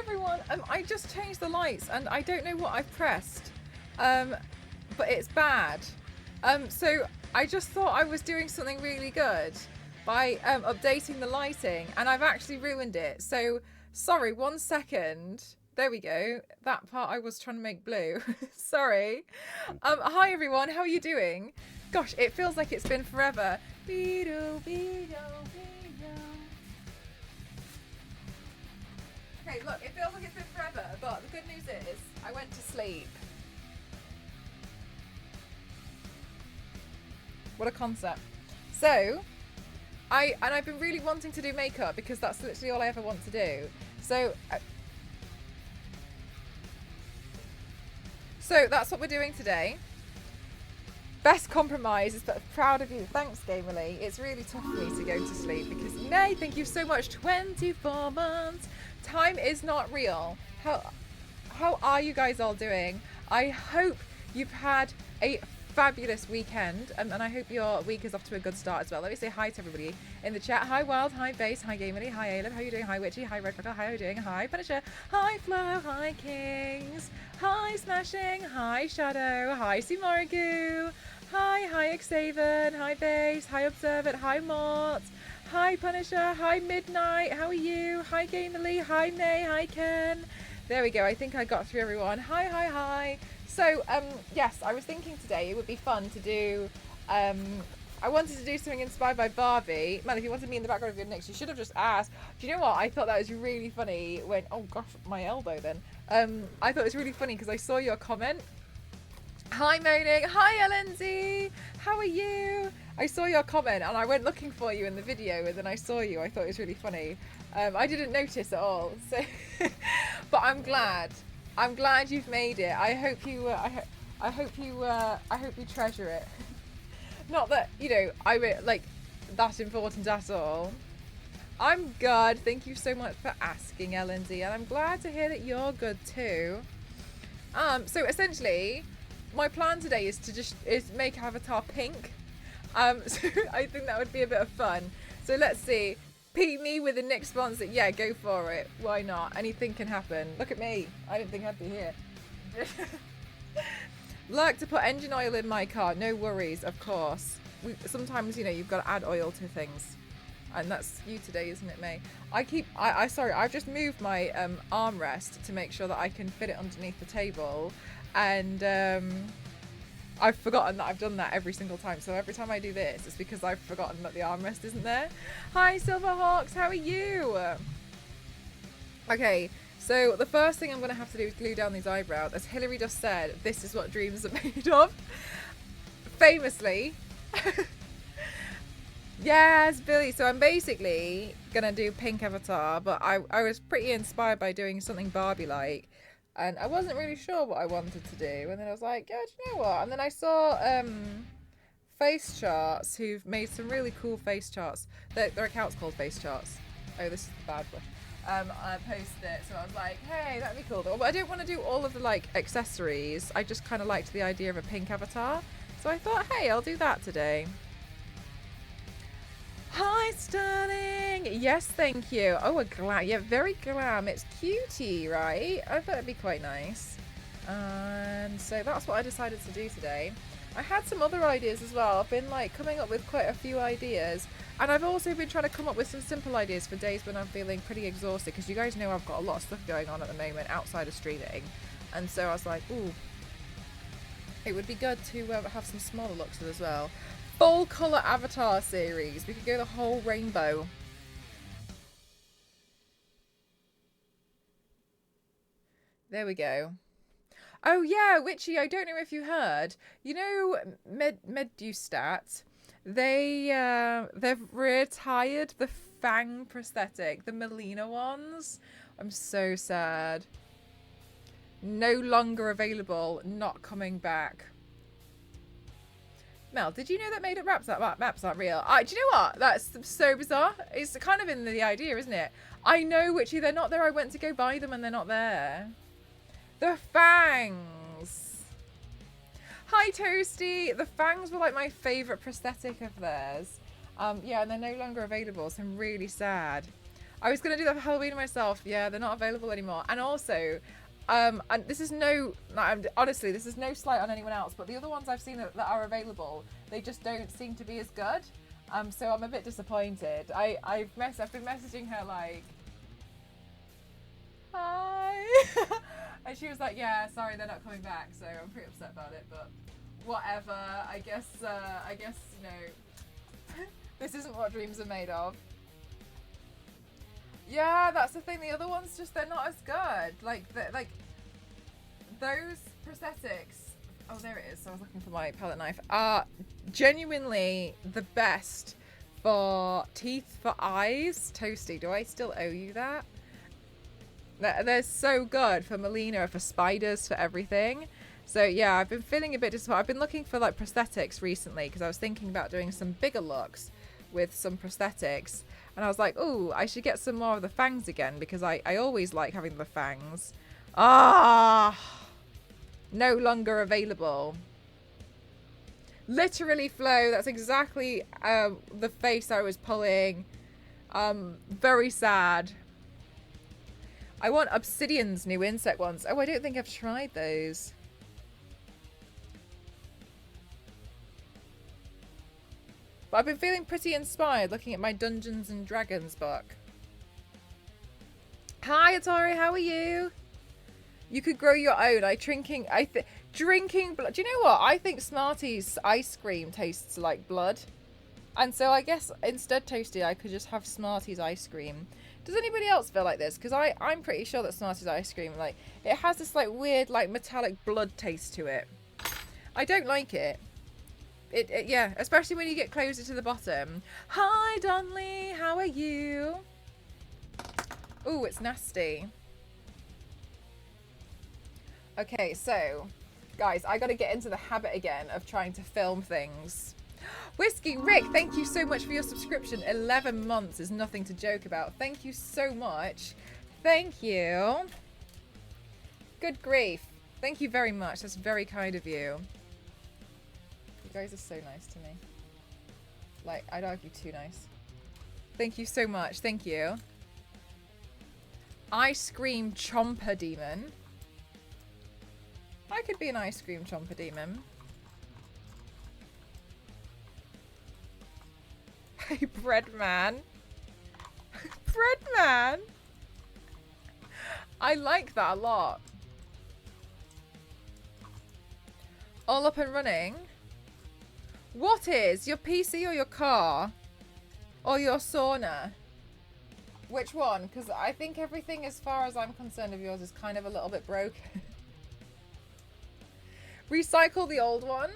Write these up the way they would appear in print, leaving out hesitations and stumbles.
everyone. I just changed the lights and I don't know what I've pressed, but it's bad. So I just thought I was doing something really good by updating the lighting, and I've actually ruined it. So sorry. 1 second. There we go. That part I was trying to make blue. Sorry. Hi everyone. How are you doing? Gosh, it feels like it's been forever. Beedo, beedo, beedo. Okay, look, it feels like it's been forever, but the good news is I went to sleep. What a concept. So, I've been really wanting to do makeup because that's literally all I ever want to do. So that's what we're doing today. Best compromise is proud of you. Thanks, Gamerly. It's really tough for me to go to sleep because Nay, thank you so much. 24 months. Time is not real. How are you guys all doing? I hope you've had a fabulous weekend, and I hope your week is off to a good start as well. Let me say hi to everybody in the chat. Hi Wild, hi Base, hi Gamerly, hi Ailib, how are you doing? Hi Witchy, hi Red Fucker, how are you doing? Hi Punisher, hi Flo, hi Kings, hi Smashing, hi Shadow, hi Simorgu, hi Xaven, hi Base, hi Observant, hi Mort, hi Punisher, hi Midnight, how are you? Hi Gamerly, hi Nay, hi Ken. There we go, I think I got through everyone. Hi. So, yes, I was thinking today it would be fun to do, I wanted to do something inspired by Barbie. Man, if you wanted me in the background of your Nicks, you should have just asked. Do you know what? I thought that was really funny when, oh gosh, my elbow then. I thought it was really funny because I saw your comment. Hi, Moaning. Hi, LNZ. How are you? I saw your comment and I went looking for you in the video and then I saw you. I thought it was really funny. I didn't notice at all. So, but I'm glad. I'm glad you've made it. I hope you treasure it. Not that, you know, I like that important at all. I'm good. Thank you so much for asking, LND, and I'm glad to hear that you're good too. So essentially, my plan today is to make Avatar pink. So I think that would be a bit of fun. So let's see. Pete me with a Nick sponsor. Yeah, go for it. Why not? Anything can happen. Look at me. I didn't think I'd be here. Like to put engine oil in my car. No worries, of course. Sometimes, you know, you've got to add oil to things. And that's you today, isn't it, May? Sorry, I've just moved my armrest to make sure that I can fit it underneath the table. And I've forgotten that I've done that every single time. So every time I do this, it's because I've forgotten that the armrest isn't there. Hi, Silverhawks, how are you? Okay, so the first thing I'm going to have to do is glue down these eyebrows. As Hillary just said, this is what dreams are made of. Famously. Yes, Billy. So I'm basically going to do pink Avatar, but I was pretty inspired by doing something Barbie-like. And I wasn't really sure what I wanted to do. And then I was like, yeah, do you know what? And then I saw Face Charts, who've made some really cool face charts. Their account's called Face Charts. Oh, this is the bad one. I posted it, so I was like, hey, that'd be cool. But I didn't want to do all of the, like, accessories. I just kind of liked the idea of a pink avatar. So I thought, hey, I'll do that today. Hi, Sterling. Yes, thank you. Oh, a glam. Yeah, very glam. It's cutie, right? I thought it'd be quite nice. And so that's what I decided to do today. I had some other ideas as well. I've been like coming up with quite a few ideas. And I've also been trying to come up with some simple ideas for days when I'm feeling pretty exhausted. Because you guys know I've got a lot of stuff going on at the moment outside of streaming. And so I was like, ooh, it would be good to have some smaller looks as well. Full colour avatar series. We could go the whole rainbow. There we go. Oh yeah, Witchy, I don't know if you heard. You know Medustat, they've retired the Fang prosthetic, the Melina ones. I'm so sad. No longer available, not coming back. Mel, did you know that made up maps aren't real? Do you know what? That's so bizarre. It's kind of in the idea, isn't it? I know, Witchy, they're not there. I went to go buy them and they're not there. The fangs. Hi, Toasty. The fangs were like my favourite prosthetic of theirs. Yeah, and they're no longer available, so I'm really sad. I was going to do that for Halloween myself. Yeah, they're not available anymore. And also, and this is honestly, this is no slight on anyone else, but the other ones I've seen that are available, they just don't seem to be as good. So I'm a bit disappointed. I've been messaging her like, hi. And she was like, yeah, sorry, they're not coming back. So I'm pretty upset about it, but whatever. I guess, you know, this isn't what dreams are made of. Yeah, that's the thing. The other ones they're not as good. Like those prosthetics. Oh, there it is. I was looking for my palette knife. Are genuinely the best for teeth, for eyes. Toasty, do I still owe you that? They're so good for Melina, for spiders, for everything. So yeah, I've been feeling a bit disappointed. I've been looking for like prosthetics recently because I was thinking about doing some bigger looks with some prosthetics. And I was like, oh, I should get some more of the fangs again because I always like having the fangs. Ah, no longer available. Literally, Flo, that's exactly the face I was pulling. Very sad. I want Obsidian's new insect ones. Oh, I don't think I've tried those. But I've been feeling pretty inspired looking at my Dungeons and Dragons book. Hi, Atari, how are you? You could grow your own. Drinking blood. Do you know what? I think Smarties ice cream tastes like blood. And so I guess instead, Toasty, I could just have Smarties ice cream. Does anybody else feel like this? Because I'm pretty sure that Smarties ice cream, like, it has this like weird like metallic blood taste to it. I don't like it. Yeah, especially when you get closer to the bottom. Hi, Donley, how are you? Ooh, it's nasty. Okay, so guys, I got to get into the habit again of trying to film things. Whiskey Rick, thank you so much for your subscription. 11 months is nothing to joke about. Thank you so much. Thank you. Good grief. Thank you very much. That's very kind of you. You guys are so nice to me. Like, I'd argue too nice. Thank you so much. Thank you. Ice cream chomper demon. I could be an ice cream chomper demon. Hey, bread man. Bread man. I like that a lot. All up and running. What is your PC or your car? Or your sauna? Which one? Because I think everything as far as I'm concerned of yours is kind of a little bit broken. Recycle the old one.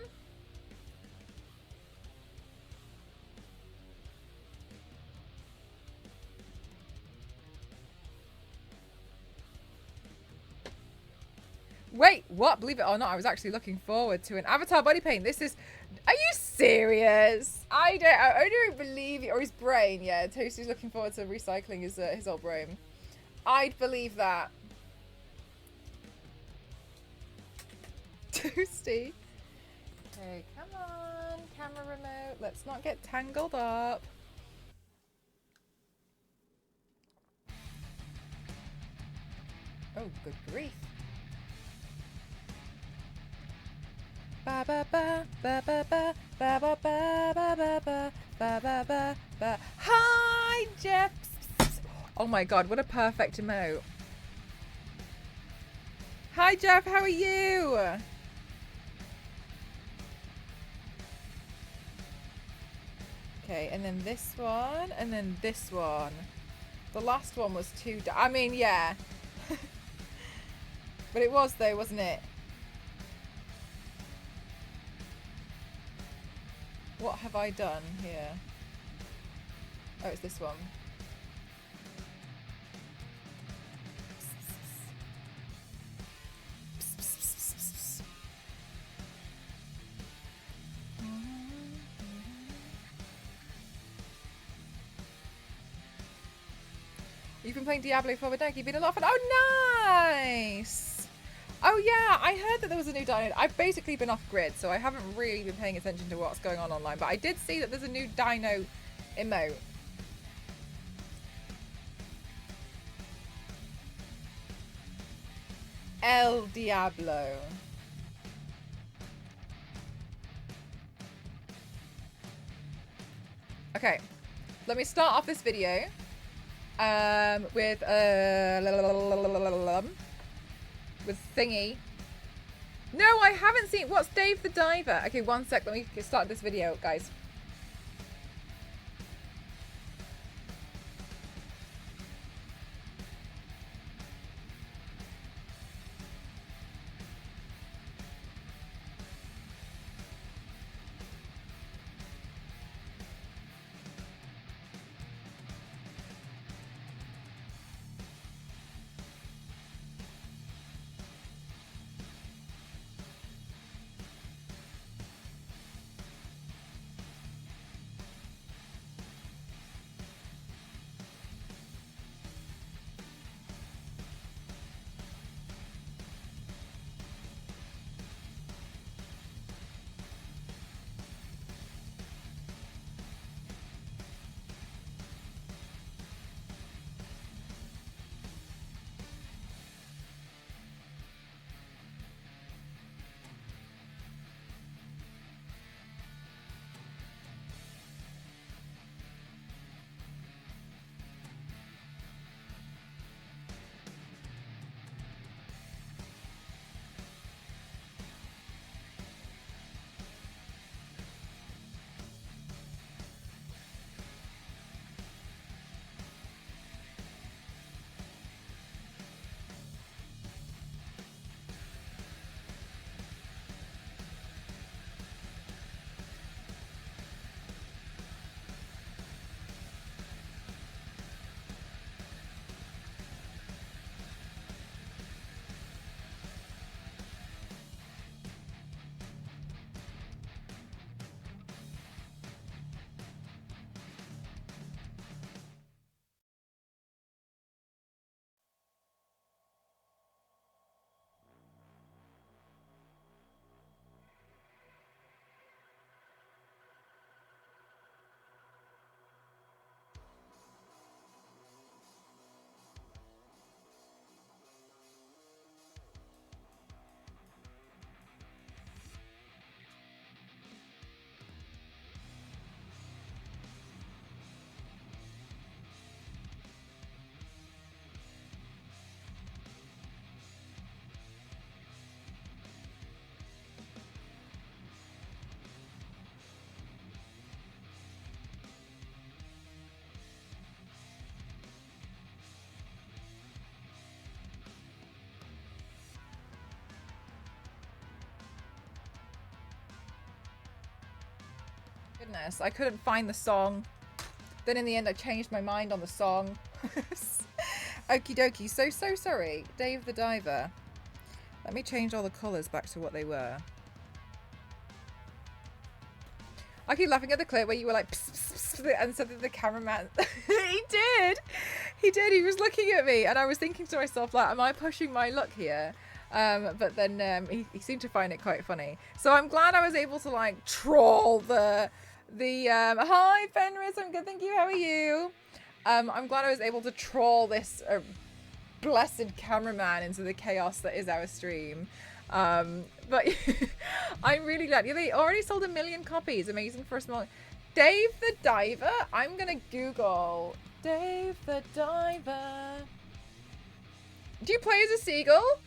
Wait, what? Believe it or not, I was actually looking forward to an avatar body paint. This is... Are you serious? I don't believe it. Or his brain, yeah. Toasty's looking forward to recycling his old brain. I'd believe that. Toasty. Okay, come on, camera remote. Let's not get tangled up. Oh, good grief. Ba ba ba ba ba ba ba ba ba ba ba ba ba ba ba ba. Hi, Jeff. Oh my god, what a perfect emote. Hi, Jeff. How are you? Okay, and then this one, and then this one. The last one was too... I mean, yeah. But it was, though, wasn't it? What have I done here? Oh, it's this one. You've been playing Diablo 4 with Doug. You've been a lot of fun. Oh, nice! Oh, yeah. I heard that there was a new dino. I've basically been off grid, so I haven't really been paying attention to what's going on online. But I did see that there's a new dino emote. El Diablo. Okay, let me start off this video with thingy. No, I haven't seen. What's Dave the Diver? Okay, one sec. Let me start this video, guys. Goodness, I couldn't find the song. Then in the end I changed my mind on the song. Okie dokie, so sorry. Dave the Diver. Let me change all the colours back to what they were. I keep laughing at the clip where you were like, pss, pss, pss, and said that the cameraman... He did! He was looking at me and I was thinking to myself, like, am I pushing my luck here? But then he seemed to find it quite funny. So I'm glad I was able to, like, troll the hi Fenris, I'm good, thank you, how are you? I'm glad I was able to troll this blessed cameraman into the chaos that is our stream. But I'm really glad. Yeah, they already sold 1 million copies. Amazing for a small... Dave the Diver? I'm gonna Google Dave the Diver. Do you play as a seagull?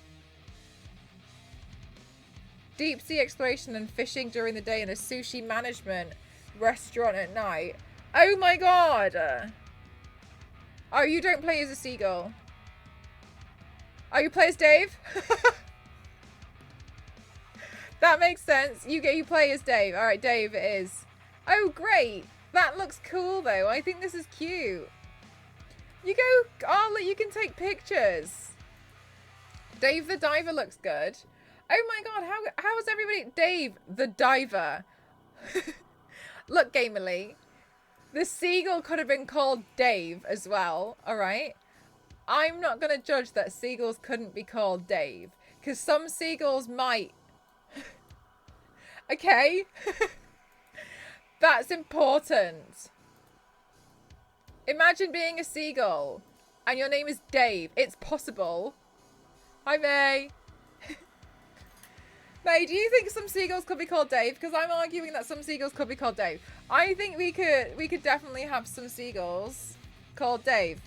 Deep sea exploration and fishing during the day and a sushi management restaurant at night. Oh my god! Oh, you don't play as a seagull. Oh, you play as Dave? That makes sense. You play as Dave. All right, Dave it is. Oh, great. That looks cool, though. I think this is cute. You go... Oh, look, you can take pictures. Dave the Diver looks good. Oh, my God. How is everybody... Dave the Diver. Look, Gamerly. The seagull could have been called Dave as well. All right? I'm not going to judge that seagulls couldn't be called Dave. Because some seagulls might... Okay? That's important. Imagine being a seagull and your name is Dave. It's possible. Hi, May. May, do you think some seagulls could be called Dave? Because I'm arguing that some seagulls could be called Dave. I think we could definitely have some seagulls called Dave.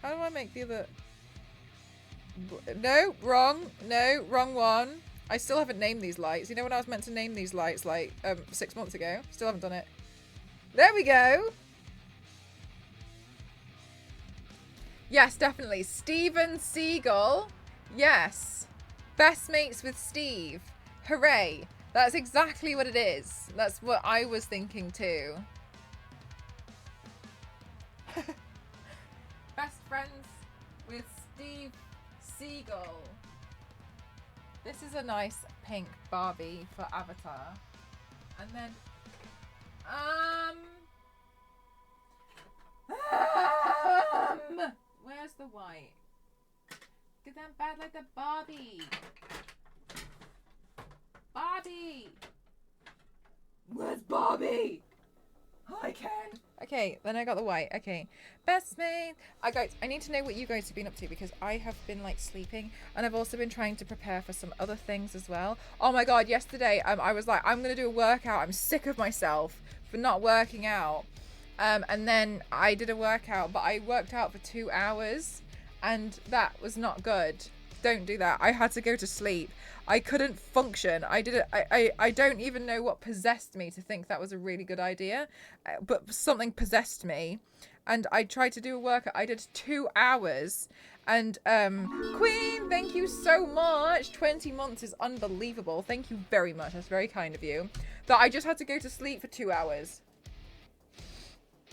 How do I make the other... No, wrong. No, wrong one. I still haven't named these lights. You know when I was meant to name these lights like 6 months ago? Still haven't done it. There we go. Yes, definitely. Steven Seagull. Yes. Best mates with Steve. Hooray. That's exactly what it is. That's what I was thinking too. Best friends with Steve Seagull. This is a nice pink Barbie for Avatar. And then where's the white? Get them bad like the Barbie. Barbie. Where's Barbie? Hi, Ken. Okay, then I got the white. Okay, best mate. I need to know what you guys have been up to because I have been like sleeping and I've also been trying to prepare for some other things as well. Oh my god, yesterday I was like, I'm gonna do a workout. I'm sick of myself for not working out. And then I did a workout, but I worked out for 2 hours and that was not good. Don't do that. I had to go to sleep. I couldn't function. I don't even know what possessed me to think that was a really good idea, but something possessed me and I tried to do a workout. I did 2 hours and Queen, thank you so much. 20 months is unbelievable. Thank you very much. That's very kind of you. But I just had to go to sleep for 2 hours.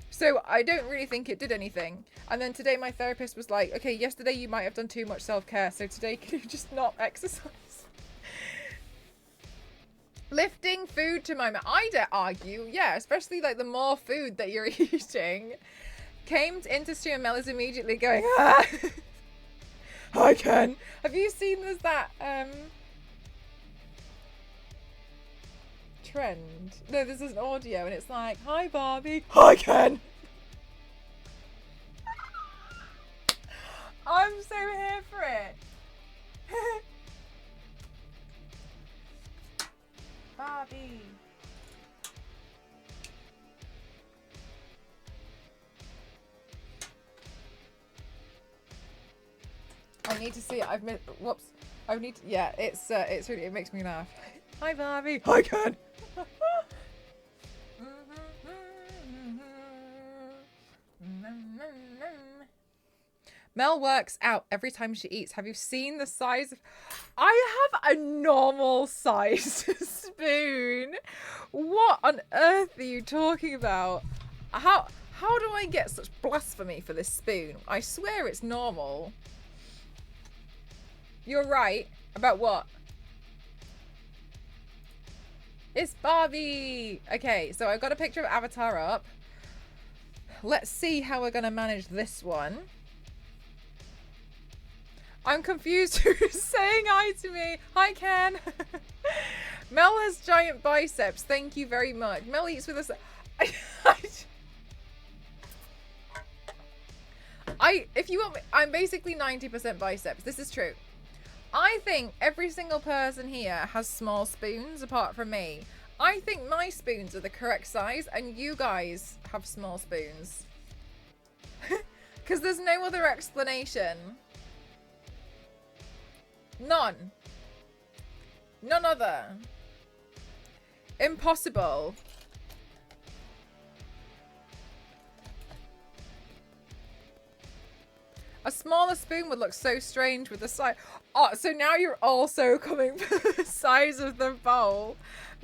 So I don't really think it did anything. And then today my therapist was like, okay, yesterday you might have done too much self-care, so today can you just not exercise? Lifting food to my mouth. I dare argue, yeah, especially like the more food that you're eating. Came into stream and Mel is immediately going, ah! Hi, Ken. Have you seen there's that trend? No, this is an audio and it's like, hi, Barbie. Hi, Ken. I'm so here for it. Barbie. I need to see it. I've missed. Whoops. I need to. Yeah, it's really. It makes me laugh. Hi, Barbie. Hi, Ken. Mel works out every time she eats. Have you seen the size of... I have a normal sized spoon. What on earth are you talking about? How do I get such blasphemy for this spoon? I swear it's normal. You're right. About what? It's Barbie. Okay, so I've got a picture of Avatar up. Let's see how we're going to manage this one. I'm confused who's saying hi to me. Hi, Ken. Mel has giant biceps. Thank you very much. Mel eats with us. If you want me, I'm basically 90% biceps. This is true. I think every single person here has small spoons apart from me. I think my spoons are the correct size and you guys have small spoons. Because there's no other explanation. None. None other. Impossible. A smaller spoon would look so strange with the size. Oh, so now you're also coming for the size of the bowl.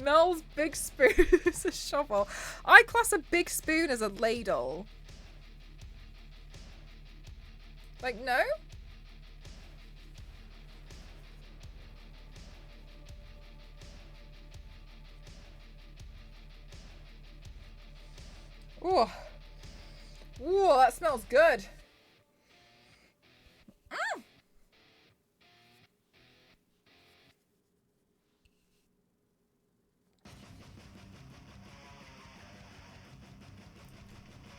Mel's big spoon is a shovel. I class a big spoon as a ladle. Like, no? Ooh. Ooh, that smells good. Mm.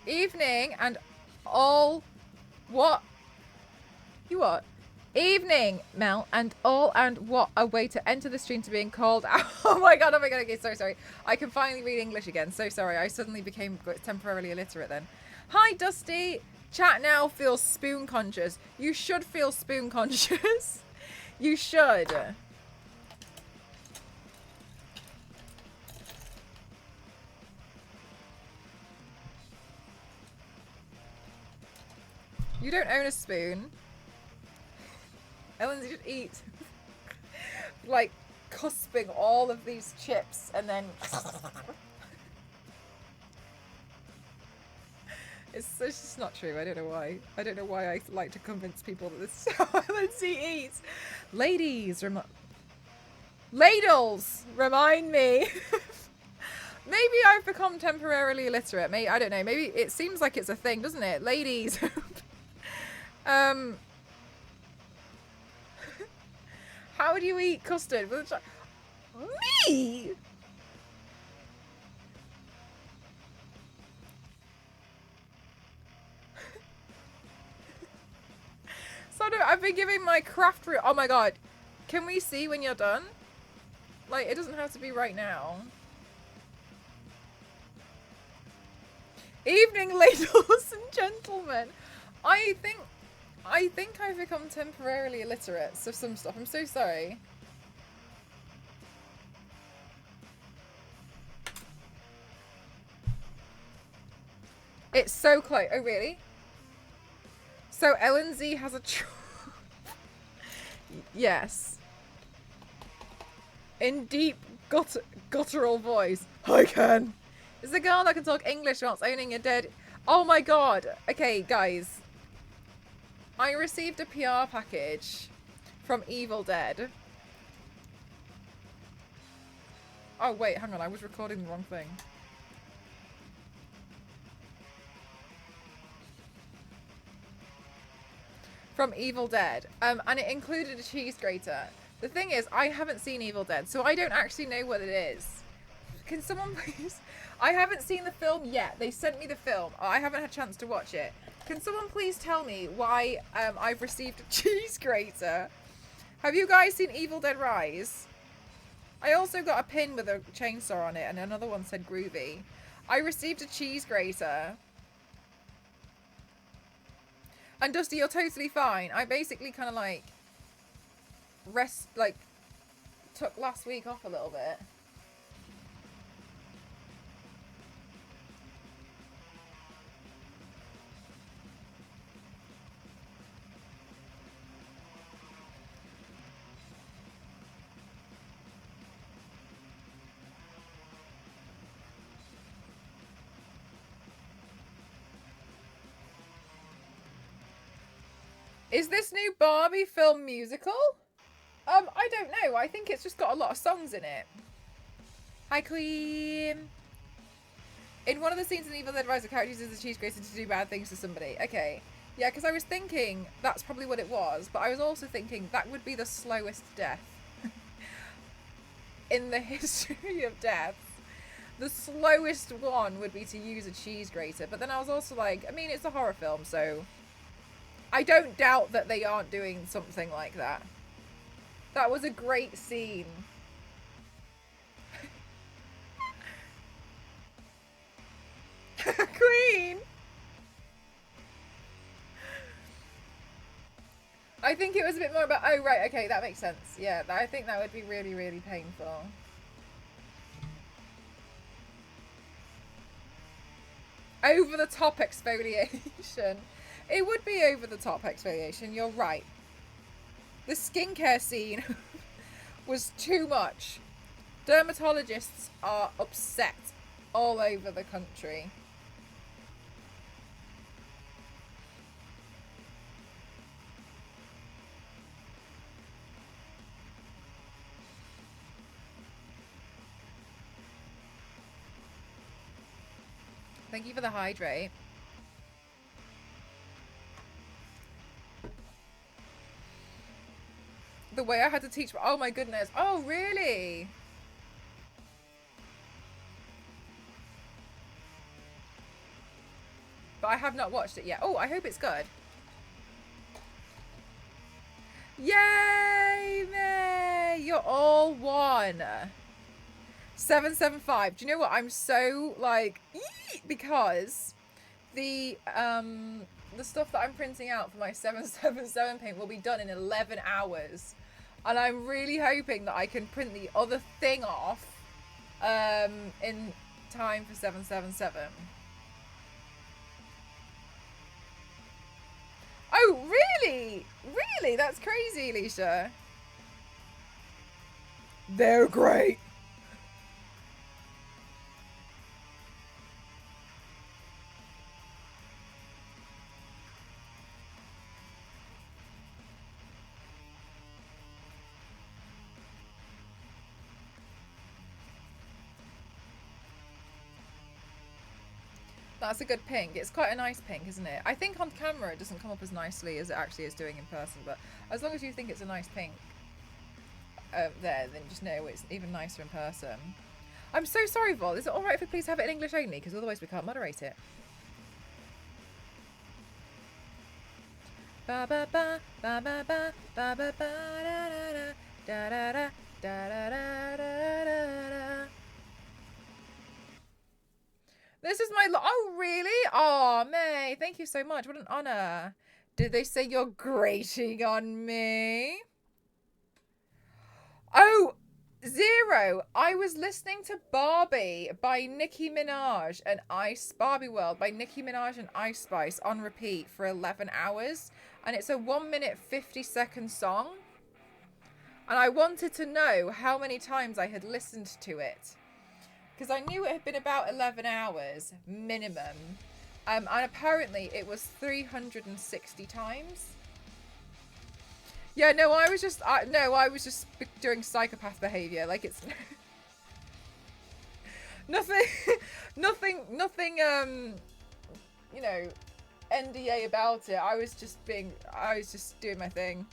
Evening and all... What? You what? Evening, Mel, and all, and what a way to enter the stream to being called out. Oh my god, okay, sorry. I can finally read English again. So sorry, I suddenly became temporarily illiterate then. Hi, Dusty. Chat now feels spoon conscious. You should feel spoon conscious. You should. You don't own a spoon. Ellen, you just eat. Like, cusping all of these chips and then... It's just not true. I don't know why. I don't know why I like to convince people that this is how Lindsay eats. Ladies, ladles, remind me. Maybe I've become temporarily illiterate. Maybe, I don't know. Maybe it seems like it's a thing, doesn't it? Ladies. How do you eat custard? Me? So I've been giving my craft room. Oh my god. Can we see when you're done? Like, it doesn't have to be right now. Evening, ladies and gentlemen. I think I've become temporarily illiterate of some stuff. I'm so sorry. It's so close. Oh, really? So Ellen Z has a yes. In deep guttural voice. I can. It's a girl that can talk English whilst owning a dead... Oh my god. Okay, guys. I received a PR package from Evil Dead. Oh wait, hang on. I was recording the wrong thing. From Evil Dead. And it included a cheese grater. The thing is, I haven't seen Evil Dead, so I don't actually know what it is. Can someone please... I haven't seen the film yet. They sent me the film. I haven't had a chance to watch it. Can someone please tell me why I've received a cheese grater? Have you guys seen Evil Dead Rise? I also got a pin with a chainsaw on it, and another one said groovy. I received a cheese grater. And Dusty, you're totally fine. I basically kind of like took last week off a little bit. Is this new Barbie film musical? I don't know. I think it's just got a lot of songs in it. Hi, Queen. In one of the scenes in Evil Dead Rise, the character uses the cheese grater to do bad things to somebody. Okay. Yeah, because I was thinking that's probably what it was, but I was also thinking that would be the slowest death in the history of deaths. The slowest one would be to use a cheese grater. But then I was also like, I mean, it's a horror film, so... I don't doubt that they aren't doing something like that. That was a great scene. Queen! I think it was a bit more about... Oh, right, okay, that makes sense. Yeah, I think that would be really, really painful. Over-the-top exfoliation. It would be over-the-top exfoliation, you're right. The skincare scene was too much. Dermatologists are upset all over the country. Thank you for the hydrate. The way I had to teach... Oh my goodness. Oh, really? But I have not watched it yet. Oh, I hope it's good. Yay, May! You're all one. 775. Do you know what? I'm so like, because the stuff that I'm printing out for my 777 paint will be done in 11 hours. And I'm really hoping that I can print the other thing off in time for 777. Oh, really? Really? That's crazy, Alicia. They're great. That's a good pink. It's quite a nice pink, isn't it? I think on camera it doesn't come up as nicely as it actually is doing in person, but as long as you think it's a nice pink there, then just know it's even nicer in person. I'm so sorry, Vol. Is it alright if we please have it in English only? Because otherwise we can't moderate it. Ba ba ba ba ba ba ba ba ba da da da da da da da da da. This is my oh really? Oh May, thank you so much. What an honor. Did they say you're grating on me? Oh, Zero. I was listening to Barbie by Nicki Minaj and Barbie World by Nicki Minaj and Ice Spice on repeat for 11 hours. And it's a 1 minute 50-second song. And I wanted to know how many times I had listened to it. Because I knew it had been about 11 hours minimum. And apparently it was 360 times. Yeah, no, I was just doing psychopath behavior. Like it's nothing, you know, NDA about it. I was just doing my thing.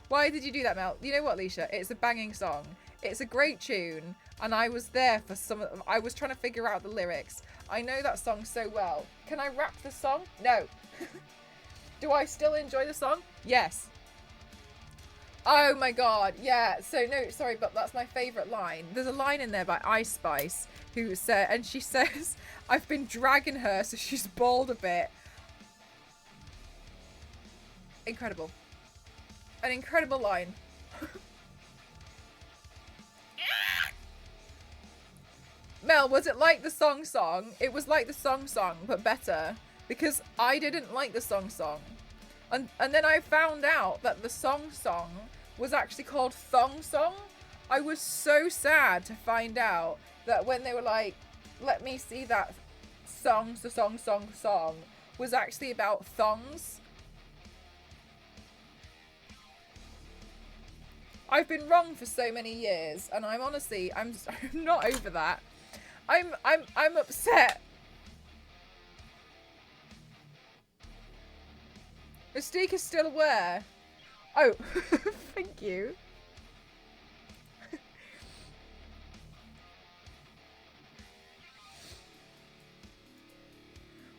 Why did you do that, Mel? You know what, Leisha? It's a banging song. It's a great tune, and I was there for some of them. I was trying to figure out the lyrics. I know that song so well. Can I rap the song? No. Do I still enjoy the song? Yes. Oh my god, yeah. So no, sorry, but that's my favourite line. There's a line in there by Ice Spice who said, and she says, "I've been dragging her so she's bald a bit." Incredible. An incredible line. Mel, was it like the song? It was like the song, but better. Because I didn't like the song. And then I found out that the song was actually called Thong Song. I was so sad to find out that when they were like, let me see that song was actually about thongs. I've been wrong for so many years, and I'm honestly, I'm not over that. I'm upset. Mystique is still aware. Oh, thank you.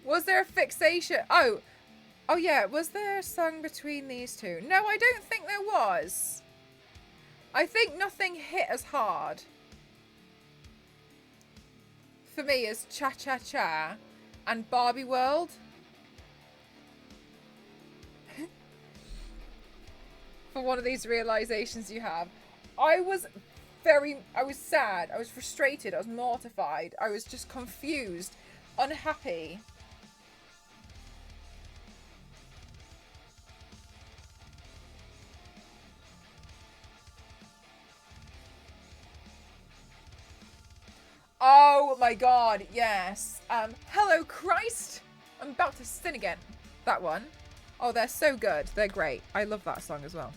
Was there a fixation? Oh yeah, was there a song between these two? No, I don't think there was. I think nothing hit as hard for me as Cha Cha Cha and Barbie World. For one of these realizations you have. I was sad, I was frustrated, I was mortified, I was just confused, unhappy. Oh my god, yes. Hello Christ! I'm about to sin again. That one. Oh, they're so good. They're great. I love that song as well.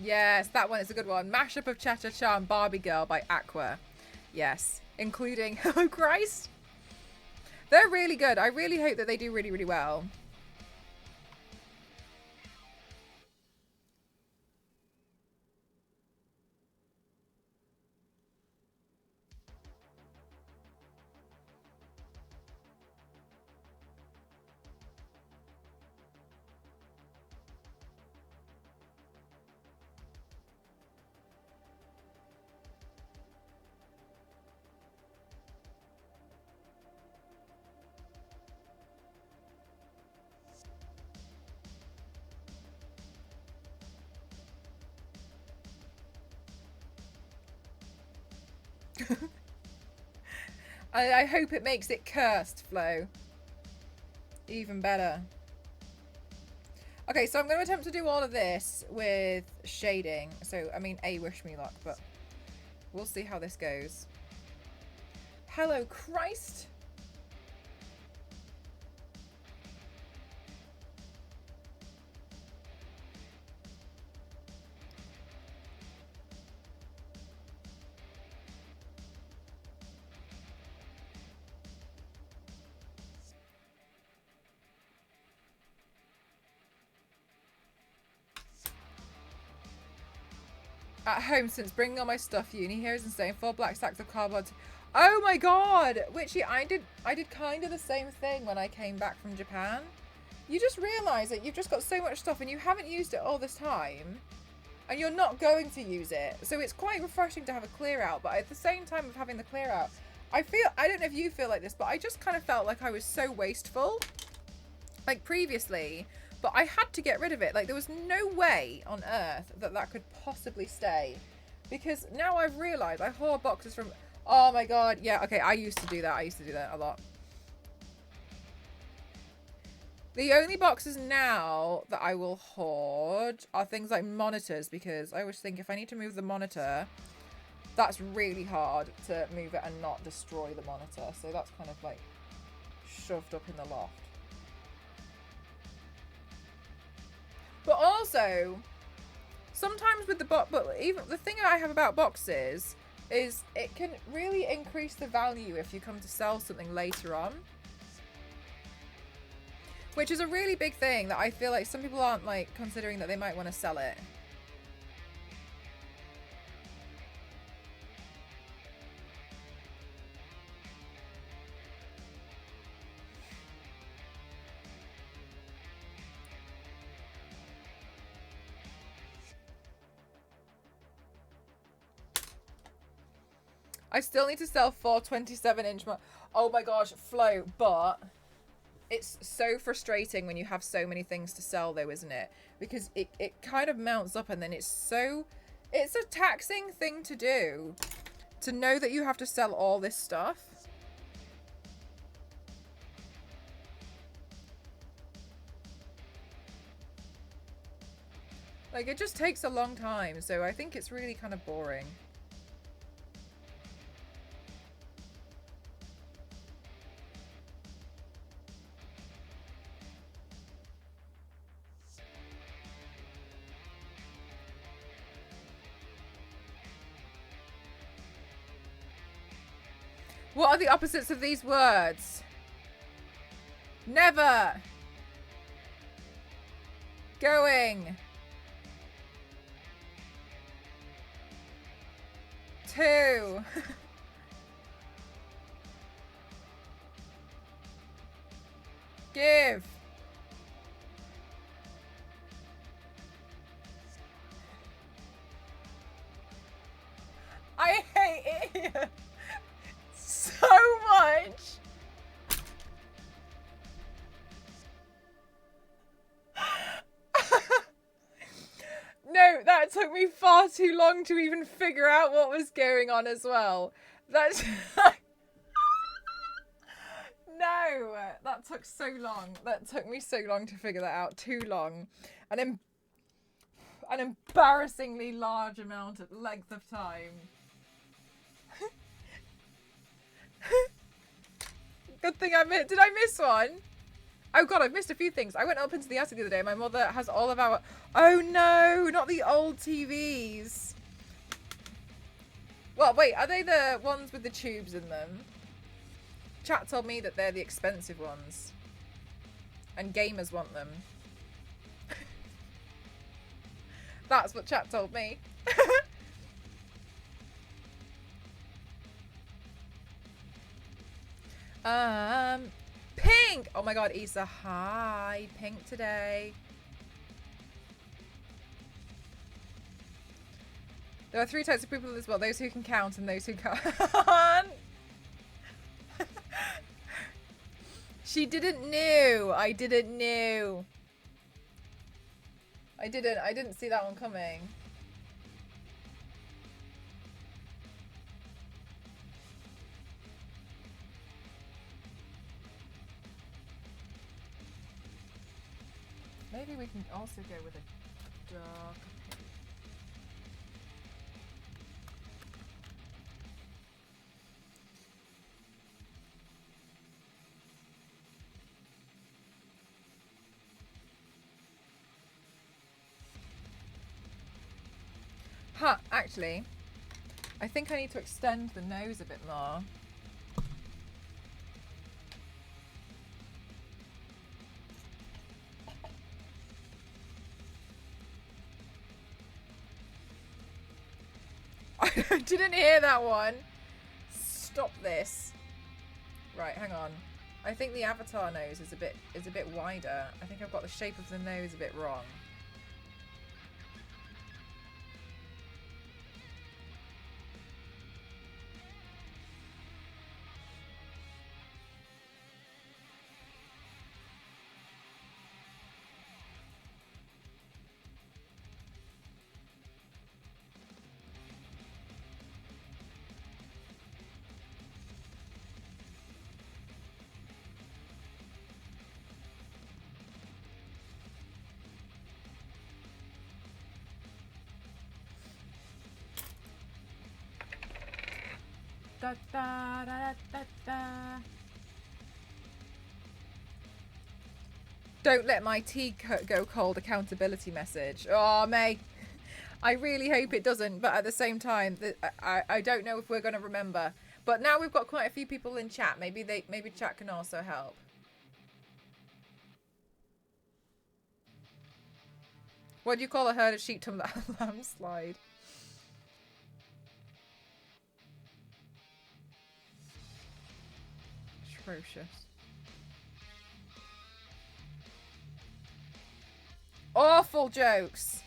Yes, that one is a good one. Mashup of Cha Cha Cha and Barbie Girl by Aqua. Yes. Including Hello Christ. They're really good. I really hope that they do really, really well. I hope it makes it cursed, Flo. Even better. Okay, so I'm going to attempt to do all of this with shading. So, I mean, wish me luck, but we'll see how this goes. Hello, Christ. At home since bringing all my stuff. Uni here is insane. 4 black sacks of cardboard. Oh my god! Witchy, I did kind of the same thing when I came back from Japan. You just realise that you've just got so much stuff and you haven't used it all this time. And you're not going to use it. So it's quite refreshing to have a clear out. But at the same time of having the clear out, I don't know if you feel like this, but I just kind of felt like I was so wasteful. Like previously. But I had to get rid of it. Like, there was no way on earth that that could possibly stay. Because now I've realised I hoard boxes from... Oh, my God. Yeah, okay, I used to do that. I used to do that a lot. The only boxes now that I will hoard are things like monitors. Because I always think if I need to move the monitor, that's really hard to move it and not destroy the monitor. So that's kind of, like, shoved up in the loft. But also, sometimes with the box, but even the thing I have about boxes is it can really increase the value if you come to sell something later on. Which is a really big thing that I feel like some people aren't like considering that they might want to sell it. I still need to sell 4 27-inch. Oh my gosh, Flo, but it's so frustrating when you have so many things to sell though, isn't it? Because it kind of mounts up and then it's a taxing thing to do. To know that you have to sell all this stuff. Like, it just takes a long time, so I think it's really kind of boring. What are the opposites of these words? Never. Going. 2. Give. I hate it here so much. No, that took me far too long to even figure out what was going on as well. That's... No, that took so long. That took me so long to figure that out. Too long. And an embarrassingly large amount of length of time. Good thing I missed. Did I miss one? Oh god, I've missed a few things. I went up into the attic the other day. My mother has all of our... Oh no, not the old TVs. Well, wait, are they the ones with the tubes in them? Chat told me that they're the expensive ones. And gamers want them. That's what chat told me. Pink! Oh my god, Issa, hi. Pink today. There are 3 types of people in this world. Those who can count and those who can't. She didn't know. I didn't know. I didn't see that one coming. Maybe we can also go with a dark pink. Huh, actually, I think I need to extend the nose a bit more. I didn't hear that one. Stop this. Right, hang on. I think the avatar nose is a bit wider. I think I've got the shape of the nose a bit wrong. Da, da, da, da, da. Don't let my tea go cold accountability message. Oh, May. I really hope it doesn't, but at the same time, I don't know if we're going to remember. But now we've got quite a few people in chat. Maybe chat can also help. What do you call a herd of sheep to lamb slide? Atrocious. Awful jokes.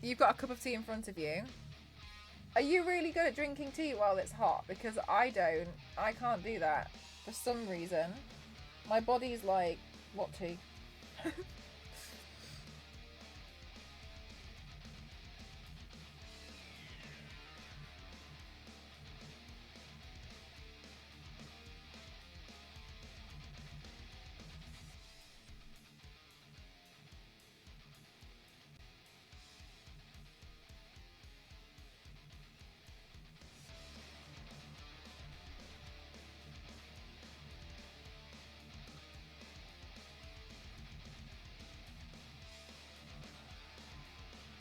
You've got a cup of tea in front of you. Are you really good at drinking tea while it's hot? Because I don't. I can't do that for some reason. My body's like, what tea?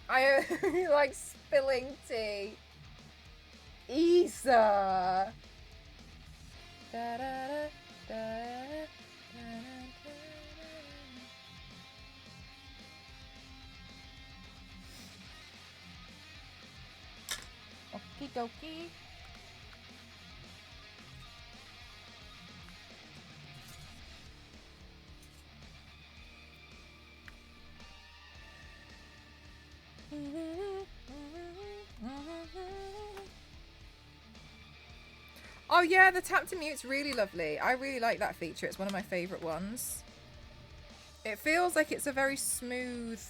I only like spilling tea. Isa. Da, da, da, da, da, da. Okie dokie. Oh yeah, the tap to mute's really lovely. I really like that feature. It's one of my favourite ones. It feels like it's a very smooth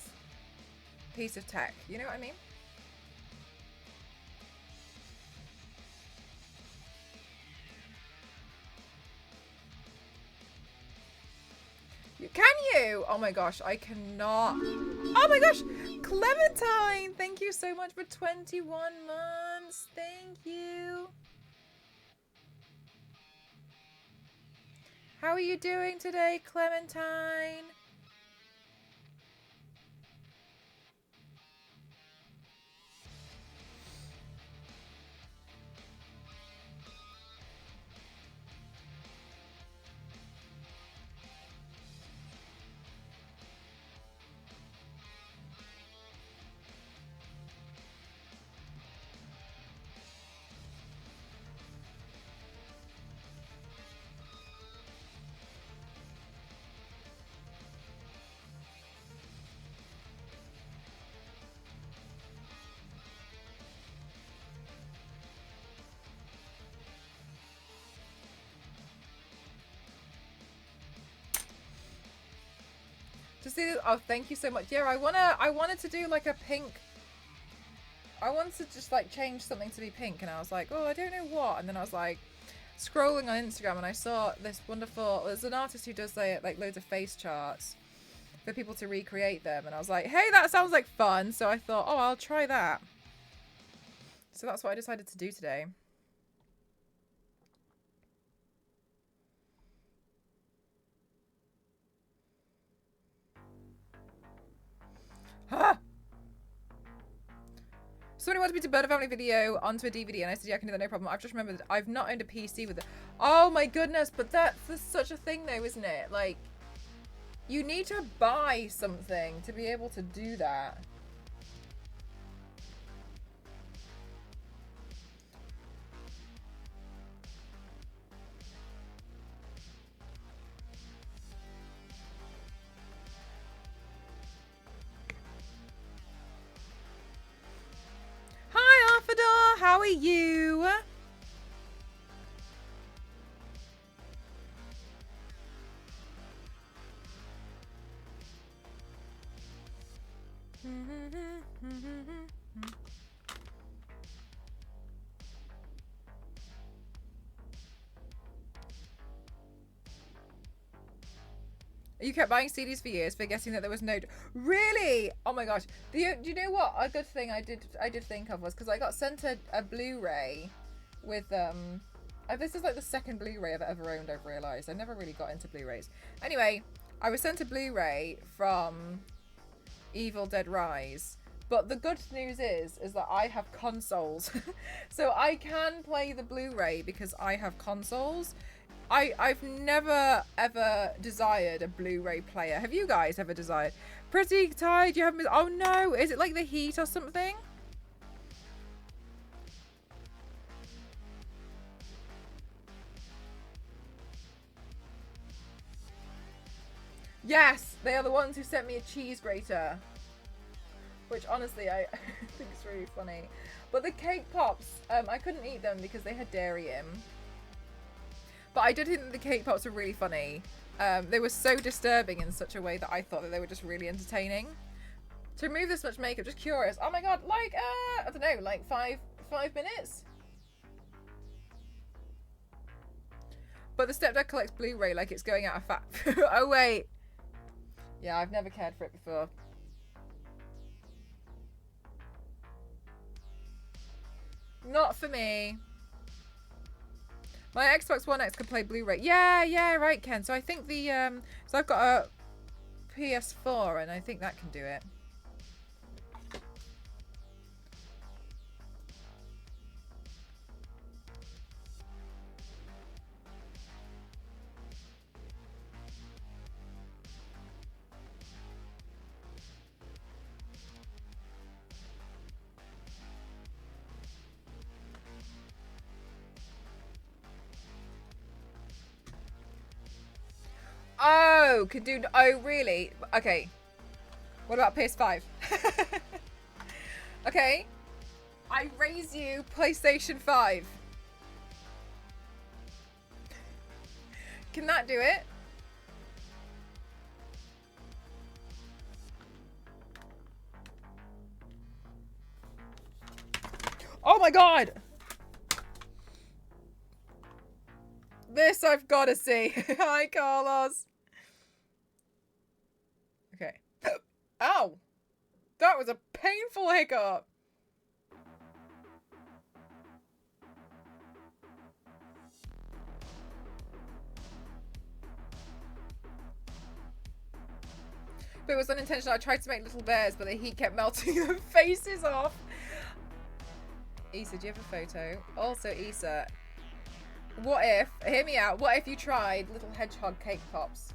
piece of tech. You know what I mean? Can you? Oh my gosh, I cannot. Oh my gosh, Clementine, thank you so much for 21 months. Thank you. How are you doing today, Clementine? To see this, oh, thank you so much. Yeah, I wanted to do like a pink. I wanted to just like change something to be pink, and I was like, oh, I don't know what. And then I was like, scrolling on Instagram, and I saw this wonderful. There's an artist who does like loads of face charts, for people to recreate them. And I was like, hey, that sounds like fun. So I thought, oh, I'll try that. So that's what I decided to do today. Huh? Somebody wanted me to burn a family video onto a DVD, and I said, yeah, I can do that, no problem. I've just remembered that I've not owned a PC with it. Oh my goodness, but that's such a thing though, isn't it? Like, you need to buy something to be able to do that. Hi, Arfador, how are you? You kept buying CDs for years, forgetting that there was no... Really? Oh my gosh. Do you know what? A good thing I did think of was because I got sent a Blu-ray with... this is like the second Blu-ray I've ever owned, I've realised. I never really got into Blu-rays. Anyway, I was sent a Blu-ray from Evil Dead Rise. But the good news is that I have consoles. So I can play the Blu-ray because I have consoles. I've never ever desired a Blu-ray player. Have you guys ever desired? Pretty tired. You haven't. Oh no! Is it like the heat or something? Yes, they are the ones who sent me a cheese grater, which honestly I think is really funny. But the cake pops, I couldn't eat them because they had dairy in. But I did think that the cake pops were really funny. They were so disturbing in such a way that I thought that they were just really entertaining. To remove this much makeup, just curious. Oh my god, like, I don't know, like five minutes? But the stepdad collects Blu-ray like it's going out of fat. Oh wait. Yeah, I've never cared for it before. Not for me. My Xbox One X can play Blu-ray. Yeah, right, Ken. So I think the so I've got a PS4 and I think that can do it. Oh, can do. Oh, really? Okay. What about PS5? Okay. I raise you PlayStation 5. Can that do it? Oh my god! This I've got to see. Hi, Carlos. Okay. Ow! That was a painful hiccup. But it was unintentional. I tried to make little bears, but the heat kept melting their faces off. Issa, do you have a photo? Also, Issa, what if, hear me out, what if you tried little hedgehog cake pops?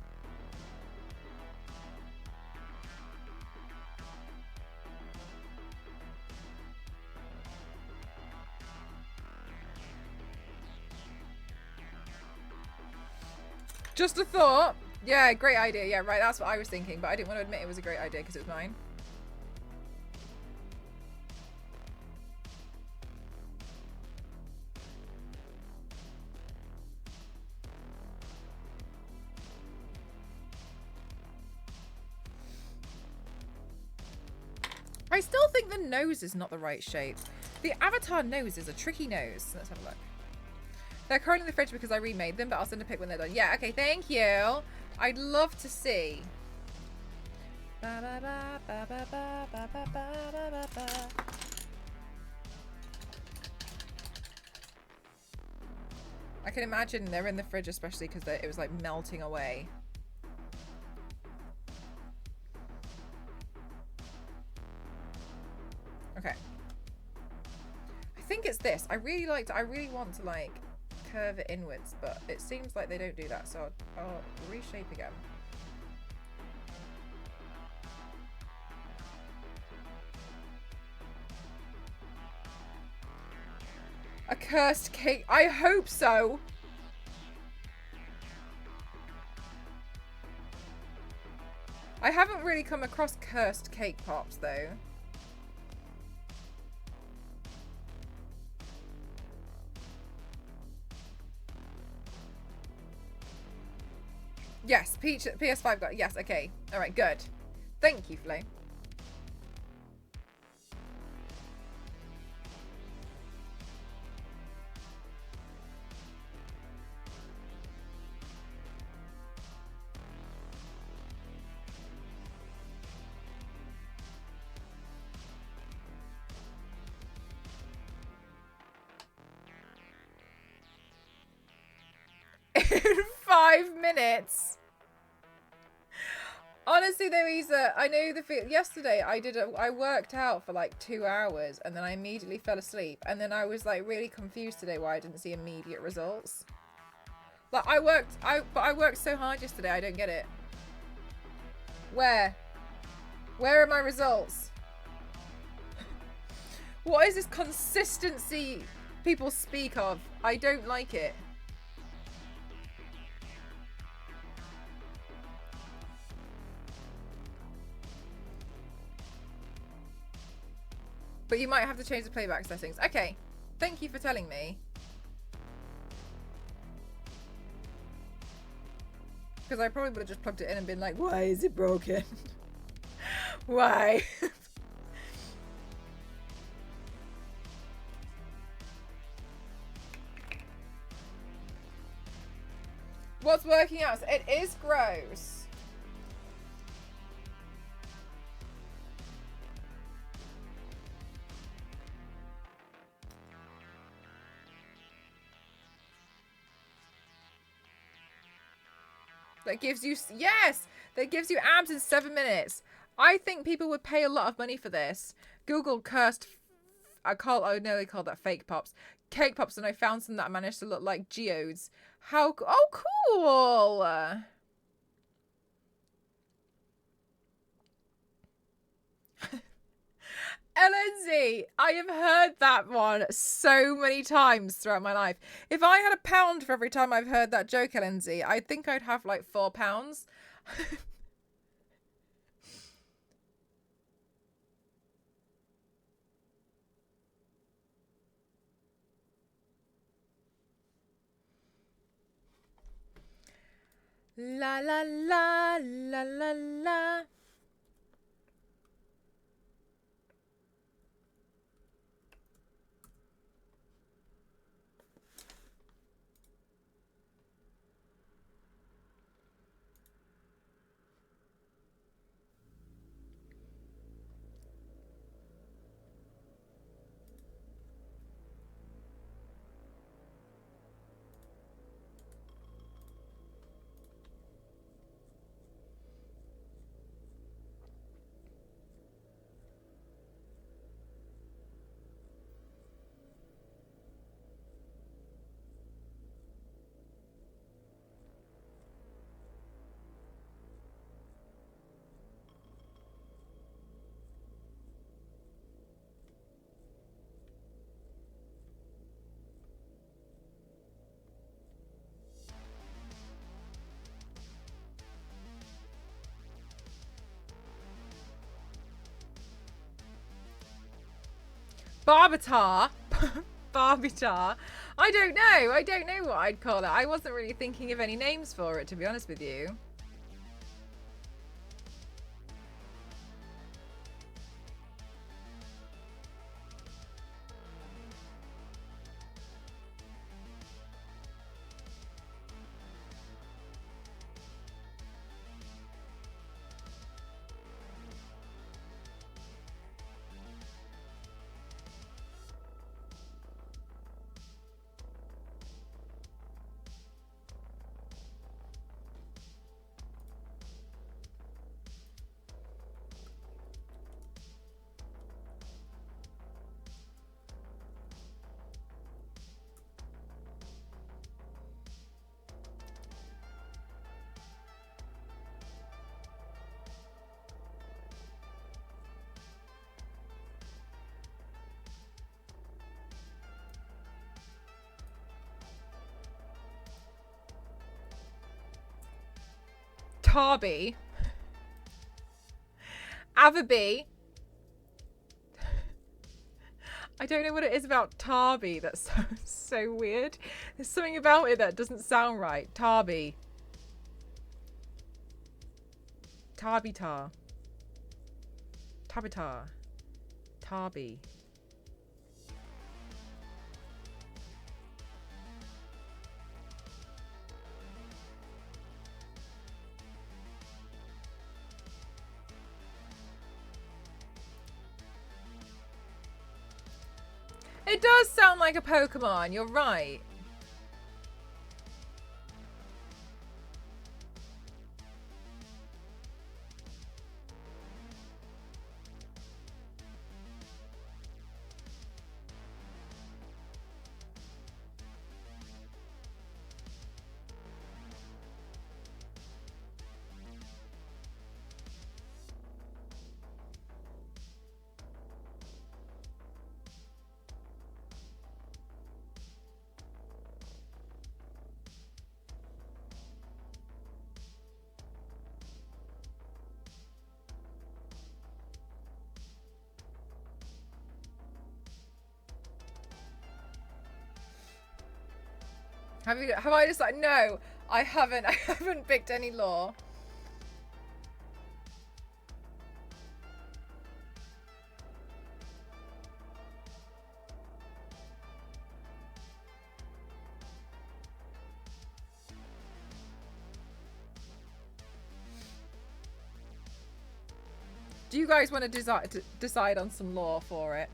Just a thought. Yeah, great idea. Yeah, right, that's what I was thinking, but I didn't want to admit it was a great idea because it was mine. I still think the nose is not the right shape. The Avatar nose is a tricky nose. Let's have a look. They're currently in the fridge because I remade them, but I'll send a pic when they're done. Yeah, okay, thank you. I'd love to see. Ba ba ba ba ba ba ba ba ba ba ba. I can imagine they're in the fridge, especially because it was like melting away. Okay. I think it's this. I really want to like curve it inwards, but it seems like they don't do that, so I'll reshape again. A cursed cake. I hope so. I haven't really come across cursed cake pops though. Yes, PS5 got it. Yes, okay. Alright, good. Thank you, Flo. In 5 minutes. Honestly, though, Isa, I know the feel. Yesterday, I worked out for like 2 hours, and then I immediately fell asleep. And then I was like really confused today why I didn't see immediate results. Like I worked so hard yesterday. I don't get it. Where are my results? What is this consistency people speak of? I don't like it. But you might have to change the playback settings. Okay. Thank you for telling me. Because I probably would have just plugged it in and been like, why is it broken? Why? What's working out? It is gross. That gives you, yes, that gives you abs in 7 minutes. I think people would pay a lot of money for this. Google cursed, oh no, they called that fake pops. Cake pops, and I found some that managed to look like geodes. How, oh cool. LNZ, I have heard that one so many times throughout my life. If I had £1 for every time I've heard that joke, LNZ, I think I'd have like £4. La la la la la la. Barbitar. Barbitar. I don't know. I don't know what I'd call it. I wasn't really thinking of any names for it, to be honest with you. Tarbie. Avaby. I don't know what it is about Tarbie that's so weird. There's something about it that doesn't sound right. Tarbie. Tarbitar. Tarbitar. Tarbie. It does sound like a Pokemon, you're right. Have I decided? No, I haven't. I haven't picked any law. Do you guys want to decide on some law for it?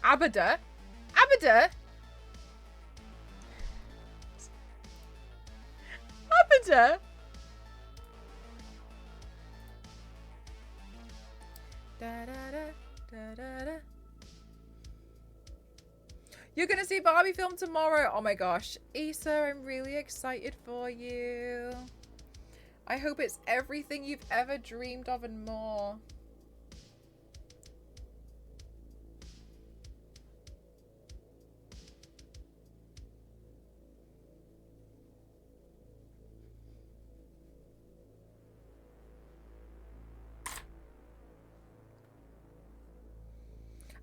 Abada? Abada? Abada? Da, da, da, da, da, da. You're gonna see Barbie film tomorrow. Oh my gosh. Issa, I'm really excited for you. I hope it's everything you've ever dreamed of and more.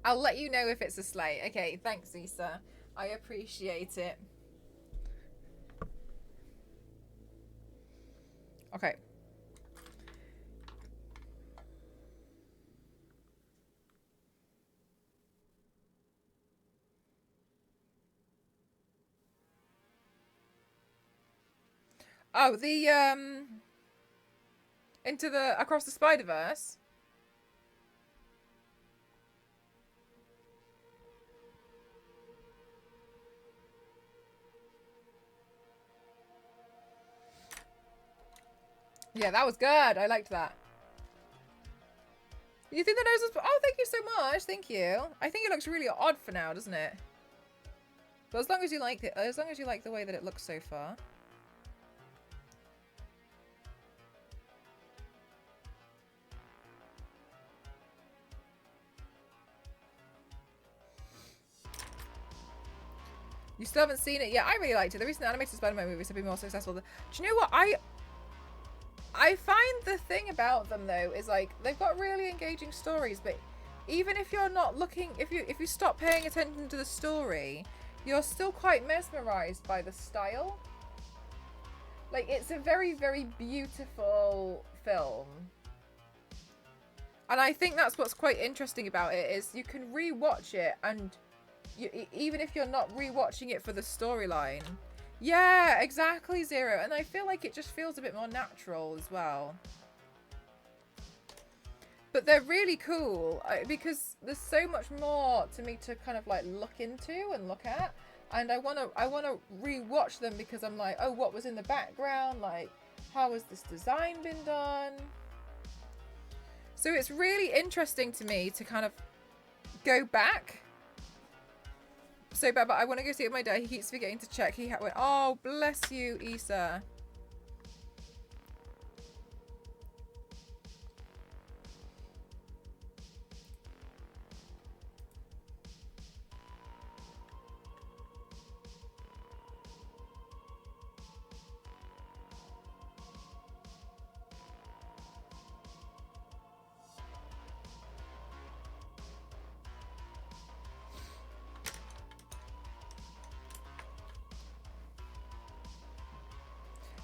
I'll let you know if it's a slate. Okay, thanks, Issa. I appreciate it. Okay. Oh, the into the Across the Spider-Verse. Yeah, that was good. I liked that. You think the nose was... Oh, thank you so much. Thank you. I think it looks really odd for now, doesn't it? But as long as you like it, as long as you like the way that it looks so far. You still haven't seen it yet? I really liked it. The recent animated Spider-Man movies have been more successful. Do you know what? I find the thing about them though is like they've got really engaging stories, but even if you're not looking, if you stop paying attention to the story, you're still quite mesmerized by the style. Like it's a very, very beautiful film. And I think that's what's quite interesting about it is you can rewatch it and even if you're not rewatching it for the storyline. Yeah, exactly, Zero. And I feel like it just feels a bit more natural as well. But they're really cool because there's so much more to me to kind of like look into and look at. And I want to rewatch them because I'm like, oh, what was in the background? Like, how has this design been done? So it's really interesting to me to kind of go back so bad, but I want to go see it with my dad. He keeps forgetting to check. He went, oh, bless you, Issa.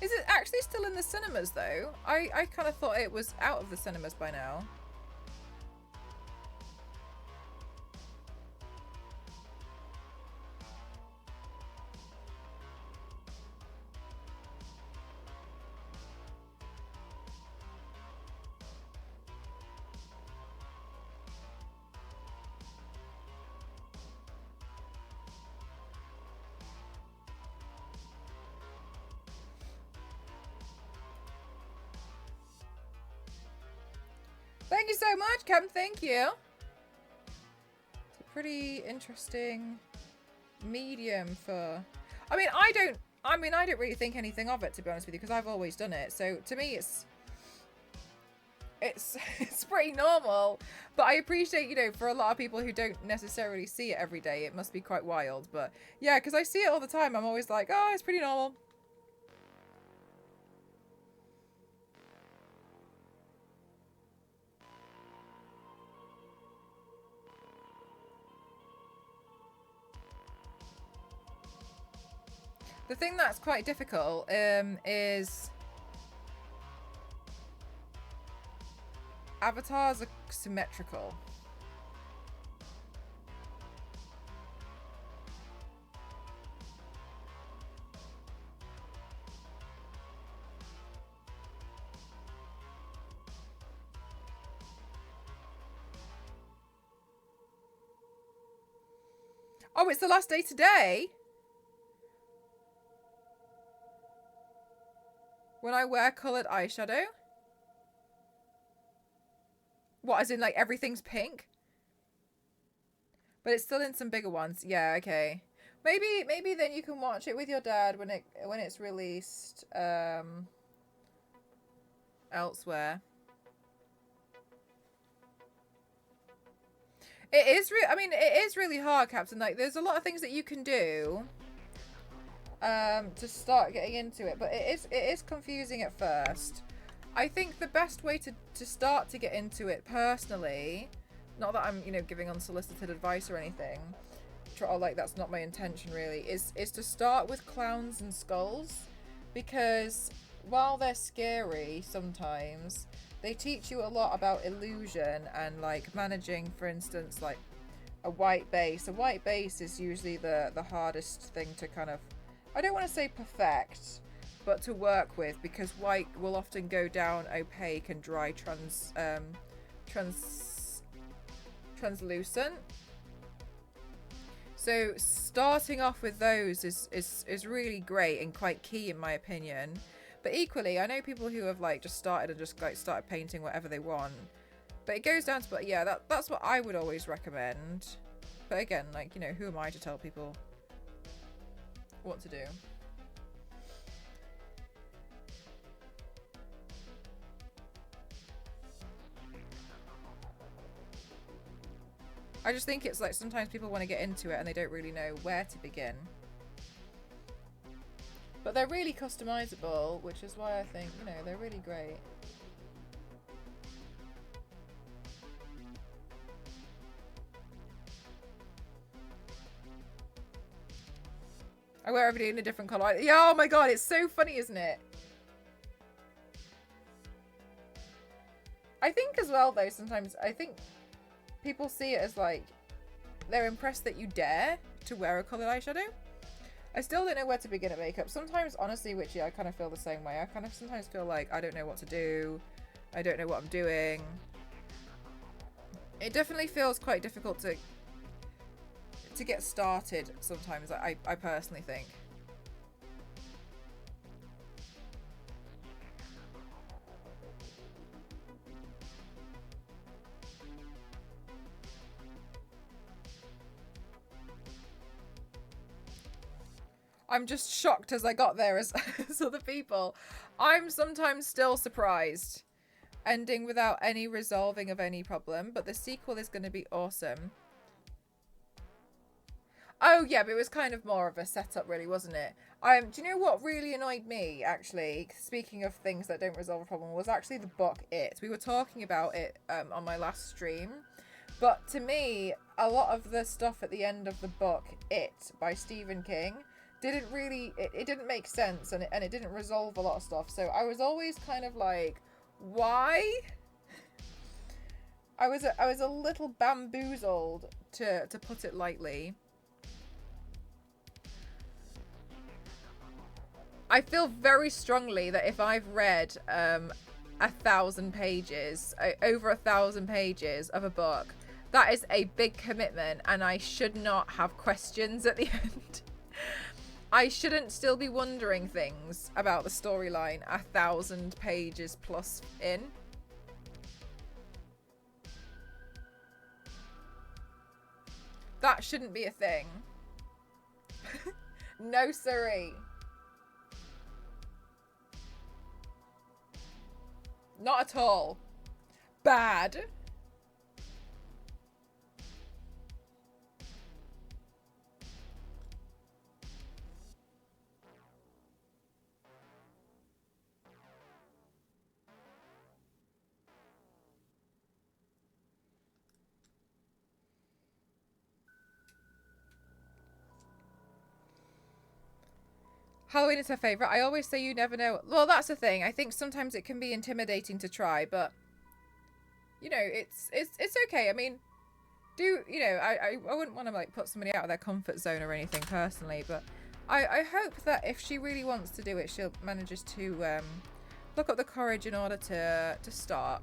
Is it actually still in the cinemas, though? I kind of thought it was out of the cinemas by now. Thank you so much, Captain. Thank you. It's a pretty interesting medium for... I mean, I don't really think anything of it, to be honest with you, because I've always done it. So to me, it's pretty normal. But I appreciate, you know, for a lot of people who don't necessarily see it every day, it must be quite wild. But yeah, because I see it all the time. I'm always like, oh, it's pretty normal. The thing that's quite difficult is avatars are symmetrical. Oh, it's the last day today? When I wear coloured eyeshadow? What, as in like everything's pink? But it's still in some bigger ones. Yeah, okay. Maybe then you can watch it with your dad when it's released elsewhere. It is it is really hard, Captain. Like there's a lot of things that you can do to start getting into it, but it is confusing at first. I think the best way to start to get into it personally, not that I'm, you know, giving unsolicited advice or anything, or like that's not my intention really, is to start with clowns and skulls, because while they're scary sometimes, they teach you a lot about illusion and like managing, for instance, like a white base. A white base is usually the hardest thing to kind of, I don't want to say perfect, but to work with, because white will often go down opaque and dry translucent. So starting off with those is really great and quite key in my opinion. But equally, I know people who have like just started and just like started painting whatever they want. But it goes down to, but yeah, that's what I would always recommend. But again, like, you know, who am I to tell people what to do? I just think it's like sometimes people want to get into it and they don't really know where to begin. But they're really customizable, which is why I think, you know, they're really great. I wear every day in a different colour. Yeah, oh my god, it's so funny, isn't it? I think as well, though, sometimes I think people see it as like they're impressed that you dare to wear a coloured eyeshadow. I still don't know where to begin at makeup. Sometimes, honestly, Witchy, I kind of feel the same way. I kind of sometimes feel like I don't know what to do. I don't know what I'm doing. It definitely feels quite difficult to get started sometimes, I personally think. I'm just shocked as I got there as, as other people. I'm sometimes still surprised. Ending without any resolving of any problem, but the sequel is going to be awesome. Oh yeah, but it was kind of more of a setup, really, wasn't it? Do you know what really annoyed me, actually? Speaking of things that don't resolve a problem, was actually the book It. We were talking about it on my last stream, but to me, a lot of the stuff at the end of the book It by Stephen King didn't really, it didn't make sense, and it didn't resolve a lot of stuff. So I was always kind of like, why? I was a little bamboozled, to put it lightly. I feel very strongly that if I've read 1,000 pages, over 1,000 pages of a book, that is a big commitment, and I should not have questions at the end. I shouldn't still be wondering things about the storyline 1,000 pages plus in. That shouldn't be a thing. No siree. Not at all. Bad. Halloween is her favourite. I always say you never know. Well, that's the thing. I think sometimes it can be intimidating to try, but you know, it's okay. I mean, you know, I wouldn't want to like put somebody out of their comfort zone or anything personally, but I hope that if she really wants to do it, she'll manages to look up the courage in order to start.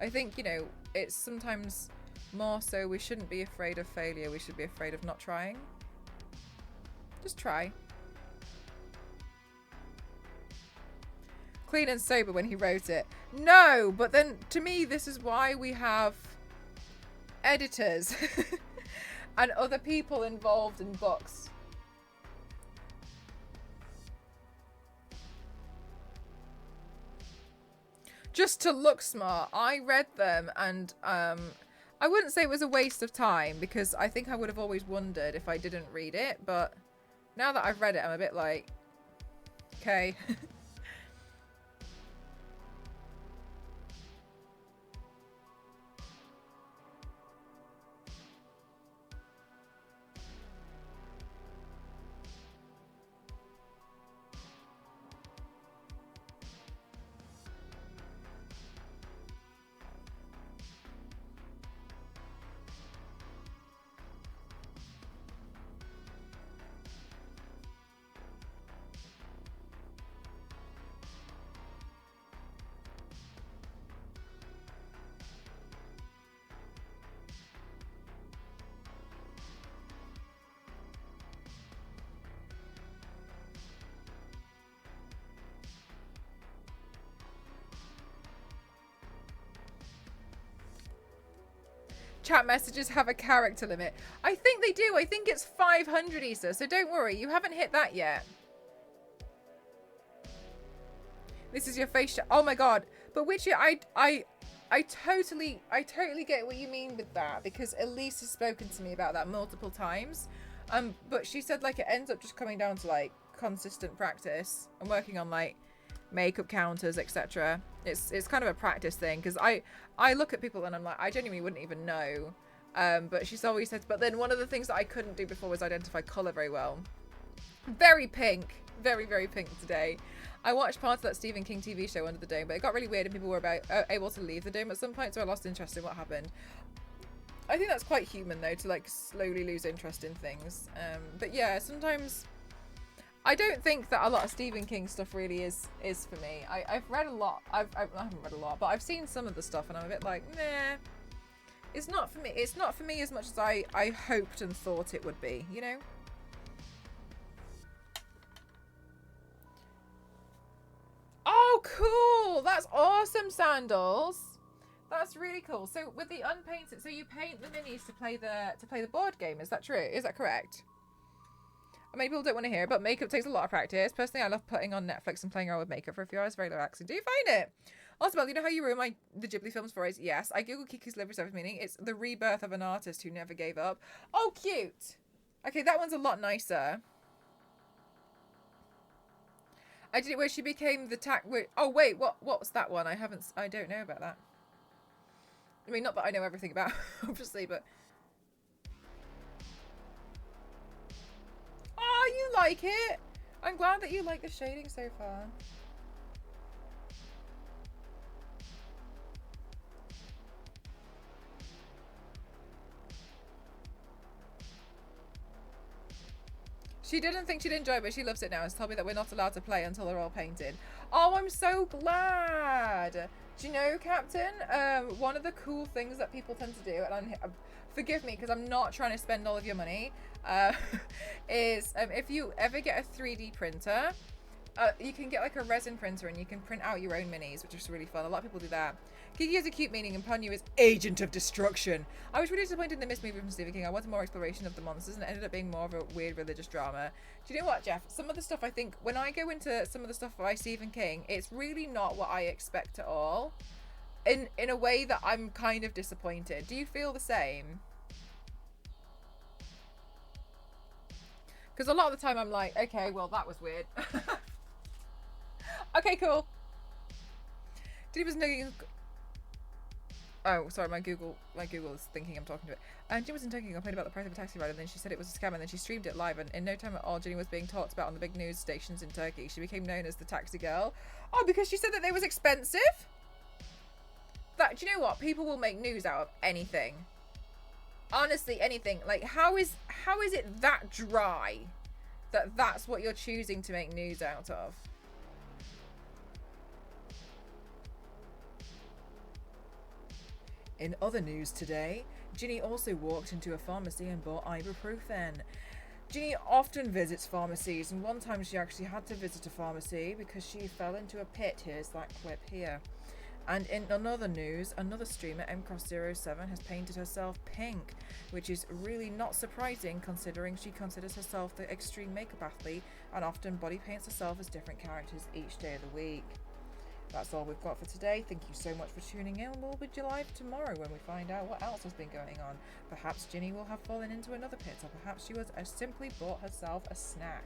I think, you know, it's sometimes more so we shouldn't be afraid of failure. We should be afraid of not trying. Just try. Clean and sober when he wrote it. No, but then to me, this is why we have editors and other people involved in books. Just to look smart. I read them, and I wouldn't say it was a waste of time, because I think I would have always wondered if I didn't read it, but now that I've read it, I'm a bit like, okay. Chat messages have a character limit. I think they do. I think it's 500, Issa, so don't worry. You haven't hit that yet. This is your face shot. Oh my god. But Witcher, I totally get what you mean with that, because Elise has spoken to me about that multiple times. But she said like it ends up just coming down to like consistent practice and working on like makeup counters, etc. It's kind of a practice thing, because I look at people and I'm like, I genuinely wouldn't even know. But she's always said, but then one of the things that I couldn't do before was identify colour very well. Very pink. Very, very pink today. I watched part of that Stephen King TV show Under the Dome, but it got really weird and people were able to leave the dome at some point, so I lost interest in what happened. I think that's quite human though, to like slowly lose interest in things. But yeah, sometimes I don't think that a lot of Stephen King stuff really is for me. I've read a lot. I haven't read a lot, but I've seen some of the stuff and I'm a bit like, nah, it's not for me. It's not for me as much as I hoped and thought it would be, you know? Oh, cool! That's awesome, Sandals. That's really cool. So with the unpainted, so you paint the minis to play the board game. Is that true? Is that correct? Many people don't want to hear it, but makeup takes a lot of practice. Personally, I love putting on Netflix and playing around with makeup for a few hours. Very relaxing. Do you find it? Also, Mel, you know how you ruin the Ghibli films for us? Yes. I Googled Kiki's livery service meaning. It's the rebirth of an artist who never gave up. Oh, cute. Okay, that one's a lot nicer. I did it where she became the oh, wait, what's that one? I don't know about that. I mean, not that I know everything about, obviously, but... Oh, you like it? I'm glad that you like the shading so far. She didn't think she'd enjoy it, but she loves it now. It's told me that we're not allowed to play until they're all painted. Oh, I'm so glad. Do you know, Captain, one of the cool things that people tend to do, and forgive me because I'm not trying to spend all of your money, is if you ever get a 3D printer, you can get like a resin printer and you can print out your own minis, which is really fun. A lot of people do that. Kiki has a cute meaning and Ponyo is Agent of Destruction. I was really disappointed in the Mist movie from Stephen King. I wanted more exploration of the monsters and it ended up being more of a weird religious drama. Do you know what, Jeff? Some of the stuff I think, when I go into some of the stuff by Stephen King, it's really not what I expect at all. In a way that I'm kind of disappointed. Do you feel the same? Because a lot of the time I'm like, okay, well that was weird. Okay, cool. Did he was nugging... Oh, sorry, my Google is thinking I'm talking to it. And Jim was in Turkey and complained about the price of a taxi ride, and then she said it was a scam, and then she streamed it live, and in no time at all, Ginny was being talked about on the big news stations in Turkey. She became known as the taxi girl. Oh, because she said that they was expensive? That, do you know what? People will make news out of anything. Honestly, anything. Like, how is it that dry that that's what you're choosing to make news out of? In other news today, Ginny also walked into a pharmacy and bought ibuprofen. Ginny often visits pharmacies, and one time she actually had to visit a pharmacy because she fell into a pit. Here's that clip here. And in another news, another streamer, mcross07, has painted herself pink, which is really not surprising considering she considers herself the extreme makeup athlete and often body paints herself as different characters each day of the week. That's all we've got for today. Thank you so much for tuning in. We'll be live tomorrow when we find out what else has been going on. Perhaps Ginny will have fallen into another pit, or perhaps she was simply bought herself a snack.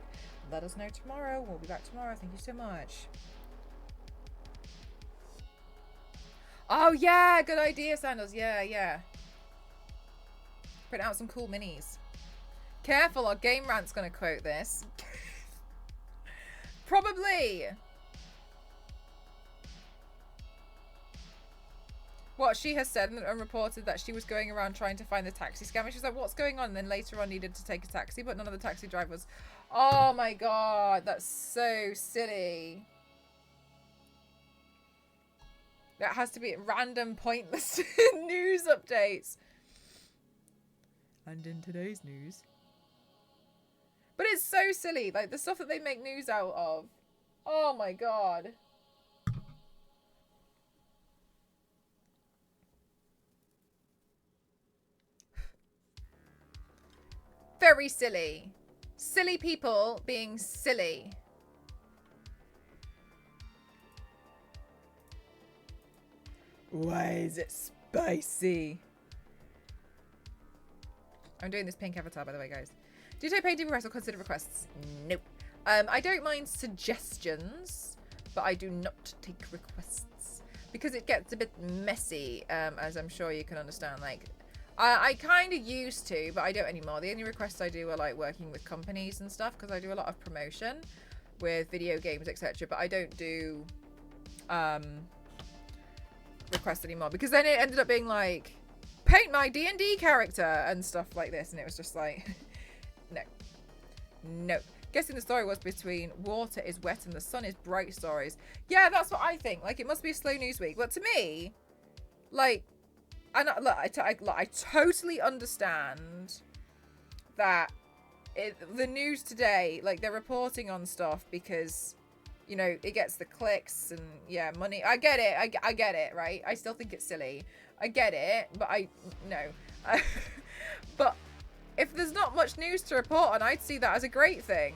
Let us know tomorrow. We'll be back tomorrow. Thank you so much. Oh yeah, good idea, Sandals. Yeah. Print out some cool minis. Careful, our Game Rant's gonna quote this. Probably. What she has said and reported that she was going around trying to find the taxi scam. And she's like, what's going on? And then later on needed to take a taxi, but none of the taxi drivers. Oh my god, that's so silly. That has to be random, pointless news updates. And in today's news. But it's so silly. Like, the stuff that they make news out of. Oh my god. Very silly. Silly people being silly. Why is it spicy? I'm doing this pink avatar, by the way, guys. Do you take paid requests or consider requests? Nope. I don't mind suggestions, but I do not take requests because it gets a bit messy, as I'm sure you can understand. Like, I kind of used to, but I don't anymore. The only requests I do are like working with companies and stuff because I do a lot of promotion with video games, etc. But I don't do requests anymore because then it ended up being like, paint my D&D character and stuff like this, and it was just like, no. Guessing the story was between water is wet and the sun is bright stories. Yeah, that's what I think. Like, it must be a slow news week. But to me, like, and look, I totally understand that the news today, like, they're reporting on stuff because, you know, it gets the clicks and, yeah, money. I get it. I get it, right? I still think it's silly. I get it, but no. But if there's not much news to report on, I'd see that as a great thing.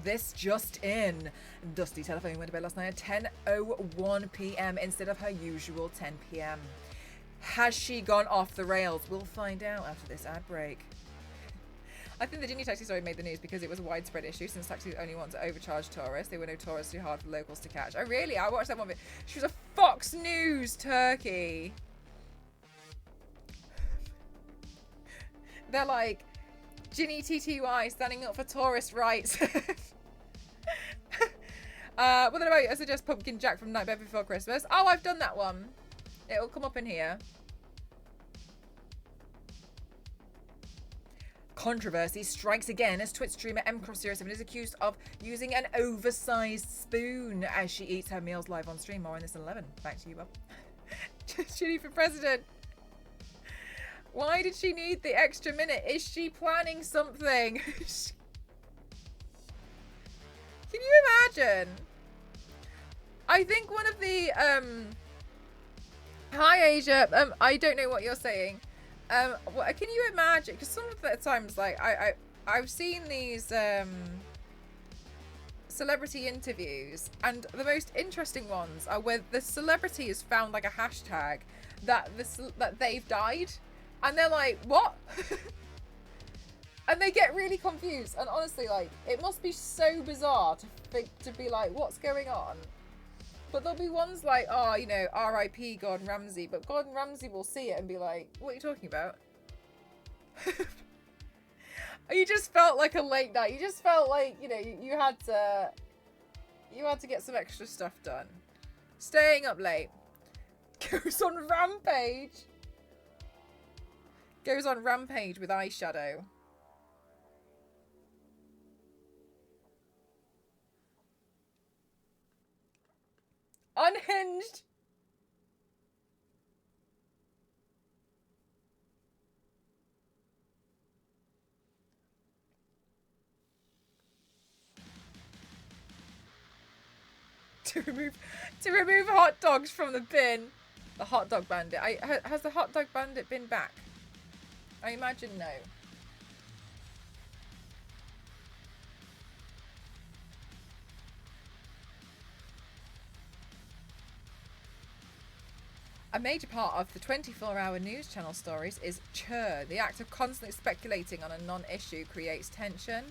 This just in. Dusty Telephone went to bed last night at 10:01 p.m. instead of her usual 10 p.m. Has she gone off the rails? We'll find out after this ad break. I think the Ginny taxi story made the news because it was a widespread issue since taxis only want to overcharge tourists. They were notoriously hard for locals to catch. Oh, really? I watched that one. She was a Fox News turkey. They're like, Ginny TTY standing up for tourist rights. What about I suggest Pumpkin Jack from Nightmare Before Christmas? Oh, I've done that one. It'll come up in here. Controversy strikes again as Twitch streamer mcross07 is accused of using an oversized spoon as she eats her meals live on stream. More on this at 11. Back to you, Bob. Ginny for president. Why did she need the extra minute? Is she planning something? Can you imagine? I think one of the hi Asia, I don't know what you're saying. Can you imagine? Because some of the times, like I've seen these celebrity interviews, and the most interesting ones are where the celebrity has found like a hashtag that they've died, and they're like, what? And they get really confused. And honestly, like, it must be so bizarre to be like, what's going on? But there'll be ones like, oh, you know, R.I.P. Gordon Ramsay. But Gordon Ramsay will see it and be like, what are you talking about? You just felt like a late night. You just felt like, you know, you had to get some extra stuff done. Staying up late. Goes on rampage. Goes on rampage with eyeshadow. Unhinged. To remove hot dogs from the bin. The hot dog bandit. Has the hot dog bandit been back? I imagine no. A major part of the 24-hour news channel stories is churn. The act of constantly speculating on a non-issue creates tension,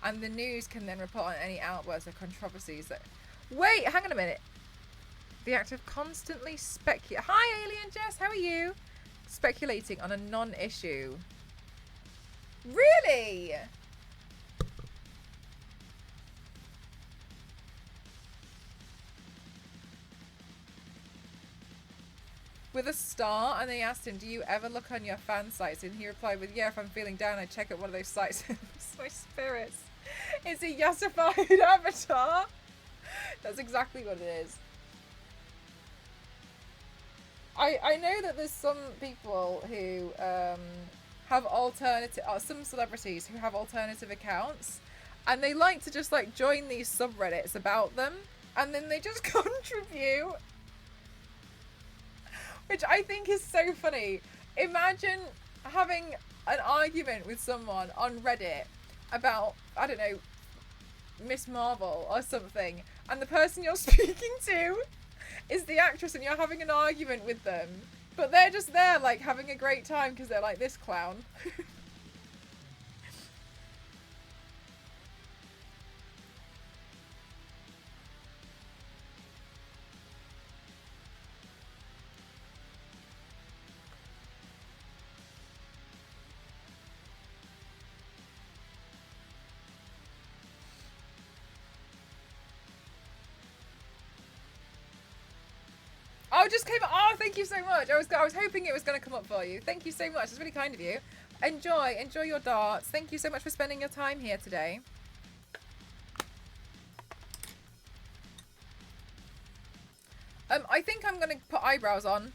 and the news can then report on any outbursts or controversies that... Wait, hang on a minute. The act of constantly Hi, Alien Jess, how are you? Speculating on a non-issue. Really? With a star, and they asked him, do you ever look on your fan sites? And he replied with, yeah, if I'm feeling down, I check out one of those sites. It's my spirits. It's a yassified avatar. That's exactly what it is. I know that there's some people who have alternative, some celebrities who have alternative accounts, and they like to just like join these subreddits about them, and then they just contribute. Which I think is so funny. Imagine having an argument with someone on Reddit about, I don't know, Miss Marvel or something, and the person you're speaking to is the actress, and you're having an argument with them, but they're just there like having a great time because they're like, this clown. Oh, it just came up. Oh, thank you so much. I was hoping it was going to come up for you. Thank you so much. It's really kind of you. Enjoy your darts. Thank you so much for spending your time here today. I think I'm going to put eyebrows on.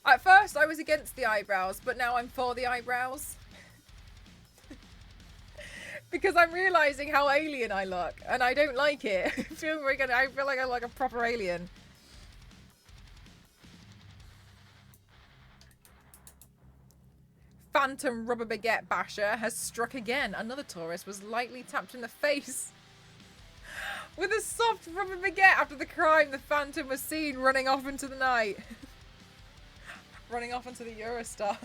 At first, I was against the eyebrows, but now I'm for the eyebrows. Because I'm realizing how alien I look, and I don't like it. I feel like I look like a proper alien. phantom rubber baguette basher has struck again. Another tourist was lightly tapped in the face with a soft rubber baguette after the crime. The phantom was seen running off into the night. Running off into the Eurostar.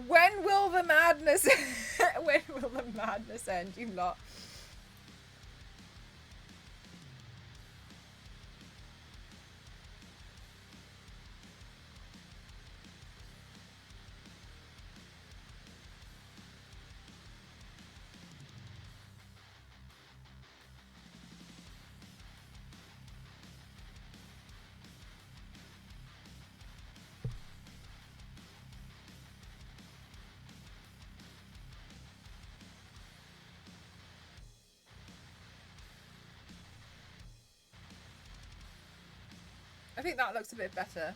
When will the madness when will the madness end, you lot? I think that looks a bit better.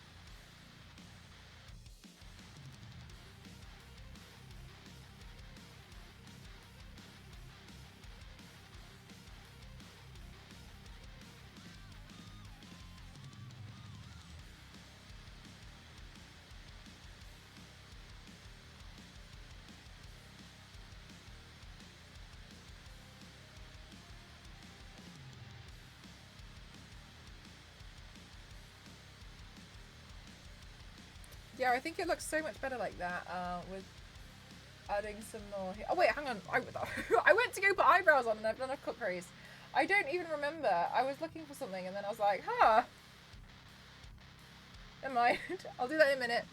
Yeah, I think it looks so much better like that, with adding some more here. Oh wait, hang on. I went to go put eyebrows on and I've done a cut crease. I don't even remember. I was looking for something and then I was like, huh. Never mind. I'll do that in a minute.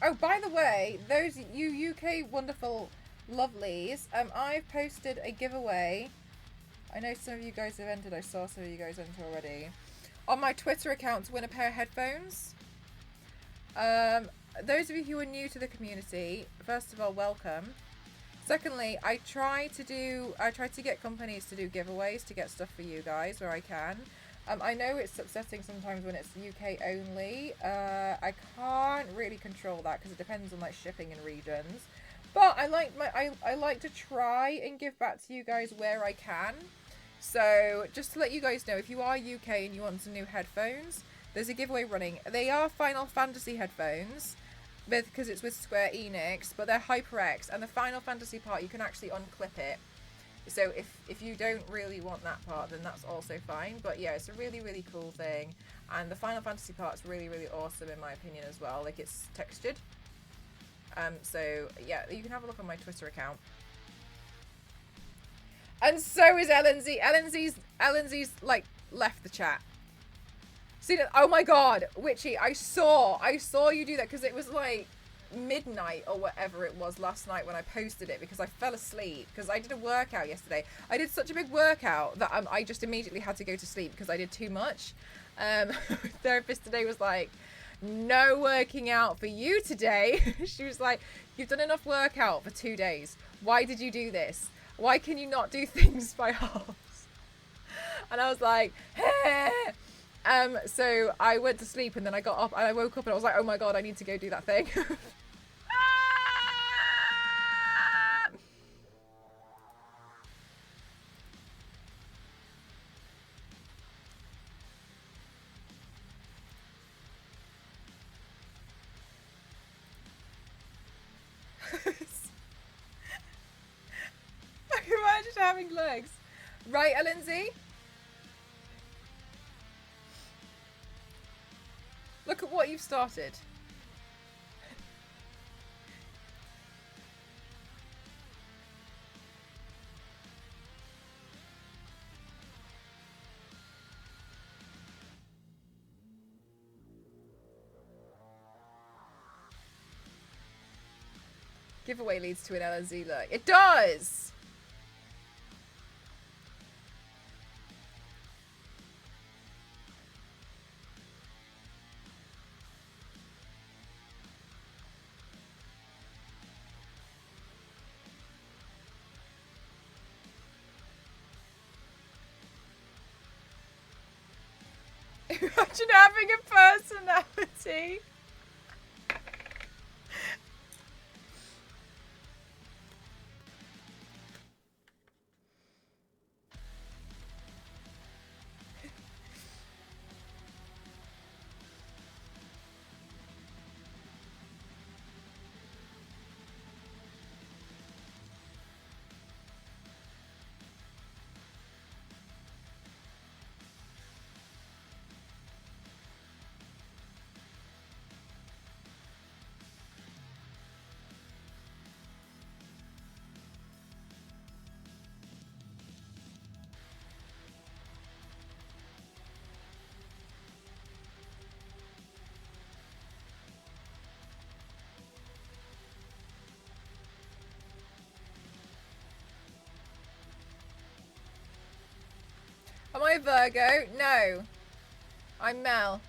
Oh, by the way, those you UK wonderful lovelies, I've posted a giveaway. I know some of you guys have entered. I saw some of you guys enter already. On my Twitter account to win a pair of headphones. Those of you who are new to the community, first of all, welcome. Secondly, I try to get companies to do giveaways to get stuff for you guys where I can. I know it's upsetting sometimes when it's UK only. I can't really control that because it depends on like shipping and regions. But I like to try and give back to you guys where I can. So just to let you guys know, if you are UK and you want some new headphones, there's a giveaway running. They are Final Fantasy headphones, because it's with Square Enix, but they're HyperX, and the Final Fantasy part you can actually unclip it. So if you don't really want that part, then that's also fine. But yeah, it's a really, really cool thing. And the Final Fantasy part's really, really awesome in my opinion as well. Like, it's textured. So yeah, you can have a look on my Twitter account. And so is Ellen-Z. Ellen-Z's like left the chat. See that? Oh my god, Witchy, I saw you do that because it was like midnight or whatever it was last night when I posted it because I fell asleep because I did a workout yesterday. I did such a big workout that I just immediately had to go to sleep because I did too much. Therapist today was like, no working out for you today. She was like, you've done enough workout for 2 days. Why did you do this? Why can you not do things by halves? And I was like, hey. So I went to sleep and then I got up and I woke up and I was like, oh my god, I need to go do that thing. Imagine having legs. Right, Ellen-Z? Look at what you've started. Giveaway leads to an Ellen-Z look. It does! Imagine having a personality. Am I a Virgo? No. I'm Mel.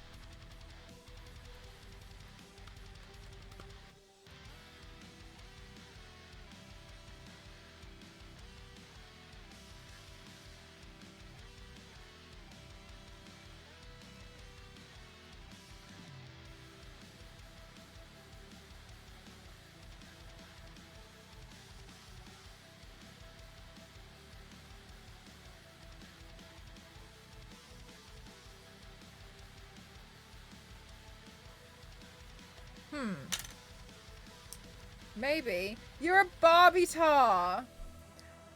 Maybe. You're a Barbie tar.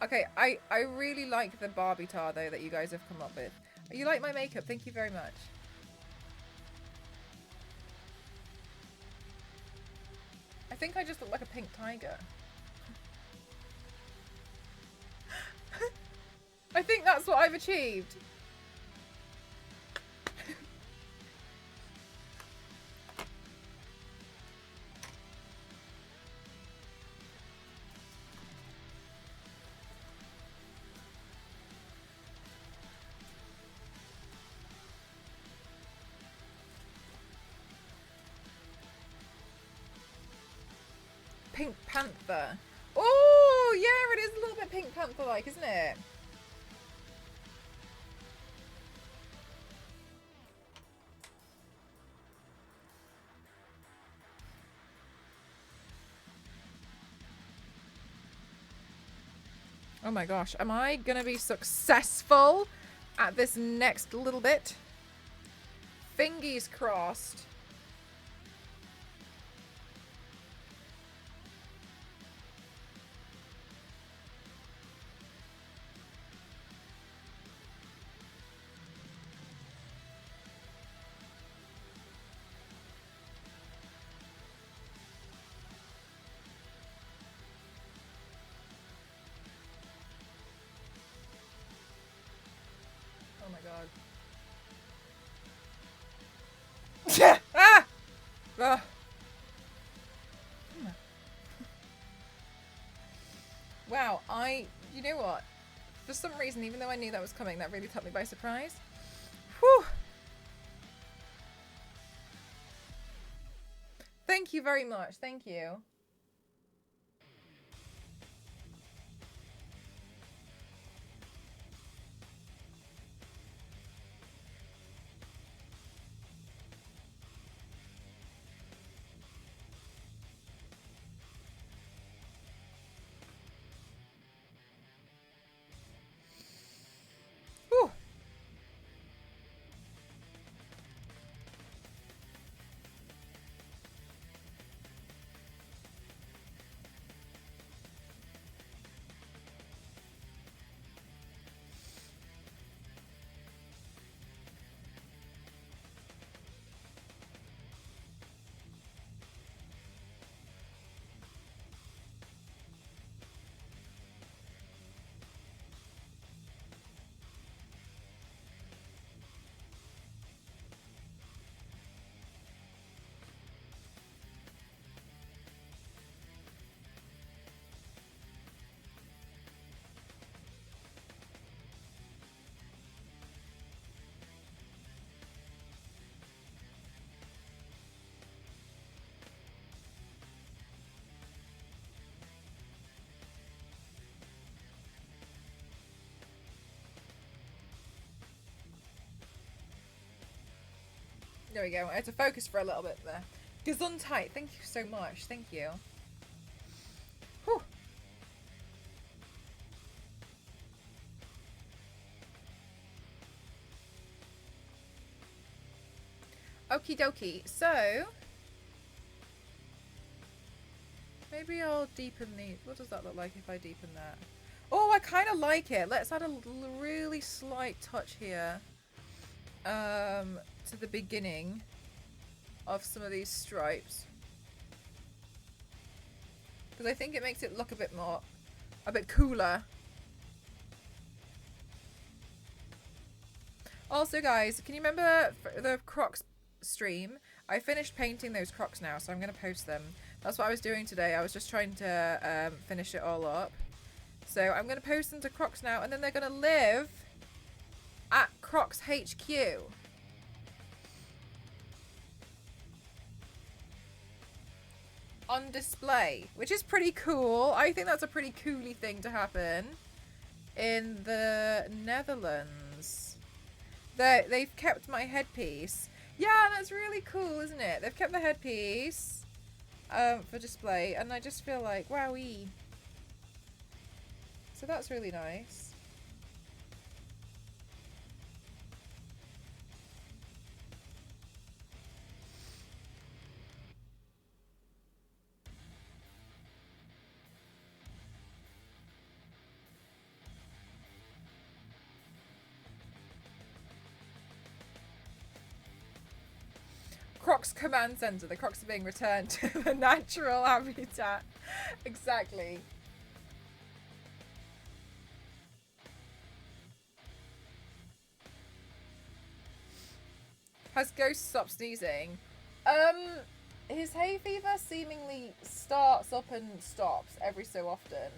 Okay, I really like the Barbie tar, though, that you guys have come up with. You like my makeup? Thank you very much. I think I just look like a pink tiger. I think that's what I've achieved. Pink Panther. Oh, yeah, it is a little bit Pink Panther-like, isn't it? Oh my gosh, am I gonna be successful at this next little bit? Fingers crossed. Wow, you know what? For some reason, even though I knew that was coming, that really took me by surprise. Whew! Thank you very much. Thank you. Whew! There we go. I had to focus for a little bit there. Gesundheit. Thank you so much. Thank you. Whew. Okie dokie. So, maybe I'll deepen these. What does that look like if I deepen that? Oh, I kind of like it. Let's add a really slight touch here. To the beginning of some of these stripes. Because I think it makes it look a bit cooler. Also, guys, can you remember the Crocs stream? I finished painting those Crocs now, so I'm going to post them. That's what I was doing today. I was just trying to finish it all up. So I'm going to post them to Crocs now, and then they're going to live at Crocs HQ. On display, which is pretty cool. I think that's a pretty cooly thing to happen in the Netherlands. They've kept my headpiece. Yeah, that's really cool, isn't it? They've kept the headpiece for display, and I just feel like, wowee. So that's really nice. Crocs command center. The Crocs are being returned to the natural habitat. Exactly. Has Ghost stopped sneezing? His hay fever seemingly starts up and stops every so often.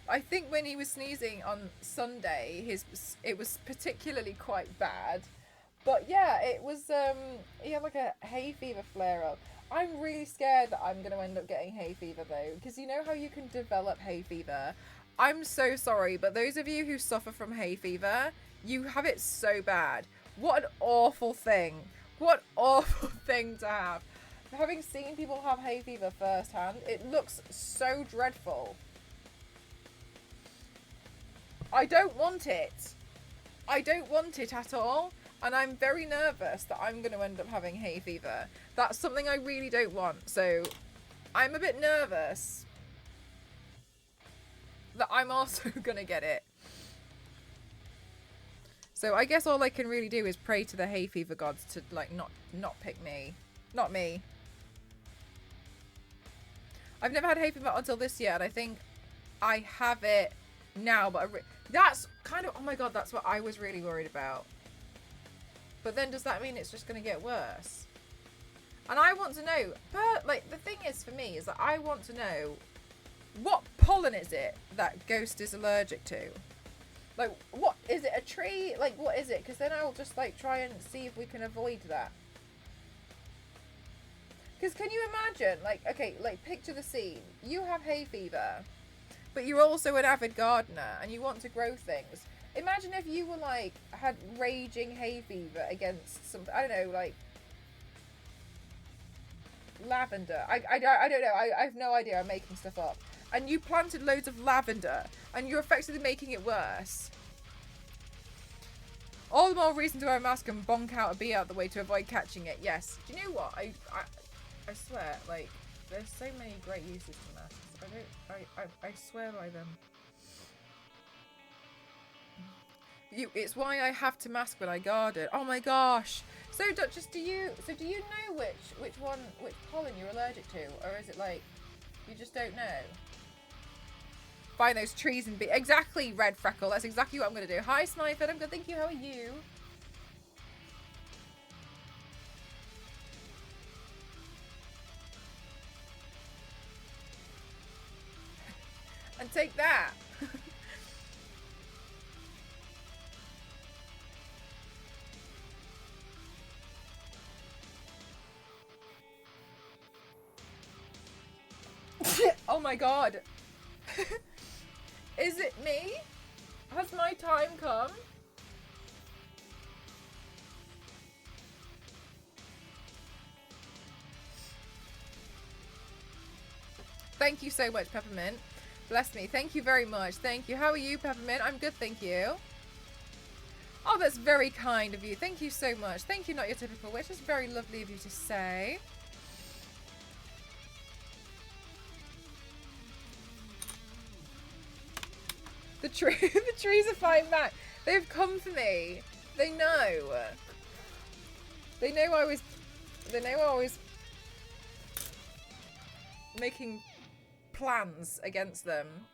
I think when he was sneezing on Sunday, it was particularly quite bad. But yeah, it was, he had like a hay fever flare up. I'm really scared that I'm going to end up getting hay fever though, because you know how you can develop hay fever? I'm so sorry, but those of you who suffer from hay fever, you have it so bad. What an awful thing. What awful thing to have. Having seen people have hay fever firsthand, it looks so dreadful. I don't want it. I don't want it at all. And I'm very nervous that I'm going to end up having hay fever. That's something I really don't want. So I'm a bit nervous that I'm also going to get it. So I guess all I can really do is pray to the hay fever gods to like not pick me. Not me. I've never had hay fever until this year, and I think I have it now, but that's kind of, oh my god, that's what I was really worried about. But then does that mean it's just going to get worse? And I want to know, but like the thing is for me is that I want to know What pollen is it that Ghost is allergic to? Like, what is it? A tree? Like, what is it? Because then I'll just like try and see if we can avoid that. Because can you imagine, like, okay, like picture the scene. You have hay fever, but you're also an avid gardener and you want to grow things. Imagine if you were like had raging hay fever against some, I don't know, like lavender. I don't know. I have no idea. I'm making stuff up. And you planted loads of lavender and you're effectively making it worse. All the more reason to wear a mask and bonk out a bee out the way to avoid catching it. Yes. Do you know what? I swear, like, there's so many great uses to masks. I swear by them. It's why I have to mask when I garden. Oh my gosh. So Duchess, do you know which pollen you're allergic to, or is it like you just don't know? Find those trees and be exactly, Red Freckle. That's exactly what I'm gonna do. Hi Smyford, I'm good, thank you. How are you? And take that. Oh my god. Is it me? Has my time come? Thank you so much, Peppermint. Bless me. Thank you very much. Thank you. How are you, Peppermint? I'm good, thank you. Oh, that's very kind of you. Thank you so much. Thank you, Not Your Typical Witch. That's very lovely of you to say. The trees are fighting back. They've come for me. They know. They know I was making plans against them.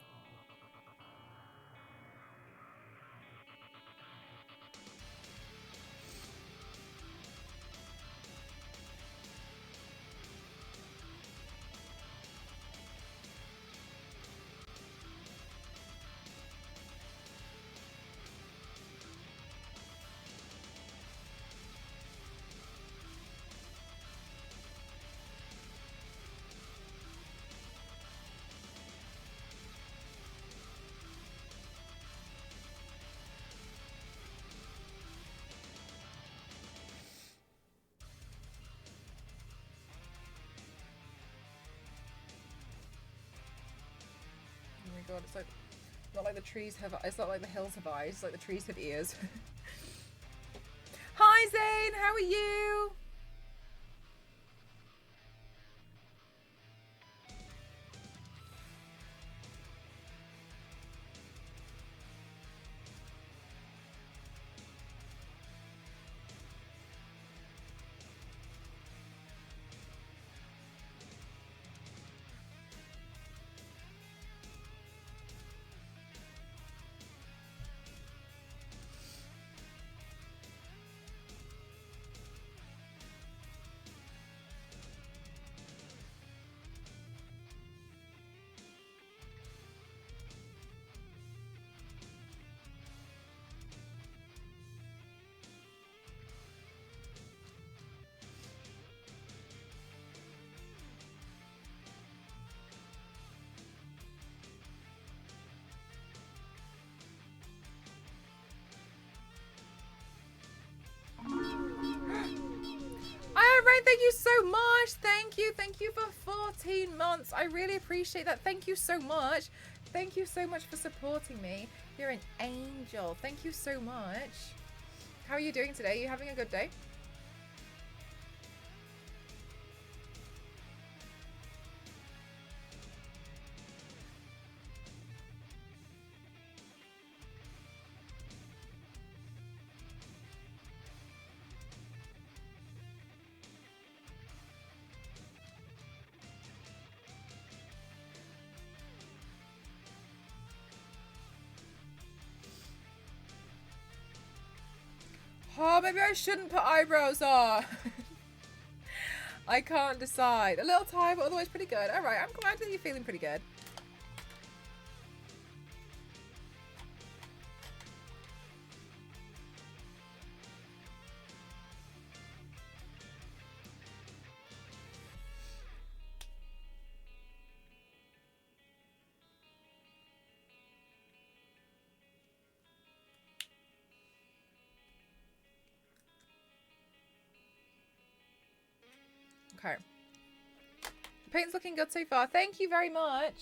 God, it's like not like the trees have. It's not like the hills have eyes. It's like the trees have ears. Hi Zane, how are you? Aaron, thank you so much. Thank you for 14 months. I really appreciate that. Thank you so much. Thank you so much for supporting me. You're an angel. Thank you so much. How are you doing today? Are you having a good day? Oh, maybe I shouldn't put eyebrows on. I can't decide. A little tired, but otherwise pretty good. Alright, I'm glad that you're feeling pretty good. Okay. The paint's looking good so far. Thank you very much.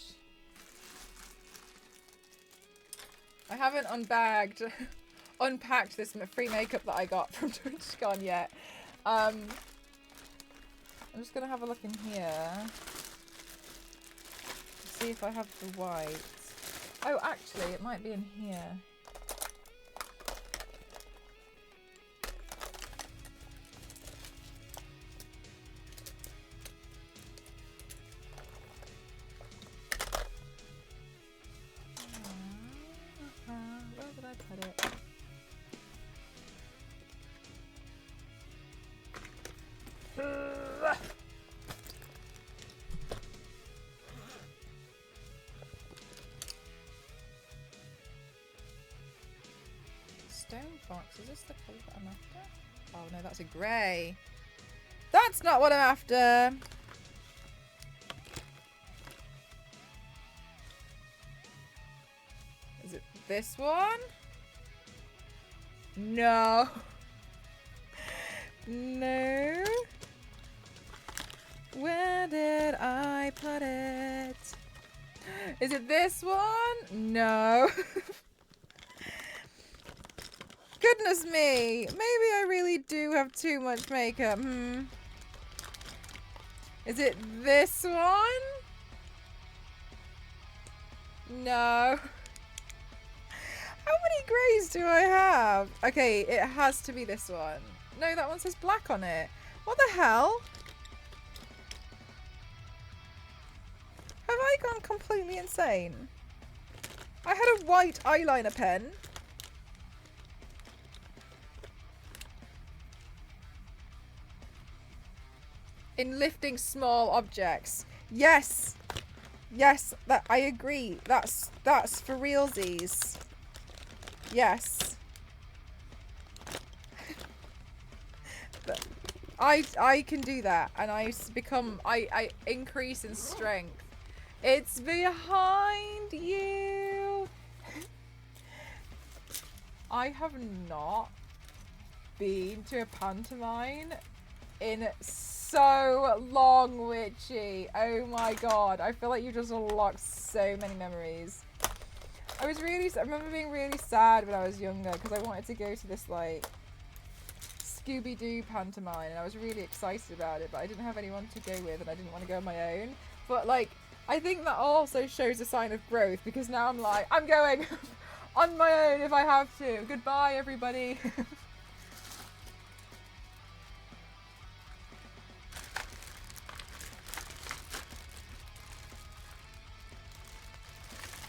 I haven't unpacked this free makeup that I got from TwitchCon yet. I'm just going to have a look in here. See if I have the white. Oh, actually, it might be in here. Where did I put it? Stone fox, is this the colour that I'm after? Oh no, that's a grey. That's not what I'm after. Is it this one? No. No. Where did I put it? Is it this one? No. Goodness me. Maybe I really do have too much makeup. Is it this one? No. How many greys do I have? Okay, it has to be this one. No, that one says black on it. What the hell? Have I gone completely insane? I had a white eyeliner pen. In lifting small objects. Yes. Yes, that I agree. That's for realsies. Yes. I can do that, and I increase in strength. It's behind you. I have not been to a pantomime in so long, Witchy. Oh my god, I feel like you just unlocked so many memories. I remember being really sad when I was younger because I wanted to go to this like Scooby-Doo pantomime and I was really excited about it, but I didn't have anyone to go with and I didn't want to go on my own. But like, I think that also shows a sign of growth because now I'm like, I'm going on my own if I have to. Goodbye, everybody.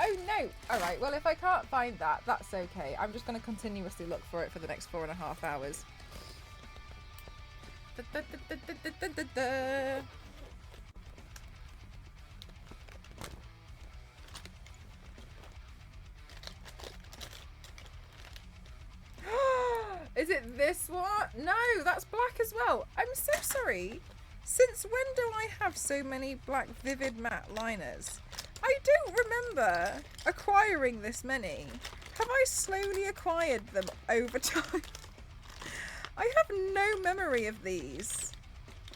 Oh no! Alright, well if I can't find that, that's okay. I'm just going to continuously look for it for the next 4.5 hours. Is it this one? No, that's black as well. I'm so sorry. Since when do I have so many black vivid matte liners? I don't remember acquiring this many. Have I slowly acquired them over time? I have no memory of these.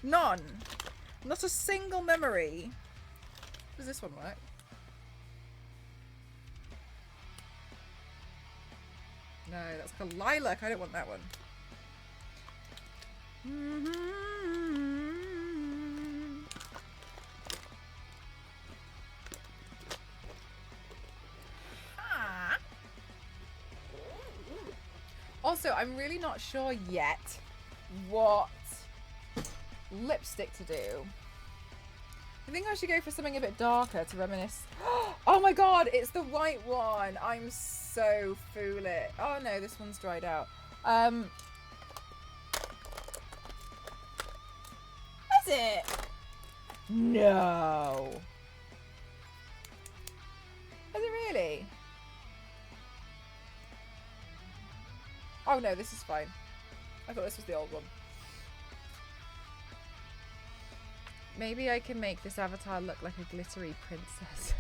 None. Not a single memory. Does this one work? No, that's called lilac. I don't want that one. Also, I'm really not sure yet what lipstick to do. I think I should go for something a bit darker to reminisce. Oh my god, it's the white one. I'm so foolish. Oh no, this one's dried out. Is it? No. Is it really? Oh no, this is fine. I thought this was the old one. Maybe I can make this avatar look like a glittery princess.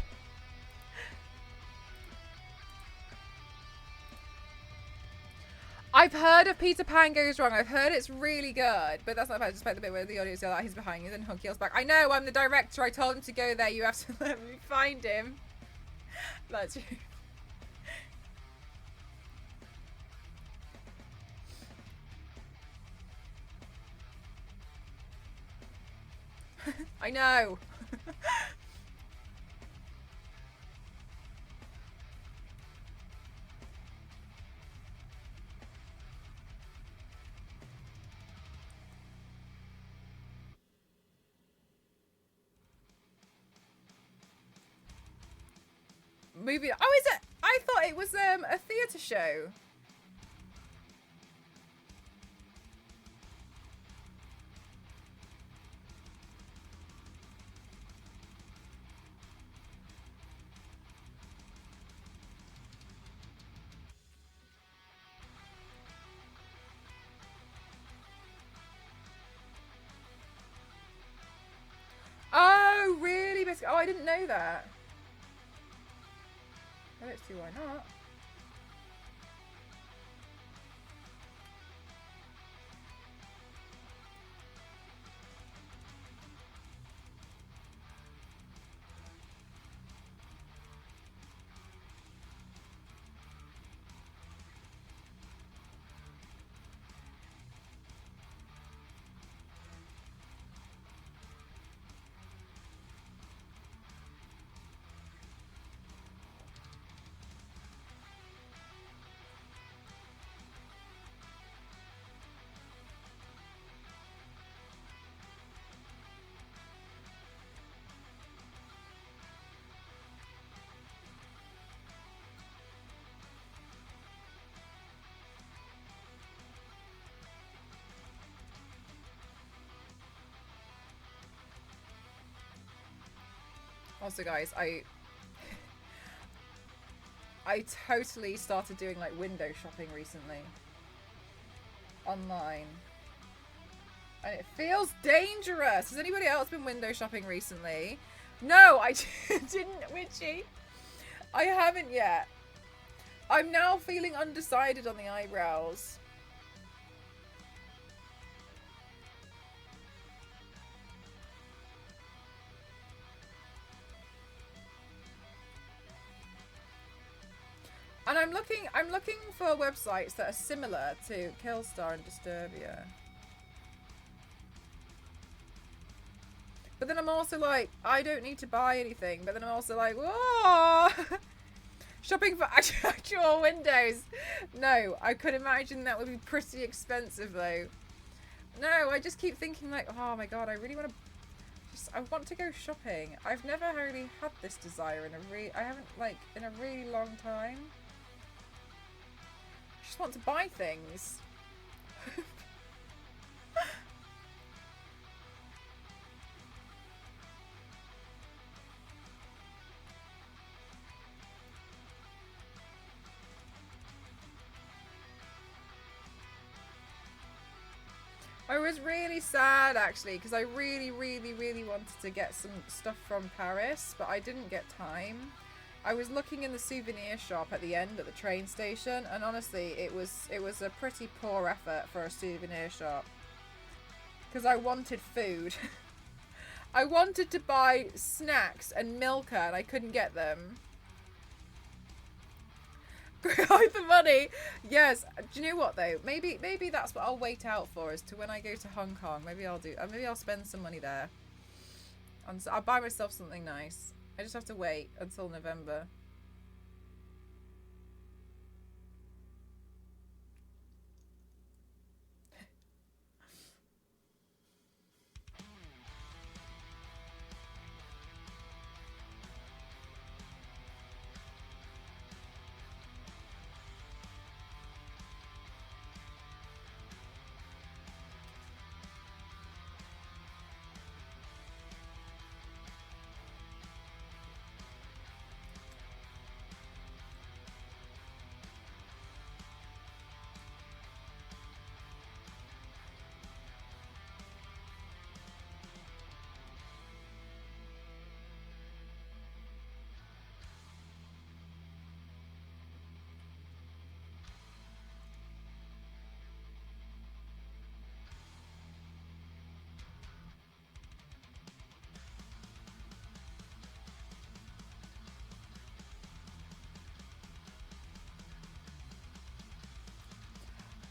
I've heard of Peter Pan Goes Wrong. I've heard it's really good, but that's not about just about the bit where the audience yell out he's behind you, then Hunk yells back, I know, I'm the director, I told him to go there, you have to let me find him. That's you. I know. Movie. Oh, is it? I thought it was a theatre show. Oh, really? Oh, I didn't know that. I don't see why not. Also, guys, I totally started doing like window shopping recently online, and it feels dangerous. Has anybody else been window shopping recently? No, I didn't, Witchy. I haven't yet. I'm now feeling undecided on the eyebrows. And I'm looking for websites that are similar to Killstar and Disturbia. But then I'm also like, I don't need to buy anything. But then I'm also like, whoa! Shopping for actual windows. No, I could imagine that would be pretty expensive though. No, I just keep thinking like, oh my god, I really want to. I want to go shopping. I've never really had this desire in I haven't like in a really long time. I just want to buy things. I was really sad actually because I really wanted to get some stuff from Paris, but I didn't get time. I was looking in the souvenir shop at the end at the train station, and honestly it was a pretty poor effort for a souvenir shop because I wanted food. I wanted to buy snacks and Milka and I couldn't get them. Hide the money. Yes. Do you know what though? Maybe that's what I'll wait out for, is to when I go to Hong Kong. Maybe I'll spend some money there. And so I'll buy myself something nice. I just have to wait until November.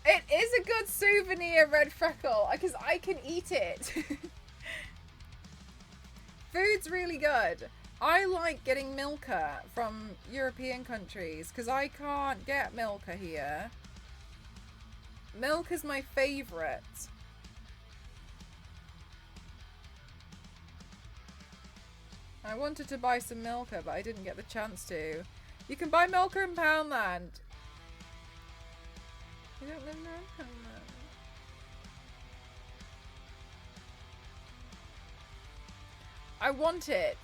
It is a good souvenir, red freckle, because I can eat it. Food's really good. I like getting Milka from European countries because I can't get Milka here. Milka's my favourite. I wanted to buy some Milka, but I didn't get the chance to. You can buy Milka in Poundland. You don't live there in Poundland. I want it.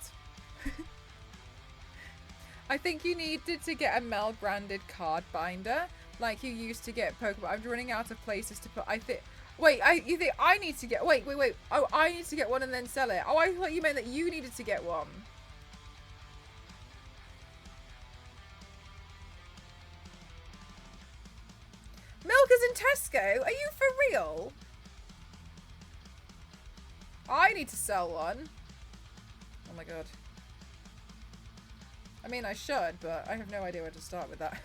I think you needed to get a Mel branded card binder like you used to get Pokemon. I'm running out of places to put. Wait, you think I need to get... Wait. Oh, I need to get one and then sell it. Oh, I thought you meant that you needed to get one. Milka's in Tesco? Are you for real? I need to sell one. Oh my god. I mean, I should, but I have no idea where to start with that.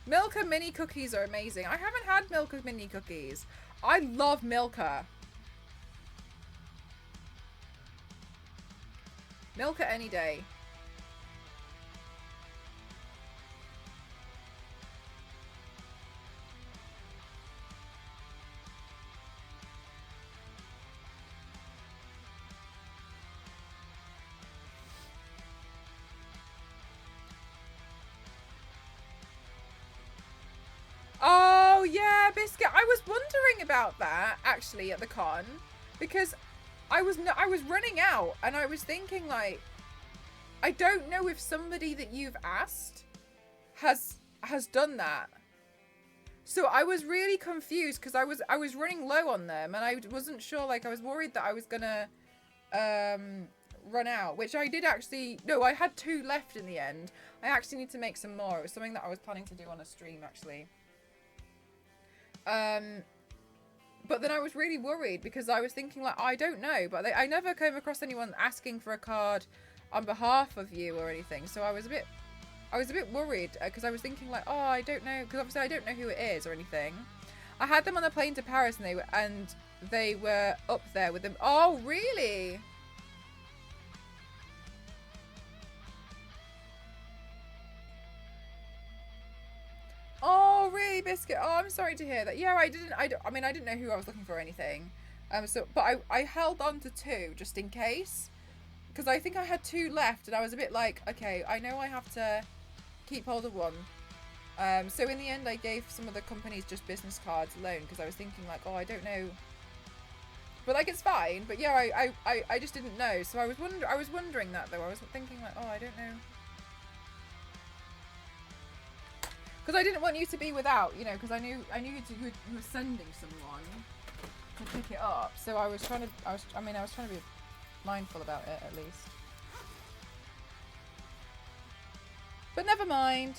Milka mini cookies are amazing. I haven't had Milka mini cookies. I love Milka. Milka any day. Oh, yeah, Biscuit. I was wondering about that, actually, at the con. Because I was running out, and I was thinking, like, I don't know if somebody that you've asked has done that. So I was really confused, because I was running low on them, and I wasn't sure, like, I was worried that I was gonna run out, which I did actually... No, I had 2 left in the end. I actually need to make some more. It was something that I was planning to do on a stream, actually. But then I was really worried because I was thinking, like, I don't know, but I never came across anyone asking for a card on behalf of you or anything. So I was a bit worried because I was thinking, like, oh, I don't know, because obviously I don't know who it is or anything. I had them on the plane to Paris and they were up there with them. Oh, really? Oh, really, Biscuit? Oh, I'm sorry to hear that. Yeah, I mean, I didn't know who I was looking for or anything. But I held on to 2 just in case. Because I think I had 2 left and I was a bit like, okay, I know I have to keep hold of one. So in the end, I gave some of the companies just business cards alone because I was thinking, like, oh, I don't know. But, like, it's fine. But, yeah, I just didn't know. So I was wondering that, though. I was thinking, like, oh, I don't know. Because I didn't want you to be without, you know, because I knew you were sending someone to pick it up. So I was trying to be mindful about it at least. But never mind.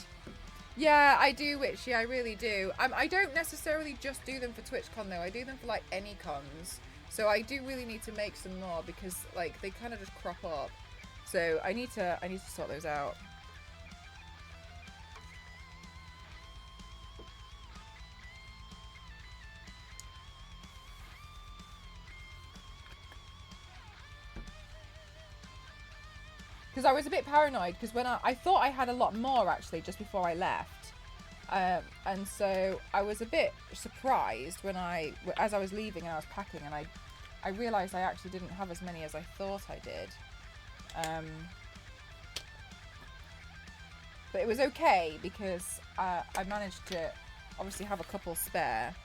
Yeah, I do, Witchy, I really do. I don't necessarily just do them for TwitchCon though. I do them for like any cons. So I do really need to make some more because like they kind of just crop up. So I need to sort those out. Because I was a bit paranoid because when I thought I had a lot more actually just before I left. And so I was a bit surprised when as I was leaving and I was packing and I realised I actually didn't have as many as I thought I did. But it was okay because I managed to obviously have a couple spare.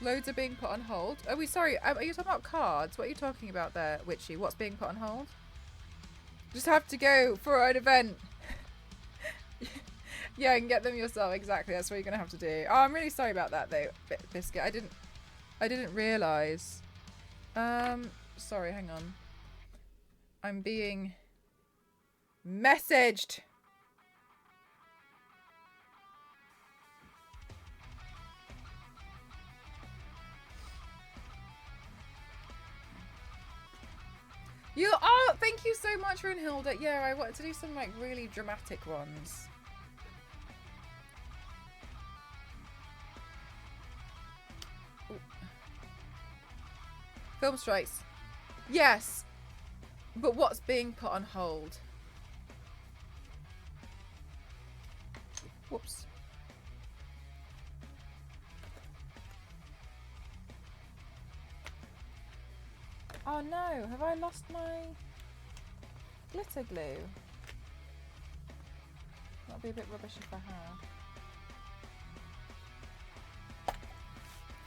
Loads are being put on hold. Oh, sorry. Are you talking about cards? What are you talking about there, Witchy? What's being put on hold? Just have to go for an event. Yeah, and get them yourself. Exactly. That's what you're gonna have to do. Oh, I'm really sorry about that, though, Biscuit. I didn't realise. Sorry. Hang on. I'm being messaged. Oh, thank you so much, Runhilda. Yeah, I wanted to do some like really dramatic ones. Ooh. Film strikes. Yes, but what's being put on hold? Whoops. Oh no, have I lost my glitter glue? That'll be a bit rubbish if I have.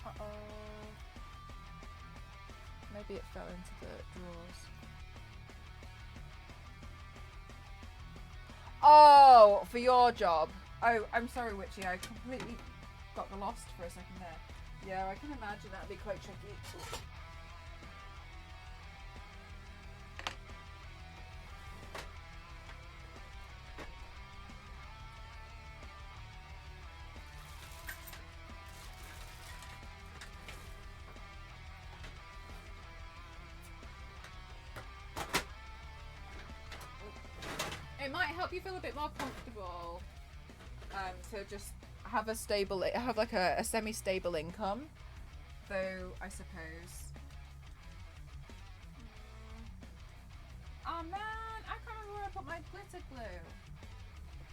Uh-oh. Maybe it fell into the drawers. Oh, for your job. Oh, I'm sorry, Witchy. I completely got the lost for a second there. Yeah, I can imagine that'd be quite tricky. It might help you feel a bit more comfortable to just have like a semi-stable income, though I suppose. Oh man, I can't remember where I put my glitter glue.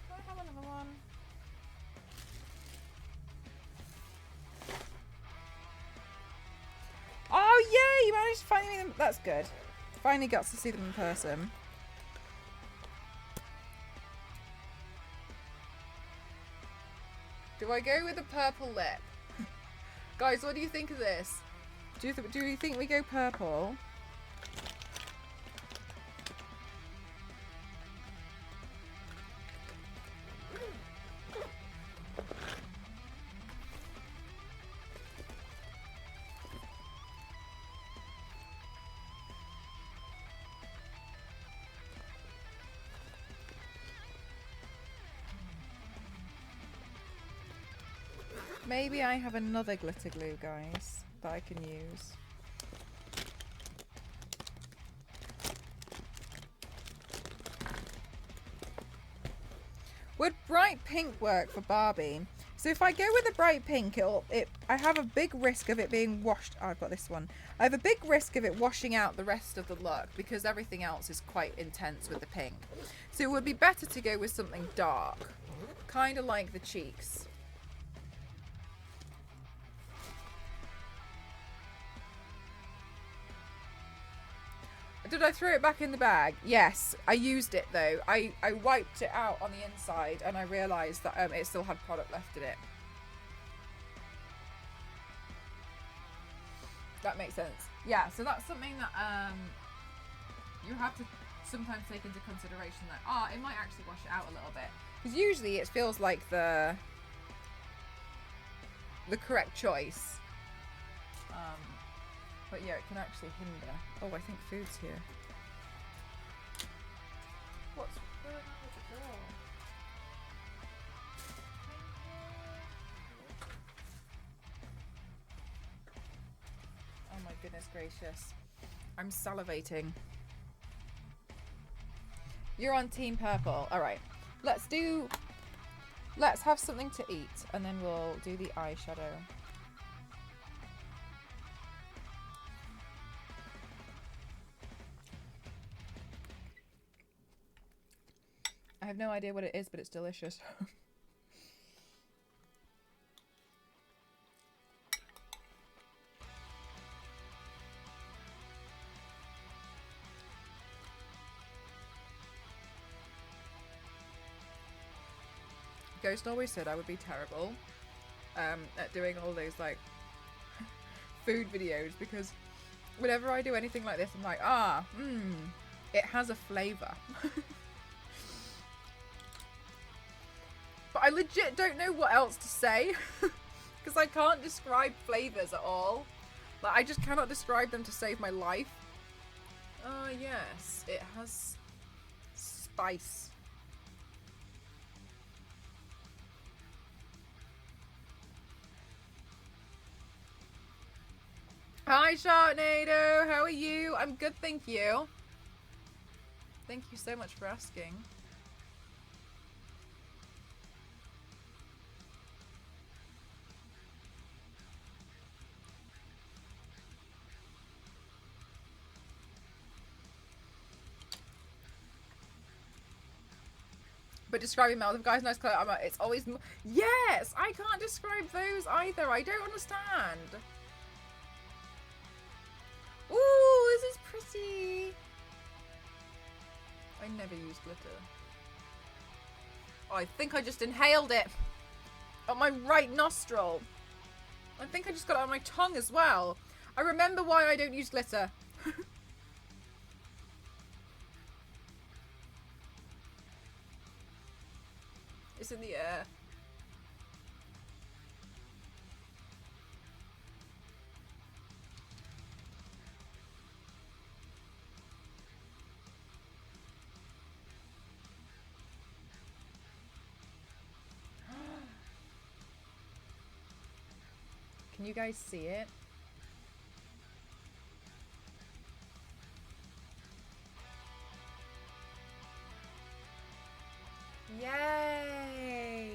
Do I have another one? Oh yay, you managed to find me them. That's good. Finally got to see them in person. Do I go with a purple lip? Guys, what do you think of this? Do you think we go purple? Maybe I have another glitter glue, guys, that I can use. Would bright pink work for Barbie? So if I go with a bright pink, I have a big risk of it being washed. Oh, I've got this one. I have a big risk of it washing out the rest of the look because everything else is quite intense with the pink. So it would be better to go with something dark, kind of like the cheeks. Did I throw it back in the bag? Yes, I used it though. I wiped it out on the inside and I realised that it still had product left in it. That makes sense. Yeah, so that's something that you have to sometimes take into consideration that, it might actually wash it out a little bit. Because usually it feels like the correct choice. But yeah, it can actually hinder. Oh, I think food's here. What's going on with the door? Oh my goodness gracious. I'm salivating. You're on Team Purple. Alright. Let's have something to eat and then we'll do the eyeshadow. I have no idea what it is, but it's delicious. Ghost always said I would be terrible at doing all those like food videos because whenever I do anything like this, I'm like, it has a flavour. But I legit don't know what else to say because I can't describe flavours at all. Like, I just cannot describe them to save my life. Yes, it has spice. Hi Sharknado, how are you? I'm good, thank you. Thank you so much for asking. But describing Mel, the guy's nice colour, it's always... Yes! I can't describe those either. I don't understand. Ooh, this is pretty. I never use glitter. Oh, I think I just inhaled it. On my right nostril. I think I just got it on my tongue as well. I remember why I don't use glitter. It's in the air. Can you guys see it? Yay!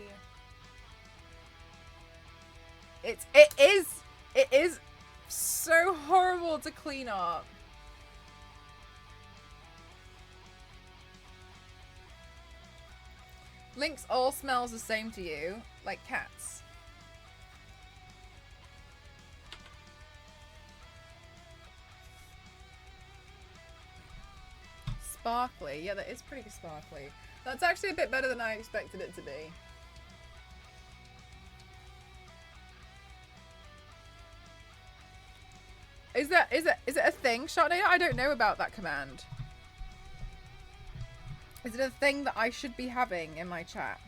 It is so horrible to clean up. Lynx all smells the same to you, like cats. Sparkly, yeah, that is pretty sparkly. That's actually a bit better than I expected it to be. Is it a thing, Sharknado? I don't know about that command. Is it a thing that I should be having in my chat?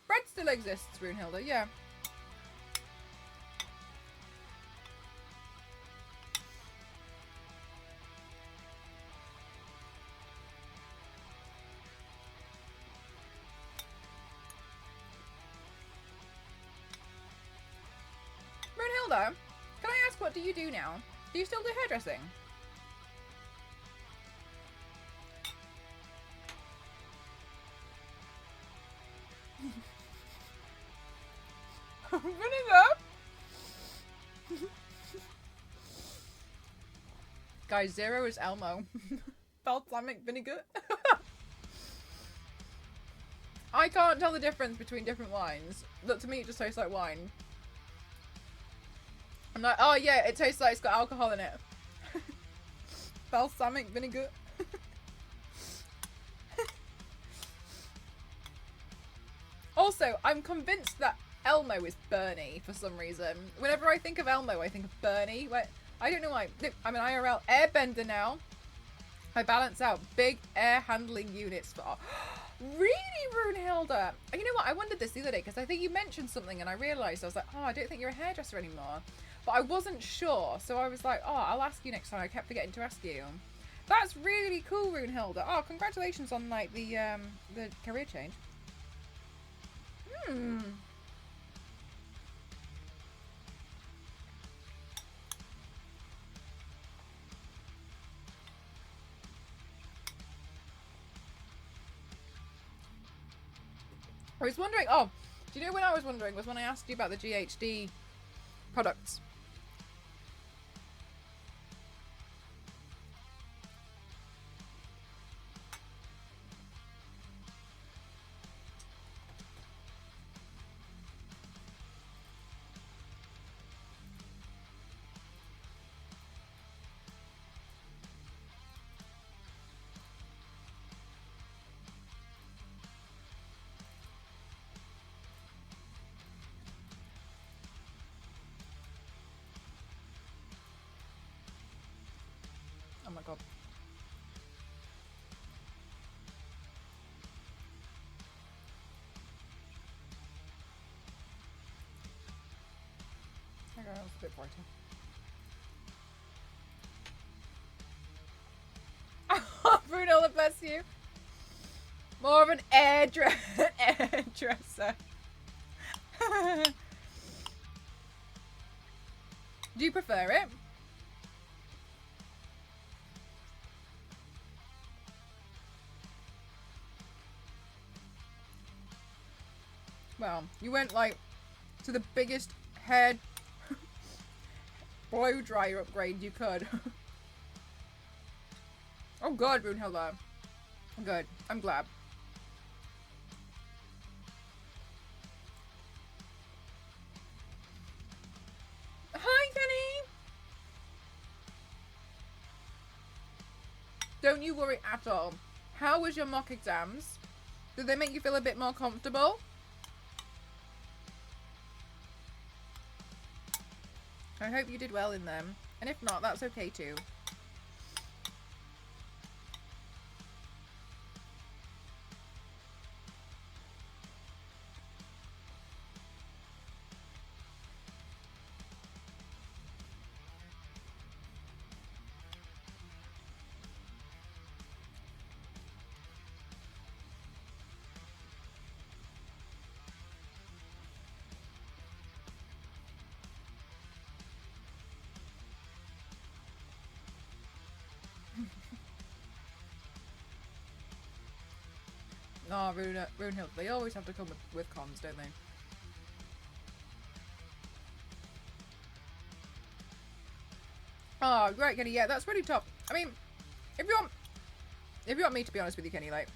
Bread still exists, Runehilda, yeah. Runehilda, can I ask, what do you do now? Do you still do hairdressing? Vinegar? Guys, 0 is Elmo. Balsamic vinegar. I can't tell the difference between different wines. Look, to me it just tastes like wine. I'm like, oh yeah, it tastes like it's got alcohol in it. Balsamic vinegar. Also, I'm convinced that Elmo is Bernie for some reason. Whenever I think of Elmo, I think of Bernie. I don't know why. Look, I'm an IRL airbender now. I balance out big air handling units for... Really, Runehilda? And you know what? I wondered this the other day because I think you mentioned something and I realised, I was like, oh, I don't think you're a hairdresser anymore. But I wasn't sure. So I was like, oh, I'll ask you next time. I kept forgetting to ask you. That's really cool, Runehilda. Oh, congratulations on like the career change. Hmm. I was wondering, oh, do you know when I was wondering was when I asked you about the GHD products. Oh my god. Okay. That's a bit brighter. Oh, Brunella, bless you. More of an hairdresser. Do you prefer it? Well, you went like to the biggest hair blow dryer upgrade you could. Oh god, Brunhilda. Good. I'm glad. Hi, Kenny! Don't you worry at all. How was your mock exams? Did they make you feel a bit more comfortable? I hope you did well in them. And if not, that's okay too. Oh, Runehill. They always have to come with cons, don't they? Oh, great, Kenny. Yeah, that's really tough. I mean, if you want me to be honest with you, Kenny, like,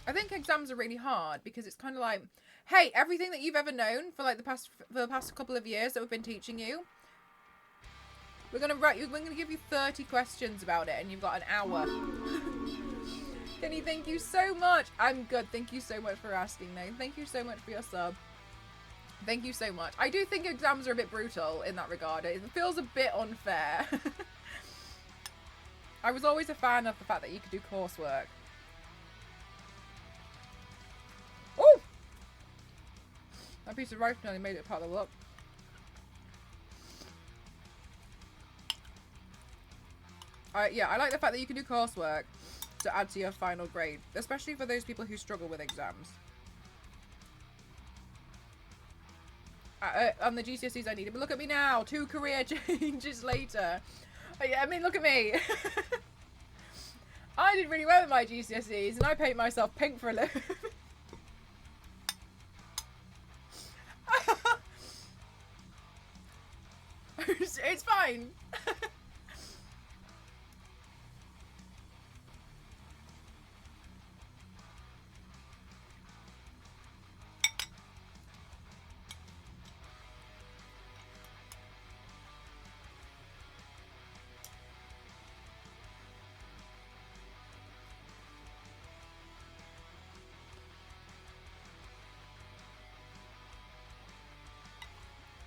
I think exams are really hard because it's kind of like, hey, everything that you've ever known for like the past couple of years that we've been teaching you, we're gonna give you 30 questions about it, and you've got an hour. Kenny, thank you so much. I'm good. Thank you so much for asking, though. Thank you so much for your sub. Thank you so much. I do think exams are a bit brutal in that regard. It feels a bit unfair. I was always a fan of the fact that you could do coursework. Oh! That piece of rice nearly made it part of the look. Yeah, I like the fact that you can do coursework to add to your final grade, especially for those people who struggle with exams. On the GCSEs I needed, but look at me now, 2 career changes later. I mean, look at me. I did really well with my GCSEs, and I paint myself pink for a living. It's fine.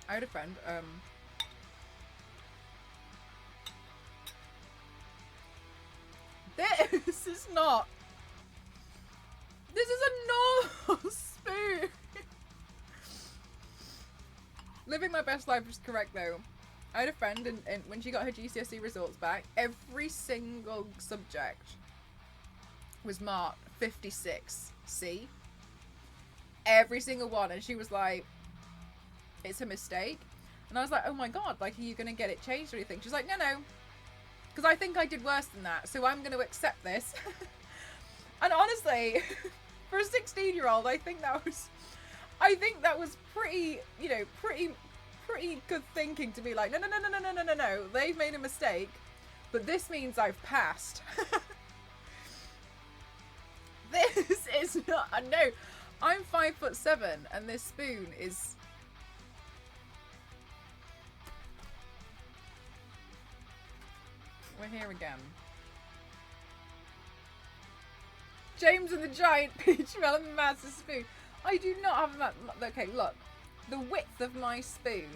I had a friend, this is not. This is a normal spoon. Living my best life is correct though. I had a friend and when she got her GCSE results back, every single subject was marked 56C. Every single one, and she was like, it's a mistake. And I was like, oh my god, like, are you gonna get it changed or anything? She's like, no, because I think I did worse than that, so I'm gonna accept this. And honestly, for a 16-year-old, I think that was pretty, you know, pretty good thinking to be like, no, they've made a mistake, but this means I've passed. This is not, no, I'm 5'7", and this spoon is. We're here again. James and the giant peach melon massive spoon. I do not have that. Okay, look. The width of my spoon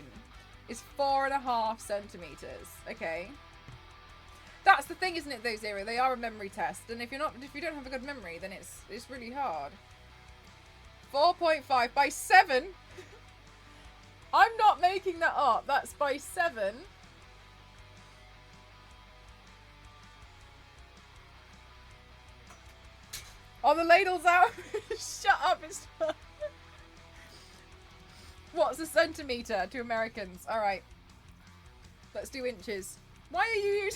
is 4.5 centimeters. Okay. That's the thing, isn't it? Though, Zero. They are a memory test, and if you don't have a good memory, then it's really hard. 4.5 by 7. I'm not making that up. That's by 7. Oh, the ladle's out. Shut up. It's not. What's a centimetre to Americans? All right. Let's do inches. Why are you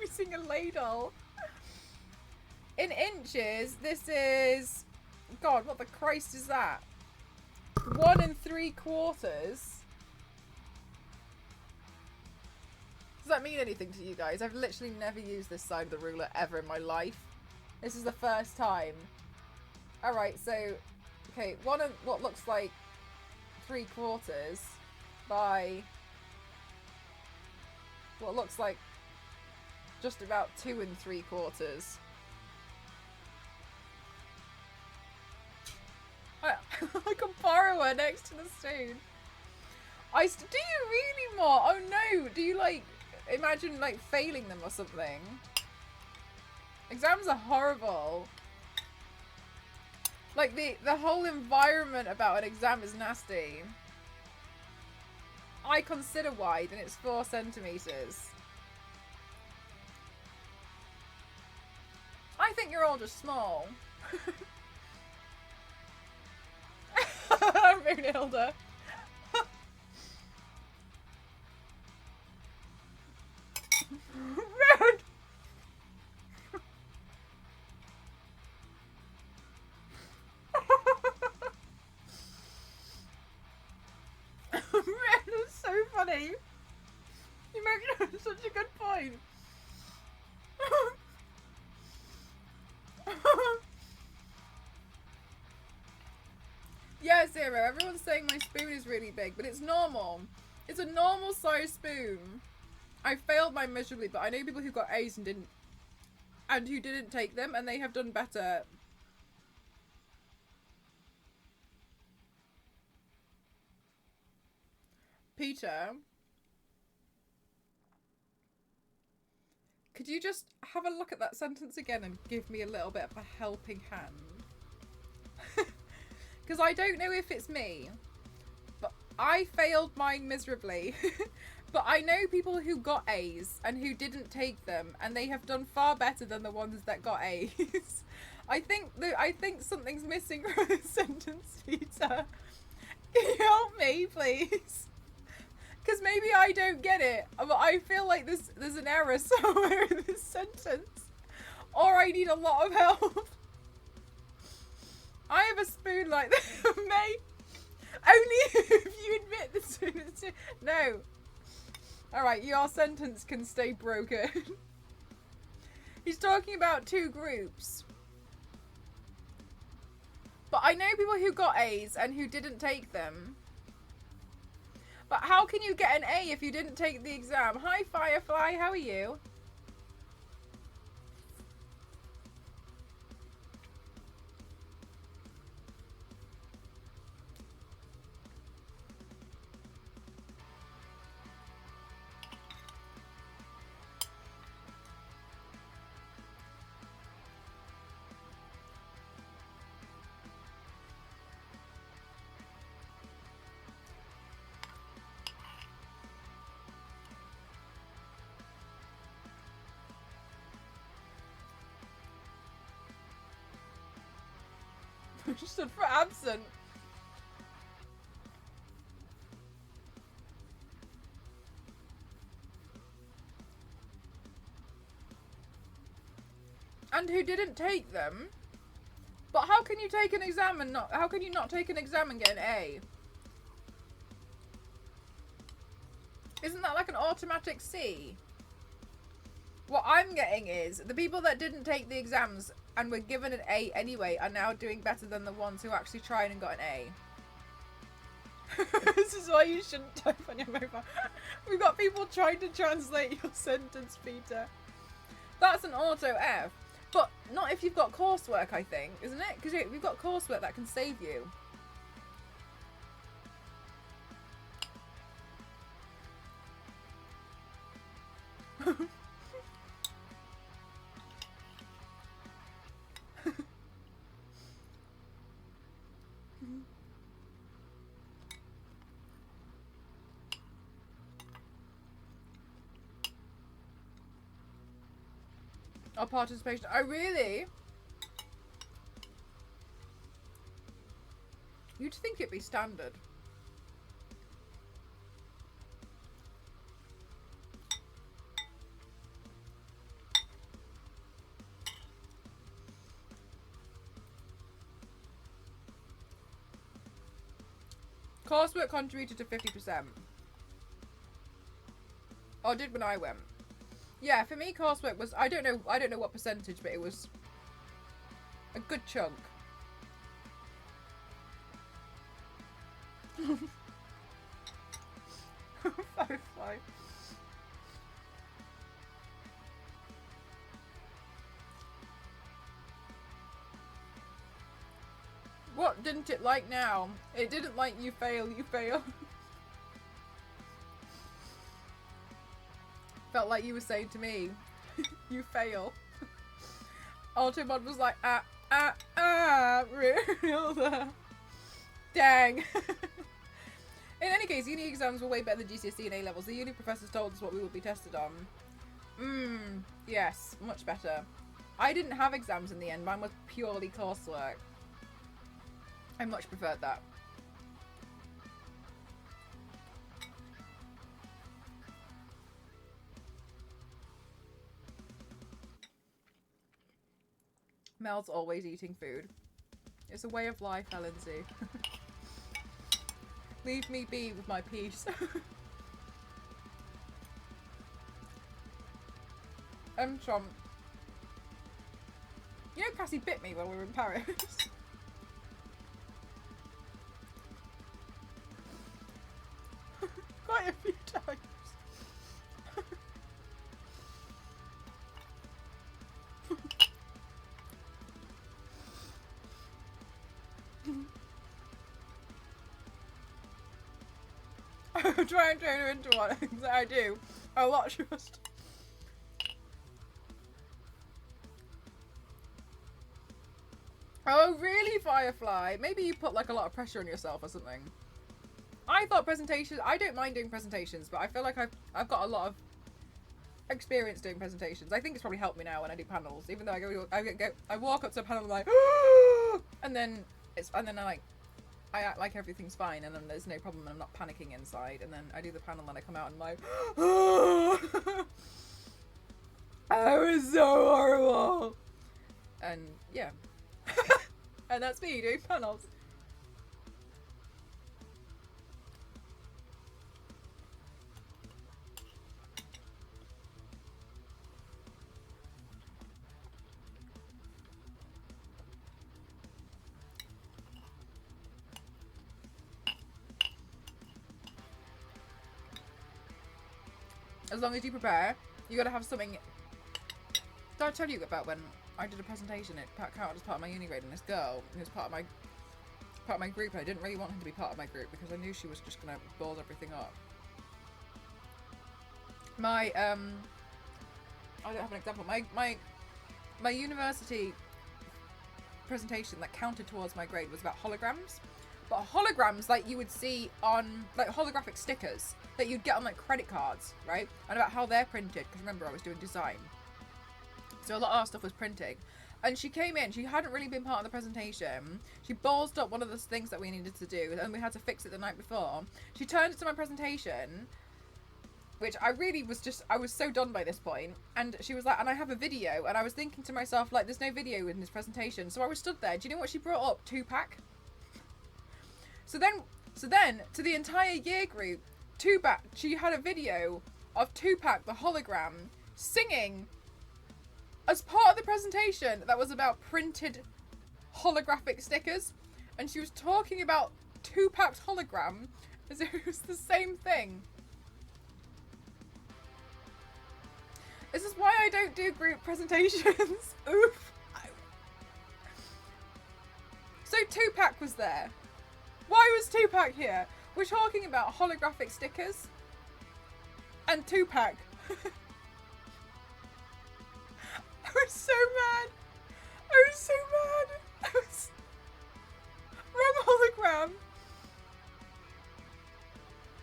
using a ladle? In inches, this is... God, what the Christ is that? 1 3/4. Does that mean anything to you guys? I've literally never used this side of the ruler ever in my life. This is the first time. Alright, so... Okay, what looks like 3/4 by... what looks like just about 2 3/4. I can borrow her next to the spoon. Do you really, more? Oh no! Do you like imagine like failing them or something? Exams are horrible. Like the whole environment about an exam is nasty. I consider wide and it's 4 centimeters. I think you're all just small. Brunhilde. Rude. That's so funny. You make such a good point. Yeah, Zero. Everyone's saying my spoon is really big, but it's normal. It's a normal size spoon. I failed mine miserably, but I know people who got A's and who didn't take them, and they have done better. Peter, could you just have a look at that sentence again and give me a little bit of a helping hand? Because I don't know if it's me, but I failed mine miserably. But I know people who got A's and who didn't take them, and they have done far better than the ones that got A's. I think something's missing from this sentence, Peter. Can you help me, please? Because maybe I don't get it, but I feel like there's an error somewhere in this sentence, or I need a lot of help. I have a spoon like that, mate. Only if you admit the spoon is too... No. Alright, your sentence can stay broken. He's talking about 2 groups. But I know people who got A's and who didn't take them. But how can you get an A if you didn't take the exam? Hi, Firefly. How are you? Stood for absent. And who didn't take them? But how can you take an exam and not... How can you not take an exam and get an A? Isn't that like an automatic C? What I'm getting is the people that didn't take the exams and were given an A anyway are now doing better than the ones who actually tried and got an A. This is why you shouldn't type on your mobile. We've got people trying to translate your sentence, Peter. That's an auto F. But not if you've got coursework, I think, isn't it? Because we've got coursework that can save you. Or participation. Oh, really? You'd think it'd be standard. Coursework contributed to 50%. Or did when I went. Yeah, for me coursework was I don't know what percentage, but it was a good chunk. Firefly. What didn't it like now? It didn't like you fail, you fail. Felt like you were saying to me, you fail. Ultimod was like, real there. Dang. In any case, uni exams were way better than GCSE and A-levels. The uni professors told us what we would be tested on. Yes, much better. I didn't have exams in the end. Mine was purely coursework. I much preferred that. Mel's always eating food. It's a way of life, Lindsay. Leave me be with my peace. Trump. You know Cassie bit me when we were in Paris. Quite a few times. I'm trying to turn her into one. I do. A lot, just. Oh, really, Firefly? Maybe you put like a lot of pressure on yourself or something. I thought presentations. I don't mind doing presentations, but I feel like I've got a lot of experience doing presentations. I think it's probably helped me now when I do panels. Even though I walk up to a panel and I'm like, and then I act like everything's fine, and then there's no problem, and I'm not panicking inside. And then I do the panel, and I come out and I'm like, I was so horrible. And yeah, and that's me doing panels. As long as you prepare, you gotta have something. Did I tell you about when I did a presentation? It counted as part of my uni grade, and this girl who was part of my group. I didn't really want her to be part of my group because I knew she was just gonna balls everything up. My I don't have an example. My university presentation that counted towards my grade was about holograms. But holograms like you would see on like holographic stickers that you'd get on like credit cards, right? And about how they're printed, because remember I was doing design. So a lot of our stuff was printing. And she came in, she hadn't really been part of the presentation. She ballsed up one of the things that we needed to do, and we had to fix it the night before. She turned to my presentation, which I really was I was so done by this point. And she was like, and I have a video. And I was thinking to myself, like, there's no video in this presentation. So I was stood there. Do you know what she brought up? Tupac. So then, to the entire year group, Tupac, she had a video of Tupac, the hologram, singing as part of the presentation that was about printed holographic stickers. And she was talking about Tupac's hologram as if it was the same thing. This is why I don't do group presentations. Oof. So Tupac was there. Why was Tupac here? We're talking about holographic stickers and Tupac. I was so mad. I was so mad. I was wrong hologram.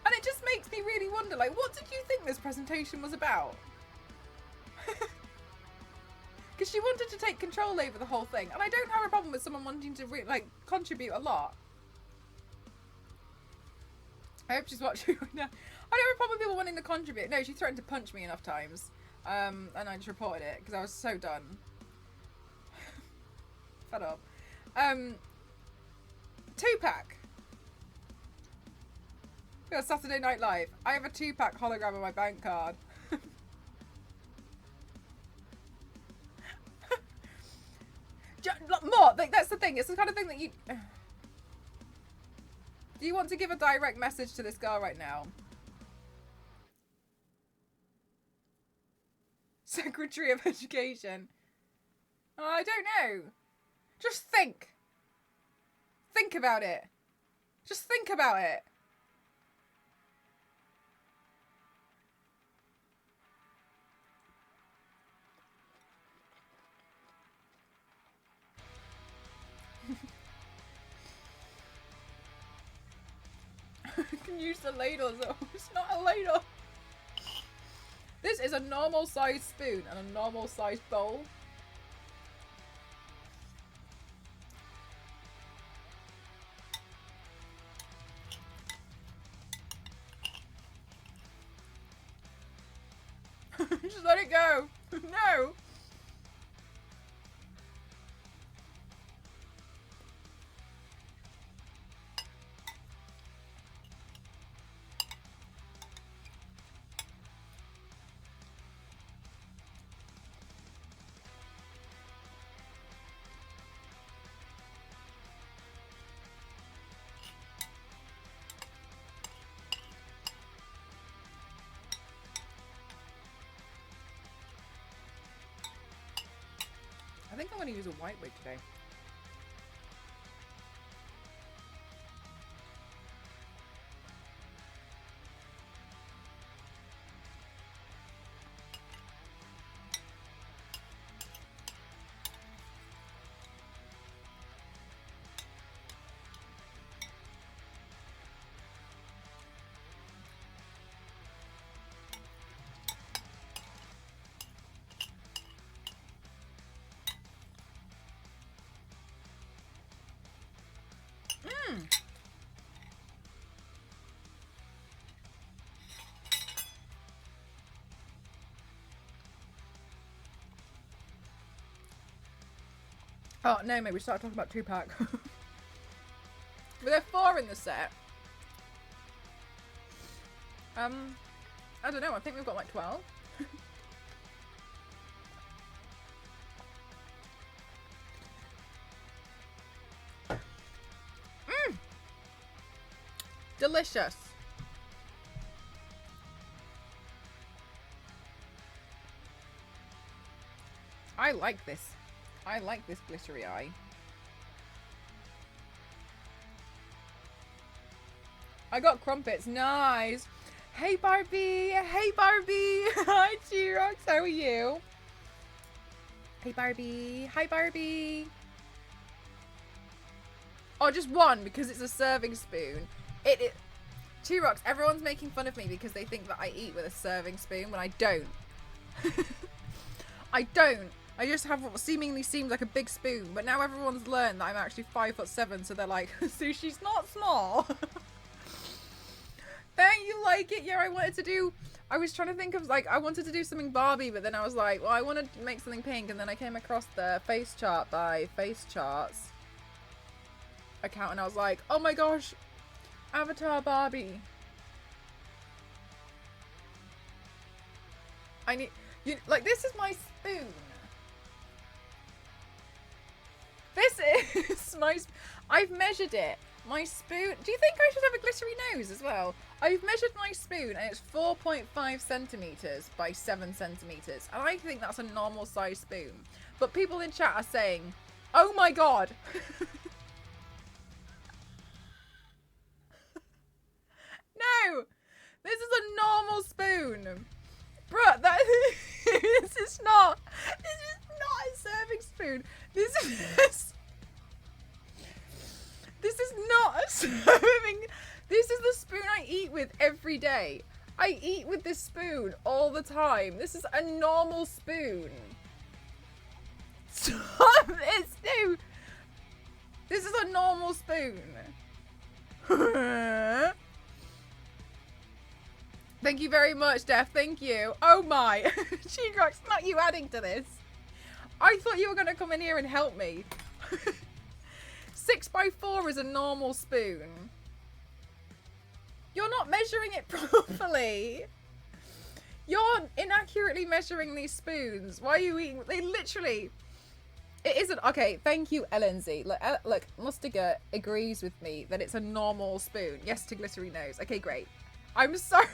And it just makes me really wonder, like, what did you think this presentation was about? Because she wanted to take control over the whole thing. And I don't have a problem with someone wanting to, contribute a lot. I hope she's watching right now. I don't have a problem with people wanting to contribute. No, she threatened to punch me enough times. And I just reported it because I was so done. Fed up. 2-pack. We got Saturday Night Live. I have a 2-pack hologram on my bank card. More, that's the thing. It's the kind of thing that you... Do you want to give a direct message to this girl right now? Secretary of Education. Oh, I don't know. Just think. Think about it. Just think about it. You can use the ladle though. It's not a ladle. This is a normal sized spoon and a normal sized bowl. Just let it go. No. I think I'm going to use a white wig today. Oh, no, maybe we start talking about 2-pack. But there are 4 in the set. I don't know, I think we've got like 12. Delicious. I like this. I like this glittery eye. I got crumpets. Nice. Hey, Barbie. Hey, Barbie. Hi, T-Rox. How are you? Hey, Barbie. Hi, Barbie. Oh, just one because it's a serving spoon. T-Rox, everyone's making fun of me because they think that I eat with a serving spoon when I don't. I don't. I just have what seemingly seems like a big spoon, but now everyone's learned that I'm actually 5'7", so they're like, sushi's not small. Don't you like it? Yeah, I was trying to think of, I wanted to do something Barbie, but then I was like, well, I want to make something pink, and then I came across the face chart by Face Charts account, and I was like, oh my gosh, Avatar Barbie. This is my spoon. This is I've measured it. My spoon. Do you think I should have a glittery nose as well? I've measured my spoon and it's 4.5 centimeters by 7 centimeters. And I think that's a normal size spoon. But people in chat are saying, oh my god. No, this is a normal spoon. Bruh, this is not a serving spoon. This is not a serving. This is the spoon I eat with every day. I eat with this spoon all the time. This is a normal spoon. Stop! It's new! This is a normal spoon. Thank you very much, Def. Thank you. Oh my. She-Rock's not you adding to this. I thought you were going to come in here and help me. 6x4 is a normal spoon. You're not measuring it properly. You're inaccurately measuring these spoons. Why are you eating? They literally... It isn't... Okay, thank you, Lindsay. Look, Mustiga agrees with me that it's a normal spoon. Yes to glittery nose. Okay, great. I'm sorry.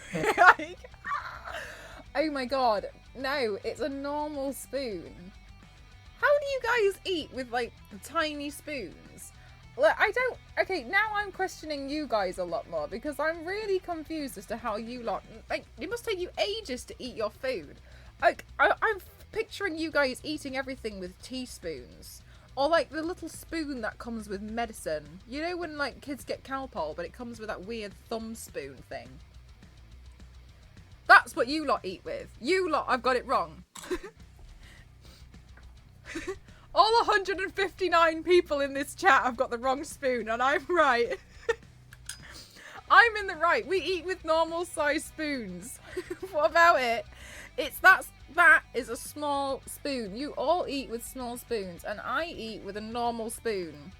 Oh my god. No, it's a normal spoon. How do you guys eat with, like, tiny spoons? Like, I don't... Okay, now I'm questioning you guys a lot more because I'm really confused as to how you lot... Like, it must take you ages to eat your food. Like, I'm picturing you guys eating everything with teaspoons. Or, like, the little spoon that comes with medicine. You know when, like, kids get Calpol, but it comes with that weird thumb spoon thing? That's what you lot eat with. You lot, I've got it wrong. All 159 people in this chat have got the wrong spoon, and I'm right. I'm in the right. We eat with normal size spoons. What about it? That is a small spoon. You all eat with small spoons, and I eat with a normal spoon.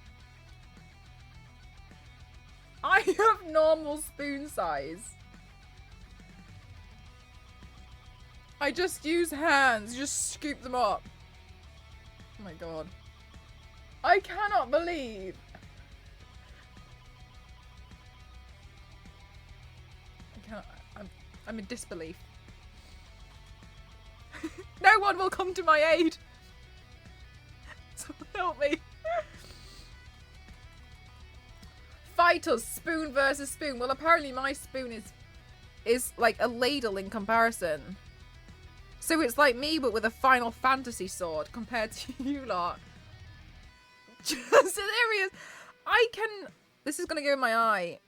I have normal spoon size. I just use hands, just scoop them up. Oh my god. I cannot believe. I'm in disbelief. No one will come to my aid. Someone help me. Fight us, spoon versus spoon. Well, apparently my spoon is like a ladle in comparison. So it's like me, but with a Final Fantasy sword compared to you lot. Just hilarious. This is going to go in my eye.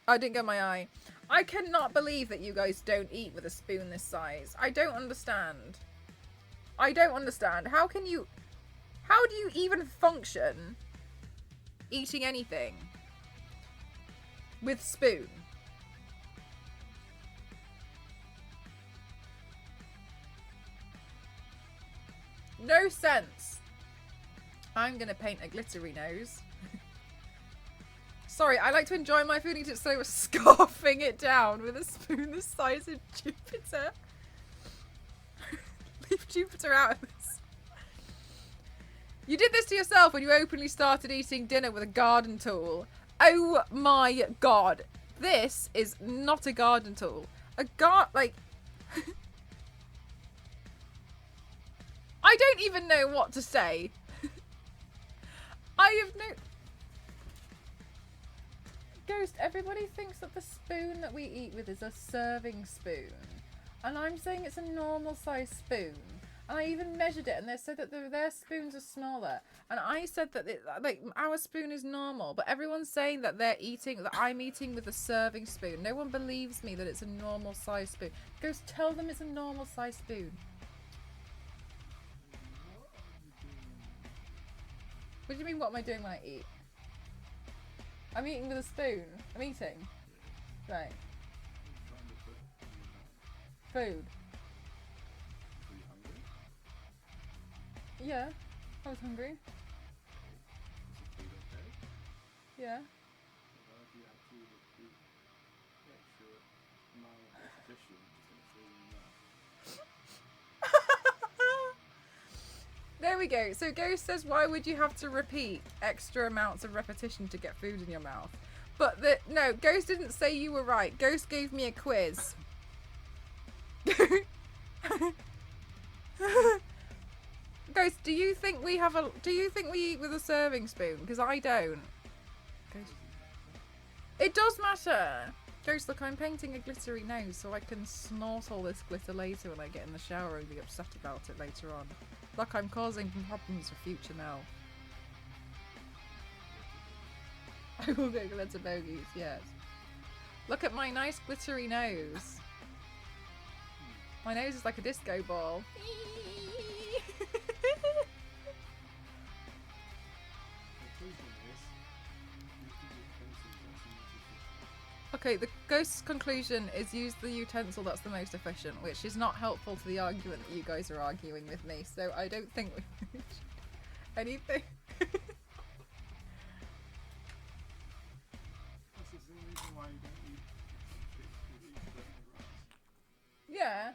Oh, I didn't go in my eye. I cannot believe that you guys don't eat with a spoon this size. I don't understand. I don't understand. How do you even function eating anything with spoon? No sense. I'm going to paint a glittery nose. Sorry, I like to enjoy my food instead of scarfing it down with a spoon the size of Jupiter. Leave Jupiter out of this. You did this to yourself when you openly started eating dinner with a garden tool. Oh my god. This is not a garden tool. Like... I don't even know what to say. I have no... Ghost, everybody thinks that the spoon that we eat with is a serving spoon. And I'm saying it's a normal size spoon. And I even measured it and they said that their spoons are smaller. And I said that like our spoon is normal. But everyone's saying that I'm eating with a serving spoon. No one believes me that it's a normal size spoon. Ghost, tell them it's a normal size spoon. What do you mean, what am I doing when I eat? I'm eating with a spoon. I'm eating. Right. Food. Yeah. I was hungry. Yeah. There we go. So Ghost says, why would you have to repeat extra amounts of repetition to get food in your mouth? But no, Ghost didn't say you were right. Ghost gave me a quiz. Ghost, do you think we eat with a serving spoon? Because I don't. Ghost. It does matter. Ghost, look, I'm painting a glittery nose so I can snort all this glitter later when I get in the shower and be upset about it later on. Look, I'm causing problems for future Mel. I will go glitter bogies, yes. Look at my nice glittery nose. My nose is like a disco ball. Okay, the ghost's conclusion is use the utensil that's the most efficient, which is not helpful to the argument that you guys are arguing with me, so I don't think we should anything. This is the reason why you don't eat Yeah.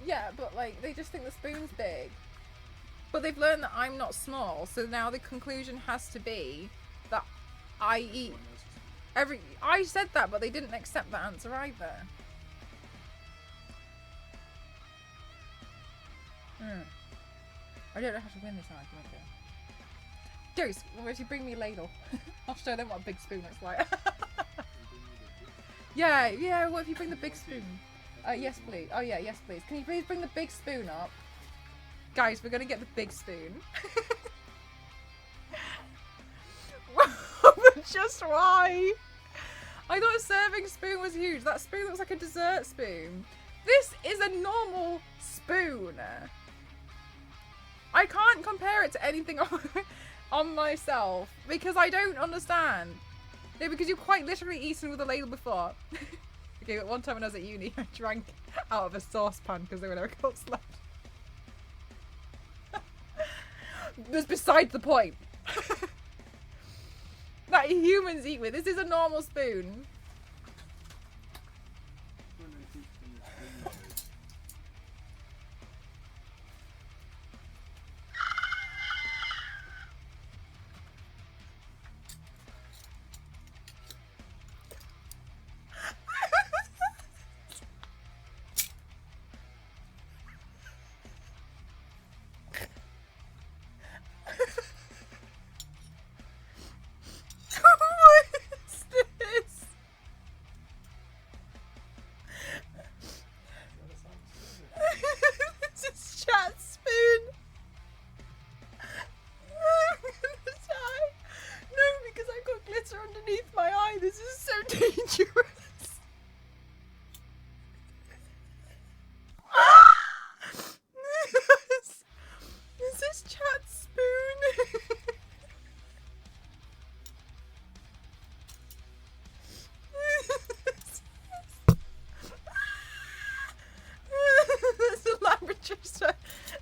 Yeah, but like, they just think the spoon's big. But they've learned that I'm not small, so now the conclusion has to be that I eat every... I said that, but they didn't accept that answer either. I don't know how to win this argument though. Ghost, why don't you bring me a ladle? I'll show them what a big spoon looks like. Yeah, what if you bring the big spoon? Yes please. Oh yeah, yes please. Can you please bring the big spoon up? Guys, we're gonna get the big spoon. But just why? I thought a serving spoon was huge. That spoon looks like a dessert spoon. This is a normal spoon. I can't compare it to anything on myself because I don't understand. No, because you've quite literally eaten with a ladle before. Okay, but one time when I was at uni, I drank out of a saucepan because there were no cups left. That's beside the point. That humans eat with. This is a normal spoon.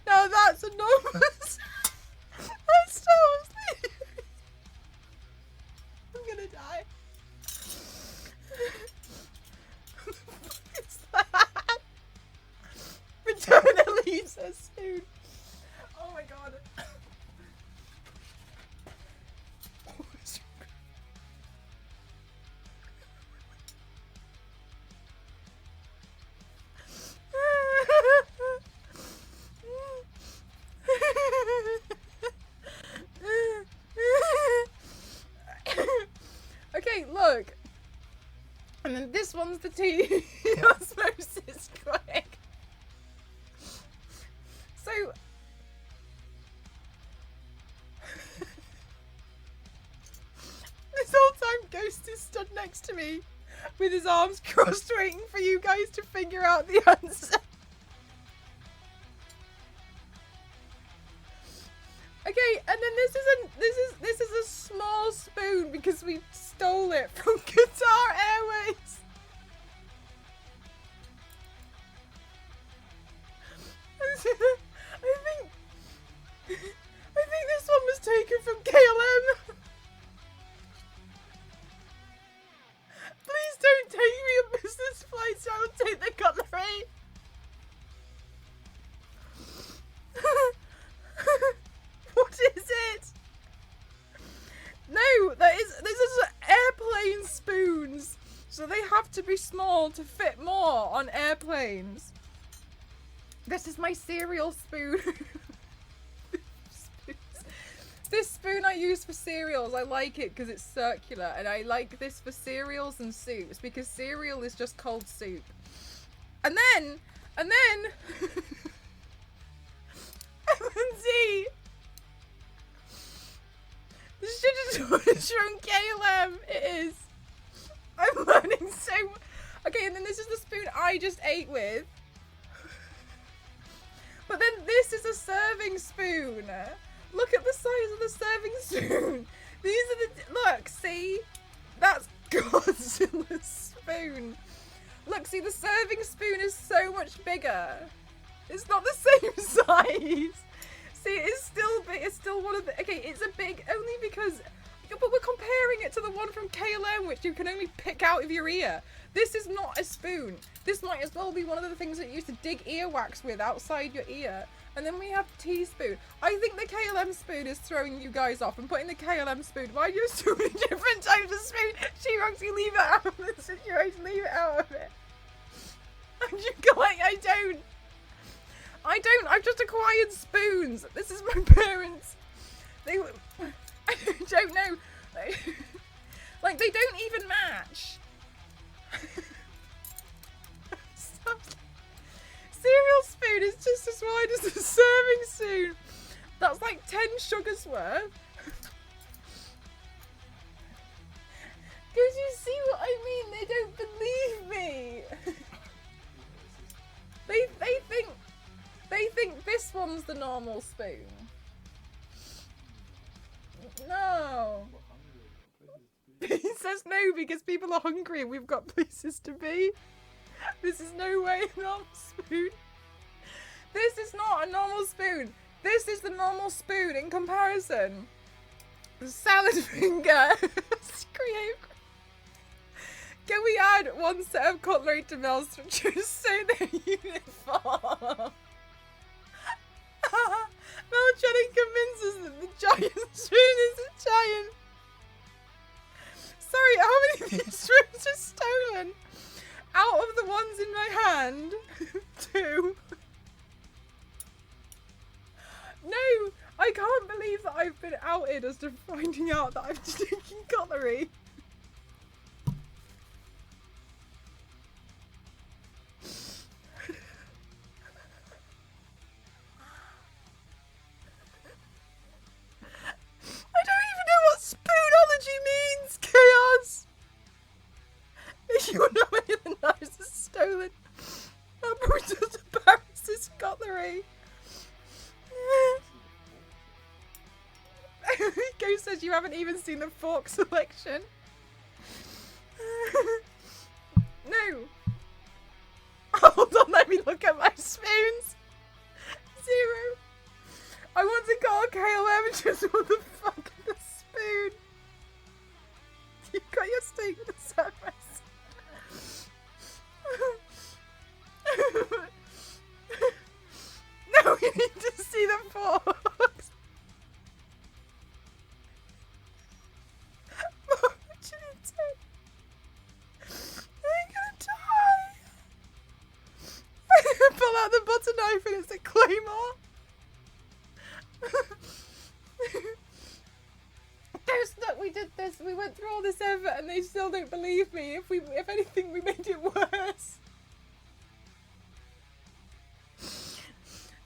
No, that's enormous. I still asleep. I'm gonna die. What is that? Return Elisa soon. Oh my god. Okay, look. And then this one's the tea. Osmosis quick. So this whole time Ghost is stood next to me with his arms crossed waiting for you guys to figure out the answer. Okay, and then this is a small spoon because we stole it from Qatar Airways. I think this one was taken from KLM. Please don't take me on business flights, I will take the cutlery. What is it? No, this is airplane spoons. So they have to be small to fit more on airplanes. This is my cereal spoon. This spoon I use for cereals. I like it because it's circular, and I like this for cereals and soups because cereal is just cold soup. And then M&D. This should have ordered from KLM. It is. I'm learning so much. Okay, and then this is the spoon I just ate with. But then this is a serving spoon. Look at the size of the serving spoon. These are the... Look, see? That's Godzilla spoon. Look, see, the serving spoon is so much bigger. It's not the same size. See, it's still big. It's still one of the... Okay, it's a big... Only because... But we're comparing it to the one from KLM, which you can only pick out of your ear. This is not a spoon. This might as well be one of the things that you used to dig earwax with outside your ear. And then we have teaspoon. I think the KLM spoon is throwing you guys off and putting the KLM spoon. Why do you have so many different types of spoon? She-Roxy, leave it out of the situation. Leave it out of it. And you go like, I don't. I've just acquired spoons. This is my parents. They... I don't know. Like, they don't even match. Cereal spoon is just as wide as a serving spoon. That's like 10 sugars worth. Because you see what I mean? They don't believe me. They think this one's the normal spoon. No. He says no because people are hungry and we've got places to be. This is no way a normal spoon. This is not a normal spoon. This is the normal spoon in comparison. The salad finger. Can we add one set of cutlery to Mel's just so they're uniform? Mel trying to convince us that the giant spoon is a giant. Sorry, how many of these spoons are stolen? Out of the ones in my hand, 2. No, I can't believe that I've been outed as to finding out that I'm taking cutlery. I don't even know what spoonology means, Chaos! You know any of the knives are stolen. I'm probably just embarrassed this cutlery. Ghost says you haven't even seen the fork selection. No. Hold on, let me look at my spoons. 0. I want to call KLM and just what the fuck is the spoon? You got your steak with the sunrise. No, we need to see the forks. What did you do? I'm gonna die. Pull out the butter knife and it's a claymore. Look, we did this. We went through all this effort and they still don't believe me. If anything, we made it worse.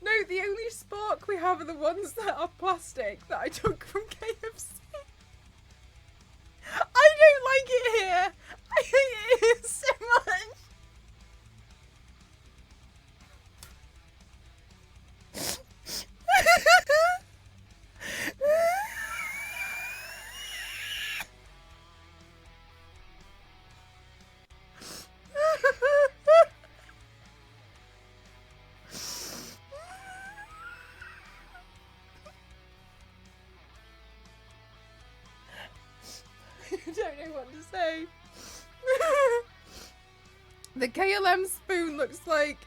No, the only spork we have are the ones that are plastic that I took from KFC. I don't like it here. I hate it here so much. I don't know what to say. The KLM spoon looks like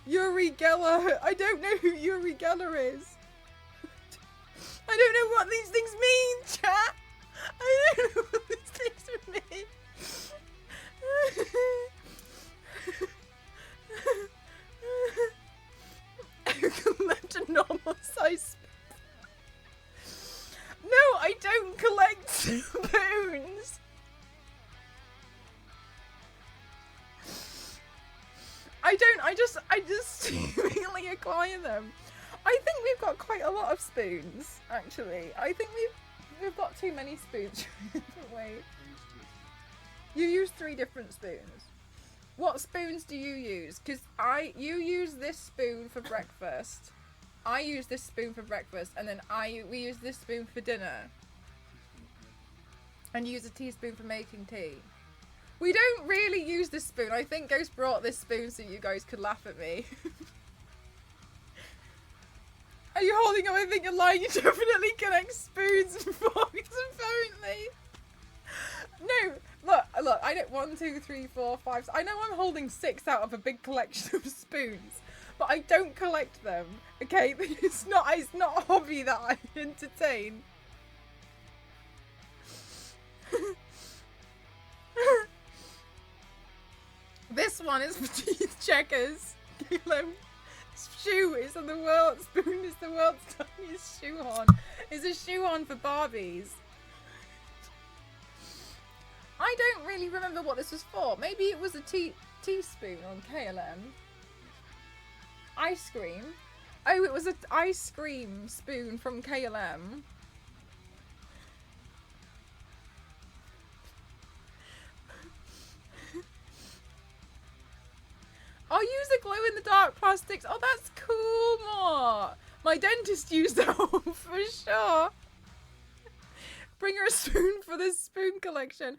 Uri Geller. I don't know who Uri Geller is. I don't know what these things mean, chat. I don't know what these things mean. Collect a normal size. No, I don't collect spoons. I just seemingly acquire them. I think we've got quite a lot of spoons, actually. I think we've got too many spoons. Wait. You use 3 different spoons. What spoons do you use? Because you use this spoon for breakfast. I use this spoon for breakfast, and then we use this spoon for dinner. And use a teaspoon for making tea. We don't really use this spoon. I think Ghost brought this spoon so you guys could laugh at me. Are you holding up? I think you're lying. You definitely collect spoons and forks, apparently. No, look, I know 1, 2, 3, 4, 5. I know I'm holding 6 out of a big collection of spoons, but I don't collect them. Okay, it's not a hobby that I entertain. This one is for teeth checkers. Shoe is on the world. Spoon is the world's tiniest shoehorn. It's a shoehorn for Barbies. I don't really remember what this was for. Maybe it was a teaspoon on KLM. Ice cream. Oh, it was an ice cream spoon from KLM. I'll use the glow-in-the-dark plastics. Oh, that's cool, Mort. My dentist used that one for sure. Bring her a spoon for this spoon collection.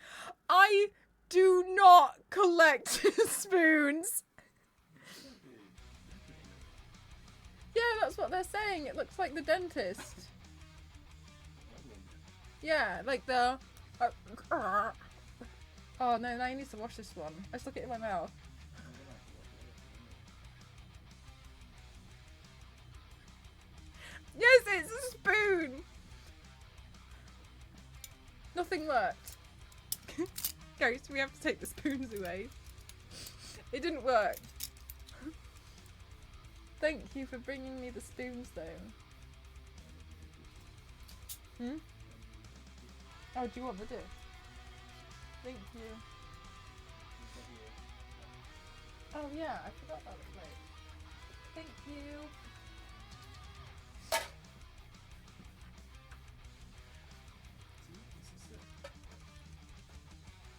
I do not collect spoons. Yeah, that's what they're saying. It looks like the dentist. Yeah, like the... Oh, no, now you need to wash this one. I stuck it in my mouth. Yes, it's a spoon! Nothing worked. Ghost, we have to take the spoons away. It didn't work. Thank you for bringing me the spoons, though. Hmm? Oh, do you want the dish? Thank you. Oh yeah, I forgot about the plate. Thank you.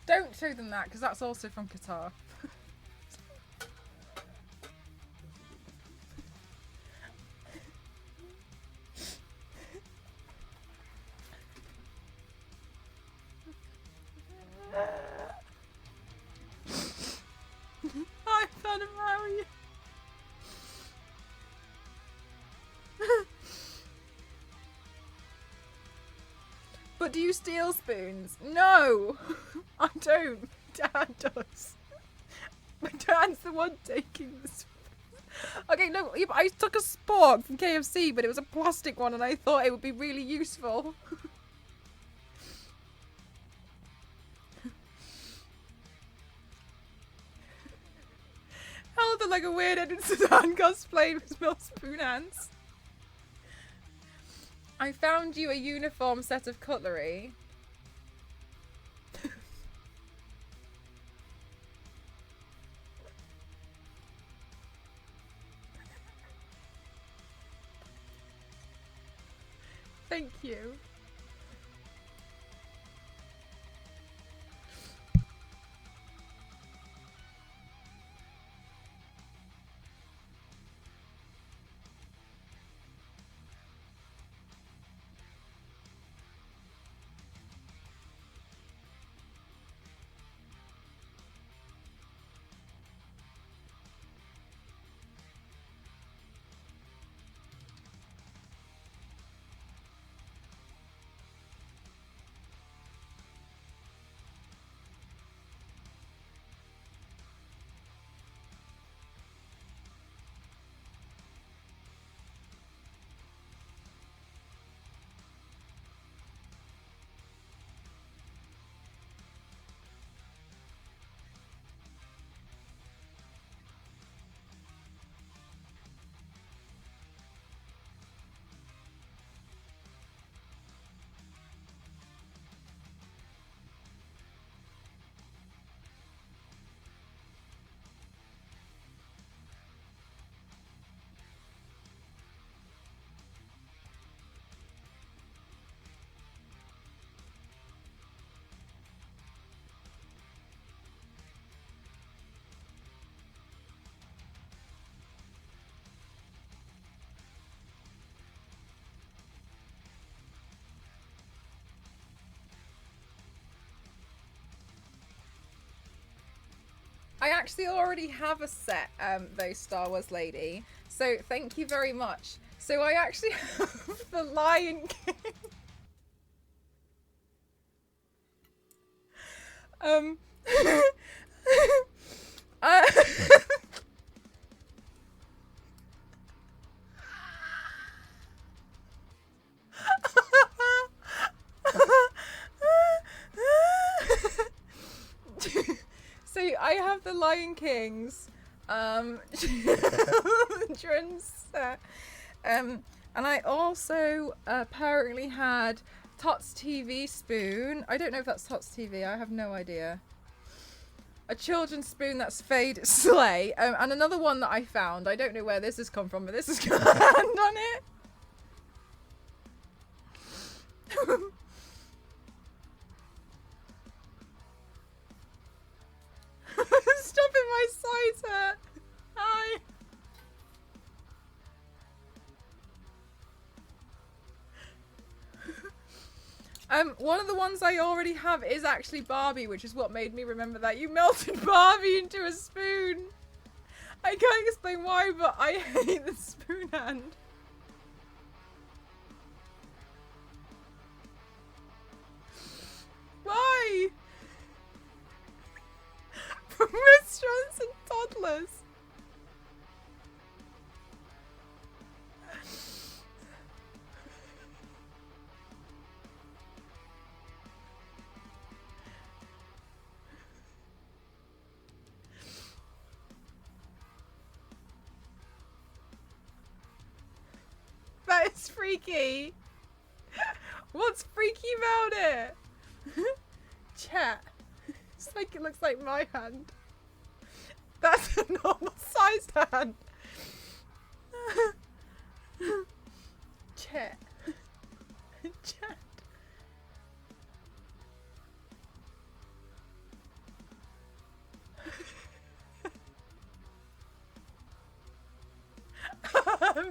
Don't show them that, because that's also from Qatar. I found a Mario. But do you steal spoons? No! I don't. Dad does. My dad's the one taking the spoons. Okay, no, I took a spork from KFC, but it was a plastic one and I thought it would be really useful. I look like a weird Edward Sedan cosplay with small spoon hands. I found you a uniform set of cutlery. Thank you. I actually already have a set, though, Star Wars lady. So thank you very much. So I actually have the Lion King. uh, So I have the Lion King's children's set. And I also apparently had Tots TV spoon. I don't know if that's Tots TV. I have no idea. A children's spoon that's fade sleigh. And another one that I found. I don't know where this has come from, but this has got a hand on it. Stop it, my sides hurt. Hi. One of the ones I already have is actually Barbie, which is what made me remember that. You melted Barbie into a spoon. I can't explain why, but I hate the spoon hand. Why? From restaurants and toddlers. That is freaky. What's freaky about it? Chat. It's like it looks like my hand. That's a normal sized hand. Chat. Chat.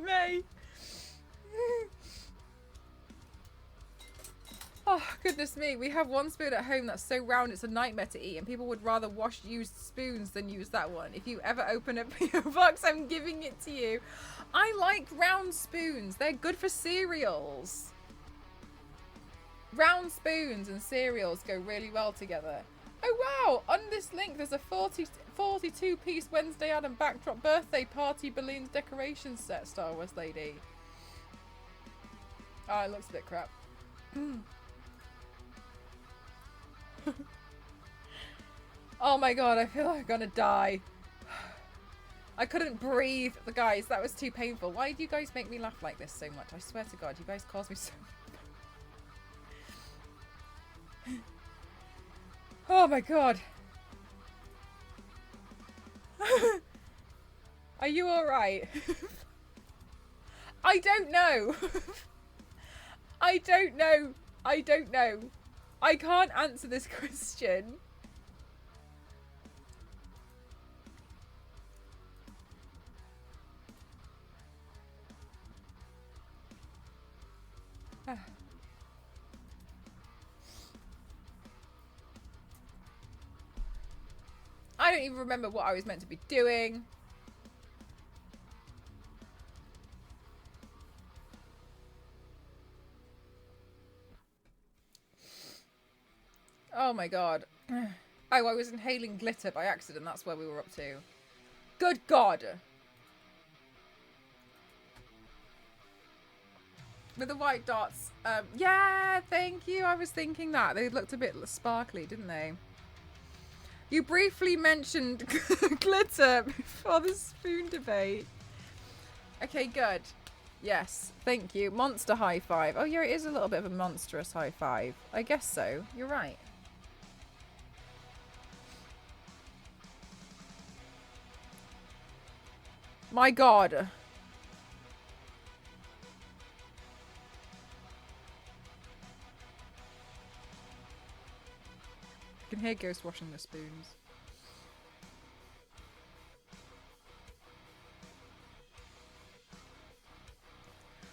May. Oh, goodness me. We have one spoon at home that's so round it's a nightmare to eat, and people would rather wash used spoons than use that one. If you ever open a P.O. box, I'm giving it to you. I like round spoons. They're good for cereals. Round spoons and cereals go really well together. Oh, wow. On this link, there's a 42-piece Wednesday Adam backdrop birthday party balloons decoration set, Star Wars lady. Oh, it looks a bit crap. Oh my god, I feel like I'm gonna die. I couldn't breathe. The guys, that was too painful. Why do you guys make me laugh like this so much? I swear to god, you guys cause me so oh my god. Are you alright? I don't know. I don't know. I don't know. I can't answer this question. I don't even remember what I was meant to be doing. Oh my god. Oh, I was inhaling glitter by accident. That's where we were up to. Good god. With the white dots. Yeah, thank you. I was thinking that. They looked a bit sparkly, didn't they? You briefly mentioned glitter before the spoon debate. Okay, good. Yes, thank you. Monster high five. Oh, yeah, it is a little bit of a monstrous high five. I guess so. You're right. My god. I can hear Ghost washing the spoons.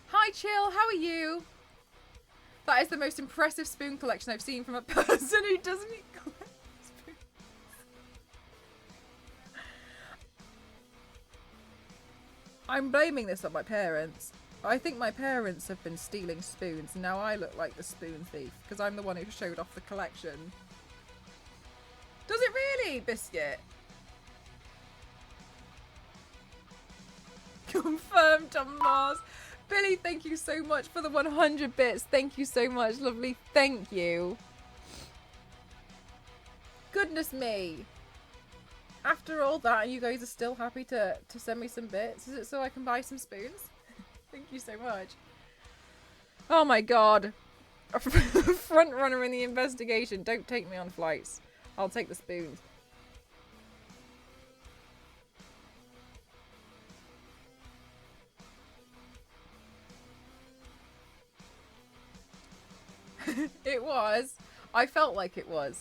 Hi, Chill. How are you? That is the most impressive spoon collection I've seen from a person who doesn't collect spoons. I'm blaming this on my parents. I think my parents have been stealing spoons, and now I look like the spoon thief because I'm the one who showed off the collection. Does it really, Biscuit? Confirmed on Mars. Billy, thank you so much for the 100 bits. Thank you so much, lovely. Thank you. Goodness me. After all that, you guys are still happy to send me some bits? Is it so I can buy some spoons? Thank you so much. Oh my god. A front runner in the investigation. Don't take me on flights. I'll take the spoons. It was. I felt like it was.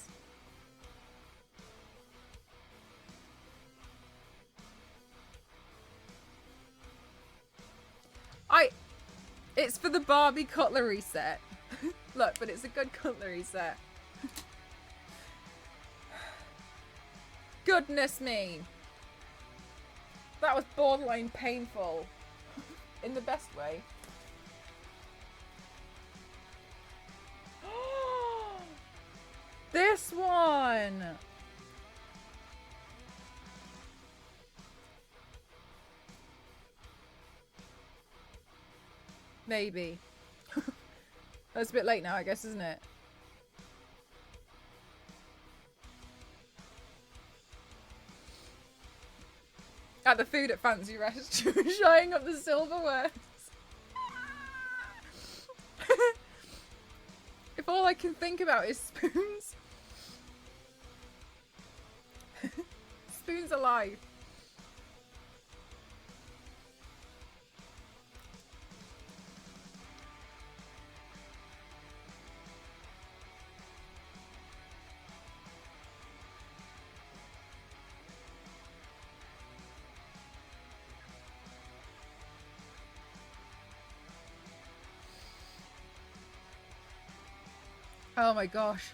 It's for the Barbie cutlery set. Look, but it's a good cutlery set. Goodness me. That was borderline painful. In the best way. This one! Maybe. That's a bit late now, I guess, isn't it? At the food at Fancy Restaurant, shying up the silverware. If all I can think about is spoons. Spoons alive. Oh my gosh.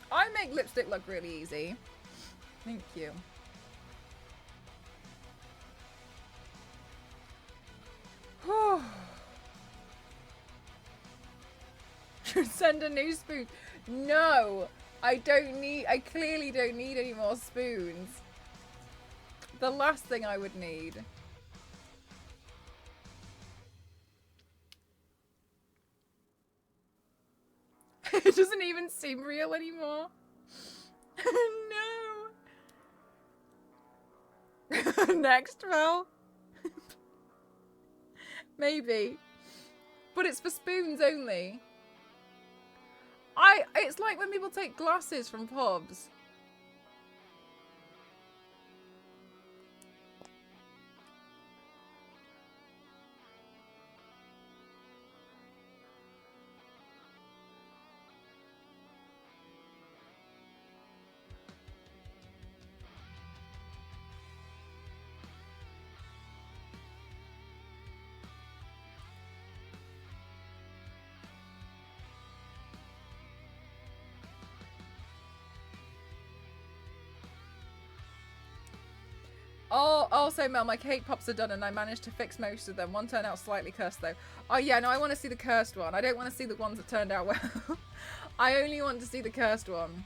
I make lipstick look really easy. Thank you. Send a new spoon. No, I clearly don't need any more spoons. The last thing I would need. It doesn't even seem real anymore. No. Next, Mel. Maybe. But it's for spoons only. It's like when people take glasses from pubs. Oh, also, Mel, my cake pops are done and I managed to fix most of them. One turned out slightly cursed, though. Oh, yeah, no, I want to see the cursed one. I don't want to see the ones that turned out well. I only want to see the cursed one.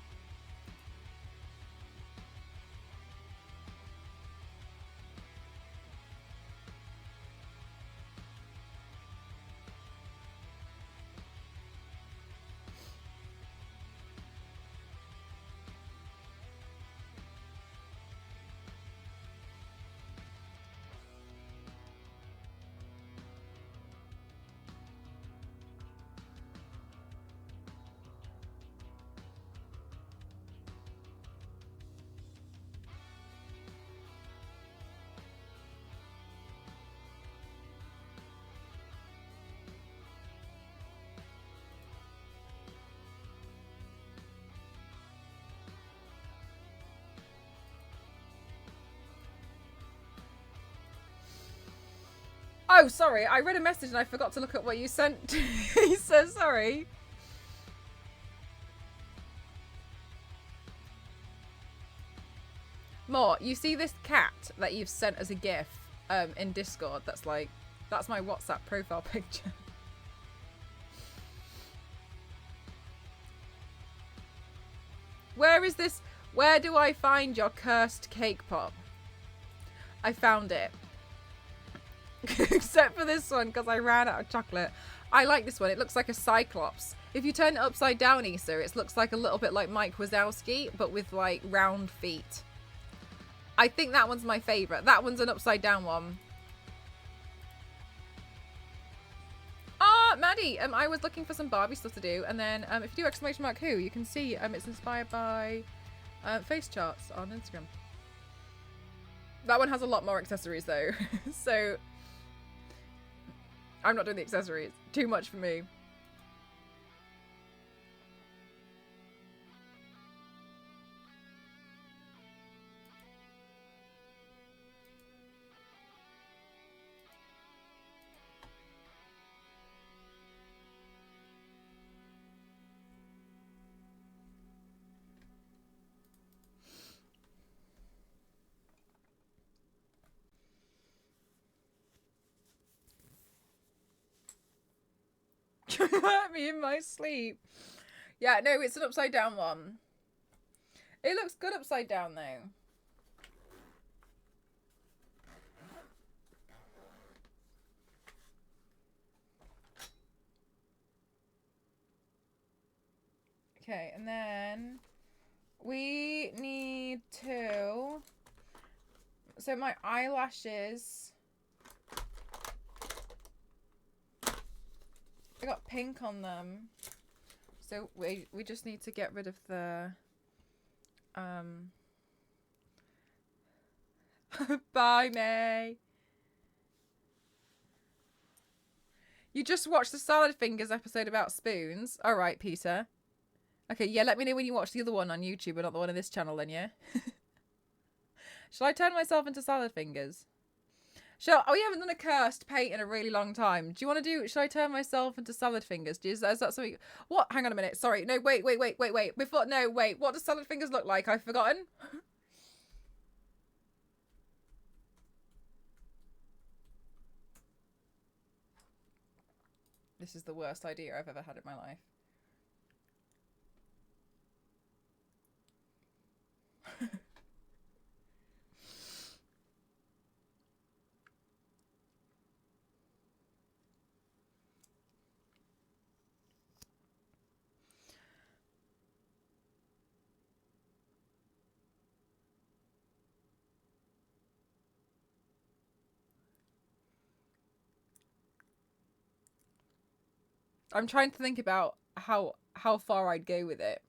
Oh, sorry. I read a message and I forgot to look at what you sent. He says sorry. More, you see this cat that you've sent as a GIF in Discord? That's like, that's my WhatsApp profile picture. Where is this? Where do I find your cursed cake pop? I found it. Except for this one, because I ran out of chocolate. I like this one. It looks like a cyclops. If you turn it upside down, Issa, it looks like a little bit like Mike Wazowski, but with like round feet. I think that one's my favourite. That one's an upside down one. Ah, Maddie, I was looking for some Barbie stuff to do, and then if you do exclamation mark who, you can see it's inspired by face charts on Instagram. That one has a lot more accessories though, so I'm not doing the accessories. Too much for me. Hurt me in my sleep. Yeah, no, it's an upside down one. It looks good upside down though. Okay, and then we need to... So my eyelashes... I got pink on them. So we just need to get rid of the... Bye, May. You just watched the Salad Fingers episode about spoons. Alright, Peter. Okay, yeah, let me know when you watch the other one on YouTube and not the one on this channel then, yeah? Shall I turn myself into Salad Fingers? Oh, we haven't done a cursed paint in a really long time. Do you want to do... Should I turn myself into Salad Fingers? Is that something... What? Hang on a minute. Sorry. No, wait. Before... No, wait. What does Salad Fingers look like? I've forgotten. This is the worst idea I've ever had in my life. I'm trying to think about how far I'd go with it.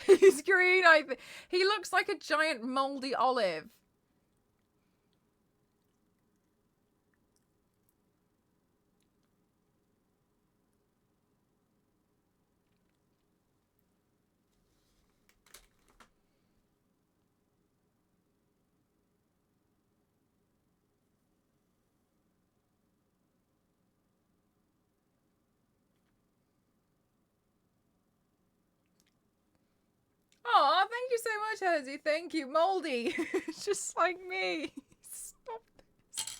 He's green. He looks like a giant moldy olive. Oh, thank you so much, Elsie. Thank you. Moldy. Just like me. Stop this.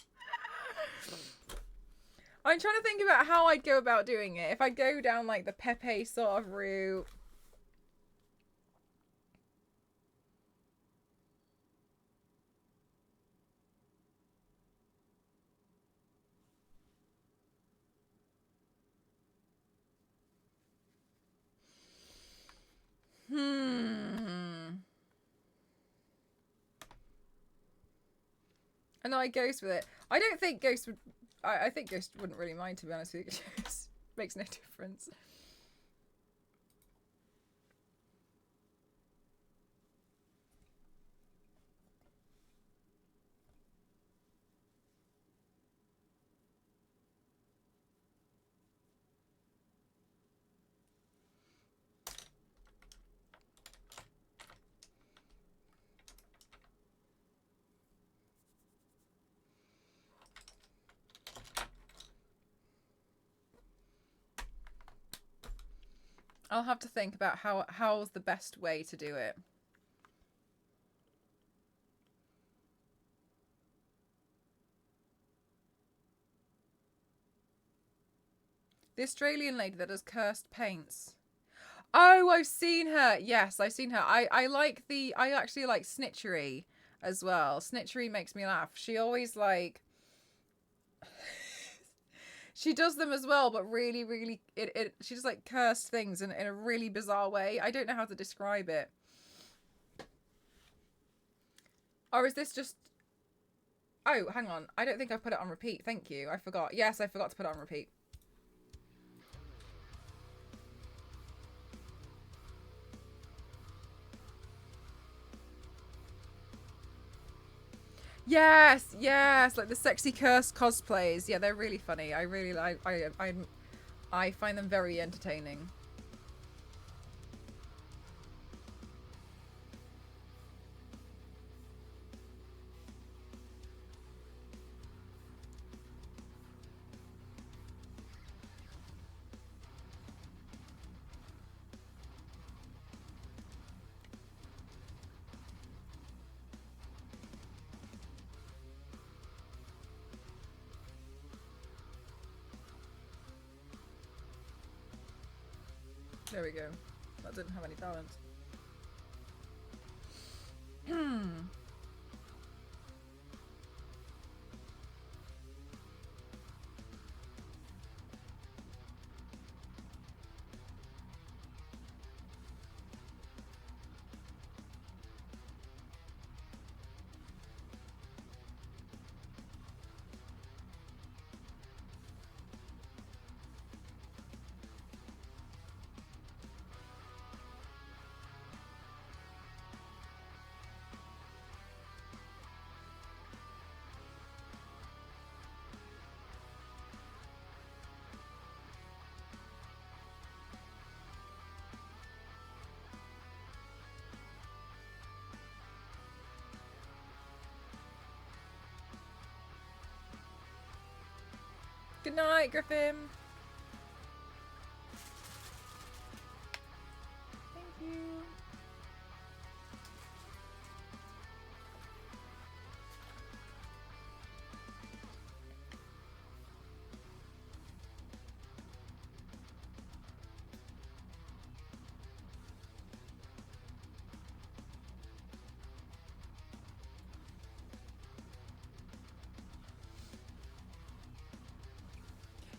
I'm trying to think about how I'd go about doing it. If I go down like the Pepe sort of route. I know I Ghost with it. I don't think Ghost would... I think Ghost wouldn't really mind, to be honest with you. It just makes no difference. I'll have to think about how's the best way to do it. The Australian lady that does cursed paints. Oh, I've seen her. Yes, I've seen her. I actually like Snitchery as well. Snitchery makes me laugh. She always like she does them as well, but really, really she does like cursed things in a really bizarre way. I don't know how to describe it. Or is this just Oh, hang on. I don't think I put it on repeat. Thank you. I forgot. Yes, I forgot to put it on repeat. Yes, yes, like the sexy curse cosplays. Yeah, they're really funny. I really like. I find them very entertaining. There we go. That didn't have any balance. Good night, Griffin. Thank you.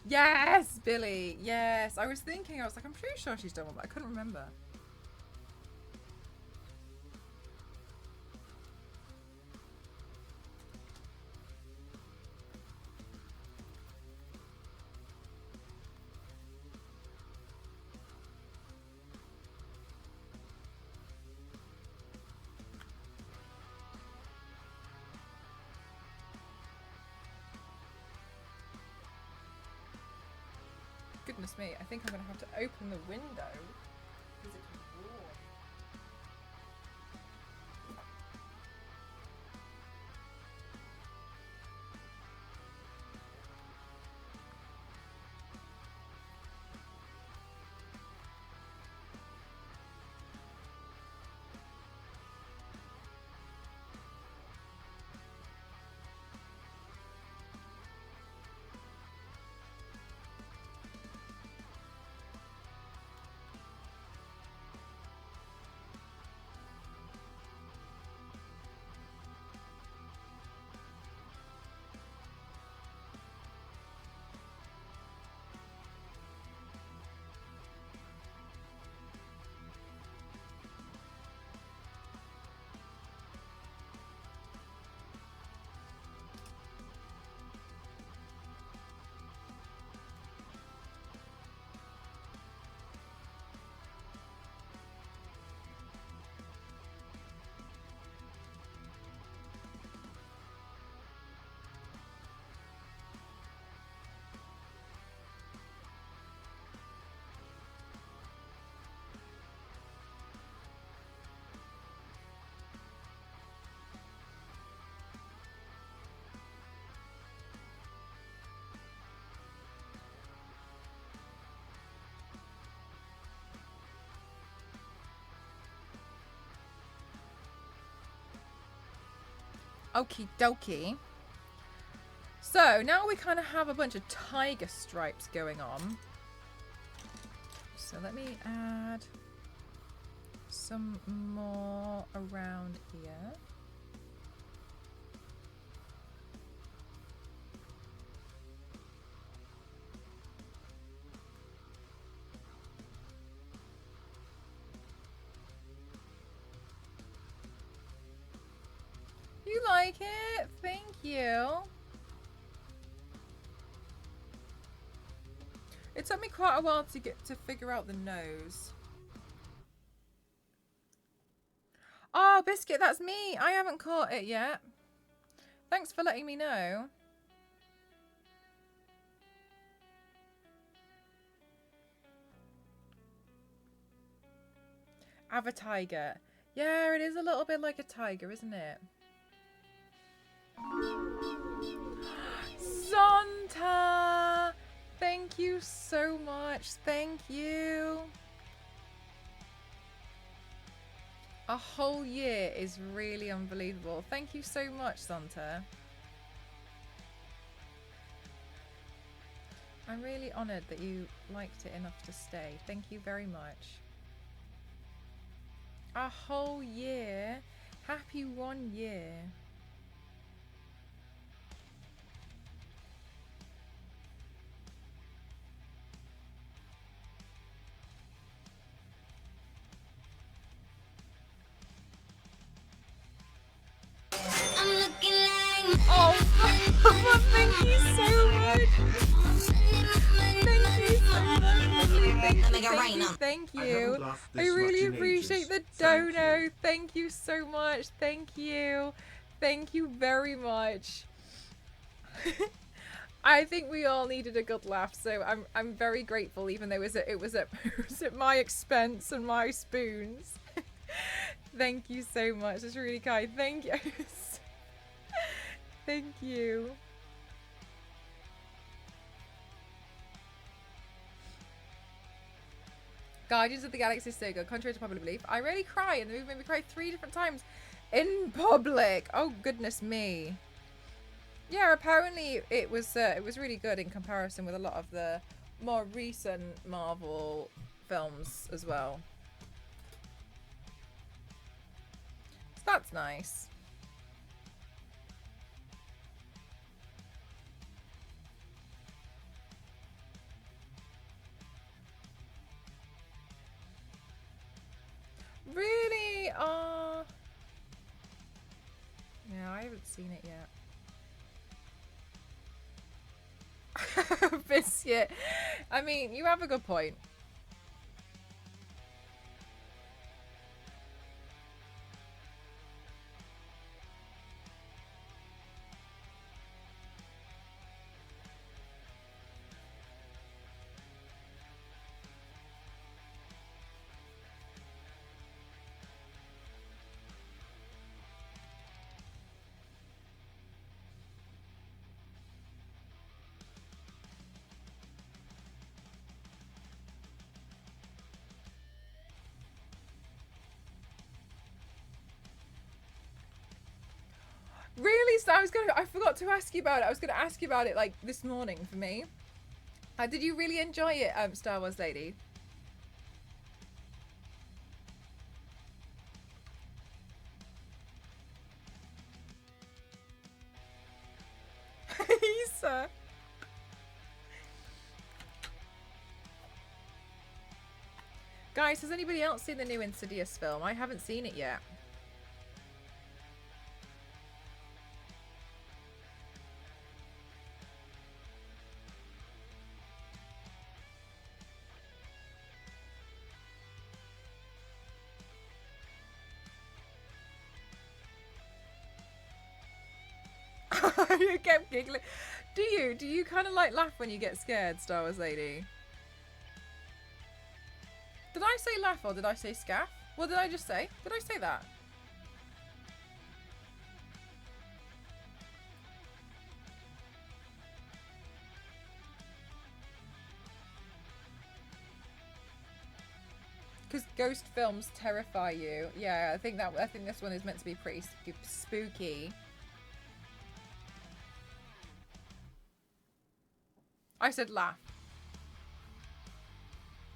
Yes, Billy. Yes. I was thinking, I was like, I'm pretty sure she's done one, but I couldn't remember. Goodness me, I think I'm going to have to open the window because it's warm. Okie dokie. So now we kind of have a bunch of tiger stripes going on. So let me add some more around here. You like it? Thank you. It took me quite a while to figure out the nose. Oh, Biscuit, that's me. I haven't caught it yet. Thanks for letting me know. Have a tiger. Yeah, it is a little bit like a tiger, isn't it? Zonta! Thank you so much. Thank you. A whole year is really unbelievable. Thank you so much, Zonta. I'm really honoured that you liked it enough to stay. Thank you very much. A whole year. Happy 1 year. Oh, thank you so much. Thank you so much. Thank you. I really appreciate the dono. Thank you so much. Thank you. Thank you very much. I think we all needed a good laugh, so I'm very grateful, even though it was at my expense and my spoons. Thank you so much. That's really kind. Thank you. Thank you. Guardians of the Galaxy is so good, contrary to popular belief. I really cry, and the movie made me cry 3 different times in public. Oh goodness me. Yeah, apparently it was really good in comparison with a lot of the more recent Marvel films as well. So that's nice. Really? Oh. Yeah, I haven't seen it yet. Biscuit. I mean, you have a good point. Really? So I forgot to ask you about it. I was gonna ask you about it like this morning for me. Did you really enjoy it, Star Wars Lady? Sir. Guys, has anybody else seen the new Insidious film? I haven't seen it yet. You kept giggling. Do you kind of like laugh when you get scared, Star Wars Lady? Did I say laugh or did I say scaff? What did I just say? Did I say that? Because ghost films terrify you. Yeah, I think this one is meant to be pretty spooky. I said laugh.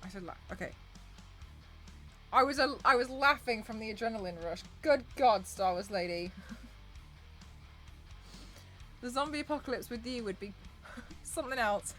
I said laugh. Okay. I was laughing from the adrenaline rush. Good God, Star Wars lady. The zombie apocalypse with you would be something else.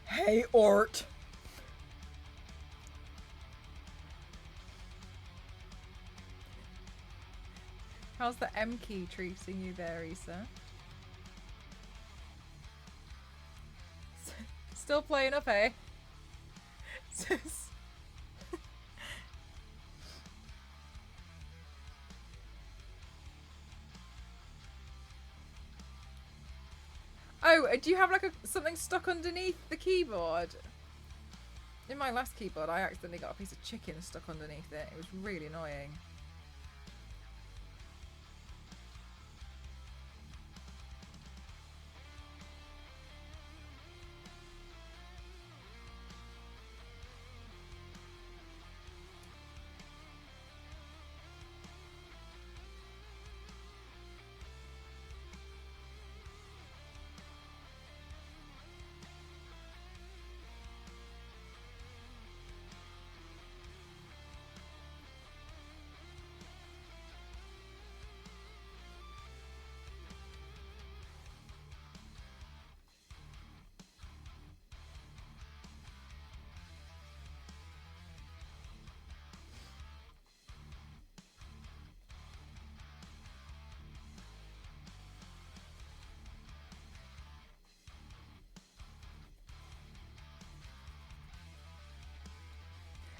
Hey, Ort. How's the M key treating you there, Issa? Still playing up, eh? Oh, do you have like something stuck underneath the keyboard? In my last keyboard, I accidentally got a piece of chicken stuck underneath it. It was really annoying.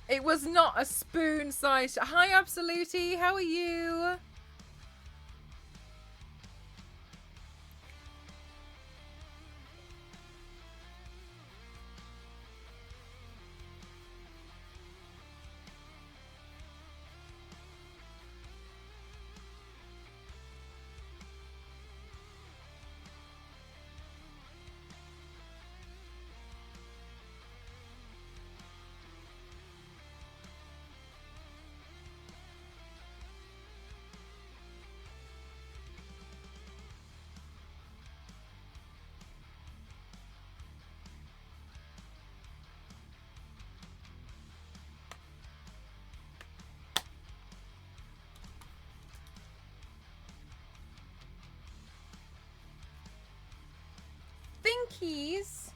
It was not a spoon size. Hi, Absoluti. How are you? Thinkies.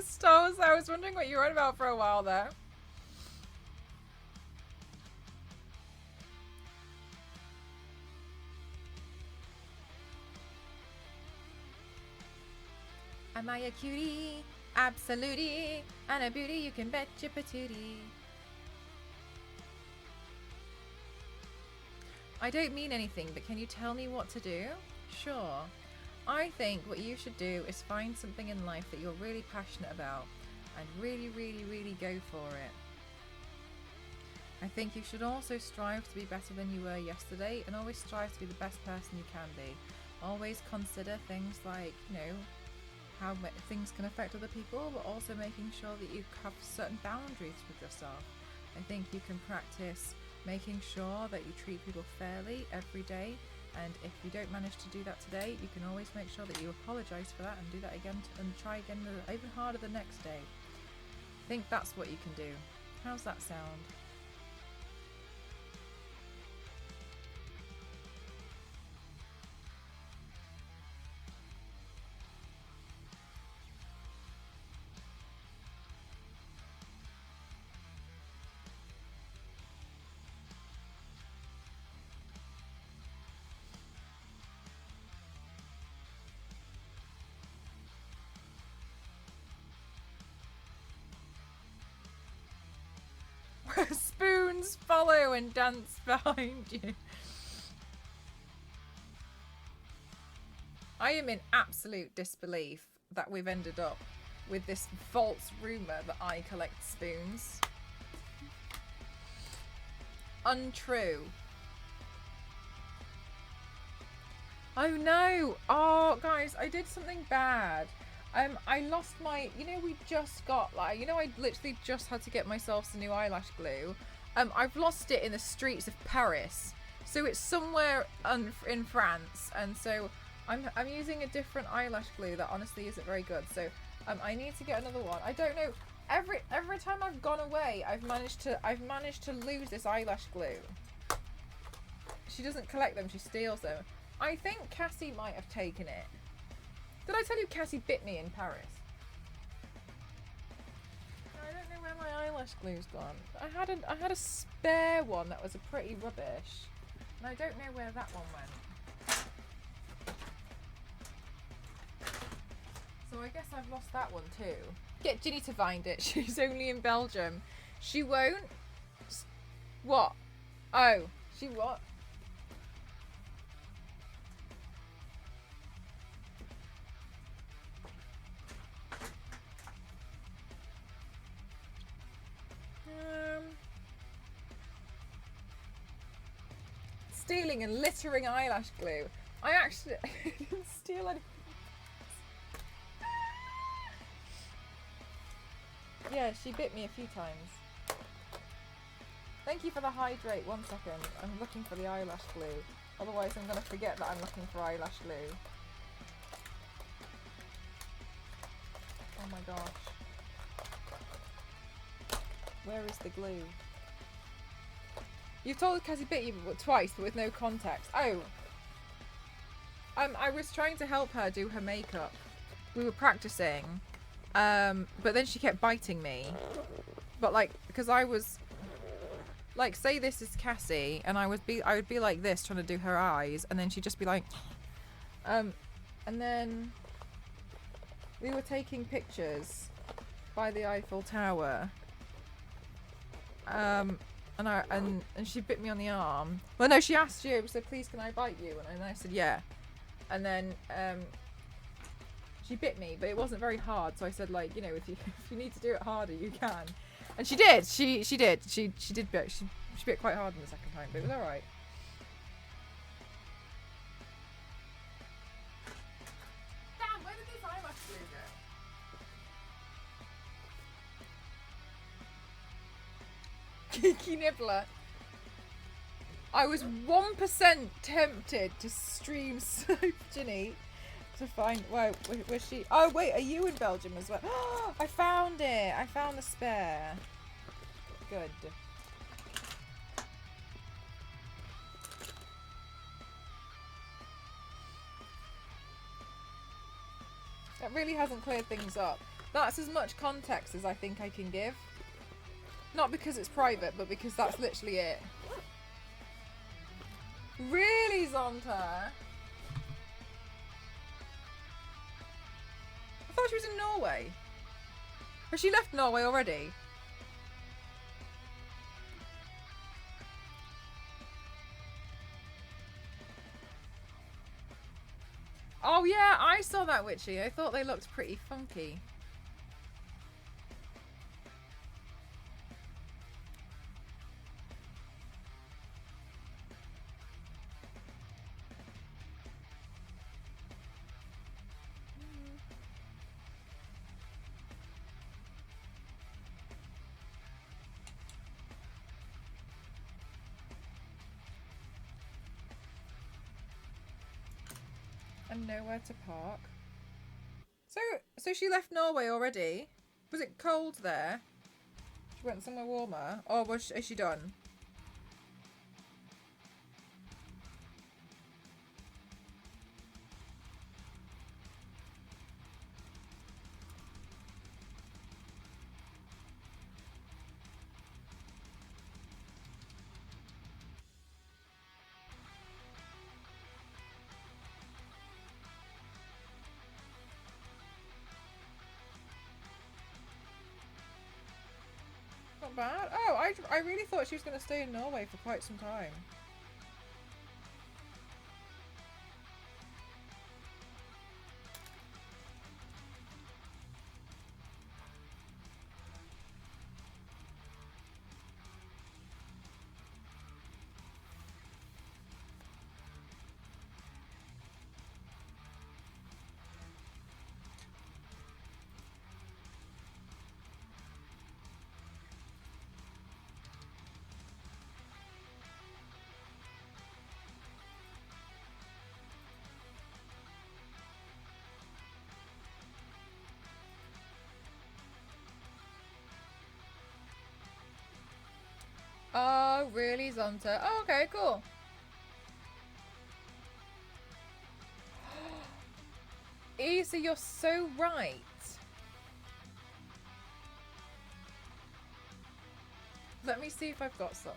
Stars, I was wondering what you were on about for a while there. Am I a cutie? Absolutely. And a beauty, you can bet your patootie. I don't mean anything, but can you tell me what to do? Sure. I think what you should do is find something in life that you're really passionate about and really, really, really go for it. I think you should also strive to be better than you were yesterday and always strive to be the best person you can be. Always consider things like, how things can affect other people, but also making sure that you have certain boundaries with yourself. I think you can practice making sure that you treat people fairly every day, and if you don't manage to do that today, you can always make sure that you apologise for that and do that again and try again even harder the next day. I think that's what you can do. How's that sound? Spoons follow and dance behind you. I am in absolute disbelief that we've ended up with this false rumour that I collect spoons. Untrue. Oh no! Oh, guys, I did something bad. I lost my, you know, we just got, like, you know, I literally just had to get myself some new eyelash glue. I've lost it in the streets of Paris. So it's somewhere in France. And so I'm using a different eyelash glue that honestly isn't very good. So I need to get another one. I don't know. Every time I've gone away, I've managed to lose this eyelash glue. She doesn't collect them, she steals them. I think Cassie might have taken it. Did I tell you Cassie bit me in Paris? I don't know where my eyelash glue's gone. I had a spare one that was a pretty rubbish. And I don't know where that one went. So I guess I've lost that one too. Get Ginny to find it. She's only in Belgium. She won't? What? Oh, she what? Stealing and littering eyelash glue. I actually didn't steal any. Yeah, she bit me a few times. Thank you for the hydrate. 1 second. I'm looking for the eyelash glue. Otherwise I'm going to forget that I'm looking for eyelash glue. Oh my gosh. Where is the glue? You've told Cassie bit you twice, but with no context. Oh. I was trying to help her do her makeup. We were practicing. But then she kept biting me. But like, because I was... Like, say this is Cassie, and I would be like this, trying to do her eyes, and then she'd just be like... And then... We were taking pictures by the Eiffel Tower. And she bit me on the arm. Well, no, she asked you, so please can I bite you? And I said yeah. And then she bit me, but it wasn't very hard. So I said, like, you know, if you need to do it harder, you can. And she did. She did. She did bit. She bit quite hard in the second time, but it was all right. Damn, where did this eyelash glue go? Kiki Nibbler. I was 1% tempted to stream Soap Ginny to find. Whoa, where's she? Oh wait, are you in Belgium as well? I found it. I found the spare. Good. That really hasn't cleared things up. That's as much context as I think I can give. Not because it's private, but because that's literally it. Really, Zonta? I thought she was in Norway. Has she left Norway already? Oh yeah, I saw that witchy. I thought they looked pretty funky. And nowhere to park. So she left Norway already? Was it cold there? She went somewhere warmer? Or is she done? not bad. Oh, I really thought she was going to stay in Norway for quite some time. Oh, really, Zonta? Oh, okay, cool. Isa, you're so right. Let me see if I've got some.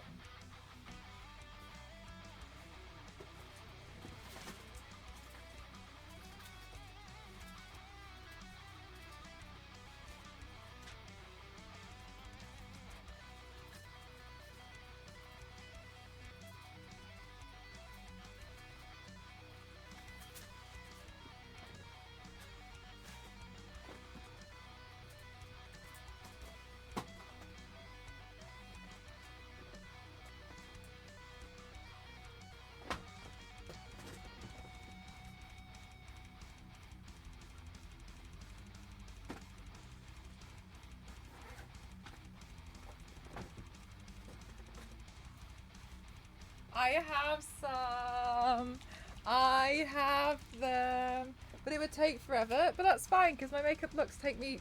I have some. I have them. But it would take forever. But that's fine because my makeup looks take me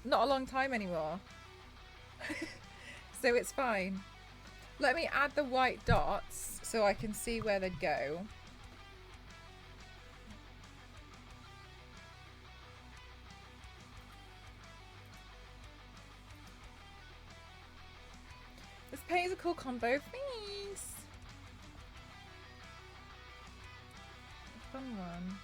not a long time anymore. So it's fine. Let me add the white dots so I can see where they'd go. This paint is a cool combo. Thanks. A fun one.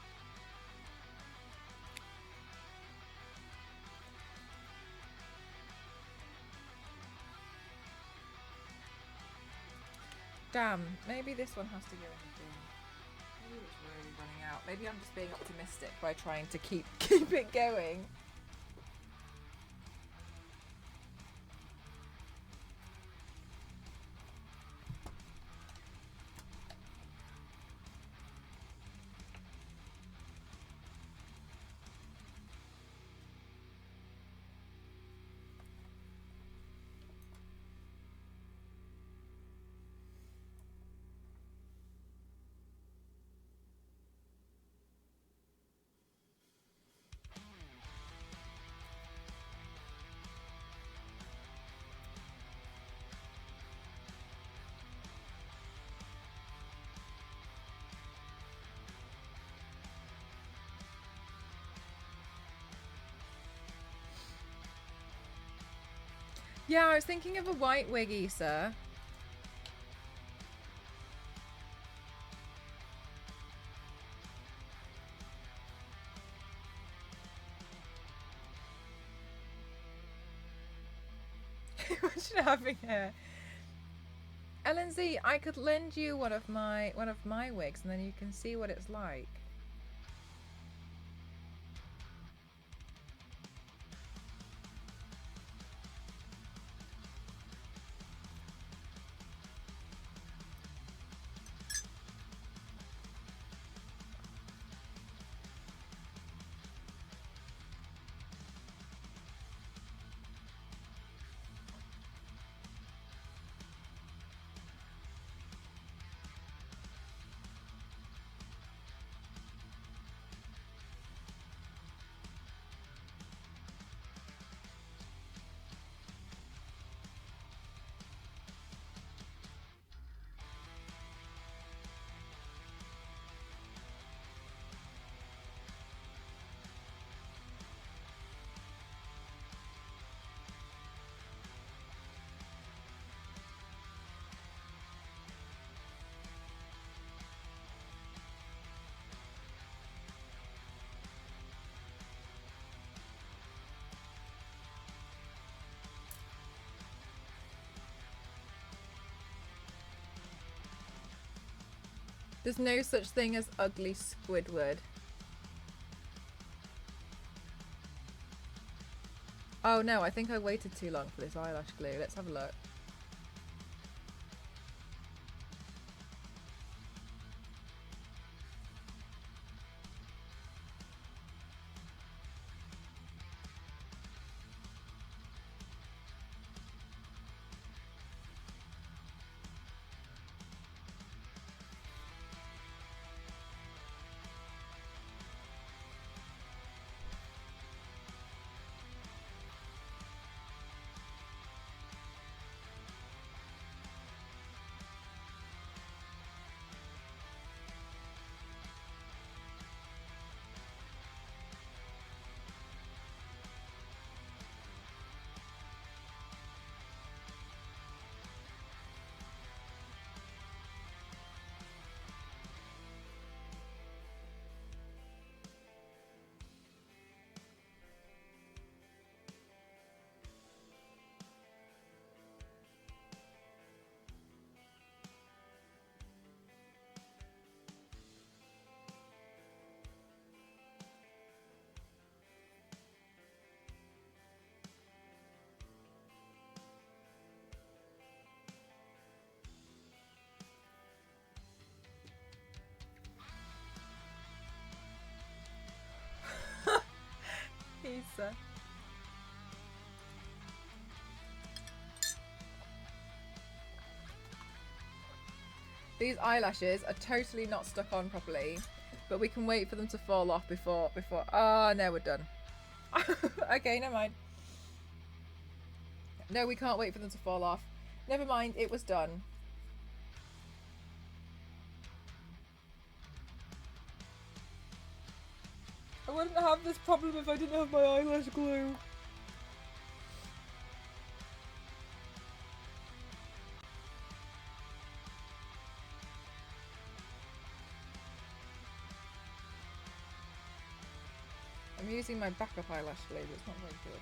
Damn, maybe this one has to go in the bin. Maybe it's really running out. Maybe I'm just being optimistic by trying to keep it going. Yeah, I was thinking of a white wig, Issa. Imagine having hair. Ellen Z, I could lend you one of my wigs, and then you can see what it's like. There's no such thing as ugly Squidward. Oh no, I think I waited too long for this eyelash glue. Let's have a look. Pizza. These eyelashes are totally not stuck on properly, but we can wait for them to fall off before. Oh, no, we're done. Okay, never mind. No, we can't wait for them to fall off. Never mind, it was done. I wouldn't have this problem if I didn't have my eyelash glue. I'm using my backup eyelash glue, but it's not very good.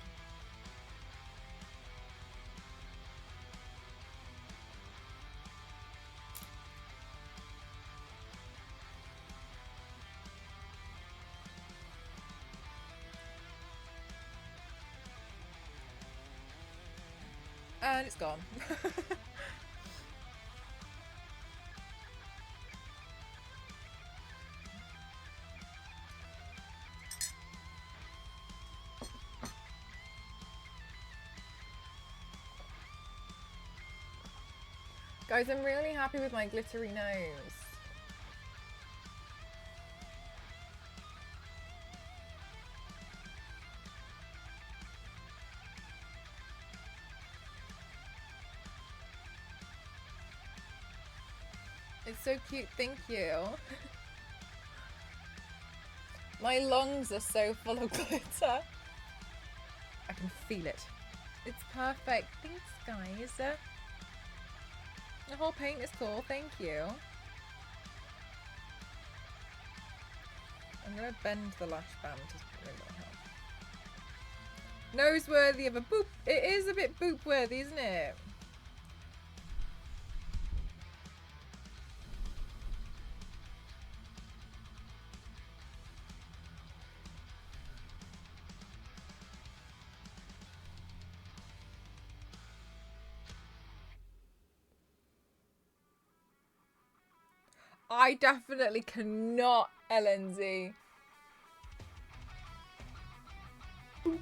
And it's gone. Guys, I'm really happy with my glittery nose. It's so cute, thank you. My lungs are so full of glitter. I can feel it. It's perfect. Thanks, guys. The whole paint is cool, thank you. I'm gonna bend the lash band to really help. Nose worthy of a boop. It is a bit boop worthy, isn't it? I definitely cannot LNZ. Boop.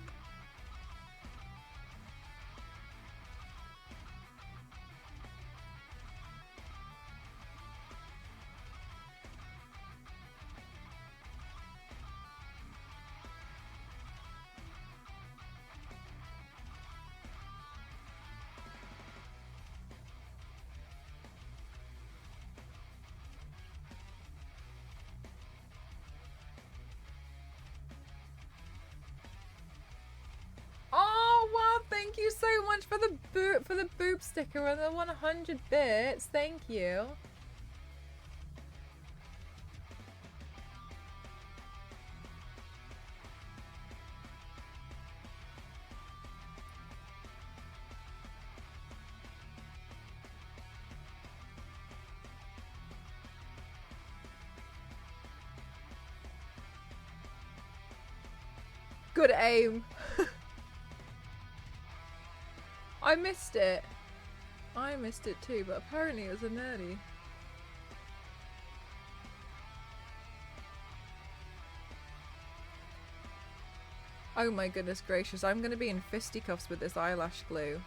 Oh wow, thank you so much for the boop sticker and the 100 bits. Thank you. Good aim. I missed it. I missed it too, but apparently it was a nerdy. Oh my goodness gracious, I'm going to be in fisticuffs with this eyelash glue.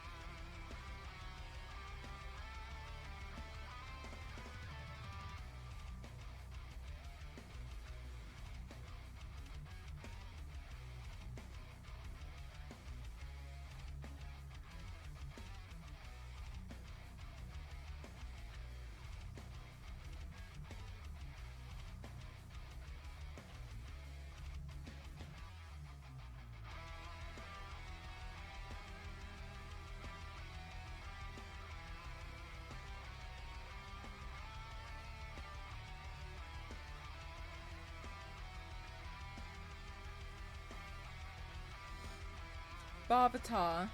Barbatar.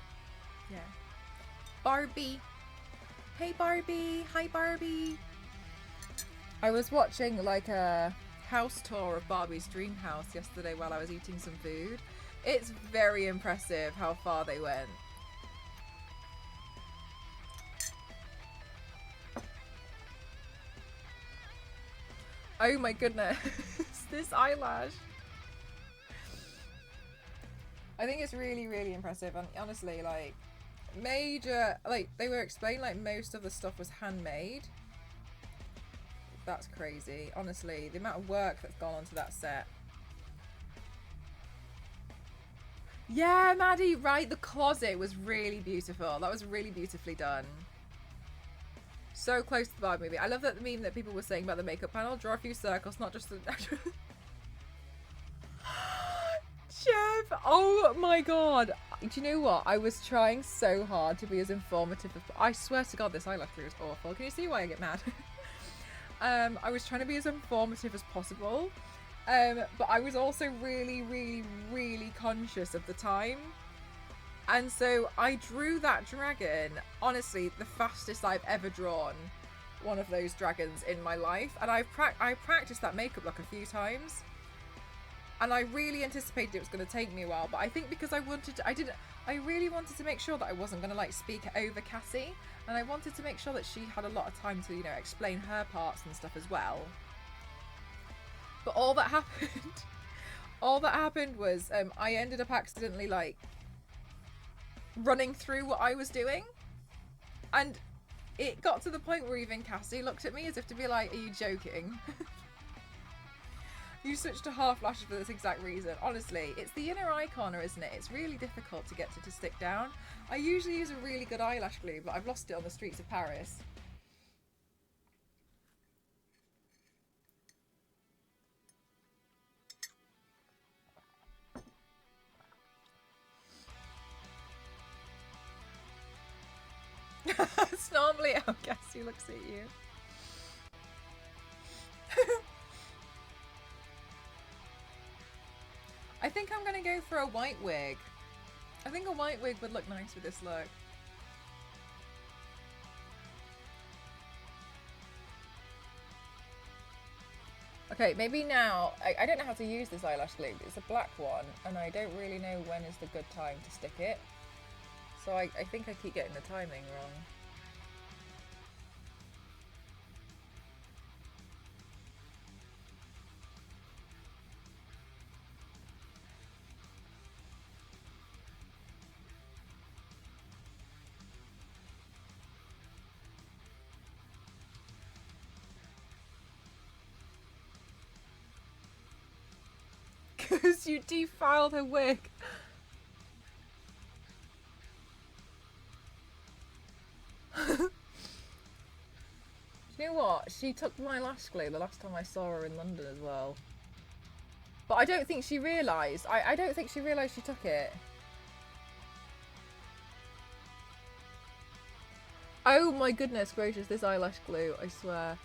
Yeah. Barbie. Hey Barbie. Hi Barbie. I was watching like a house tour of Barbie's dream house yesterday while I was eating some food. It's very impressive how far they went. Oh my goodness. This eyelash. I think it's really, really impressive, and honestly, like, major, like, they were explaining, like, most of the stuff was handmade. That's crazy. Honestly, the amount of work that's gone onto that set. Yeah, Maddie, right, the closet was really beautiful. That was really beautifully done. So close to the Barbie movie. I love that meme that people were saying about the makeup panel. Draw a few circles, not just the... Jeff, oh my god. Do you know what? I was trying so hard to be as informative as... I swear to god, this eyelash glue is awful. Can you see why I get mad? I was trying to be as informative as possible. But I was also really, really, really conscious of the time. And so I drew that dragon, honestly, the fastest I've ever drawn one of those dragons in my life. And I practiced that makeup look a few times. And I really anticipated it was going to take me a while, but I think because I really wanted to make sure that I wasn't going to like speak over Cassie, and I wanted to make sure that she had a lot of time to, you know, explain her parts and stuff as well. But all that happened was I ended up accidentally like running through what I was doing, and it got to the point where even Cassie looked at me as if to be like, are you joking? You switched to half lashes for this exact reason. Honestly, it's the inner eye corner, isn't it? It's really difficult to get to stick down. I usually use a really good eyelash glue, but I've lost it on the streets of Paris. It's normally how Cassie looks at you. I think I'm going to go for a white wig. I think a white wig would look nice with this look. Okay, maybe now, I don't know how to use this eyelash glue. It's a black one, and I don't really know when is the good time to stick it. So I think I keep getting the timing wrong. Because you defiled her wig. You know what? She took my lash glue the last time I saw her in London as well. But I don't think she realised. I don't think she realised she took it. Oh my goodness gracious, this eyelash glue, I swear.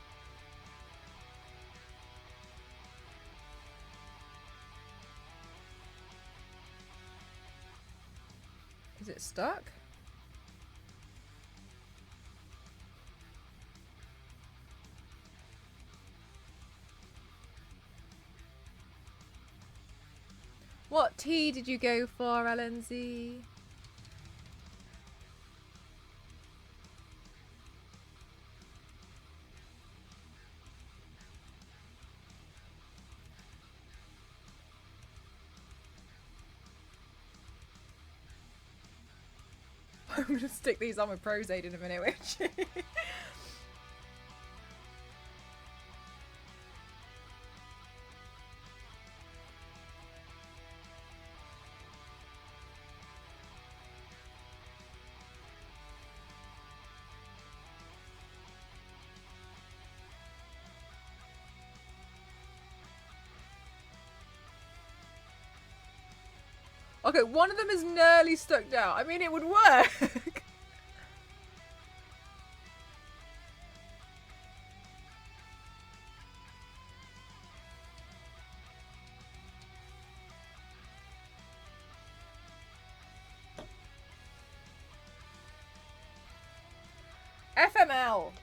Is it stuck? What tea did you go for, LNZ? I'm going to stick these on with Prozac in a minute, which... Okay, one of them is nearly stuck down. I mean, it would work. FML.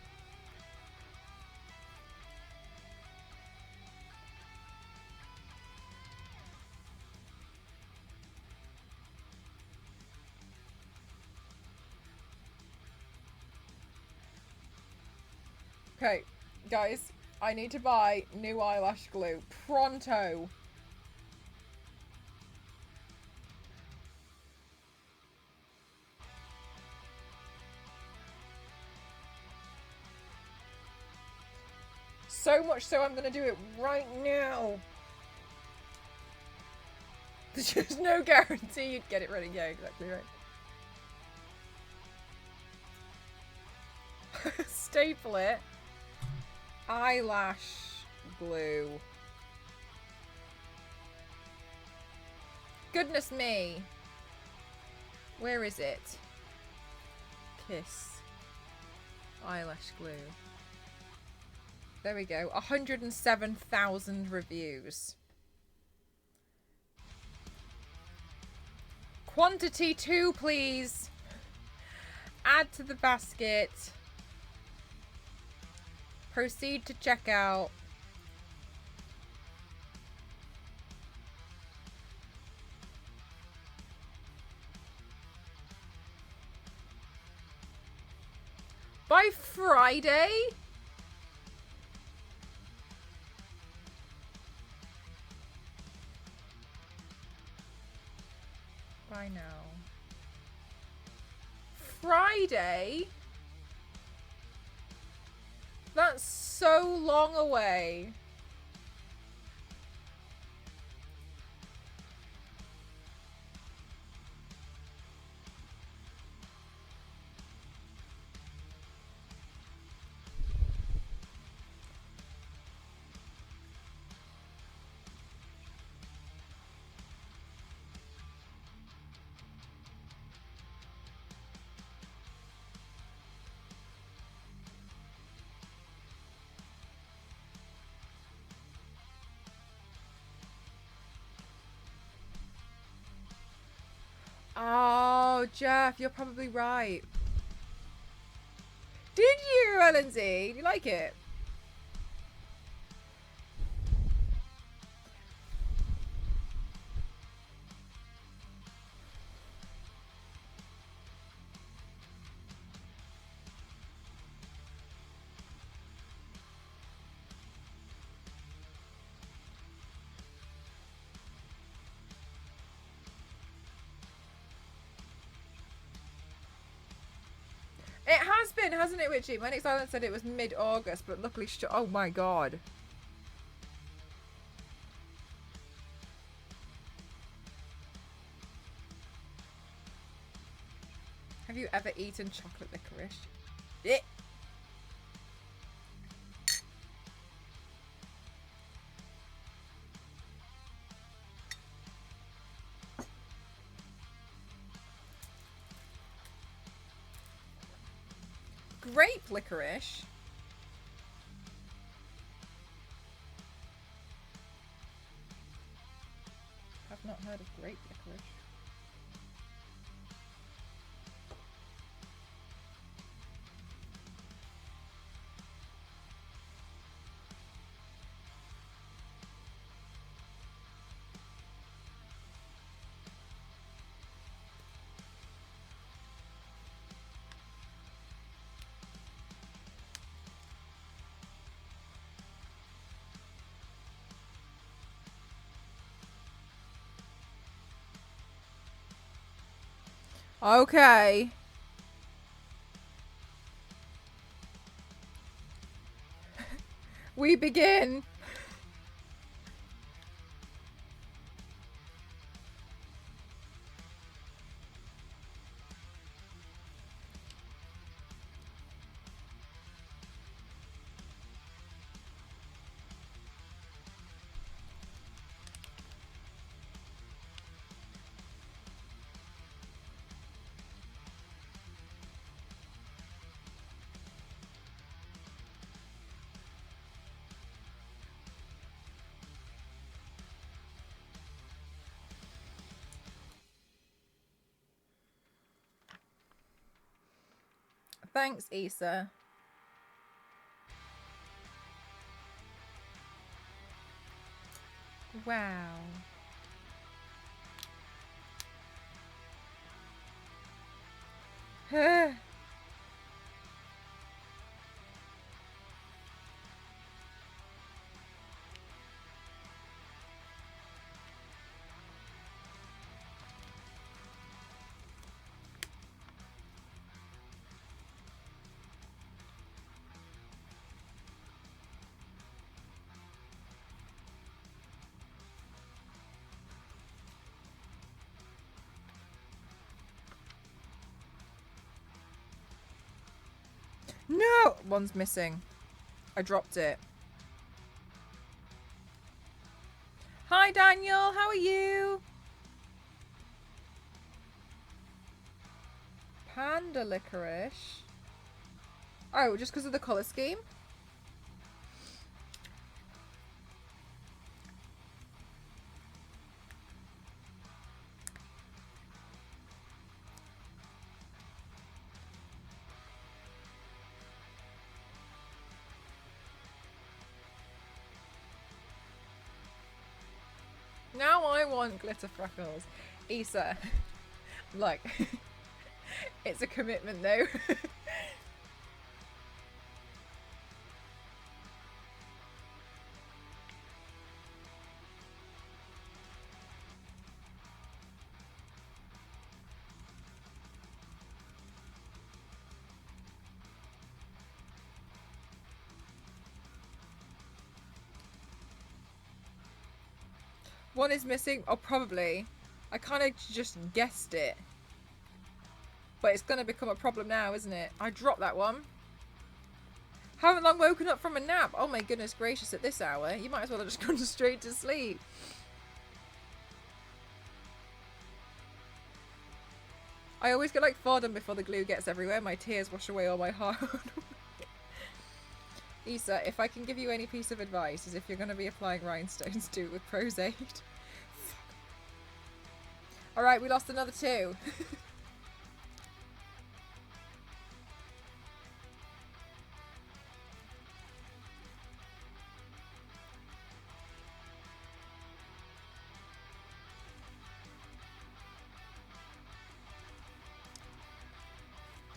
Okay, guys, I need to buy new eyelash glue. Pronto. So much so I'm going to do it right now. There's just no guarantee you'd get it ready. Yeah, exactly right. Staple it. Eyelash glue. Goodness me. Where is it? Kiss. Eyelash glue. There we go. 107,000 reviews. Quantity 2, please. Add to the basket. Proceed to checkout. By Friday? By now. Friday? That's so long away. Oh, Jeff, you're probably right. Did you, LNZ? Do you like it? It has been, hasn't it, Witchy? My next island said it was mid-August, but luckily... Oh, my God. Have you ever eaten chocolate licorice? Yeah. Grape licorice? I've not heard of grape licorice. Okay. We begin. Thanks, Issa. Wow. No! One's missing. I dropped it. Hi, Daniel. How are you? Panda licorice. Oh, just because of the colour scheme? Now I want glitter freckles. Issa. Like, it's a commitment though. One is missing. Oh, probably. I kind of just guessed it. But it's going to become a problem now, isn't it? I dropped that one. Haven't long woken up from a nap. Oh my goodness gracious, at this hour. You might as well have just gone straight to sleep. I always get like 4 done before the glue gets everywhere. My tears wash away all my hard work. Issa, if I can give you any piece of advice, is if you're going to be applying rhinestones, do it with Prozaid. Alright, we lost another 2.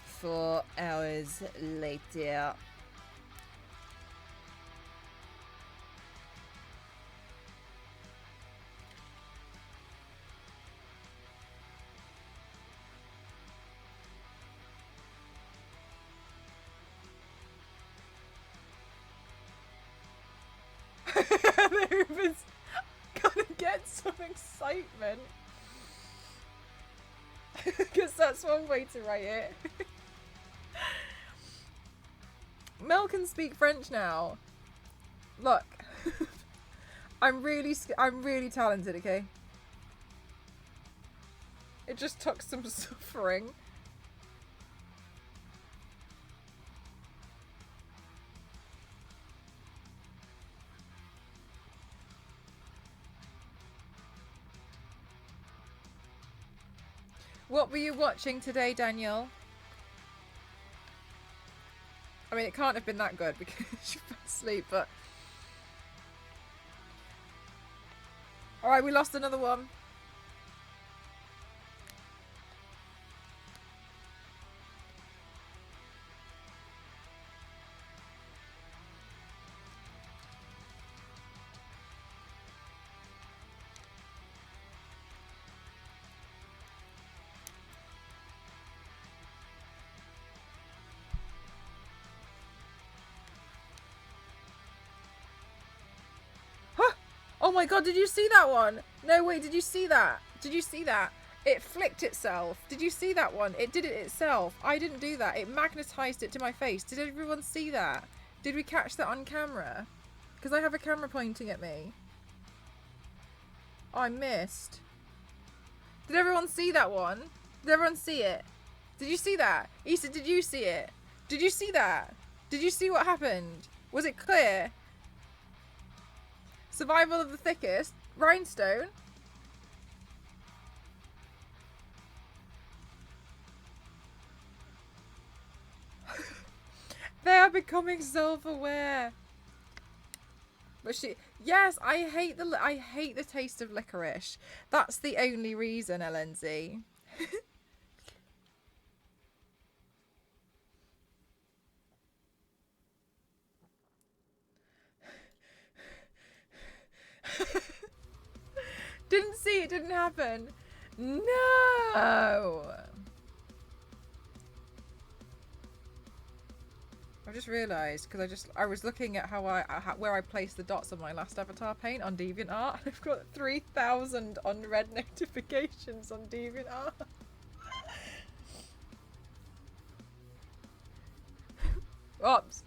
Four hours later. Ruben's gonna get some excitement. Because that's one way to write it. Mel can speak French now. Look. I'm really talented, okay? It just took some suffering. What were you watching today, Daniel? I mean, it can't have been that good because you fell asleep, but... Alright, we lost another one. my god, did you see that one? No, wait, did you see that? Did you see that? It flicked itself. Did you see that one? It did it itself. I didn't do that. It magnetized it to my face. Did everyone see that? Did we catch that on camera? Because I have a camera pointing at me. Oh, I missed. Did everyone see that one? Did everyone see it? Did you see that? Issa, did you see it? Did you see that? Did you see what happened? Was it clear? Survival of the thickest. Rhinestone. They are becoming self-aware. But yes, I hate the taste of licorice. That's the only reason, LNZ. Didn't see it, didn't happen. No. I just realised because I was looking at where I placed the dots on my last avatar paint on DeviantArt. I've got 3,000 unread notifications on DeviantArt. Oops.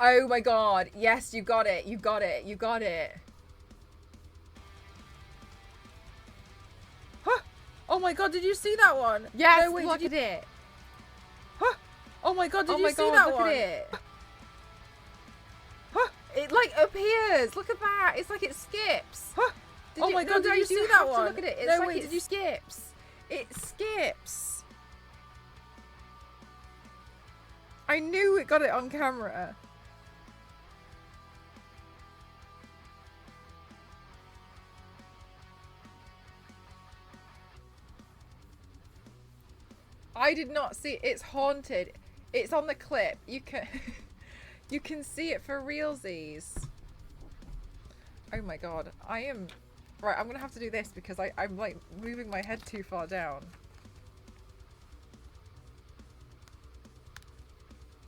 Oh my god. Yes, you got it. You got it. You got it. Huh? Oh my god, did you see that one? Yes, no, wait, look at it. Huh? Oh my god, did you see that one? Look at it. Huh? It like appears. Look at that. It's like it skips. Huh? Oh my god, did you see that one? Look at it. It's no, like wait, it skips. It skips. I knew it got it on camera. I did not see it. It's haunted. It's on the clip. You can you can see it for realsies. Oh my god. I am right, I'm gonna have to do this because I'm like moving my head too far down.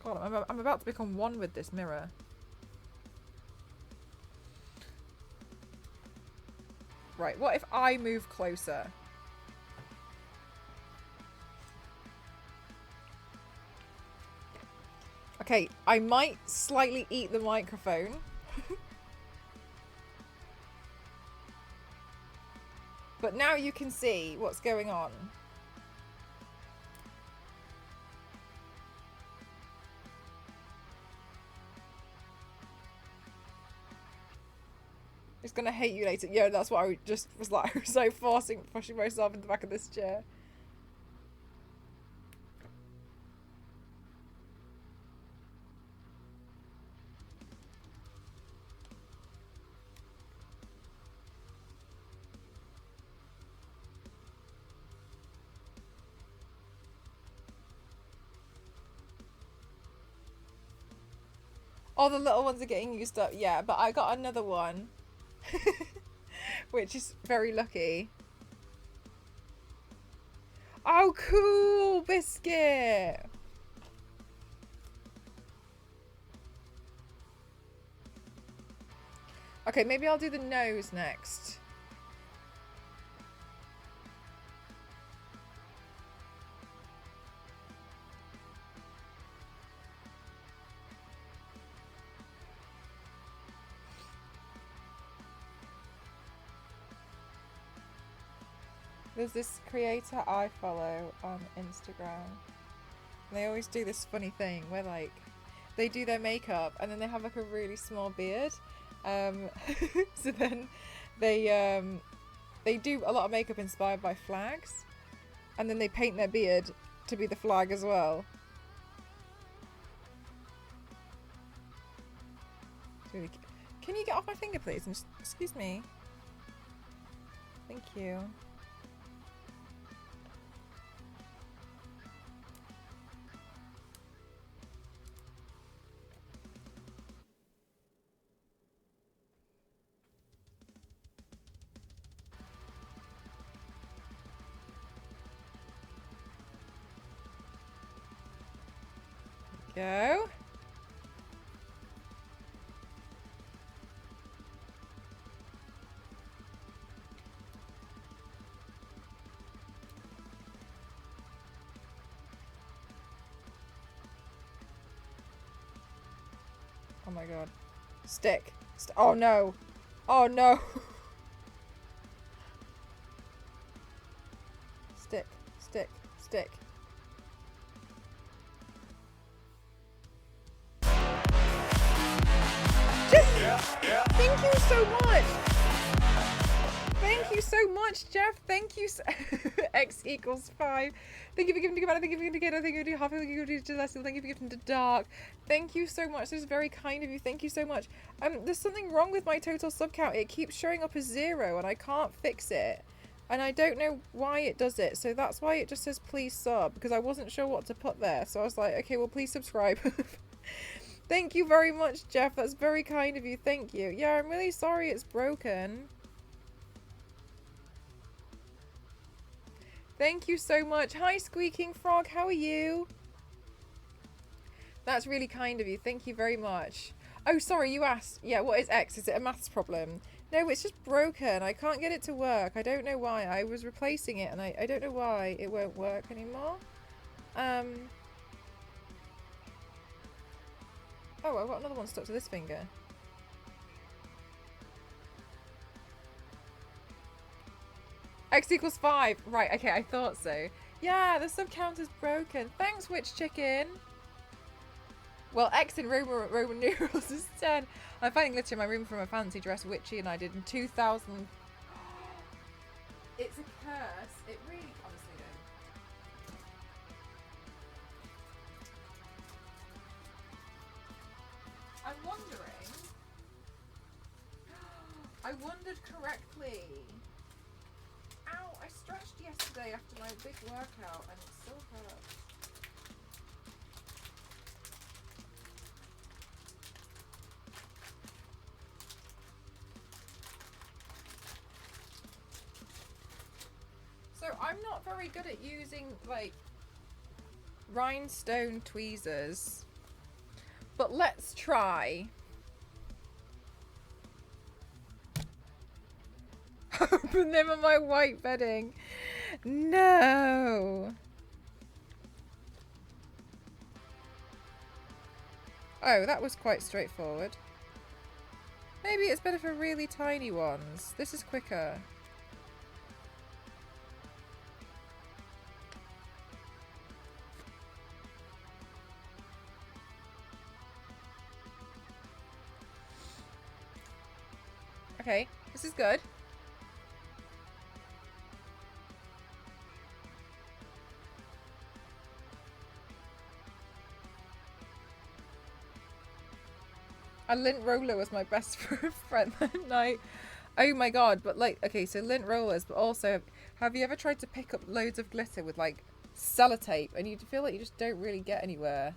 God, I'm about to become one with this mirror. Right, what if I move closer? Okay, I might slightly eat the microphone. But now you can see what's going on. It's gonna hate you later. Yeah, that's what I just was like. I was so pushing myself in the back of this chair. Oh, the little ones are getting used up. Yeah, but I got another one. Which is very lucky. Oh, cool, biscuit. Okay, maybe I'll do the nose next. There's this creator I follow on Instagram. And they always do this funny thing where like they do their makeup and then they have like a really small beard. So then they do a lot of makeup inspired by flags, and then they paint their beard to be the flag as well. Really. Can you get off my finger, please? And just, excuse me. Thank you. Go. Oh my god. Stick. Oh no. Oh no. Stick. Stick. Stick. Thank you so much. Thank you so much, Jeff. Thank you. X equals 5. Thank you for giving to Commander. Thank you for giving to Gator. Thank you for giving to Half. Thank you for giving to Celestial. Thank you for giving to Dark. Thank you so much. This is very kind of you. Thank you so much. There's something wrong with my total sub count. It keeps showing up as 0 and I can't fix it. And I don't know why it does it. So that's why it just says please sub, because I wasn't sure what to put there. So I was like, okay, well, please subscribe. Thank you very much, Jeff. That's very kind of you. Thank you. Yeah, I'm really sorry it's broken. Thank you so much. Hi, Squeaking Frog. How are you? That's really kind of you. Thank you very much. Oh, sorry, you asked. Yeah, what is X? Is it a maths problem? No, it's just broken. I can't get it to work. I don't know why. I was replacing it and I don't know why it won't work anymore. Oh, I've got another one stuck to this finger. X equals 5. Right, okay, I thought so. Yeah, the sub count is broken. Thanks, Witch Chicken. Well, X in Roman numerals is 10. I'm finding glitter in my room from a fancy dress Witchy and I did in 2000. It's a curse. It really, honestly, though. I'm wondering. I wondered correctly. Ow, I stretched yesterday after my big workout and it still hurts. So I'm not very good at using like rhinestone tweezers, but let's try. Open them on my white bedding. No. Oh, that was quite straightforward. Maybe it's better for really tiny ones. This is quicker. Okay, this is good. A lint roller was my best friend that night. Oh my god, but like, okay, so lint rollers, but also, have you ever tried to pick up loads of glitter with like sellotape and you feel like you just don't really get anywhere?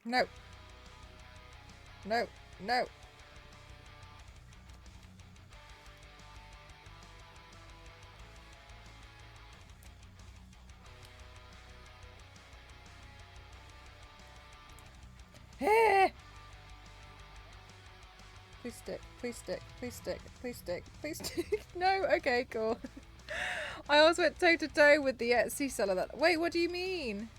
No. No. No. Please stick, please stick, please stick, please stick, please stick. No, okay, cool. I always went toe to toe with the Etsy seller that. Wait, what do you mean?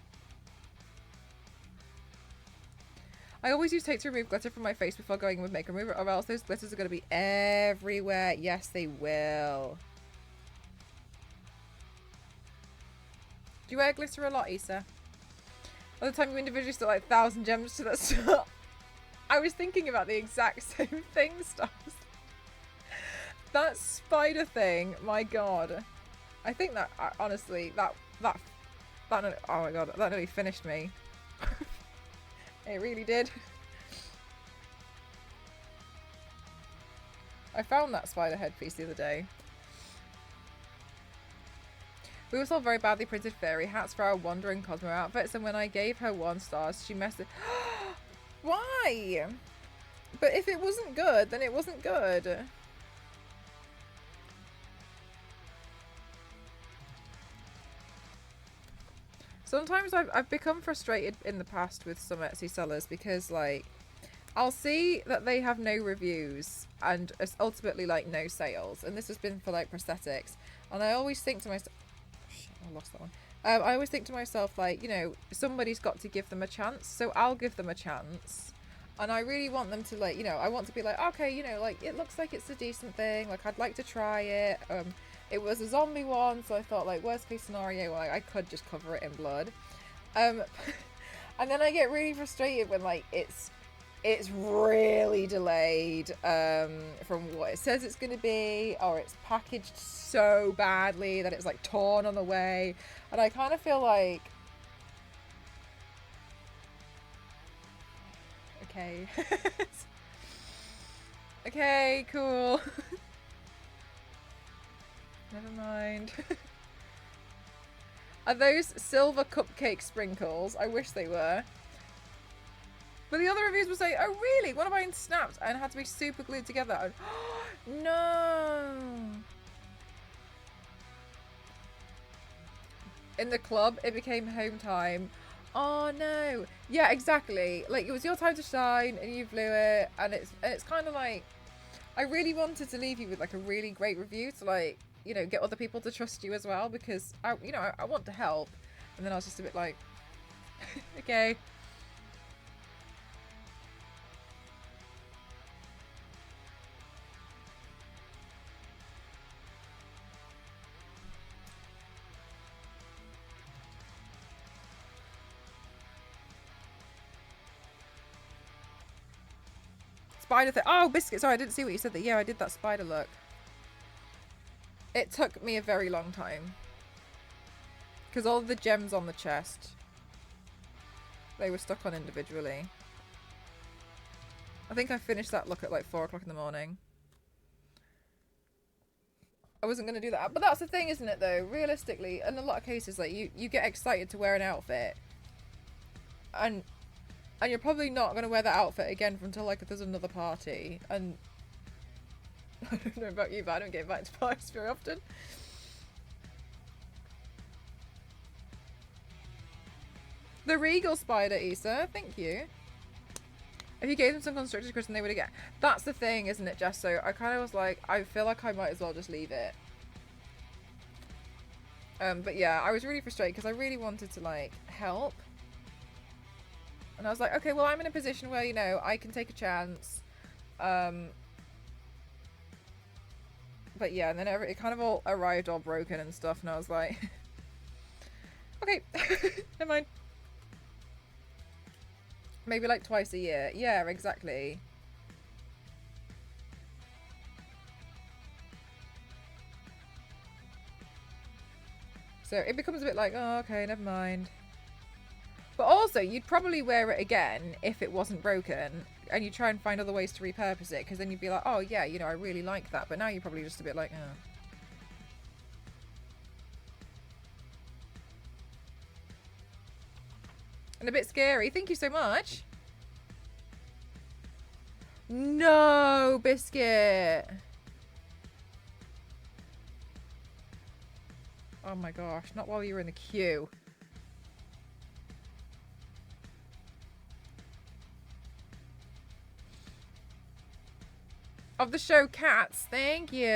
I always use tape to remove glitter from my face before going with makeup remover, or else those glitters are going to be everywhere. Yes, they will. Do you wear glitter a lot, Issa? By the time you individually still like 1,000 gems to that stuff. I was thinking about the exact same thing, Stars. That spider thing, my god. I think that, honestly, that, oh my god, that nearly finished me. It really did. I found that spider headpiece the other day. We were sold very badly printed fairy hats for our wandering Cosmo outfits, and when I gave her 1 star, she messed it. Why? But if it wasn't good, then it wasn't good. Sometimes I've become frustrated in the past with some Etsy sellers because, like, I'll see that they have no reviews and it's ultimately, like, no sales. And this has been for, like, prosthetics. And I always think to myself... Shit, I lost that one. I always think to myself, like, you know, somebody's got to give them a chance. So I'll give them a chance. And I really want them to, like, you know, I want to be like, okay, you know, like, it looks like it's a decent thing. Like, I'd like to try it. It was a zombie one, so I thought, like, worst case scenario, like, I could just cover it in blood. And then I get really frustrated when, like, it's really delayed from what it says it's going to be, or it's packaged so badly that it's, like, torn on the way. And I kind of feel like... Okay. Okay, cool. Never mind. Are those silver cupcake sprinkles? I wish they were. But the other reviews will say, oh really? One of mine snapped and had to be super glued together. No. In the club, it became home time. Oh no. Yeah, exactly. Like, it was your time to shine and you blew it. And it's kind of like, I really wanted to leave you with, like, a really great review to, like, you know, get other people to trust you as well, because I want to help. And then I was just a bit like, okay. Spider thing. Oh, biscuit. Sorry, I didn't see what you said. That yeah, I did that spider look. It took me a very long time. Because all the gems on the chest, they were stuck on individually. I think I finished that look at like 4 o'clock in the morning. I wasn't going to do that. But that's the thing, isn't it, though? Realistically, in a lot of cases, like, you get excited to wear an outfit. And you're probably not going to wear that outfit again until, like, if there's another party. And I don't know about you, but I don't get invited to parties very often. The Regal Spider, Issa. Thank you. If you gave them some constructed crystal, they would have get. That's the thing, isn't it, Jess? So I kind of was like, I feel like I might as well just leave it. But yeah, I was really frustrated because I really wanted to, like, help. And I was like, okay, well, I'm in a position where, you know, I can take a chance. But yeah, and then it kind of all arrived all broken and stuff, and I was like, okay, never mind. Maybe like twice a year. Yeah, exactly. So it becomes a bit like, oh, okay, never mind. But also, you'd probably wear it again if it wasn't broken, and you try and find other ways to repurpose it, because then you'd be like, oh yeah, you know, I really like that. But now you're probably just a bit like, oh. And a bit scary. Thank you so much. No, Biscuit. Oh my gosh, not while you were in the queue. Of the show Cats. Thank you.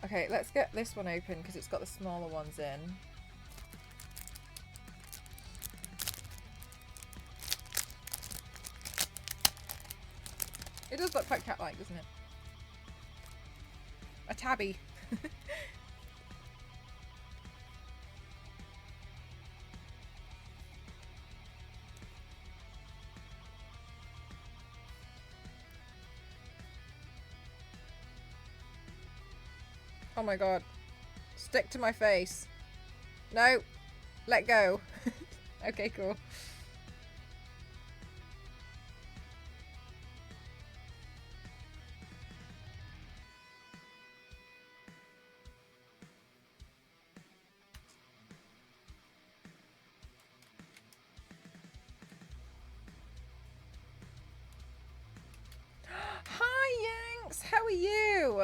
Okay, let's get this one open because it's got the smaller ones in. It does look quite cat-like, doesn't it? A tabby. Oh my god. Stick to my face. No. Let go. Okay, cool. Hi, Yanks. How are you?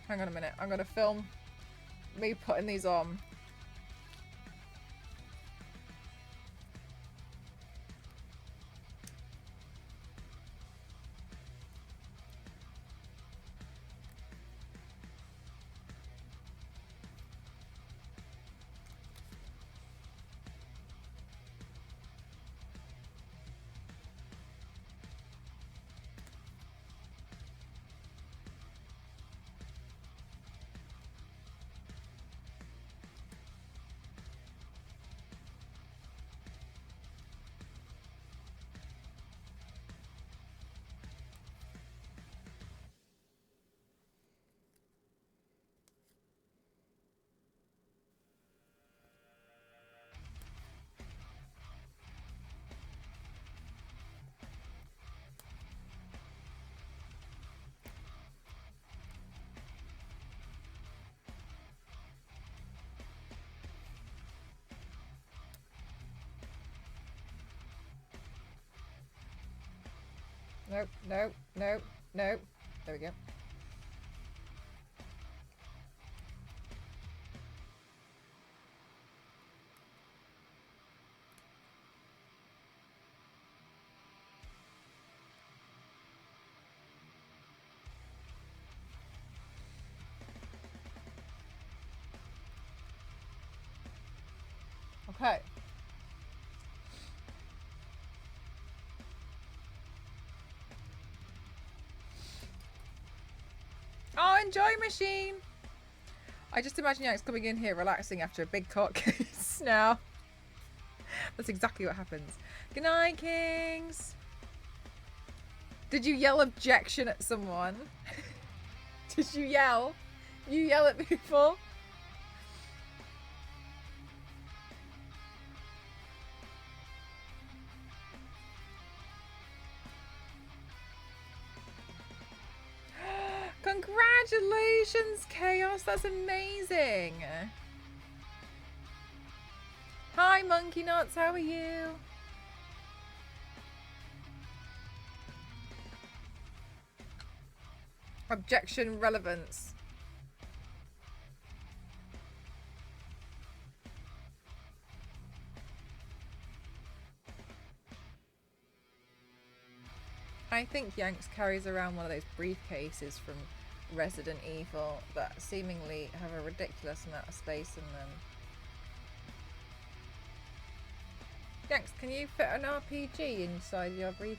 Hang on a minute. I'm going to film me putting these on. Nope, nope, nope, nope. There we go. Okay. Oh, enjoy machine. I just imagine Yanks coming in here relaxing after a big court case now. That's exactly what happens. Good night, Kings. Did you yell objection at someone? Did you yell? You yell at people? Congratulations, Chaos. That's amazing. Hi, Monkey Nuts. How are you? Objection relevance. I think Yanks carries around one of those briefcases from Resident Evil that seemingly have a ridiculous amount of space in them. Yanks, can you fit an RPG inside your briefcase?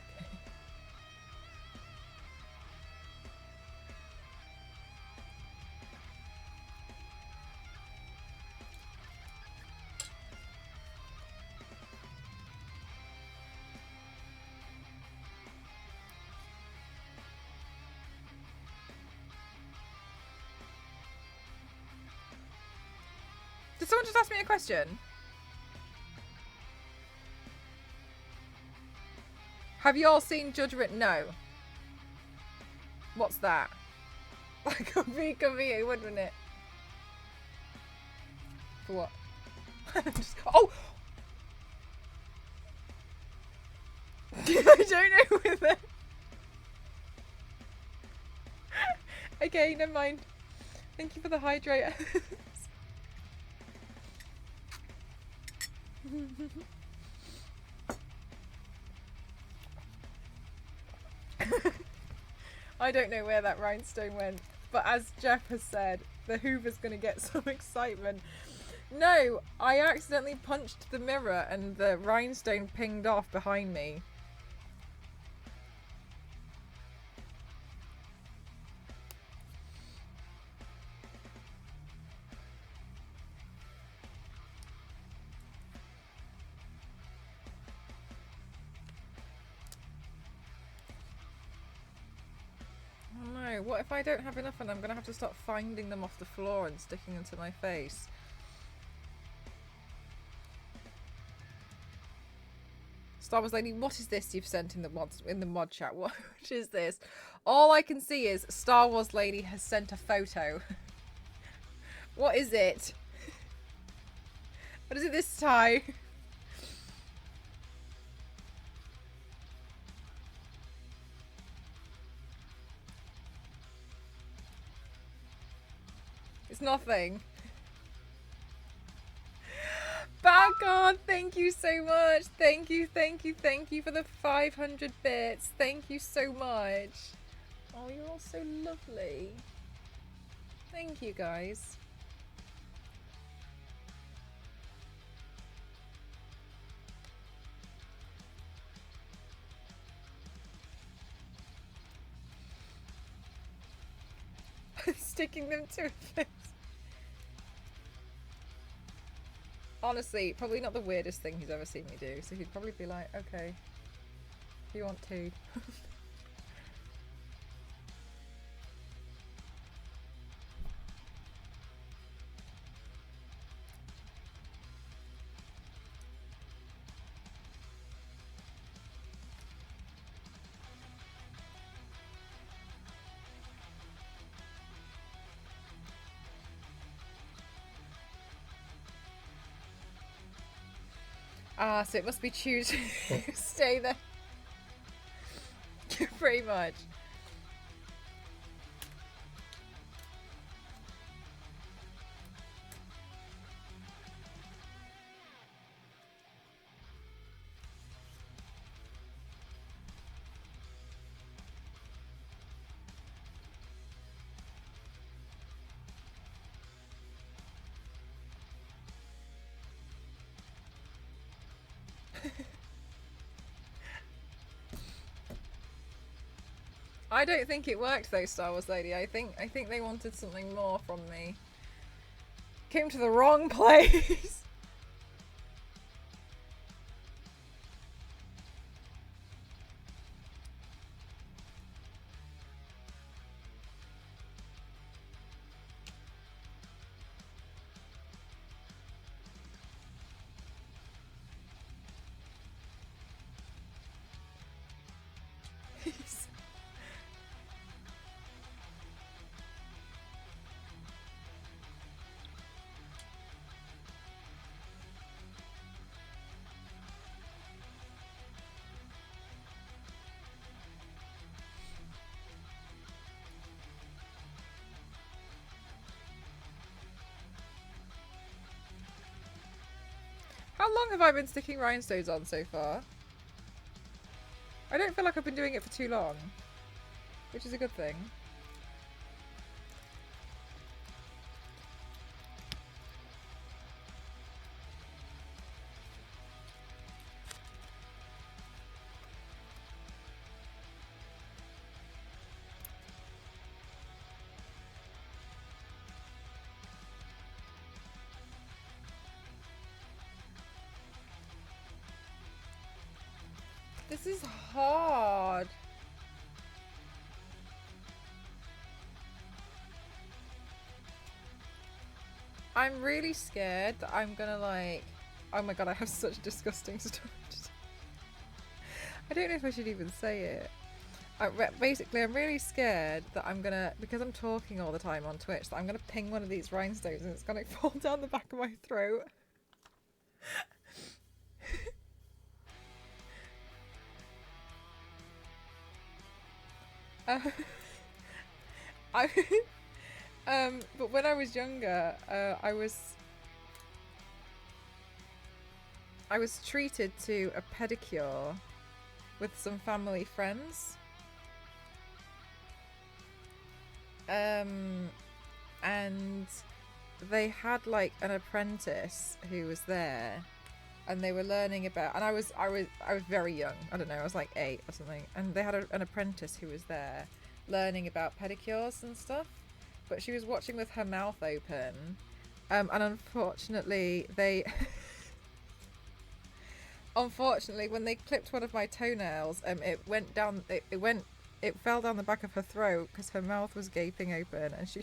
Did someone just ask me a question? Have you all seen Judgment? No. What's that? That could be you, wouldn't it? For what? Oh! I don't know whether... Okay, never mind. Thank you for the hydrator. I don't know where that rhinestone went, but as Jeff has said, the Hoover's going to get some excitement. No, I accidentally punched the mirror and the rhinestone pinged off behind me. No, what if I don't have enough and I'm going to have to start finding them off the floor and sticking them to my face? Star Wars Lady, what is this you've sent in the mod chat? What is this? All I can see is Star Wars Lady has sent a photo. What is it? What is it this time? It's nothing. Back on, thank you so much. Thank you for the 500 bits. Thank you so much. Oh, you're all so lovely. Thank you, guys. Sticking them to a face. Honestly, probably not the weirdest thing he's ever seen me do, so he'd probably be like, okay, if you want to. Ah, so it must be Tuesday. Stay there. Pretty much. I don't think it worked though, Star Wars Lady. I think they wanted something more from me. Came to the wrong place. How long have I been sticking rhinestones on so far? I don't feel like I've been doing it for too long, which is a good thing. This is hard. I'm really scared that I'm gonna like... Oh my god, I have such disgusting storage. I don't know if I should even say it. Basically, I'm really scared that I'm gonna, because I'm talking all the time on Twitch, that I'm gonna ping one of these rhinestones and it's gonna fall down the back of my throat. uh, I, but when I was younger, I was treated to a pedicure with some family friends. And they had like an apprentice who was there, and they were learning about, and I was very young. I don't know, I was like 8 or something, and they had an apprentice who was there learning about pedicures and stuff, but she was watching with her mouth open, and unfortunately unfortunately when they clipped one of my toenails, it went down, it fell down the back of her throat because her mouth was gaping open, and she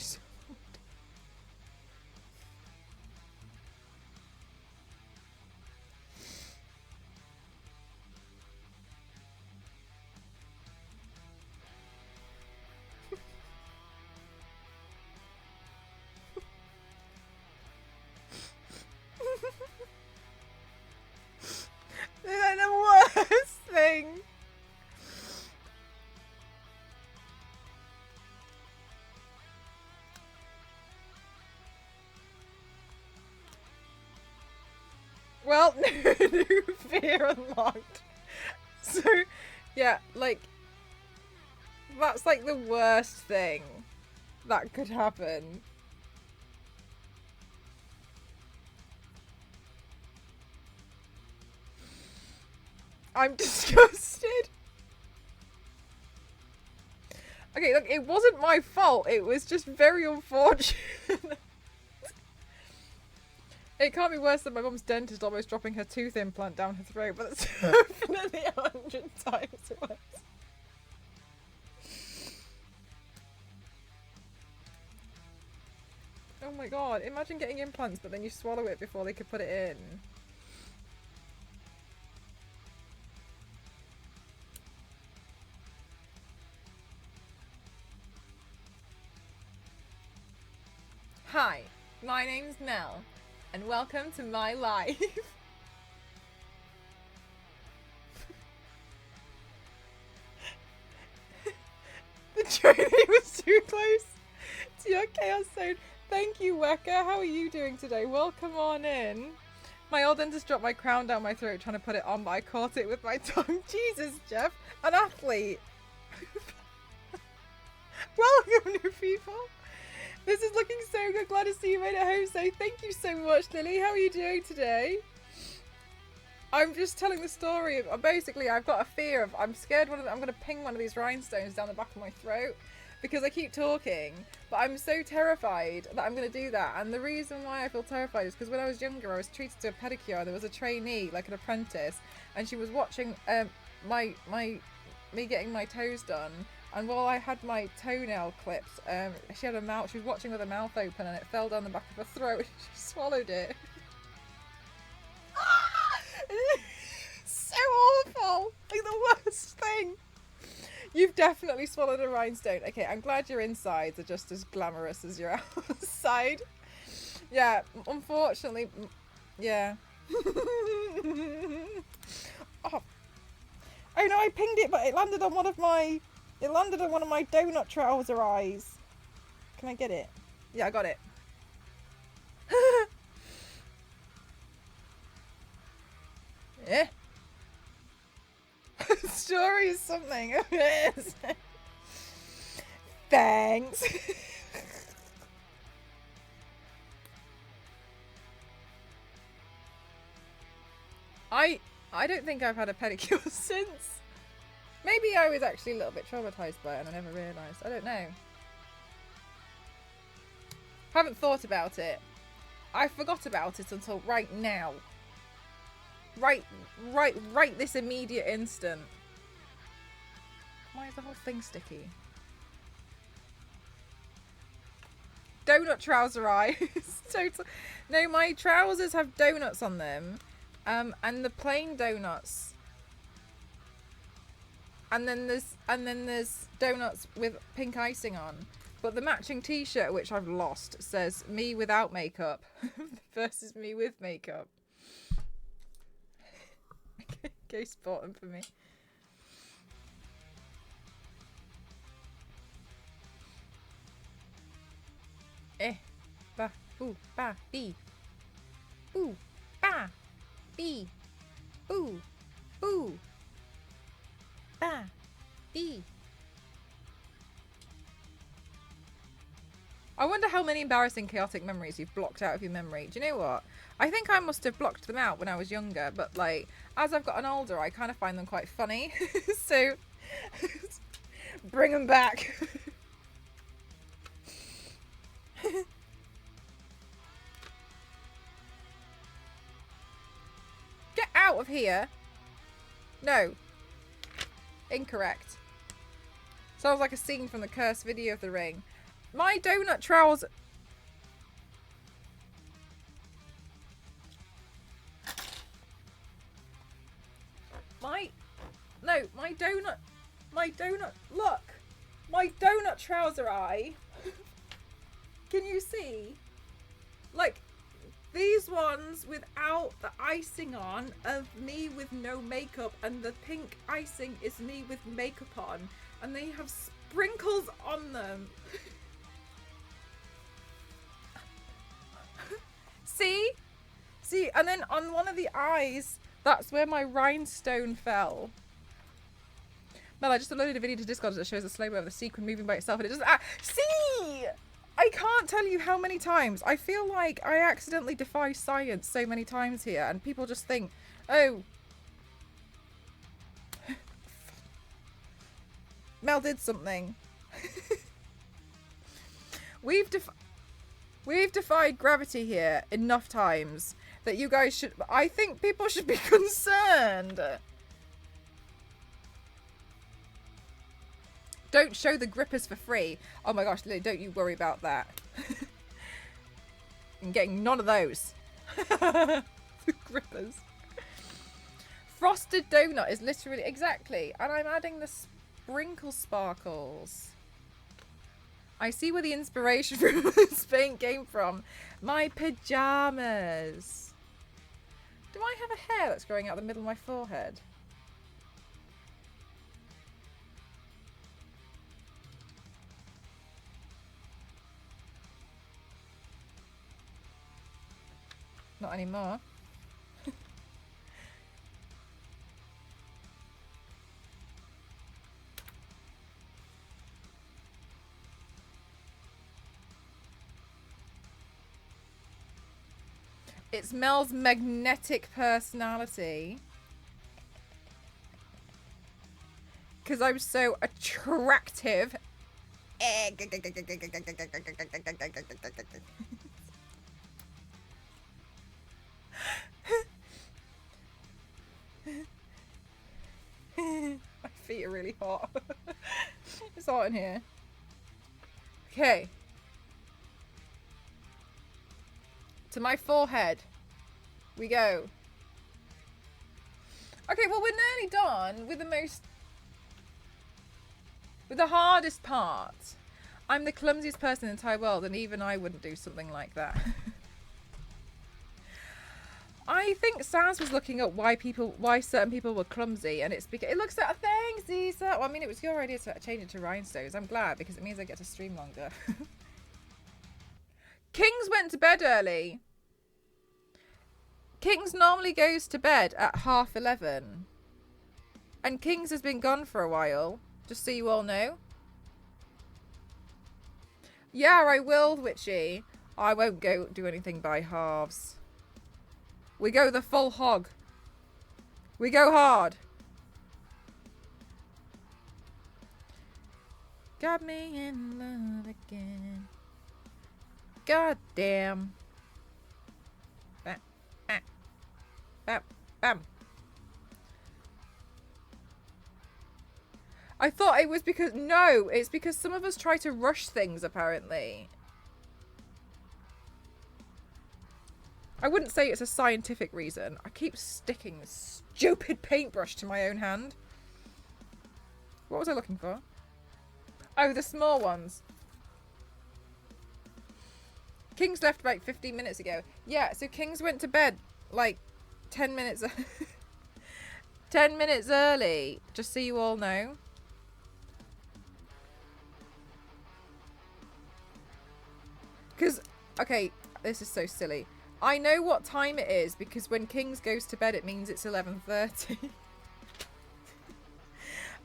they're the worst thing. Well, new fear unlocked. So, yeah, like, that's like the worst thing that could happen. I'm disgusted. Okay, look, it wasn't my fault. It was just very unfortunate. It can't be worse than my mum's dentist almost dropping her tooth implant down her throat, but it's definitely 100 times worse. Oh my god, imagine getting implants but then you swallow it before they could put it in. Hi, my name's Nell, and welcome to my life. The trainee was too close to your chaos zone. Thank you, Weka. How are you doing today? Welcome on in. My old dentist dropped my crown down my throat trying to put it on, but I caught it with my tongue. Jesus, Jeff. An athlete. Welcome, new people. This is looking so good. Glad to see you made it home. So thank you so much, Lily. How are you doing today? I'm just telling the story. Basically, I've got a fear of, I'm scared I'm going to ping one of these rhinestones down the back of my throat because I keep talking, but I'm so terrified that I'm going to do that. And the reason why I feel terrified is because when I was younger, I was treated to a pedicure. There was a trainee, like an apprentice, and she was watching me getting my toes done. And while I had my toenail clipped, she was watching with her mouth open, and it fell down the back of her throat and she swallowed it. So awful! Like the worst thing. You've definitely swallowed a rhinestone. Okay, I'm glad your insides are just as glamorous as your outside. Yeah, unfortunately, yeah. Oh. Oh no, I pinged it, but it landed on one of my donut trouser eyes. Can I get it? Yeah, I got it. Yeah. Story is something. Thanks. I don't think I've had a pedicure since. Maybe I was actually a little bit traumatized by it and I never realised. I don't know. Haven't thought about it. I forgot about it until right now. Right this immediate instant. Why is the whole thing sticky? Donut trouser eyes. No, my trousers have donuts on them. And the plain donuts And then there's donuts with pink icing on. But the matching t-shirt, which I've lost, says me without makeup versus me with makeup. Go spot them for me. Ba, boo, ba, bee. Boo, ba, bee. Boo, boo. Ba, bee. I wonder how many embarrassing chaotic memories you've blocked out of your memory. Do you know what? I think I must have blocked them out when I was younger, but like as I've gotten older, I kind of find them quite funny. So bring them back. Get out of here. No. Incorrect. Sounds like a scene from the cursed video of the ring. My donut trousers. My donut, look. My donut trouser eye. Can you see? Like, these ones without the icing on of me with no makeup, and the pink icing is me with makeup on, and they have sprinkles on them. See? See, and then on one of the eyes, that's where my rhinestone fell. Mel, I just uploaded a video to Discord that shows a slow-mo of the sequin moving by itself, and it doesn't... See! I can't tell you how many times. I feel like I accidentally defy science so many times here, and people just think, oh... Mel did something. We've defied gravity here enough times that you guys should... I think people should be concerned. Don't show the grippers for free. Oh my gosh, Lily, don't you worry about that. I'm getting none of those. The grippers. Frosted donut is literally... Exactly. And I'm adding the sprinkle sparkles. I see where the inspiration from this paint came from. My pajamas. Do I have a hair that's growing out the middle of my forehead? Not anymore. It's Mel's magnetic personality. Because I'm so attractive. My feet are really hot. It's hot in here. Okay. To my forehead. We go. Okay, well, we're nearly done with the hardest part. I'm the clumsiest person in the entire world, and even I wouldn't do something like that. I think Saz was looking at why certain people were clumsy, and it's because it looks at things, Zisa. Well, I mean, it was your idea to change it to rhinestones. I'm glad because it means I get to stream longer. Kings went to bed early. Kings normally goes to bed at 11:30. And Kings has been gone for a while, just so you all know. Yeah, I will, Witchy. I won't go do anything by halves. We go the full hog. We go hard. Got me in love again. God damn. Bam. Bam. Bam. I thought it was because... No, it's because some of us try to rush things, apparently. I wouldn't say it's a scientific reason. I keep sticking this stupid paintbrush to my own hand. What was I looking for? Oh, the small ones. Kings left about 15 minutes ago. Yeah, so Kings went to bed like 10 minutes 10 minutes early, just so you all know. Because, okay, this is so silly. I know what time it is because when Kings goes to bed, it means it's 11:30.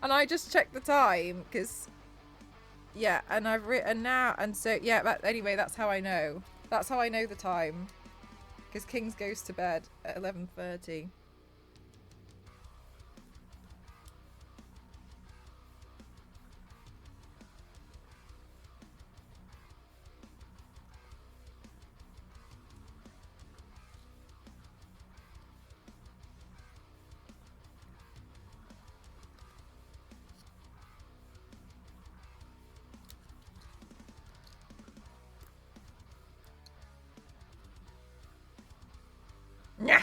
And I just checked the time because, yeah, and I've written now, and so, yeah, but anyway, that's how I know. That's how I know the time. Because Kings goes to bed at 11:30. Nah.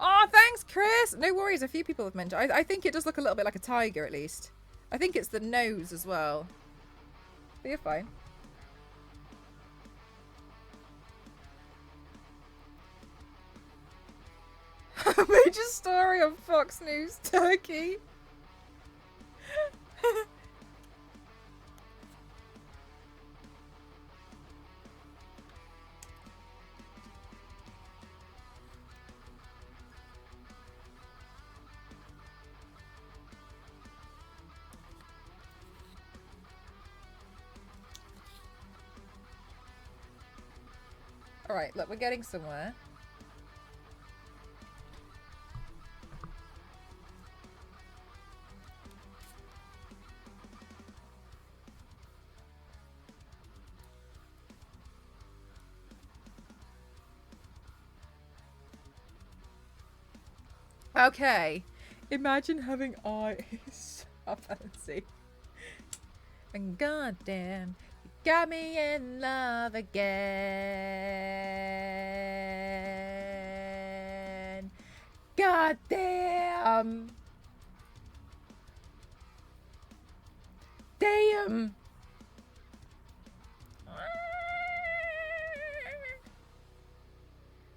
Oh, thanks, Chris. No worries. A few people have mentioned. I think it does look a little bit like a tiger, at least. I think it's the nose as well. But you're fine. Major story on Fox News Turkey. Alright, look, we're getting somewhere. Okay. Imagine having eyes. How fancy. And goddamn, you got me in love again. Goddamn. Damn.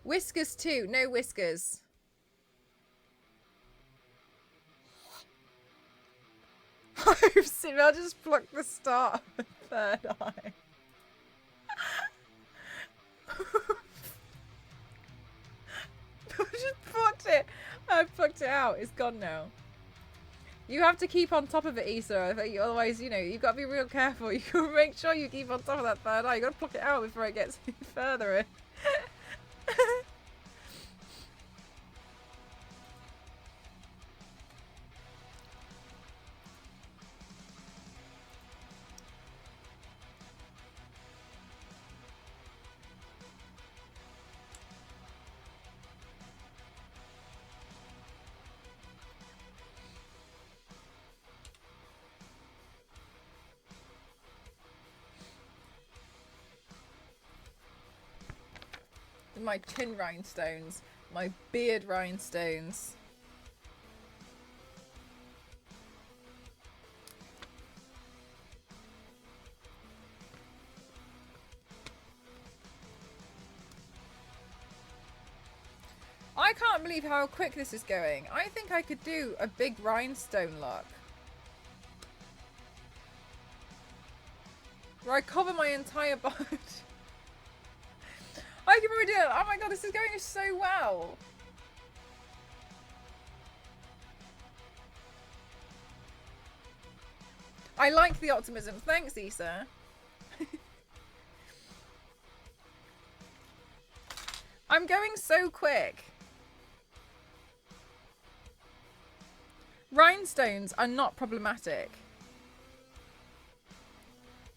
Whiskers too. No whiskers. I'll just pluck the start of the third eye. I just plucked it. I plucked it out. It's gone now. You have to keep on top of it, Issa. Otherwise, you know, you've got to be real careful. You got to make sure you keep on top of that third eye. You've got to pluck it out before it gets further in. My chin rhinestones, my beard rhinestones. I can't believe how quick this is going. I think I could do a big rhinestone look. Where I cover my entire body. I can probably do it. Oh my god, this is going so well. I like the optimism. Thanks, Issa. I'm going so quick. Rhinestones are not problematic.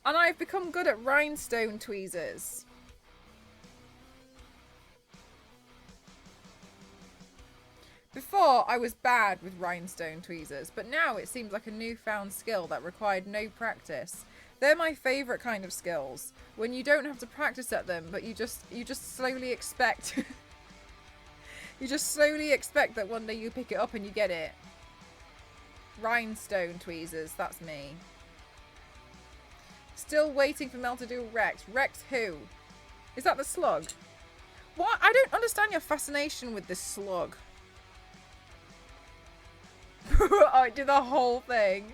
And I've become good at rhinestone tweezers. Before, I was bad with rhinestone tweezers, but now it seems like a newfound skill that required no practice. They're my favourite kind of skills, when you don't have to practice at them, but you just slowly expect you just slowly expect that one day you pick it up and you get it. Rhinestone tweezers, that's me. Still waiting for Mel to do Rex. Rex who? Is that the slug? What? I don't understand your fascination with this slug. I did the whole thing.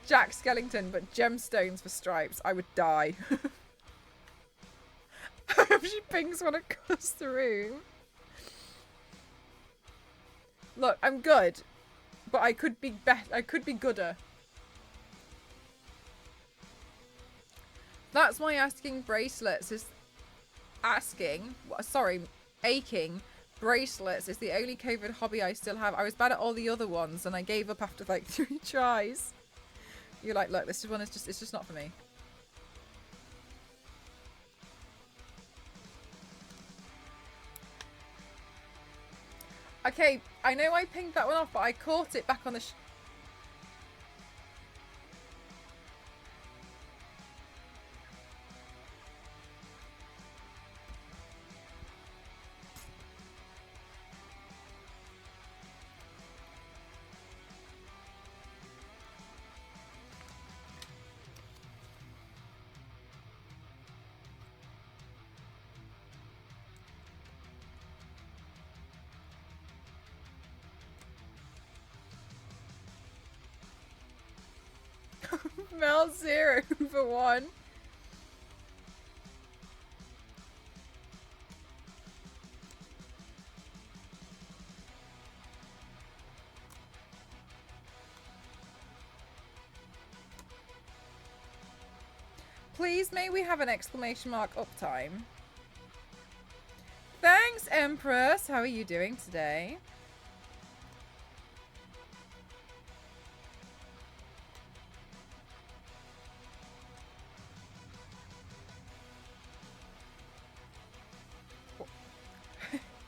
Jack Skellington, but gemstones for stripes. I would die. I hope she pings one across the room. Look, I'm good, but I could be I could be gooder. That's why asking bracelets is aching bracelets is the only COVID hobby I still have. I was bad at all the other ones and I gave up after like 3 tries. You're like, look, this one is just, it's just not for me. Okay, I know I pinged that one off, but I caught it back on the Mel 0 for 1. Please, may we have an exclamation mark uptime? Thanks, Empress. How are you doing today?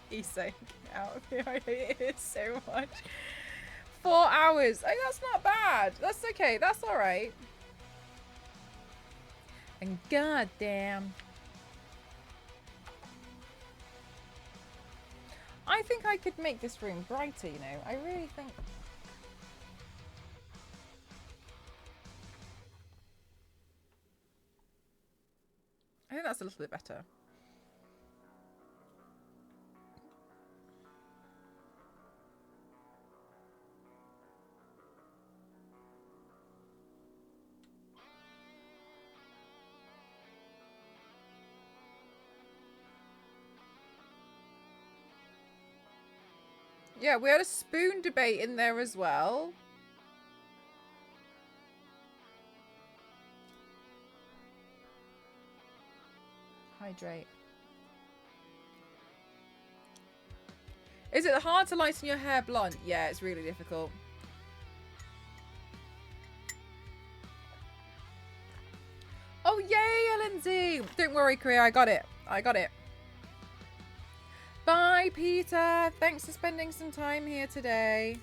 He's saying, get out of here. I hate it so much. 4 hours. Oh, that's not bad. That's okay. That's all right. And goddamn. I think I could make this room brighter, you know. I really think. I think that's a little bit better. Yeah, we had a spoon debate in there as well. Hydrate. Is it hard to lighten your hair blonde? Yeah, it's really difficult. Oh, yay, Lindsay! Don't worry, Korea, I got it. I got it. Bye, Peter. Thanks for spending some time here today.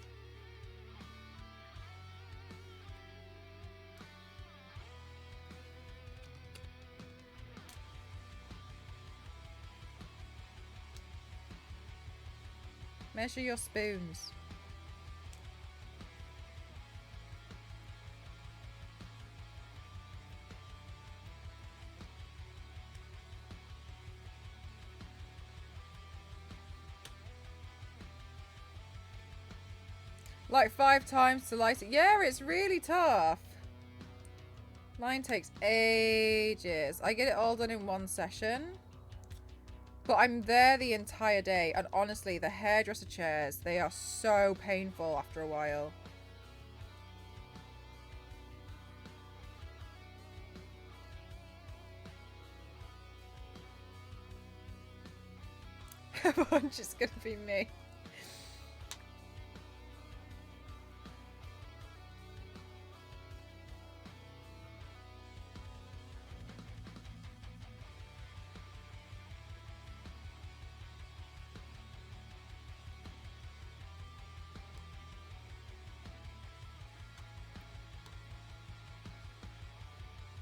Measure your spoons. Like 5 times to light it. Yeah, it's really tough. Mine takes ages. I get it all done in 1 session. But I'm there the entire day. And honestly, the hairdresser chairs, they are so painful after a while. Everyone's just gonna be me.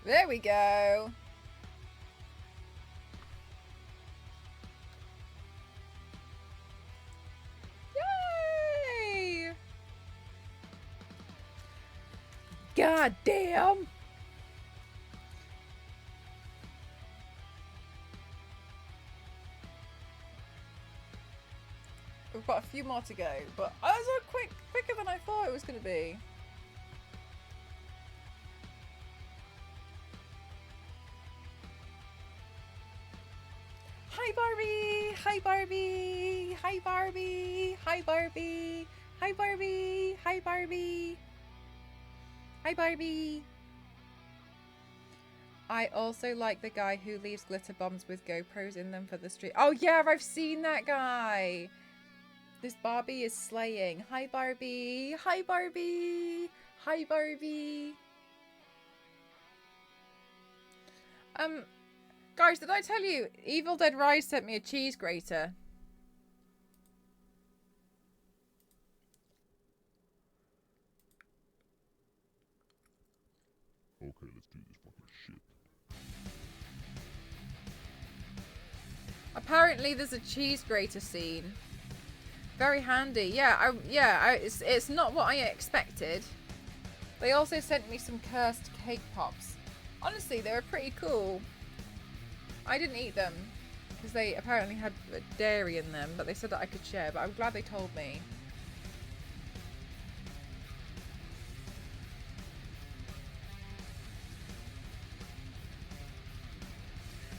There we go. Yay! God damn! We've got a few more to go, but that was quicker than I thought it was going to be. Hi Barbie! Hi Barbie! Hi Barbie! Hi Barbie! Hi Barbie! Hi Barbie! Hi Barbie! I also like the guy who leaves glitter bombs with GoPros in them for the street. Oh yeah, I've seen that guy! This Barbie is slaying. Hi Barbie! Hi Barbie! Hi Barbie! Guys, did I tell you Evil Dead Rise sent me a cheese grater? Okay, let's do this fucking shit. Apparently there's a cheese grater scene. Very handy. Yeah, it's not what I expected. They also sent me some cursed cake pops. Honestly, they were pretty cool. I didn't eat them because they apparently had dairy in them, but they said that I could share, but I'm glad they told me.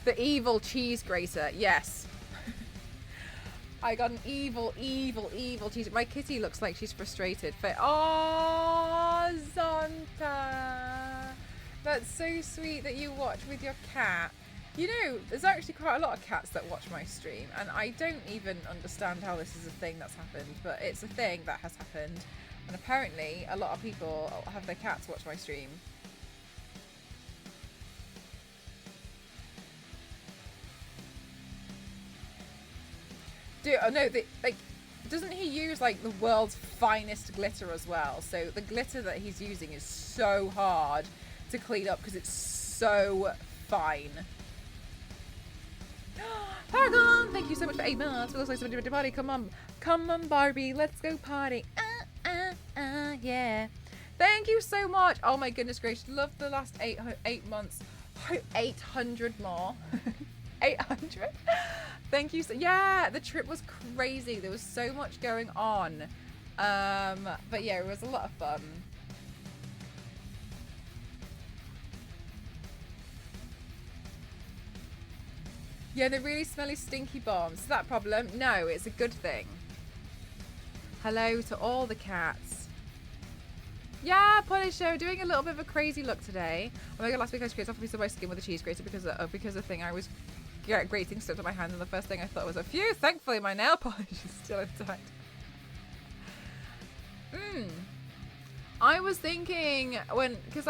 The evil cheese grater, yes. I got an evil cheese. My kitty looks like she's frustrated. Oh, Zonta. That's so sweet that you watch with your cat. You know, there's actually quite a lot of cats that watch my stream, and I don't even understand how this is a thing that's happened, but it's a thing that has happened. And apparently, a lot of people have their cats watch my stream. Oh no, doesn't he use like the world's finest glitter as well? So the glitter that he's using is so hard to clean up because it's so fine. Paragon, thank you so much for 8 months. It looks like somebody went to party. Come on, Barbie, let's go party. Yeah. Thank you so much. Oh my goodness gracious, love the last 8 months. 800 more. 800. Thank you. Yeah, the trip was crazy. There was so much going on. But yeah, it was a lot of fun. Yeah, the really smelly, stinky bombs. Is that a problem? No, it's a good thing. Hello to all the cats. Yeah, Polish Show, doing a little bit of a crazy look today. Oh my god, last week I scraped off a piece of my skin with a cheese grater because of thing I was grating stuff to my hand, and the first thing I thought was a phew. Thankfully, my nail polish is still intact. I was thinking because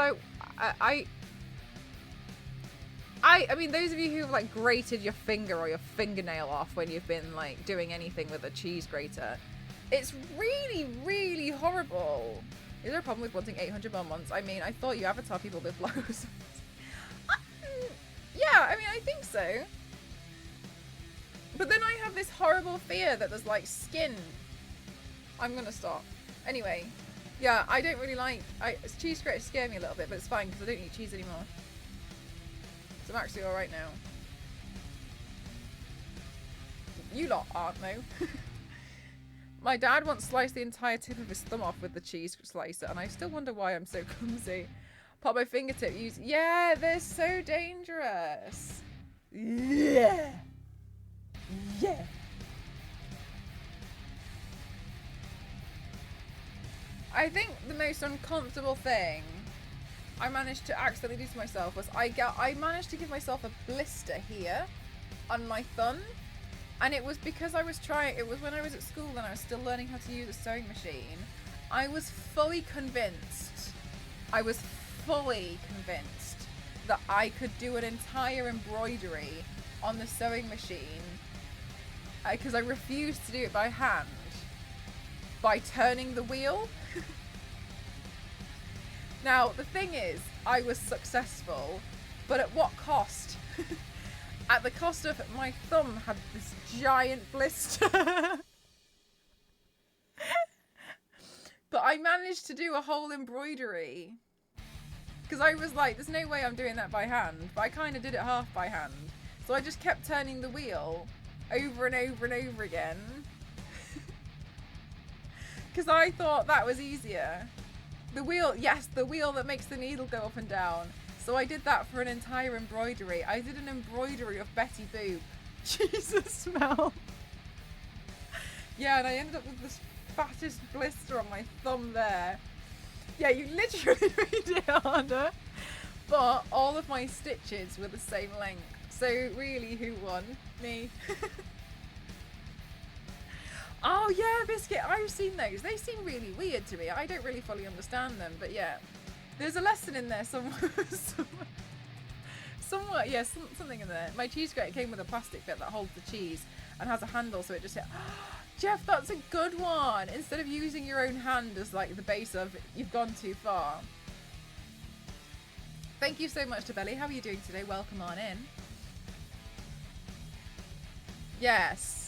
I mean, those of you who've like grated your finger or your fingernail off when you've been like doing anything with a cheese grater, it's really, really horrible. Is there a problem with wanting 800 more months? I mean, I thought you avatar people with blows. Yeah, I mean, I think so. But then I have this horrible fear that there's like skin. I'm gonna stop. Anyway, yeah, I don't really like. Cheese graters scare me a little bit, but it's fine because I don't eat cheese anymore. So I'm actually alright now. You lot aren't though. My dad once sliced the entire tip of his thumb off with the cheese slicer, and I still wonder why I'm so clumsy. Pop my fingertip. Yeah, they're so dangerous. Yeah. Yeah. I think the most uncomfortable thing I managed to accidentally do to myself was I managed to give myself a blister here on my thumb, and it was because it was when I was at school and I was still learning how to use a sewing machine. I was fully convinced that I could do an entire embroidery on the sewing machine because I refused to do it by hand by turning the wheel. Now, the thing is, I was successful, but at what cost? At the cost of my thumb had this giant blister. But I managed to do a whole embroidery. Because I was like, there's no way I'm doing that by hand. But I kind of did it half by hand. So I just kept turning the wheel over and over and over again. Because I thought that was easier. The wheel, yes, the wheel that makes the needle go up and down. So I did that for an entire embroidery. I did an embroidery of Betty Boop. Jesus, smell. Yeah, and I ended up with this fattest blister on my thumb there. Yeah, you literally made it harder. But all of my stitches were the same length. So really, who won? Me. Oh yeah, Biscuit, I've seen those. They seem really weird to me. I don't really fully understand them, but yeah. There's a lesson in there somewhere. Somewhat, yeah, something in there. My cheese grater came with a plastic bit that holds the cheese and has a handle, so it just hit. Jeff, that's a good one. Instead of using your own hand as like the base of you've gone too far. Thank you so much to Belly. How are you doing today? Welcome on in. Yes.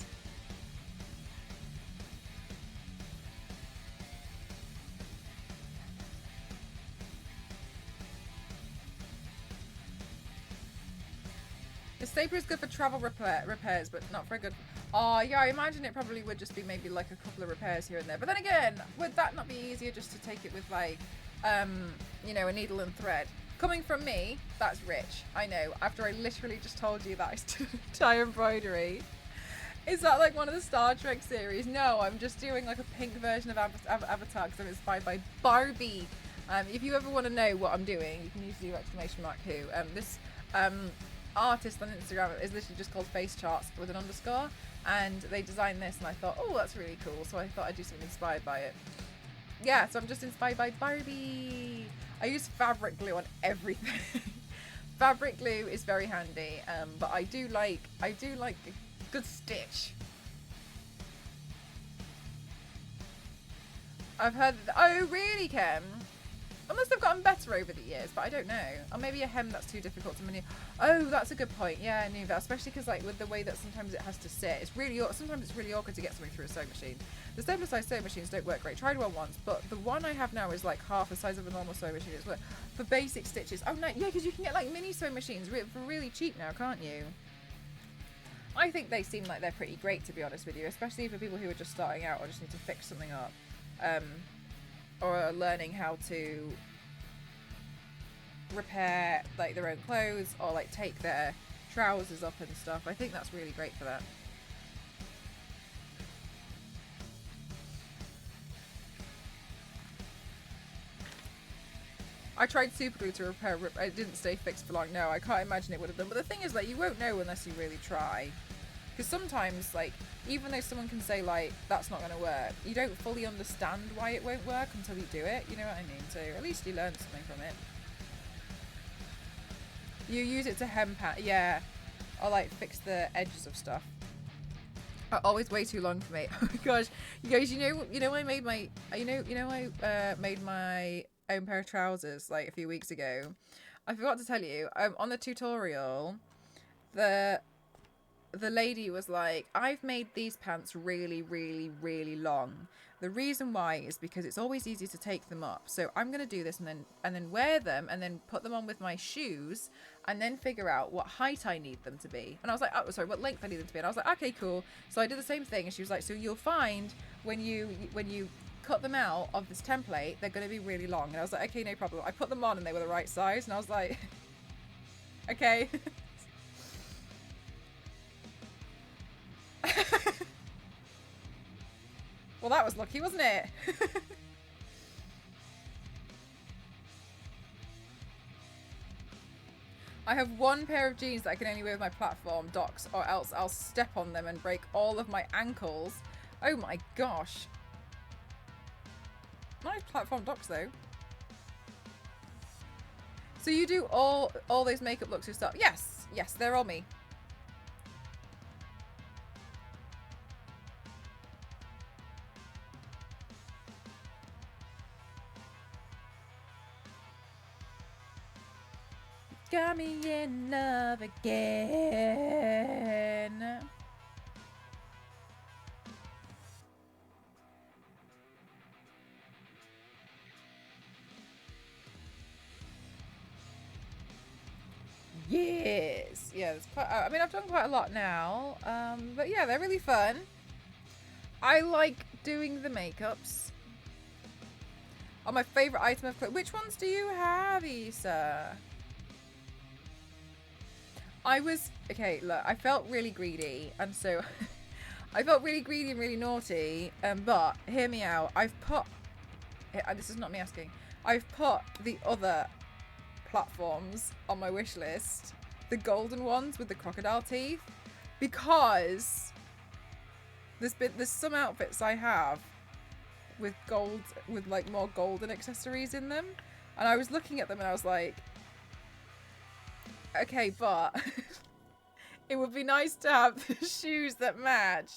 The stapler is good for travel repairs, but not very good. Oh, yeah, I imagine it probably would just be maybe like a couple of repairs here and there. But then again, would that not be easier just to take it with like, you know, a needle and thread? Coming from me, that's rich. I know. After I literally just told you that I did an entire embroidery. Is that like one of the Star Trek series? No, I'm just doing like a pink version of Avatar because I'm inspired by Barbie. If you ever want to know what I'm doing, you can use the !who. This artist on Instagram is literally just called Face Charts with an underscore, and they designed this, and I thought, oh, that's really cool. So I thought I'd do something inspired by it. Yeah, so I'm just inspired by Barbie. I use fabric glue on everything. Fabric glue is very handy, but I do like a good stitch. I've heard that. Oh, really, Kem? Unless they've gotten better over the years, but I don't know. Or maybe a hem that's too difficult to maneuver. Oh, that's a good point. Yeah, I knew that. Especially because, like, with the way that sometimes it has to sit, it's really sometimes it's really awkward to get something through a sewing machine. The stapler size sewing machines don't work great. Tried one once, but the one I have now is like half the size of a normal sewing machine. It's for basic stitches. Oh no, yeah, because you can get like mini sewing machines for really cheap now, can't you? I think they seem like they're pretty great, to be honest with you, especially for people who are just starting out or just need to fix something up. Or are learning how to repair like their own clothes or like take their trousers up and stuff. I think that's really great for that. I tried super glue to repair it didn't stay fixed for long. No, I can't imagine it would have done. But the thing is, like, you won't know unless you really try. Because sometimes, like, even though someone can say, like, that's not going to work, you don't fully understand why it won't work until you do it. You know what I mean? So at least you learn something from it. You use it to hem pat, yeah. Or, like, fix the edges of stuff. Always way too long for me. Oh my gosh, you guys, I made my, I made my own pair of trousers like a few weeks ago. I forgot to tell you, on the tutorial, the lady was like, I've made these pants really, really, really long. The reason why is because it's always easy to take them up. So I'm going to do this and then wear them and then put them on with my shoes and then figure out what height I need them to be. And I was like, oh, sorry, what length I need them to be. And I was like, okay, cool. So I did the same thing. And she was like, so you'll find when you cut them out of this template, they're going to be really long. And I was like, okay, no problem. I put them on and they were the right size. And I was like, okay. Well, that was lucky, wasn't it? I have one pair of jeans that I can only wear with my platform docks, or else I'll step on them and break all of my ankles. Oh my gosh. Nice platform docks though. So you do all those makeup looks yourself? Yes, yes, they're all me. Got me in love again. Yes. Yeah, there's quite, I mean, I've done quite a lot now. But yeah, they're really fun. I like doing the makeups. Oh, my favorite item of clothes. Which ones do you have, Issa? Okay, look, I felt really greedy, and so I felt really greedy and really naughty, but hear me out. This is not me asking. I've put the other platforms on my wish list, the golden ones with the crocodile teeth, because there's some outfits I have with gold, with like more golden accessories in them, and I was looking at them and I was like, okay, but it would be nice to have the shoes that match.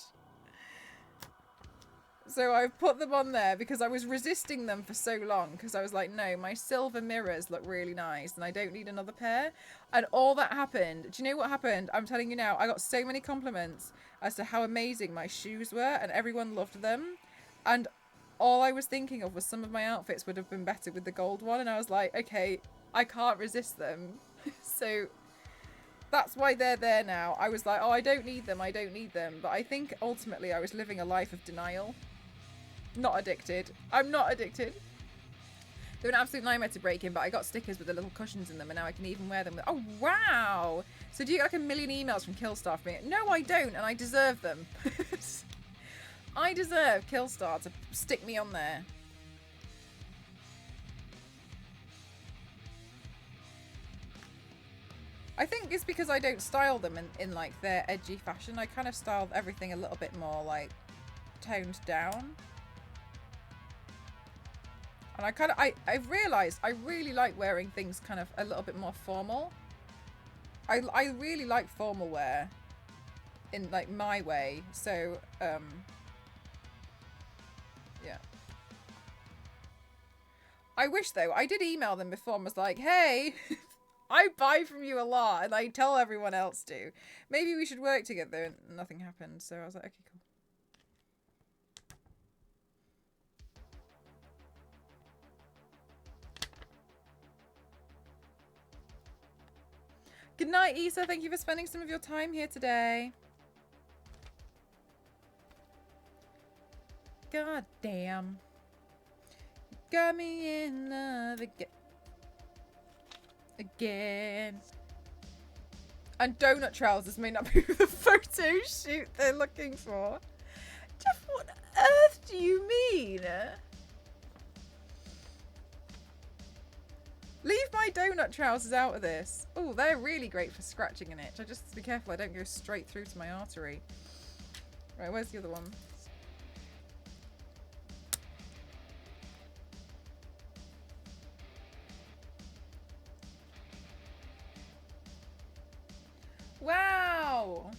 So I've put them on there because I was resisting them for so long, because I was like, no, my silver mirrors look really nice and I don't need another pair. And all that happened, do you know what happened? I'm telling you now, I got so many compliments as to how amazing my shoes were and everyone loved them. And all I was thinking of was some of my outfits would have been better with the gold one, and I was like, okay, I can't resist them. So that's why they're there now. I was like, oh, I don't need them, but I think ultimately I was living a life of denial. Not addicted. I'm not addicted. They're an absolute nightmare to break in, but I got stickers with the little cushions in them, and now I can even wear them. Oh, wow! So do you get like a million emails from Killstar for me? No, I don't, and I deserve them. I deserve Killstar to stick me on there. I think it's because I don't style them in like their edgy fashion. I kind of style everything a little bit more like toned down. And I've realised I really like wearing things kind of a little bit more formal. I really like formal wear in like my way. So yeah. I wish though, I did email them before and was like, hey, I buy from you a lot and I tell everyone else to. Maybe we should work together, and nothing happened. So I was like, okay, cool. Good night, Issa. Thank you for spending some of your time here today. God damn. Got me in love again. And donut trousers may not be the photo shoot they're looking for. Jeff, what on earth do you mean? Leave my donut trousers out of this. Oh, they're really great for scratching an itch. I just have to be careful I don't go straight through to my artery. Right, where's the other one? Wow!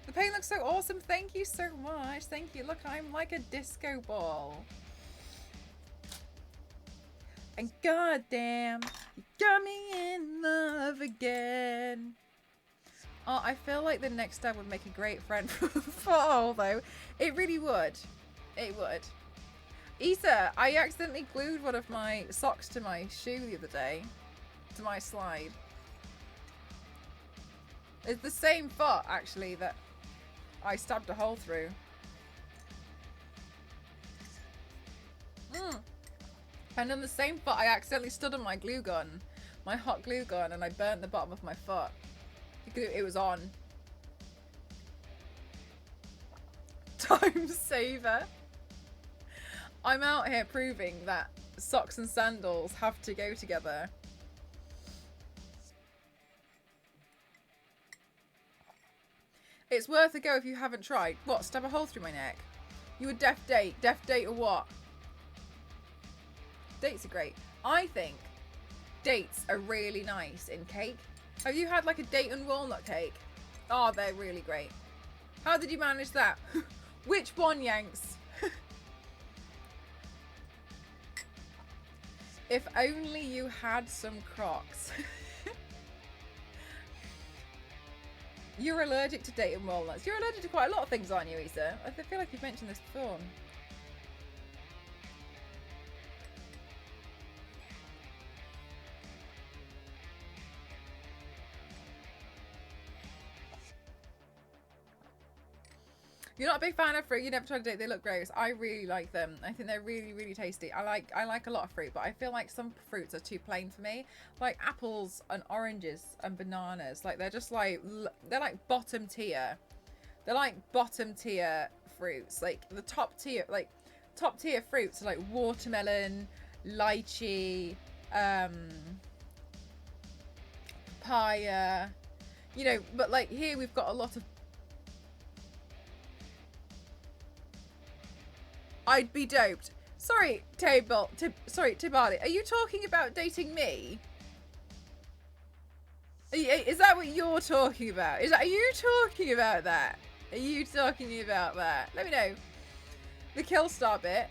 The paint looks so awesome. Thank you so much. Thank you. Look, I'm like a disco ball. And goddamn, you got me in love again. Oh, I feel like the next step would make a great friend for all, though. It really would. It would. Issa, I accidentally glued one of my socks to my shoe the other day. To my slide. It's the same foot, actually, that I stabbed a hole through. And on the same foot, I accidentally stood on my glue gun, my hot glue gun, and I burnt the bottom of my foot. It was on. Time saver. I'm out here proving that socks and sandals have to go together. It's worth a go if you haven't tried. What, stab a hole through my neck? You a deaf date? Deaf date or what? Dates are great. I think dates are really nice in cake. Have you had like a date and walnut cake? Oh, they're really great. How did you manage that? Which one, Yanks? If only you had some Crocs. You're allergic to dating walnuts. You're allergic to quite a lot of things, aren't you, Isa? I feel like you've mentioned this before. You're not a big fan of fruit. You never tried to date. They look gross. I really like them. I think they're really, really tasty. I like a lot of fruit, but I feel like some fruits are too plain for me. Like apples and oranges and bananas. Like they're just like bottom tier. They're like bottom tier fruits. Like the top tier fruits are like watermelon, lychee, papaya. You know, but like here we've got a lot of. I'd be doped. Sorry, Tibali. Are you talking about dating me? Is that what you're talking about? Are you talking about that? Are you talking about that? Let me know. The kill star bit.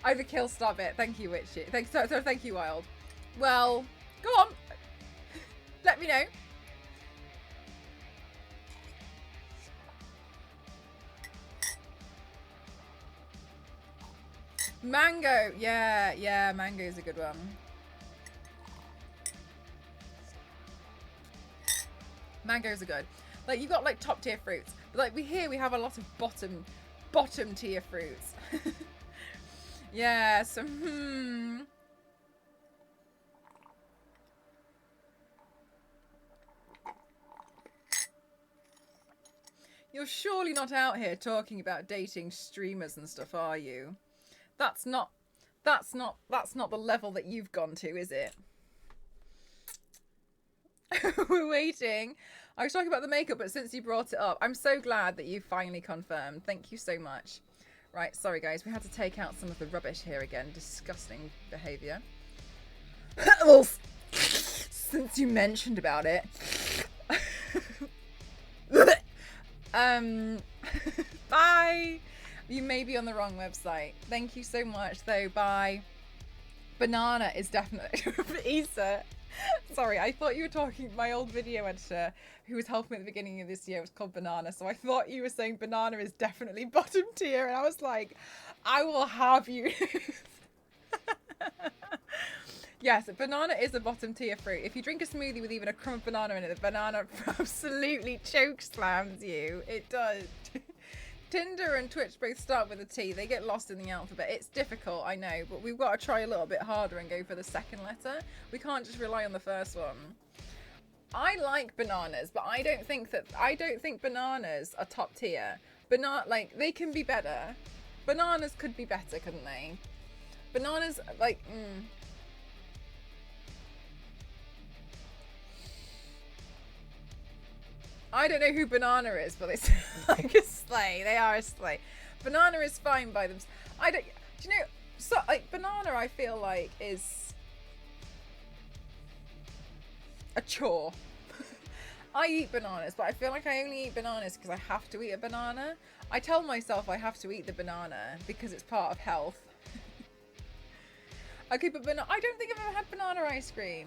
Oh, the kill star bit. Thank you, Witchy. Thank you, Wild. Well, go on. Let me know. Mango. Yeah, mango is a good one. Mangoes are good. Like you've got like top tier fruits, but like we have a lot of bottom tier fruits. Yeah, so You're surely not out here talking about dating streamers and stuff, are you? That's not the level that you've gone to, is it? We're waiting. I was talking about the makeup, but since you brought it up, I'm so glad that you finally confirmed. Thank you so much. Right, sorry guys, we had to take out some of the rubbish here again. Disgusting behaviour. Well, since you mentioned about it. Bye. You may be on the wrong website. Thank you so much, though. Bye. Banana is definitely Isa. Sorry, I thought you were talking. My old video editor, who was helping me at the beginning of this year, was called Banana. So I thought you were saying banana is definitely bottom tier, and I was like, I will have you. Yes, banana is a bottom tier fruit. If you drink a smoothie with even a crumb of banana in it, the banana absolutely choke slams you. It does. Tinder and Twitch both start with a T. They get lost in the alphabet. It's difficult, I know, but we've got to try a little bit harder and go for the second letter. We can't just rely on the first one. I like bananas, but I don't think bananas are top tier. They can be better. Bananas could be better, couldn't they? Bananas, I don't know who Banana is, but it's like a sleigh. They are a sleigh. Banana is fine by them. Do you know, so like banana I feel like is a chore. I eat bananas, but I feel like I only eat bananas because I have to eat a banana. I tell myself I have to eat the banana because it's part of health. Okay, but I don't think I've ever had banana ice cream.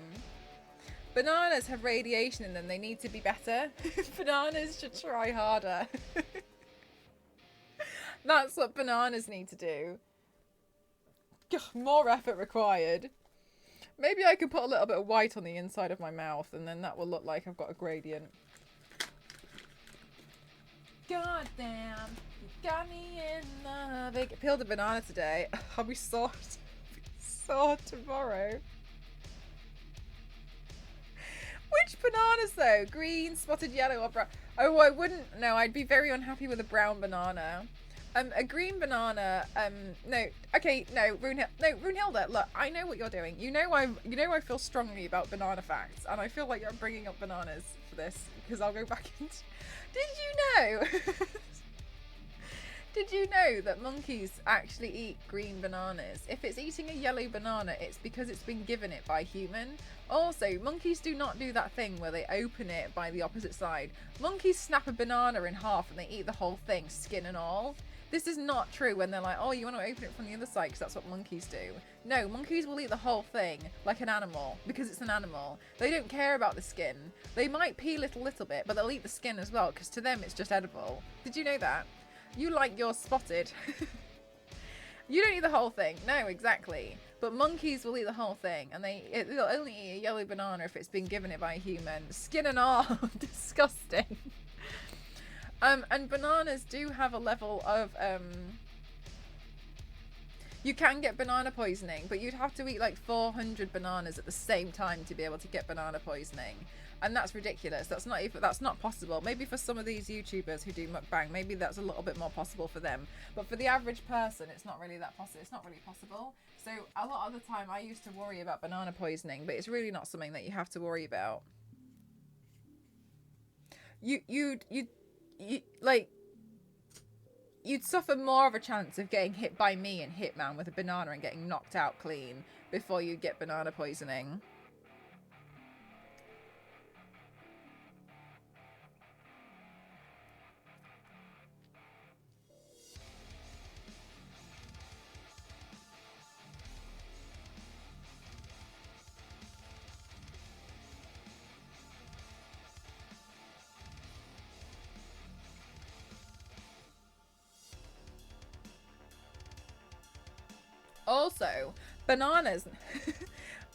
Bananas have radiation in them. They need to be better. Bananas should try harder. That's what bananas need to do. More effort required. Maybe I can put a little bit of white on the inside of my mouth and then that will look like I've got a gradient. God damn. You got me in love. I peeled a banana today. I'll be sore tomorrow. Which bananas though? Green, spotted yellow, or brown? Oh, I wouldn't. No, I'd be very unhappy with a brown banana. A green banana. No. Okay, no, Runhilda. Look, I know what you're doing. You know I feel strongly about banana facts, and I feel like you're bringing up bananas for this because I'll go back into. Did you know? Did you know that monkeys actually eat green bananas? If it's eating a yellow banana, it's because it's been given it by human. Also, monkeys do not do that thing where they open it by the opposite side. Monkeys snap a banana in half and they eat the whole thing, skin and all. This is not true when they're like, oh, you want to open it from the other side because that's what monkeys do. No, monkeys will eat the whole thing like an animal because it's an animal. They don't care about the skin. They might peel it a little bit, but they'll eat the skin as well because to them it's just edible. Did you know that? You like yours spotted. You don't eat the whole thing. No, exactly. But monkeys will eat the whole thing, and they'll only eat a yellow banana if it's been given it by a human. Skin and all. Disgusting. And bananas do have a level of, you can get banana poisoning, but you'd have to eat like 400 bananas at the same time to be able to get banana poisoning. And that's ridiculous. That's not possible. Maybe for some of these YouTubers who do mukbang, maybe that's a little bit more possible for them. But for the average person, it's not really that possible. It's not really possible. So a lot of the time I used to worry about banana poisoning, but it's really not something that you have to worry about. You'd suffer more of a chance of getting hit by me in Hitman with a banana and getting knocked out clean before you get banana poisoning.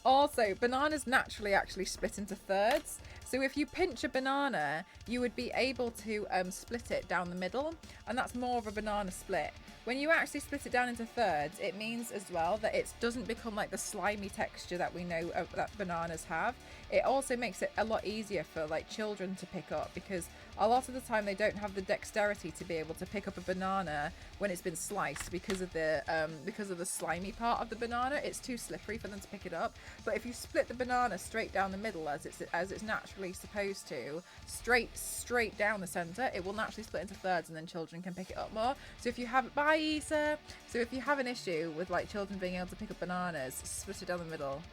Also, bananas naturally actually split into thirds. So if you pinch a banana, you would be able to split it down the middle, and that's more of a banana split. When you actually split it down into thirds, it means as well that it doesn't become like the slimy texture that we know that bananas have. It also makes it a lot easier for like children to pick up, because a lot of the time they don't have the dexterity to be able to pick up a banana when it's been sliced because of the slimy part of the banana. It's too slippery for them to pick it up. But if you split the banana straight down the middle as it's naturally supposed to, straight down the center, it will naturally split into thirds, and then children can pick it up more. So if you have So if you have an issue with like children being able to pick up bananas, split it down the middle.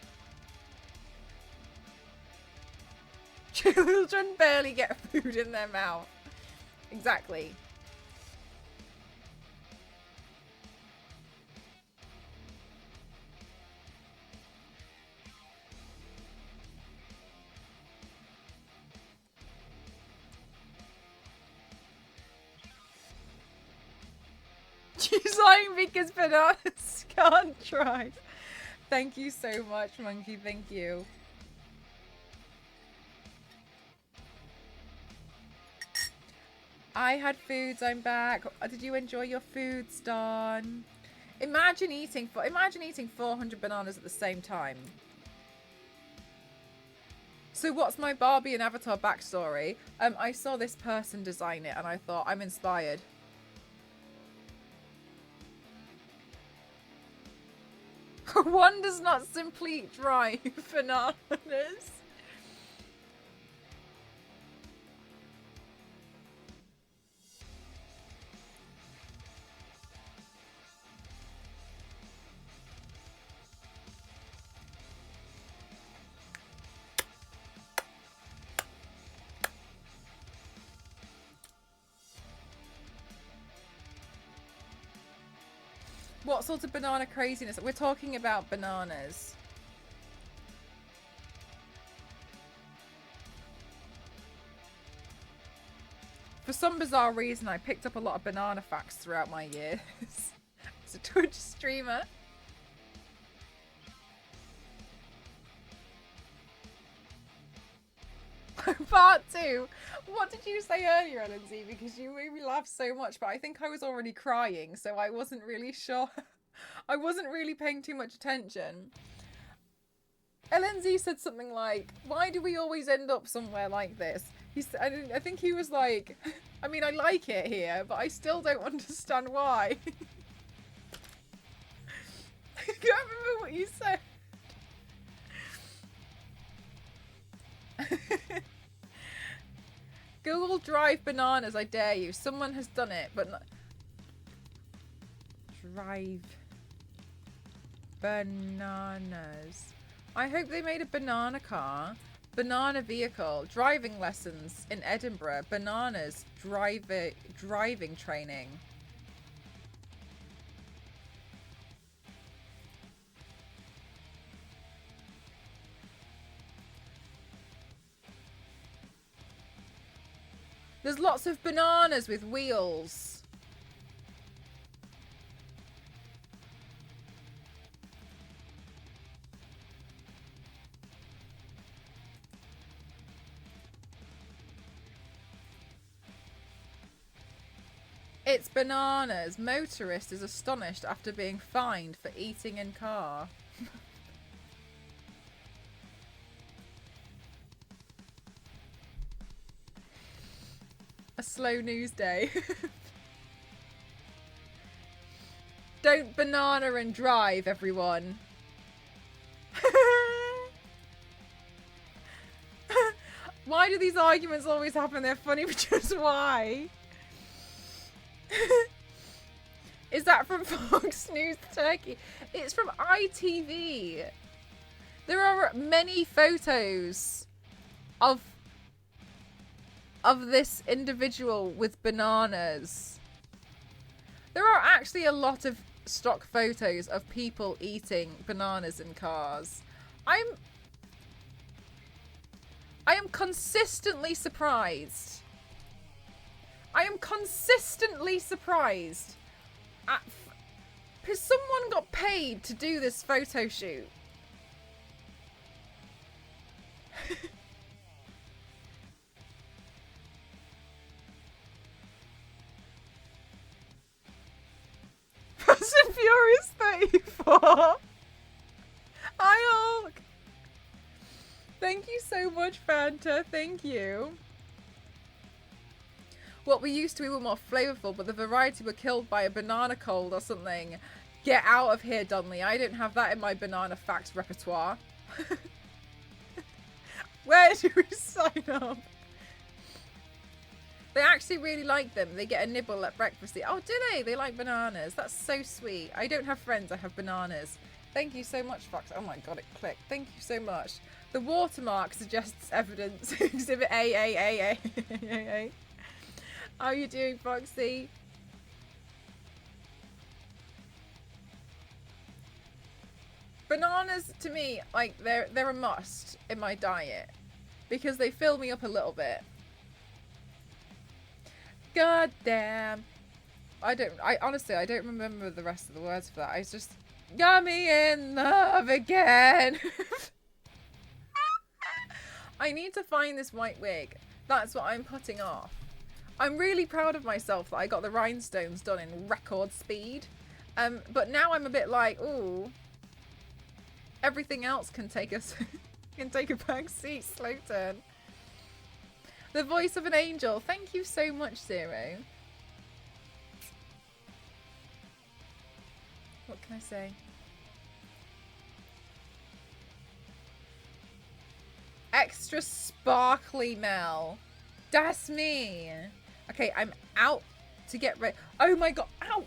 Children barely get food in their mouth. Exactly. She's lying because bananas can't drive. Thank you so much, Monkey. Thank you. I had foods. I'm back. Did you enjoy your foods, Dawn? Imagine eating 400 bananas at the same time. So what's my Barbie and Avatar backstory? I saw this person design it and I thought, I'm inspired. One does not simply drive bananas. What sort of banana craziness? We're talking about bananas. For some bizarre reason, I picked up a lot of banana facts throughout my years. As a Twitch streamer. Part 2. What did you say earlier, Lindsay? Because you made me laugh so much, but I think I was already crying, so I wasn't really sure. I wasn't really paying too much attention. Lindsay said something like, why do we always end up somewhere like this? I think he was like, I mean, I like it here, but I still don't understand why. I can't remember what you said. Google Drive bananas, I dare you. Someone has done it, but not... Drive bananas. I hope they made a banana car. Banana vehicle. Driving lessons in Edinburgh. Bananas. Driving training. There's lots of bananas with wheels. It's bananas. Motorist is astonished after being fined for eating in car. A slow news day. Don't banana and drive, everyone. Why do these arguments always happen? They're funny, but just why? Is that from Fox News Turkey? It's from ITV. There are many photos of this individual with bananas. There are actually a lot of stock photos of people eating bananas in cars. I am consistently surprised. I am consistently surprised at because someone got paid to do this photo shoot. Fast and Furious 34. Hi, Hulk. Thank you so much, Fanta. Thank you. What we used to be were more flavourful, but the variety were killed by a banana cold or something. Get out of here, Dudley. I don't have that in my banana facts repertoire. Where do we sign up? They actually really like them. They get a nibble at breakfast. Oh, do they? They like bananas. That's so sweet. I don't have friends. I have bananas. Thank you so much, Fox. Oh my god, it clicked. Thank you so much. The watermark suggests evidence. Exhibit A. How are you doing, Foxy? Bananas, to me, like, they're a must in my diet. Because they fill me up a little bit. God damn. I honestly, I don't remember the rest of the words for that. I was just, got me in love again. I need to find this white wig. That's what I'm putting off. I'm really proud of myself that I got the rhinestones done in record speed. But now I'm a bit like, ooh, everything else can take us, can take a back seat. Slow turn. The voice of an angel. Thank you so much, Zero. What can I say? Extra sparkly Mel. That's me. Okay, I'm out to get ready. Oh my god, out!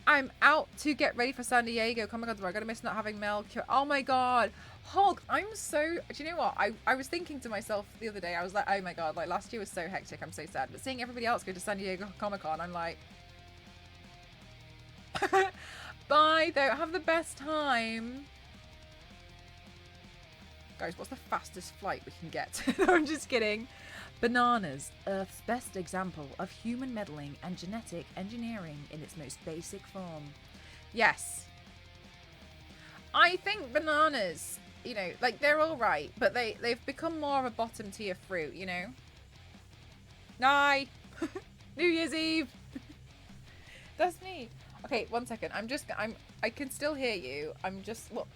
I'm out to get ready for San Diego. Oh my god, I'm gonna miss not having Mel. Oh my god. Hulk, I'm so... Do you know what? I was thinking to myself the other day, I was like, oh my god, like last year was so hectic, I'm so sad. But seeing everybody else go to San Diego Comic-Con, I'm like... Bye, though. Have the best time. Guys, what's the fastest flight we can get? No, I'm just kidding. Bananas, Earth's best example of human meddling and genetic engineering in its most basic form. Yes. I think bananas, you know, like they're all right, but they've become more of a bottom tier fruit, you know? Nye! New Year's Eve! That's me. Okay, 1 second. I can still hear you. I'm just, what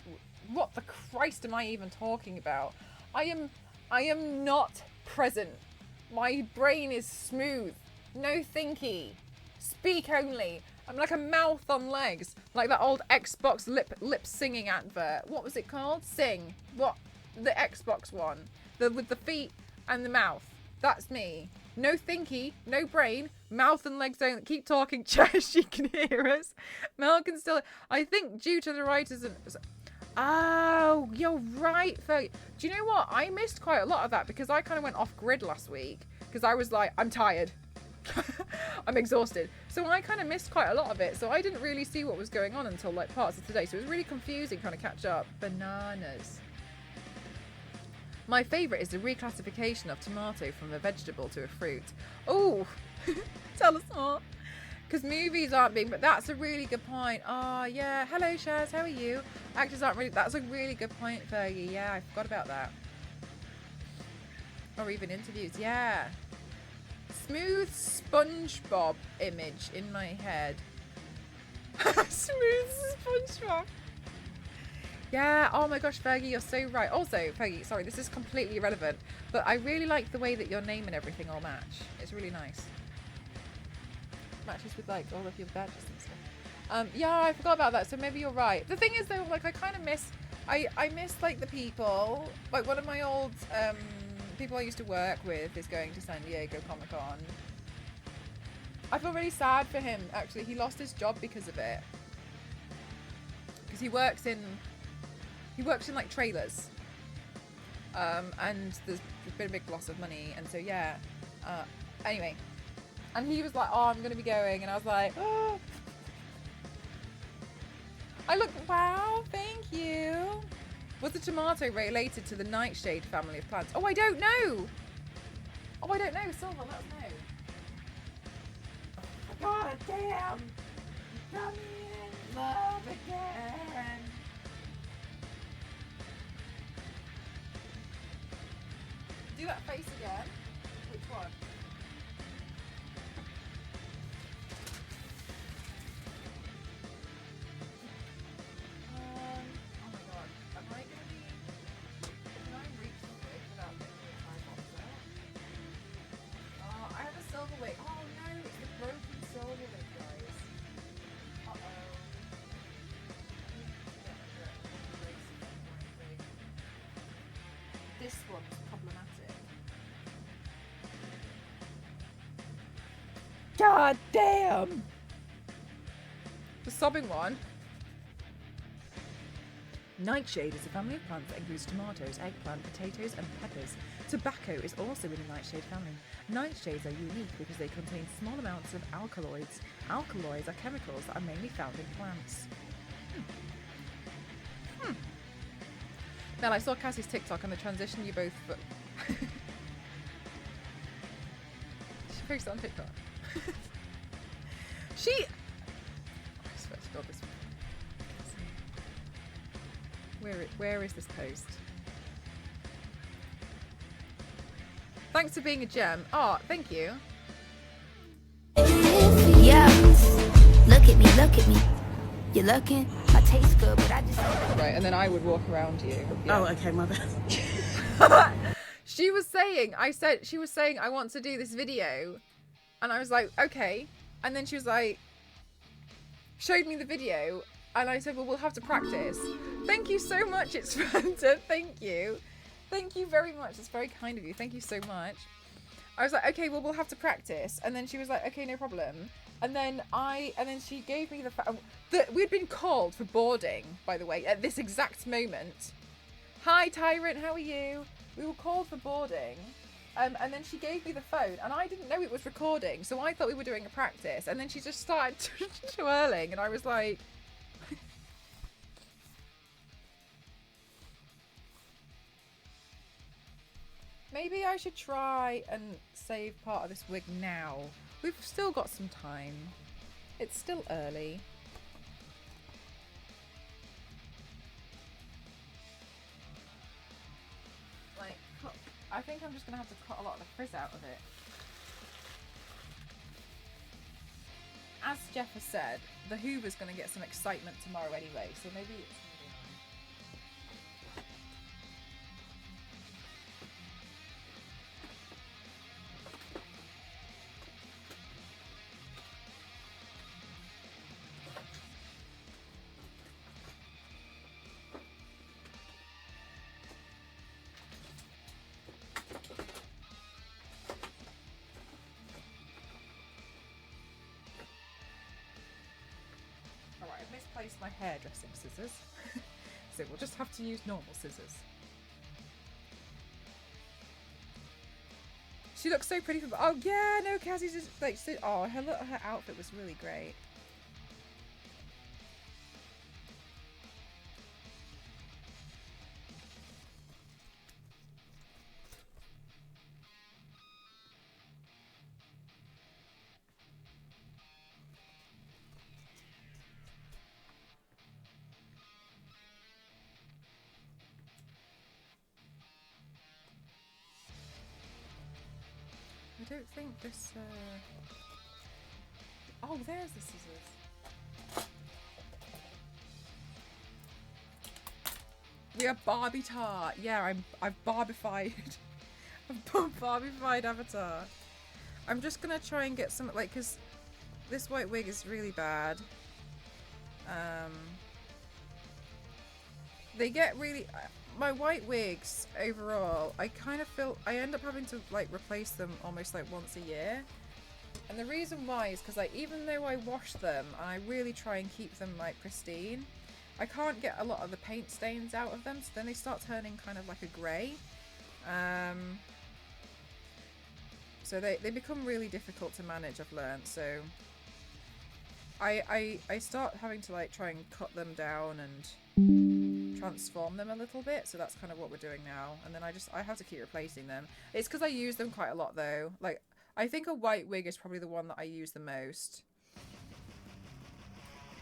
the Christ am I even talking about? I am not present. My brain is smooth. No thinky. Speak only. I'm like a mouth on legs. Like that old Xbox lip singing advert. What was it called? Sing. What? The Xbox one. With the feet and the mouth. That's me. No thinky, no brain, mouth and legs only. Keep talking, Chad. She can hear us. Mel can still... I think due to the writers... Oh, you're right, Fergie. Do you know what? I missed quite a lot of that because I kind of went off grid last week because I was like, I'm tired. I'm exhausted. So I kind of missed quite a lot of it. So I didn't really see what was going on until like parts of today. So it was really confusing trying to catch up. Bananas. My favourite is the reclassification of tomato from a vegetable to a fruit. Oh, tell us more. Because movies aren't being, but that's a really good point. Oh, yeah. Hello, Shaz. How are you? Actors aren't really, that's a really good point, Fergie. Yeah, I forgot about that. Or even interviews. Yeah. Smooth SpongeBob image in my head. Smooth SpongeBob. Yeah, oh my gosh, Fergie, you're so right. Also, Fergie, sorry, this is completely irrelevant, but I really like the way that your name and everything all match. It's really nice. Matches with like all of your badges and stuff. Yeah, I forgot about that, so maybe you're right. The thing is though, like I kind of miss, I miss like the people, like one of my old people I used to work with is going to San Diego Comic-Con. I feel really sad for him, actually. He lost his job because of it. Because he works in like trailers. And there's been a big loss of money. And so, yeah. Anyway. And he was like, oh, I'm going to be going. And I was like, oh. Wow, thank you. Was the tomato related to the nightshade family of plants? Oh, I don't know. Oh, I don't know. Silver, let us know. God damn. Come in love again. Do that face again. Which one? Oh my god. Am I gonna be... Can I reach the wig without getting the time off there? Oh, I have a silver wig. Oh no, it's the broken silver wig, guys. Uh-oh. This one's problematic. God damn! The sobbing one. Nightshade is a family of plants that includes tomatoes, eggplant, potatoes, and peppers. Tobacco is also in the nightshade family. Nightshades are unique because they contain small amounts of alkaloids. Alkaloids are chemicals that are mainly found in plants. Mel, I saw Cassie's TikTok on the transition you both... She posted on TikTok. I swear to God, this one. Where is this post? Thanks for being a gem. Oh, thank you. Yeah, look at me, look at me. You're looking, I taste good, but I just... Right, and then I would walk around you. Yeah. Oh, okay, my bad. She was saying, I want to do this video. And I was like, okay. And then she was like, showed me the video. And I said, well, we'll have to practice. Thank you so much. It's Fanta. Thank you. Thank you very much. It's very kind of you. Thank you so much. I was like, okay, well, we'll have to practice. And then she was like, okay, no problem. And then she gave me we'd been called for boarding, by the way, at this exact moment. Hi, Tyrant, how are you? We were called for boarding. And then she gave me the phone, and I didn't know it was recording, so I thought we were doing a practice. And then she just started twirling, and I was like... Maybe I should try and save part of this wig now. We've still got some time. It's still early. Like, I think I'm just going to have to cut a lot of the frizz out of it. As Jeff has said, the Hoover's going to get some excitement tomorrow anyway, so maybe it's... Misplaced my hairdressing scissors, so we'll just have to use normal scissors. She looks so pretty. Oh yeah, no, Cassie's just like, oh, her outfit was really great. don't think this... Oh, there's the scissors. We are Barbie Tart. Yeah, I've Barbified. I've Barbified Avatar. I'm just gonna try and get some, like, because this white wig is really bad. They get really... my white wigs, overall, I kind of feel... I end up having to, like, replace them almost, like, once a year. And the reason why is because, like, even though I wash them, and I really try and keep them, like, pristine, I can't get a lot of the paint stains out of them, so then they start turning kind of like a grey. So they become really difficult to manage, I've learned, so... I start having to, like, try and cut them down and transform them a little bit, so that's kind of what we're doing now. And then I have to keep replacing them. It's because I use them quite a lot, though. Like, I think a white wig is probably the one that I use the most.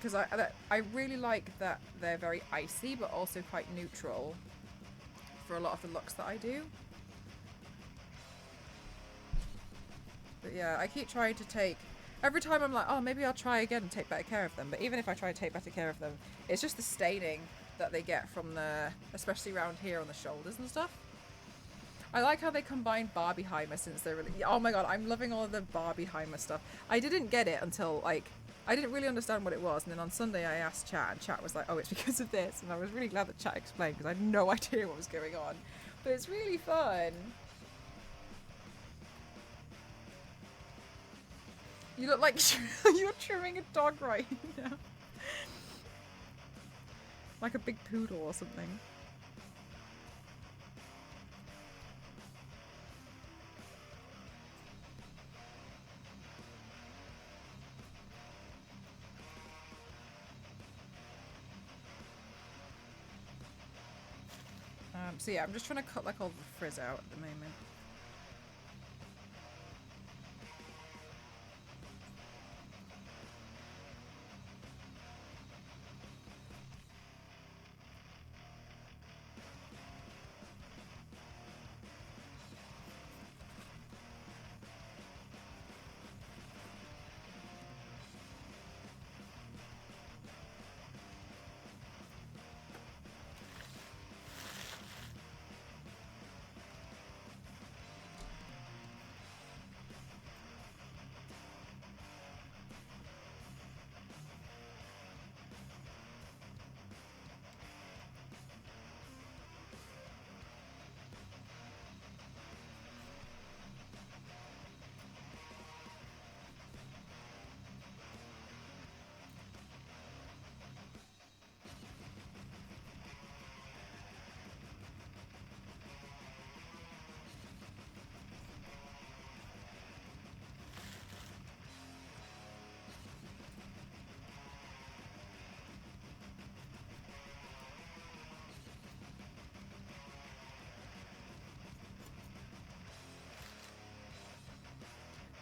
Because I really like that they're very icy, but also quite neutral for a lot of the looks that I do. But yeah, I keep trying to take... Every time I'm like, oh, maybe I'll try again and take better care of them. But even if I try to take better care of them, it's just the staining that they get from the... especially around here on the shoulders and stuff. I like how they combine Barbieheimer since they're really... Oh my god, I'm loving all of the Barbieheimer stuff. I didn't get it until, like... I didn't really understand what it was, and then on Sunday I asked Chat, and Chat was like, oh, it's because of this. And I was really glad that Chat explained, because I had no idea what was going on. But it's really fun. You look like you're trimming a dog right now. Like a big poodle or something. So yeah, I'm just trying to cut like all the frizz out at the moment.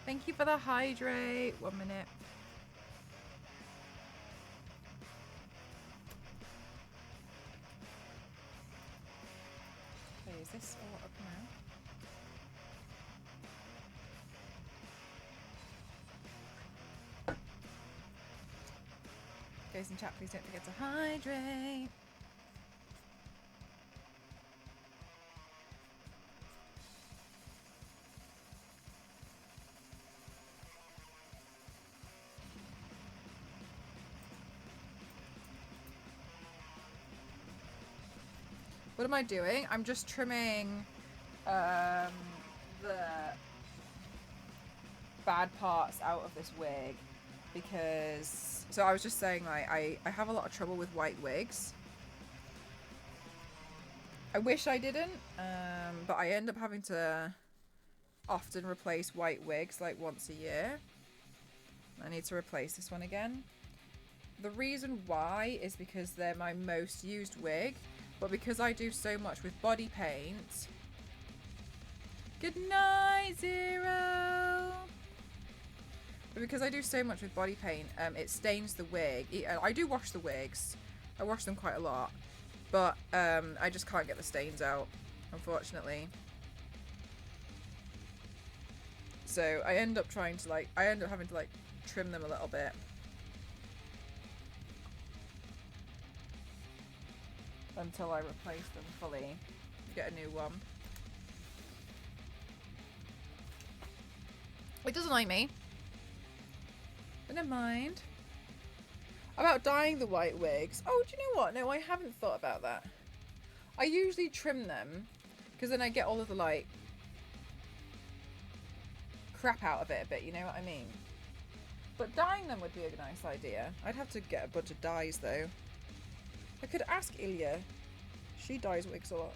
Thank you for the hydrate. 1 minute. Okay, is this all up now? Guys in chat, please don't forget to hydrate. What am I doing? I'm just trimming the bad parts out of this wig because... So I was just saying, like, I have a lot of trouble with white wigs. I wish I didn't, but I end up having to often replace white wigs, like, once a year. I need to replace this one again. The reason why is because they're my most used wig. But because I do so much with body paint... Good night, Zero! But because I do so much with body paint, it stains the wig. I do wash the wigs. I wash them quite a lot. But I just can't get the stains out, unfortunately. So I end up trying to like, I end up having to like trim them a little bit. Until I replace them fully. Get a new one. It doesn't like me. But never mind. About dyeing the white wigs. Oh, do you know what? No, I haven't thought about that. I usually trim them because then I get all of the like crap out of it a bit, you know what I mean? But dyeing them would be a nice idea. I'd have to get a bunch of dyes though. I could ask Ilya. She dyes wigs a lot.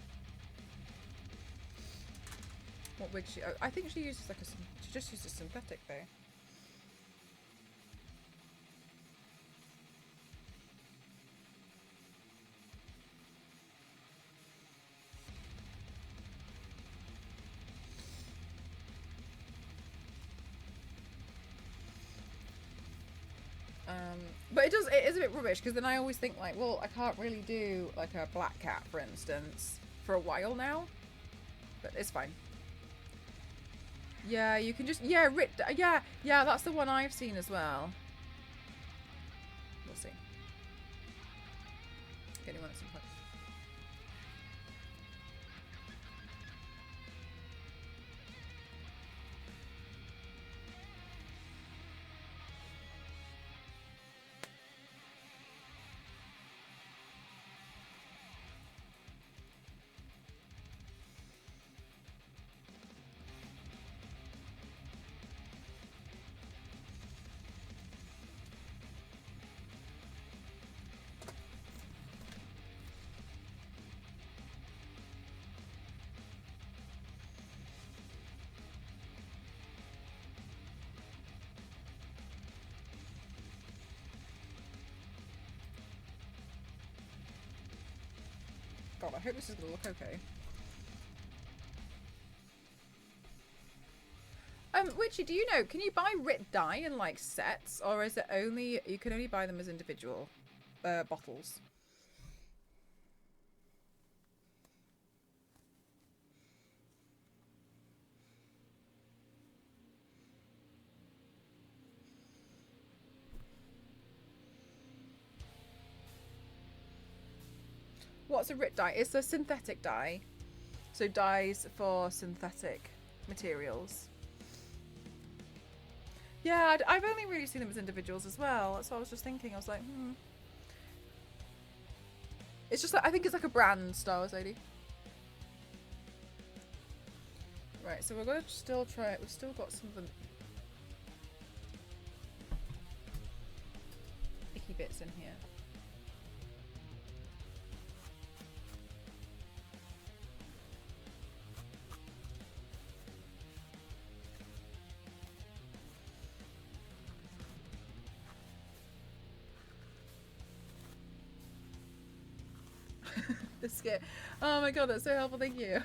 What wig she? Oh, I think she uses like she just uses synthetic though. But it is a bit rubbish because then I always think like, well, I can't really do like a black cat, for instance, for a while now. But it's fine. Yeah, you can just, yeah, that's the one I've seen as well. We'll see. Getting one at some point. God, I hope this is gonna look okay. Witchy, do you know, can you buy Rit dye in like sets, or is it only, you can only buy them as individual bottles? What's a Rit dye? It's a synthetic dye. So dyes for synthetic materials. Yeah, I've only really seen them as individuals as well. That's what I was just thinking. I was like, It's just like, I think it's like a brand, Star Wars lady. Right, so we're going to still try it. We've still got some of the icky bits in here. The skit. Oh my god, that's so helpful, thank you.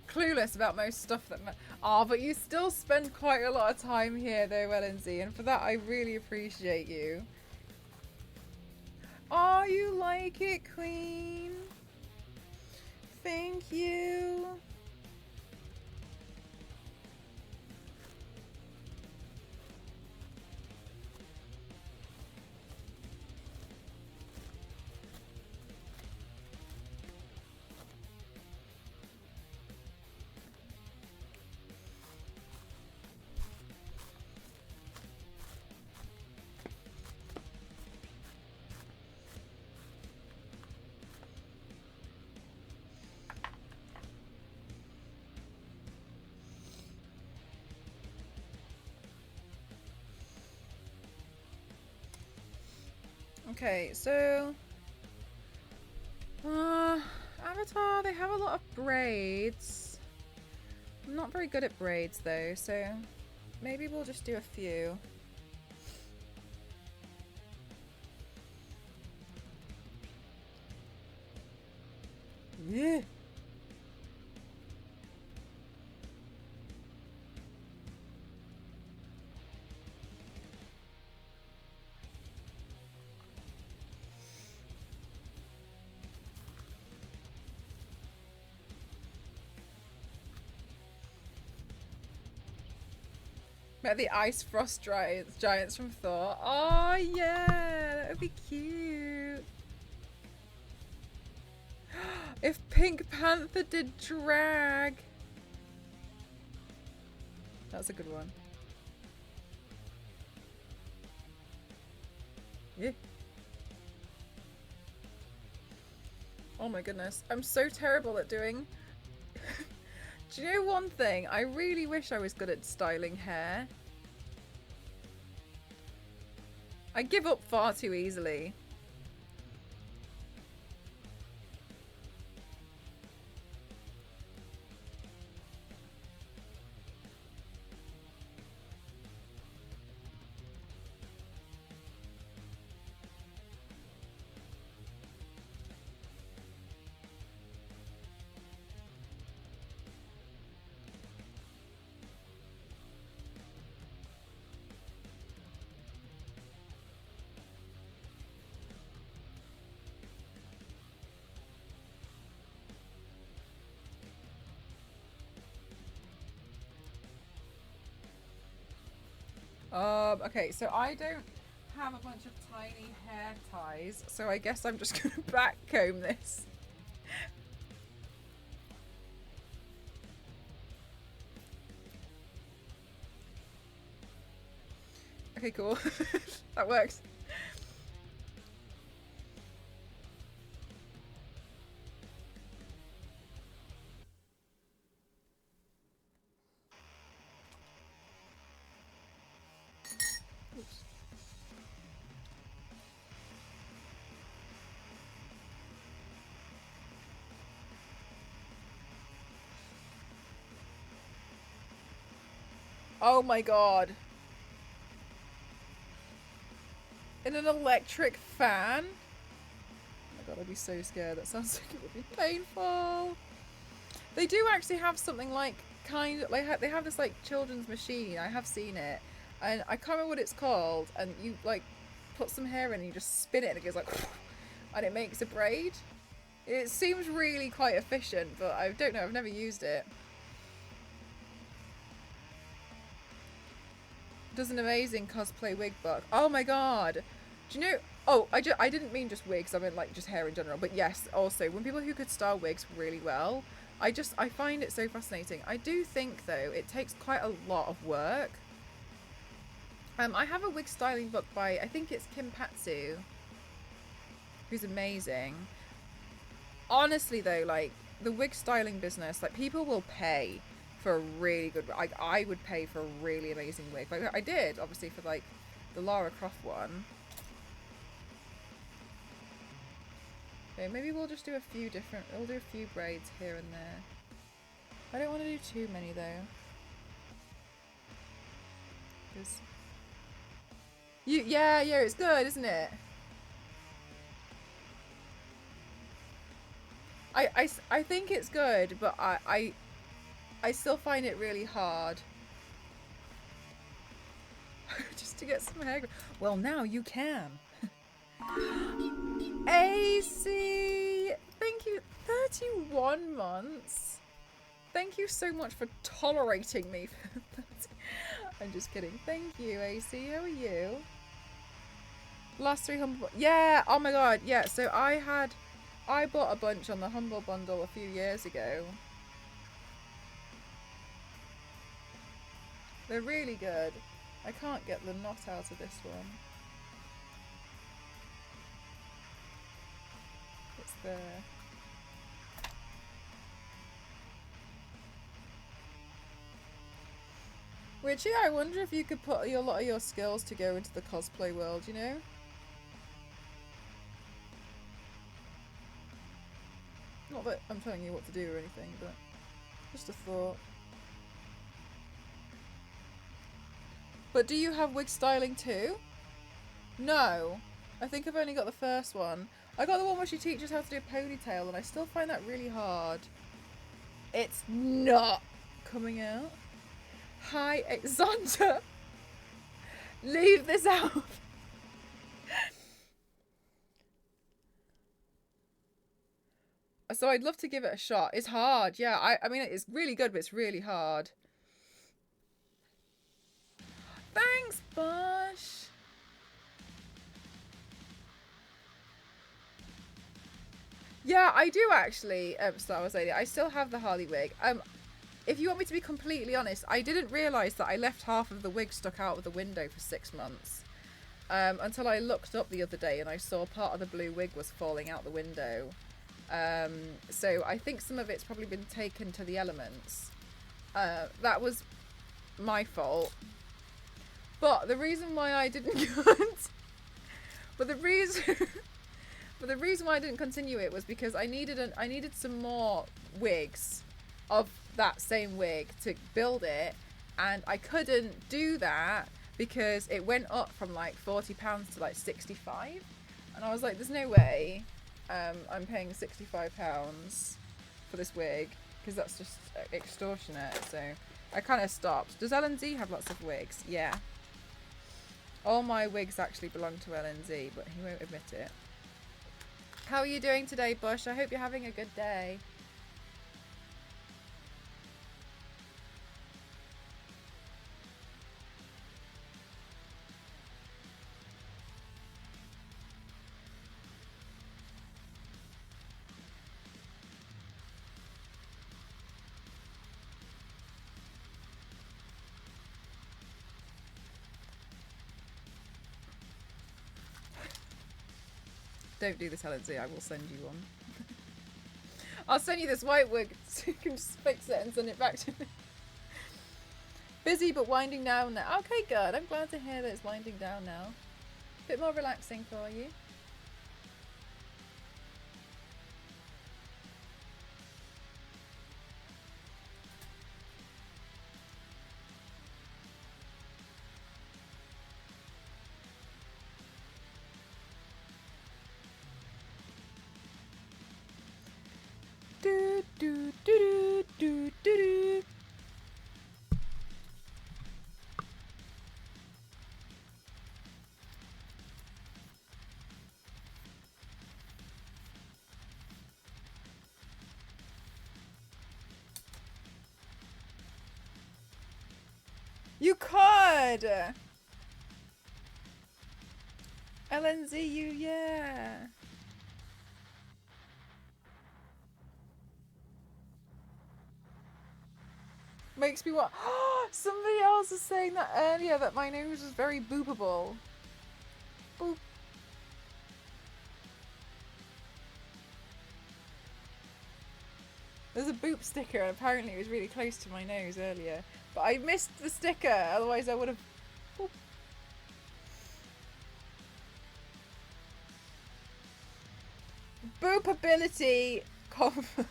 Clueless about most stuff that but you still spend quite a lot of time here though, Lindsay, and for that I really appreciate you. Oh, you like it, Queen? Thank you. Okay, so Avatar, they have a lot of braids. I'm not very good at braids though, so maybe we'll just do a few. Yeah. Like the ice frost giants from Thor. Oh yeah, that would be cute. If Pink Panther did drag. That's a good one. Yeah. Oh my goodness. I'm so terrible at doing... Do you know one thing? I really wish I was good at styling hair. I give up far too easily. Okay, so I don't have a bunch of tiny hair ties, so I guess I'm just gonna back comb this. Okay, cool. That works. Oh my god. In an electric fan? Oh my god, I'd be so scared. That sounds like it would be painful. They do actually have something like they have this like children's machine. I have seen it. And I can't remember what it's called. And you like put some hair in and you just spin it and it goes like and it makes a braid. It seems really quite efficient, but I don't know. I've never used it. Does an amazing cosplay wig book. Oh my god. Do you know... Oh, I didn't mean just wigs. I meant like just hair in general. But yes, also, when people who could style wigs really well, I find it so fascinating. I do think, though, it takes quite a lot of work. I have a wig styling book by, I think it's Kim Patsu, who's amazing. Honestly, though, like, the wig styling business, like, people will pay for a really good... I would pay for a really amazing wig. Like, I did, obviously, for, like, the Lara Croft one. Okay, maybe we'll just do a few different... We'll do a few braids here and there. I don't want to do too many, though. Because... Yeah, it's good, isn't it? I think it's good, but I still find it really hard. Just to get some hair. Well, now you can. AC! Thank you. 31 months. Thank you so much for tolerating me. I'm just kidding. Thank you, AC. How are you? Last 3 humble... Yeah! Oh my god. Yeah, so I bought a bunch on the Humble Bundle a few years ago. They're really good. I can't get the knot out of this one. It's there. Which, yeah, I wonder if you could put a lot of your skills to go into the cosplay world, you know? Not that I'm telling you what to do or anything, but just a thought. But do you have wig styling too? No. I think I've only got the first one. I got the one where she teaches how to do a ponytail, and I still find that really hard. It's not coming out. Hi, Xander. Leave this out. So I'd love to give it a shot. It's hard, yeah. I mean, it's really good, but it's really hard. Thanks, Bush. Yeah, I do actually, Star Wars Lady. I still have the Harley wig. If you want me to be completely honest, I didn't realise that I left half of the wig stuck out of the window for 6 months. Until I looked up the other day and I saw part of the blue wig was falling out the window. So I think some of it's probably been taken to the elements. That was my fault. But the reason why I didn't but the reason why I didn't continue it was because I needed some more wigs of that same wig to build it, and I couldn't do that because it went up from like £40 to like 65, and I was like, there's no way I'm paying £65 for this wig, because that's just extortionate. So I kind of stopped. Does LNZ have lots of wigs? Yeah, all my wigs actually belong to LNZ, but he won't admit it. How are you doing today, Bush? I hope you're having a good day. Don't do this, LNZ. I will send you one. I'll send you this white wig so you can just fix it and send it back to me. Busy but winding down now. Okay, good. I'm glad to hear that it's winding down now. A bit more relaxing for you. Do, do, do, do, do, do. You could! LNZU, yeah. Makes me want. Somebody else was saying that earlier, that my nose was very boopable. Boop. There's a boop sticker, and apparently it was really close to my nose earlier. But I missed the sticker, otherwise I would have. Boop. Boopability confirmed.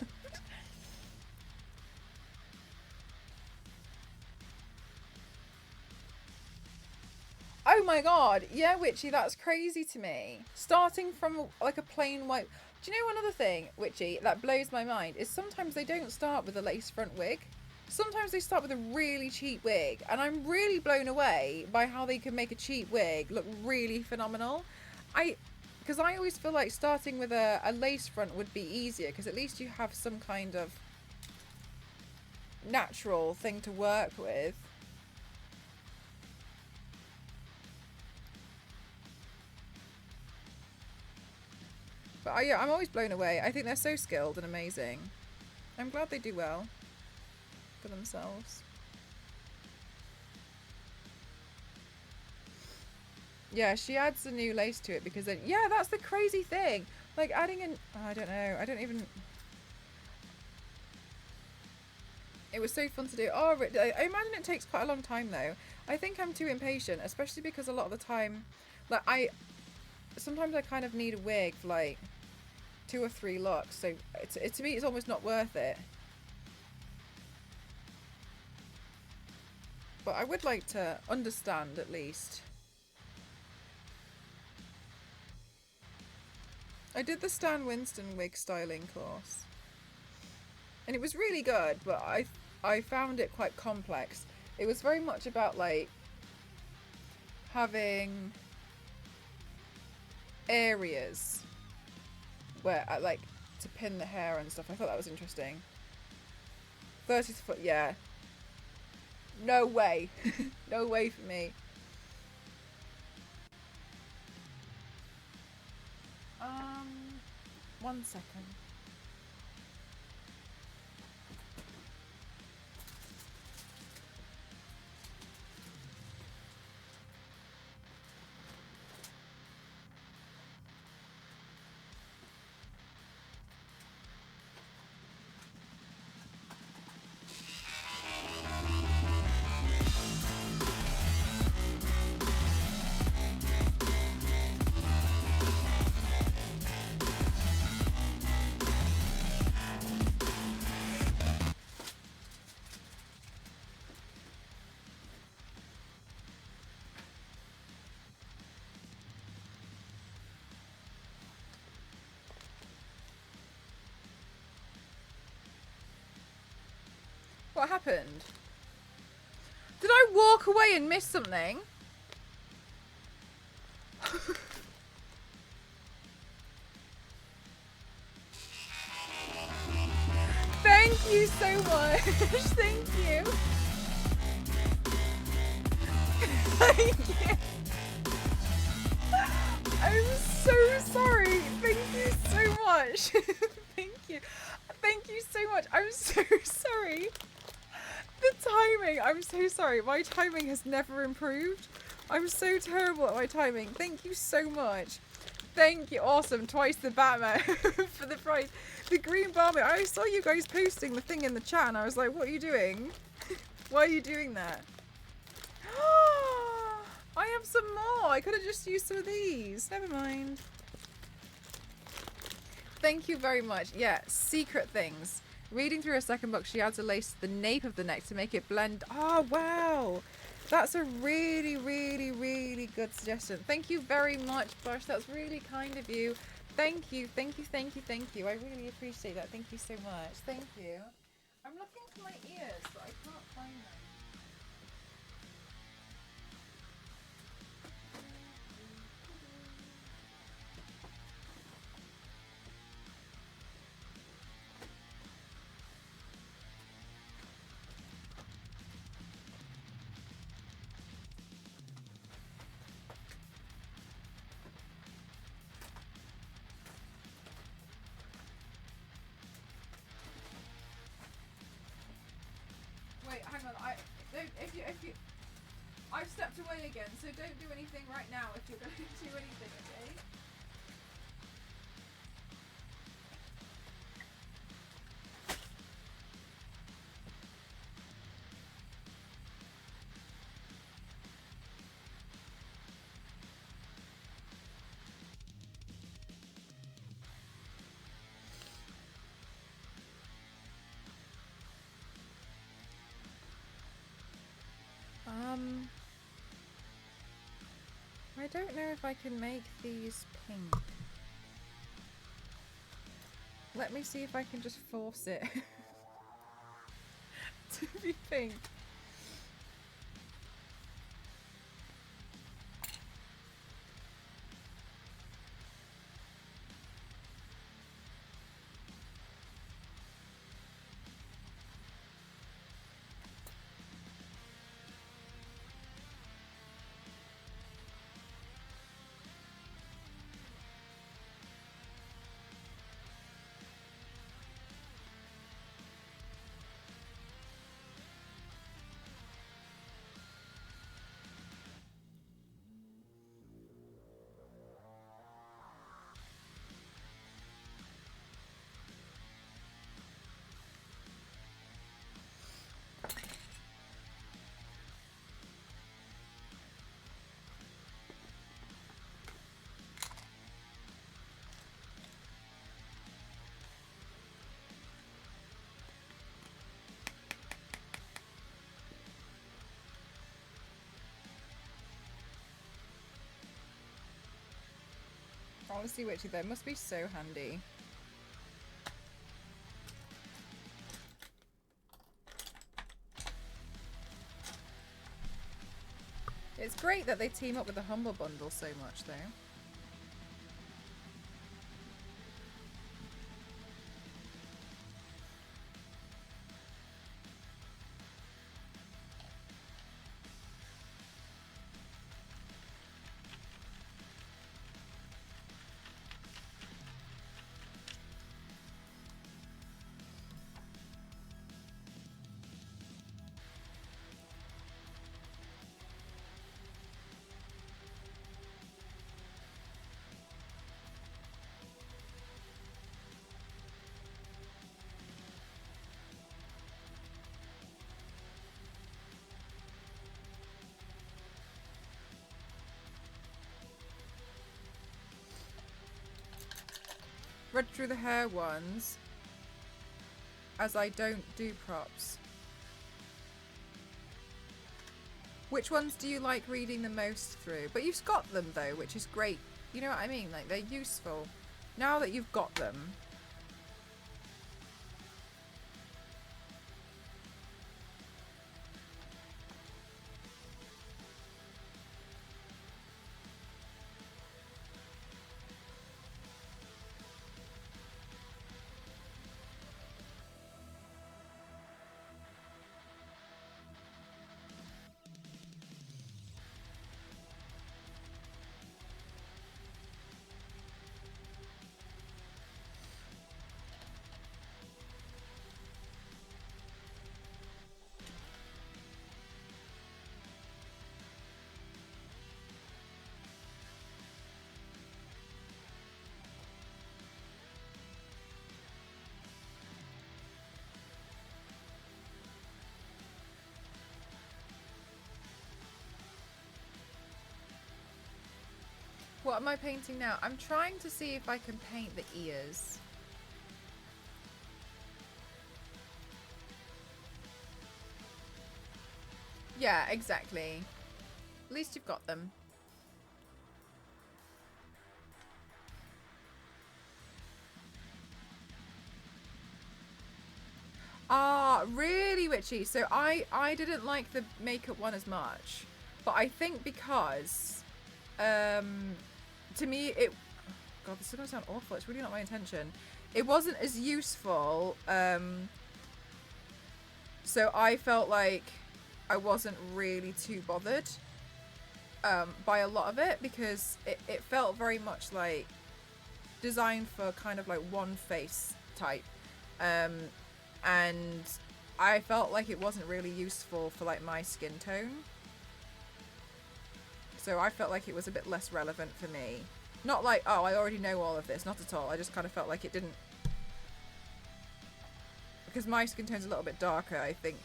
Oh my god, yeah, Witchy, that's crazy to me. Starting from like a plain white. Do you know one other thing, Witchy, that blows my mind is sometimes they don't start with a lace front wig. Sometimes they start with a really cheap wig, and I'm really blown away by how they can make a cheap wig look really phenomenal. Because I always feel like starting with a lace front would be easier, because at least you have some kind of natural thing to work with. But yeah, I'm always blown away. I think they're so skilled and amazing. I'm glad they do well for themselves. Yeah, she adds a new lace to it because then, yeah, that's the crazy thing. Like adding in, oh, I don't know. I don't even. It was so fun to do. Oh, I imagine it takes quite a long time though. I think I'm too impatient, especially because a lot of the time, like sometimes I kind of need a wig for like 2 or 3 looks, so to me it's almost not worth it. But I would like to understand at least. I did the Stan Winston wig styling course, and it was really good, but I found it quite complex. It was very much about like having areas where I like to pin the hair and stuff. I thought that was interesting. 30 foot, yeah. No way. No way for me. 1 second. What happened? Did I walk away and miss something? Thank you so much. Thank you. Thank you. I'm so sorry. Thank you so much. Thank you. Thank you so much. I'm so sorry. The timing. I'm so sorry. My timing has never improved. I'm so terrible at my timing. Thank you so much. Thank you. Awesome. Twice the Batman for the price. The green Barbie. I saw you guys posting the thing in the chat and I was like, what are you doing? Why are you doing that? I have some more. I could have just used some of these. Never mind. Thank you very much. Yeah, secret things. Reading through a second book, she adds a lace to the nape of the neck to make it blend. Oh, wow. That's a really, really, really good suggestion. Thank you very much, Bush. That's really kind of you. Thank you, thank you, thank you, thank you. I really appreciate that. Thank you so much. Thank you. I'm looking for my ears, but I can't find them. Wait, hang on. If you, I've stepped away again, so don't do anything right now if you're going to do anything, okay? I don't know if I can make these pink. Let me see if I can just force it to be pink. Honestly, Witchy, that must be so handy. It's great that they team up with the Humble Bundle so much, though. read through the hair ones as I don't do props. Which ones do you like reading the most through? But you've got them though, which is great. You know what I mean? Like, they're useful. Now that you've got them. What am I painting now? I'm trying to see if I can paint the ears. Yeah, exactly. At least you've got them. Ah, really witchy. So I didn't like the makeup one as much. But I think because to me it, God, this is gonna sound awful. It's really not my intention. It wasn't as useful. So I felt like I wasn't really too bothered by a lot of it, because it felt very much like designed for kind of like one face type. And I felt like it wasn't really useful for like my skin tone. So I felt like it was a bit less relevant for me. Not like, oh, I already know all of this. Not at all. I just kind of felt like it didn't... Because my skin tone's a little bit darker, I think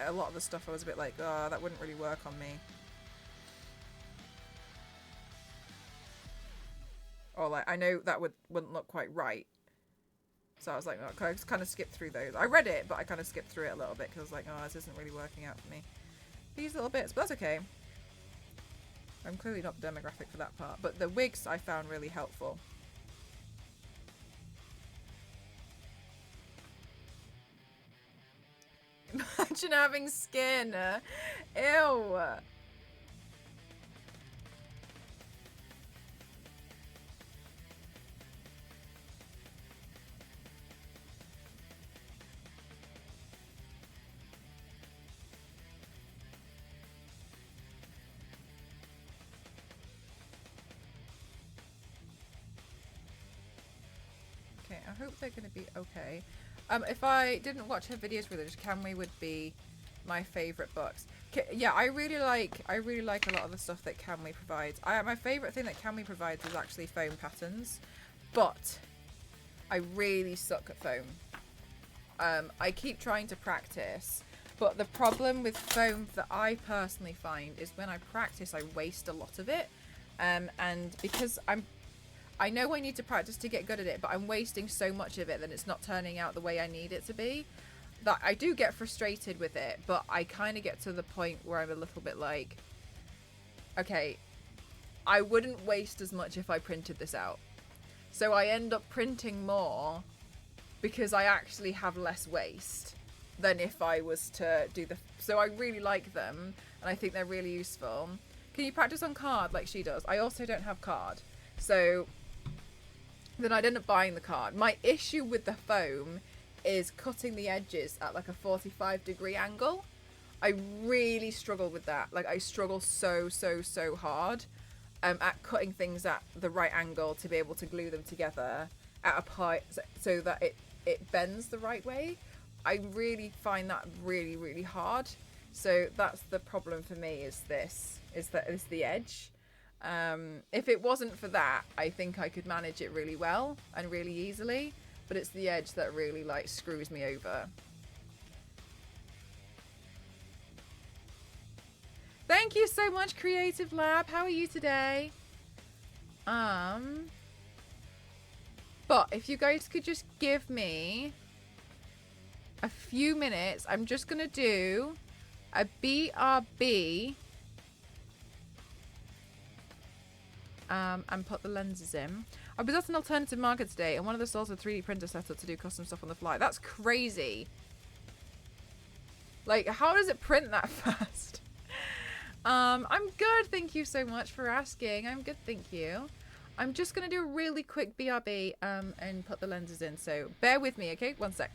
a lot of the stuff I was a bit like, oh, that wouldn't really work on me. Or like, I know that wouldn't look quite right. So I was like, oh, I just kind of skipped through those. I read it, but I kind of skipped through it a little bit because I was like, oh, this isn't really working out for me. These little bits, but that's okay. I'm clearly not the demographic for that part. But the wigs I found really helpful. Imagine having skin. Ew. Okay, I hope they're going to be okay. If I didn't watch her videos with her, just Camry would be my favourite books. Yeah, I really like a lot of the stuff that Camry provides. My favourite thing that Camry provides is actually foam patterns, but I really suck at foam. I keep trying to practice, but the problem with foam that I personally find is when I practice, I waste a lot of it, and because I know I need to practice to get good at it, but I'm wasting so much of it that it's not turning out the way I need it to be. That I do get frustrated with it, but I kind of get to the point where I'm a little bit like, okay, I wouldn't waste as much if I printed this out. So I end up printing more because I actually have less waste than if I was to do the... So I really like them, and I think they're really useful. Can you practice on card like she does? I also don't have card. So... then I'd end up buying the card. My issue with the foam is cutting the edges at like a 45-degree angle. I really struggle with that. Like, I struggle so hard at cutting things at the right angle to be able to glue them together at a point so that it bends the right way. I really find that really hard. So that's the problem for me, is the edge. If it wasn't for that, I think I could manage it really well and really easily, but it's the edge that really like screws me over. Thank you so much, Creative Lab. How are you today? But if you guys could just give me a few minutes, I'm just gonna do a BRB and put the lenses in. I was at an alternative market today and one of the stalls had a 3D printer set up to do custom stuff on the fly. That's crazy. Like, how does it print that fast? I'm good, thank you so much for asking. I'm good, thank you. I'm just gonna do a really quick BRB and put the lenses in, so bear with me, okay? One sec.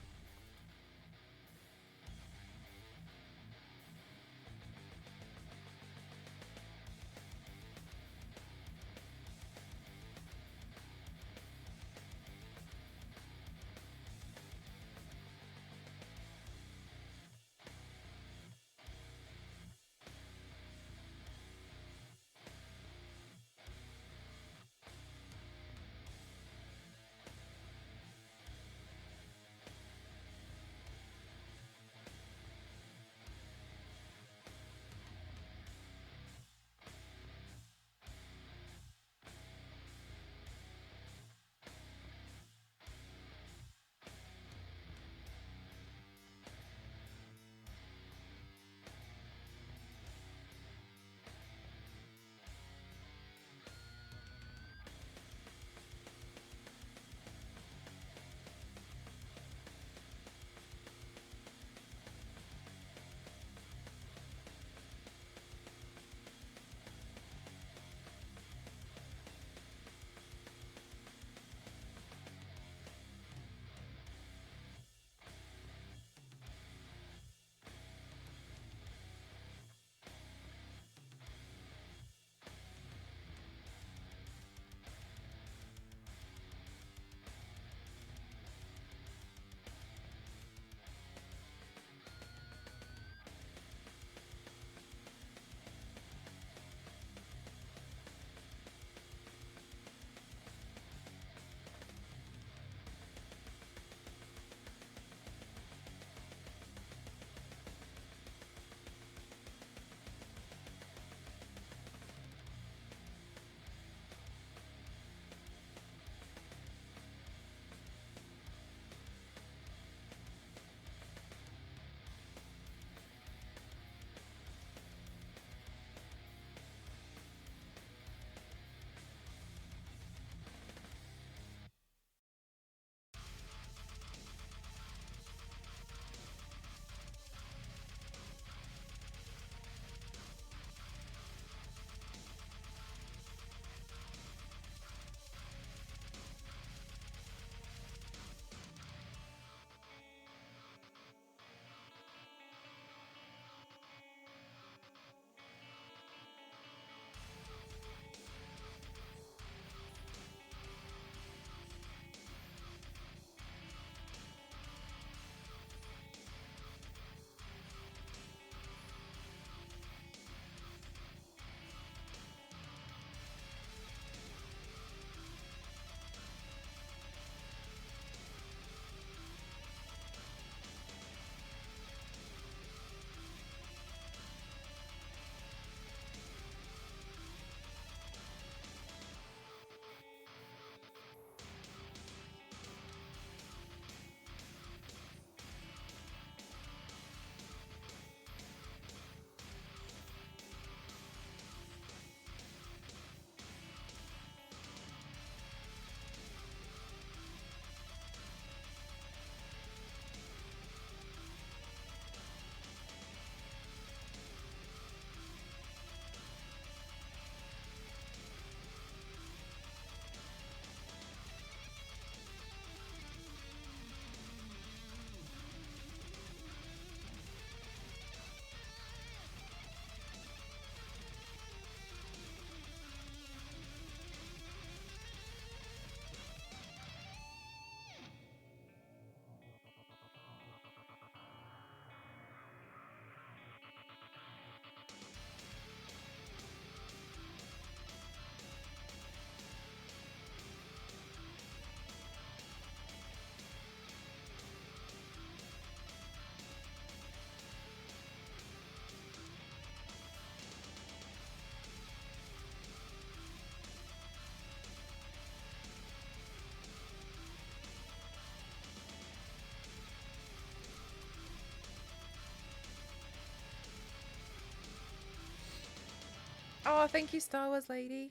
Oh, thank you, Star Wars lady.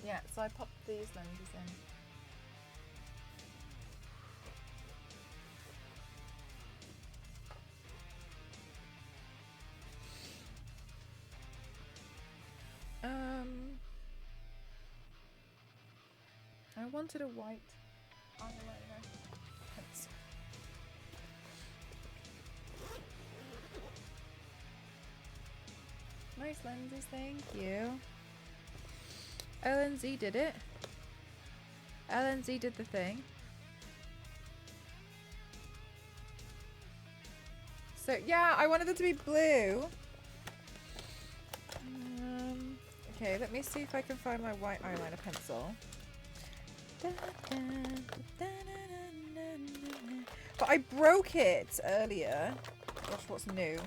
Yeah, so I popped these lenses in. I wanted a white eyeliner pencil. Nice lenses, thank you. LNZ did it. LNZ did the thing. So yeah, I wanted them to be blue. Okay, let me see if I can find my white eyeliner pencil. But I broke it earlier. Gosh, what's new?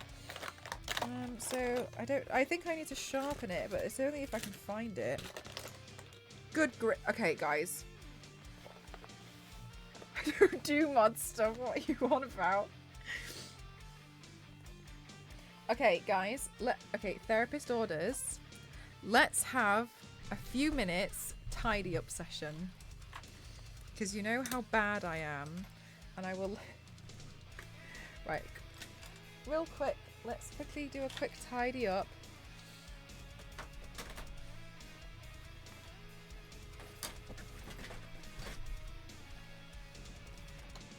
So I think I need to sharpen it, but it's only if I can find it. Good grip. Okay, guys. I don't do mod stuff. What are you on about? Okay, guys. Okay, therapist orders. Let's have a few minutes tidy up session. Because you know how bad I am. And I will... Right. Real quick. Let's quickly do a quick tidy up.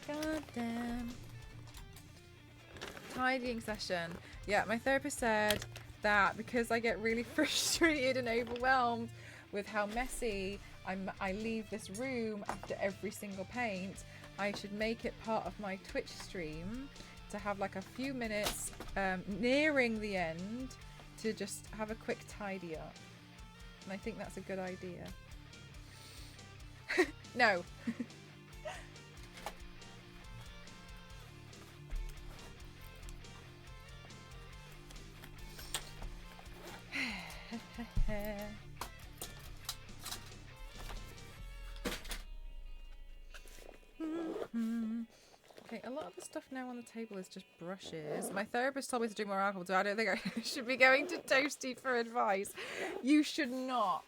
God damn. Tidying session. Yeah, my therapist said that because I get really frustrated and overwhelmed with how messy I leave this room after every single paint, I should make it part of my Twitch stream to have like a few minutes nearing the end to just have a quick tidy up. And I think that's a good idea. No. Okay, a lot of the stuff now on the table is just brushes. My therapist told me to drink more alcohol, so I don't think I should be going to Toasty for advice. You should not.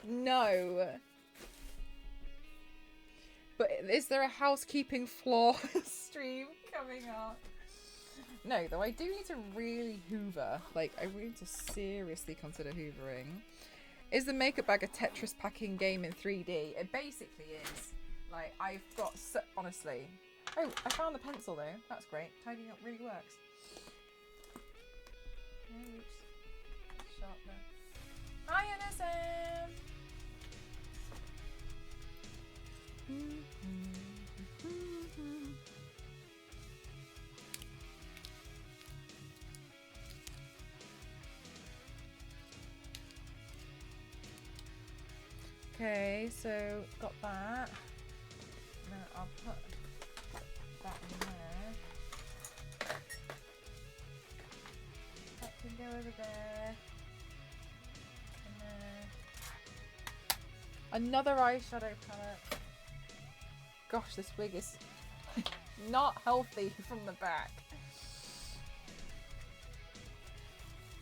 No. But is there a housekeeping floor stream coming up? No, though I do need to really hoover. Like, I really need to seriously consider hoovering. Is the makeup bag a Tetris packing game in 3D? It basically is. Like, I've got so... Honestly. Oh, I found the pencil, though. That's great. Tidying up really works. Sharpener. Hi, NSM! Okay, so got that. Now I'll put that in there. That can go over there. And then another eyeshadow palette. Gosh, this wig is not healthy from the back.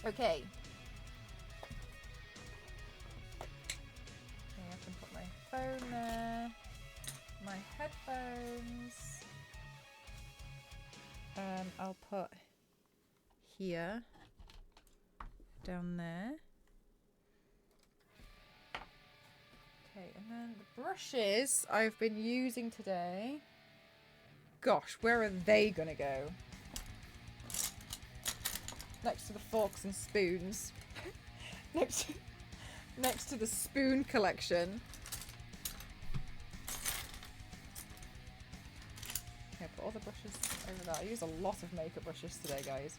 Okay. I can put my phone there, my headphones, I'll put here, down there. Okay, and then the brushes I've been using today, gosh, where are they gonna go? Next to the forks and spoons. Next to the spoon collection. Okay, put all the brushes over there. I use a lot of makeup brushes today, guys.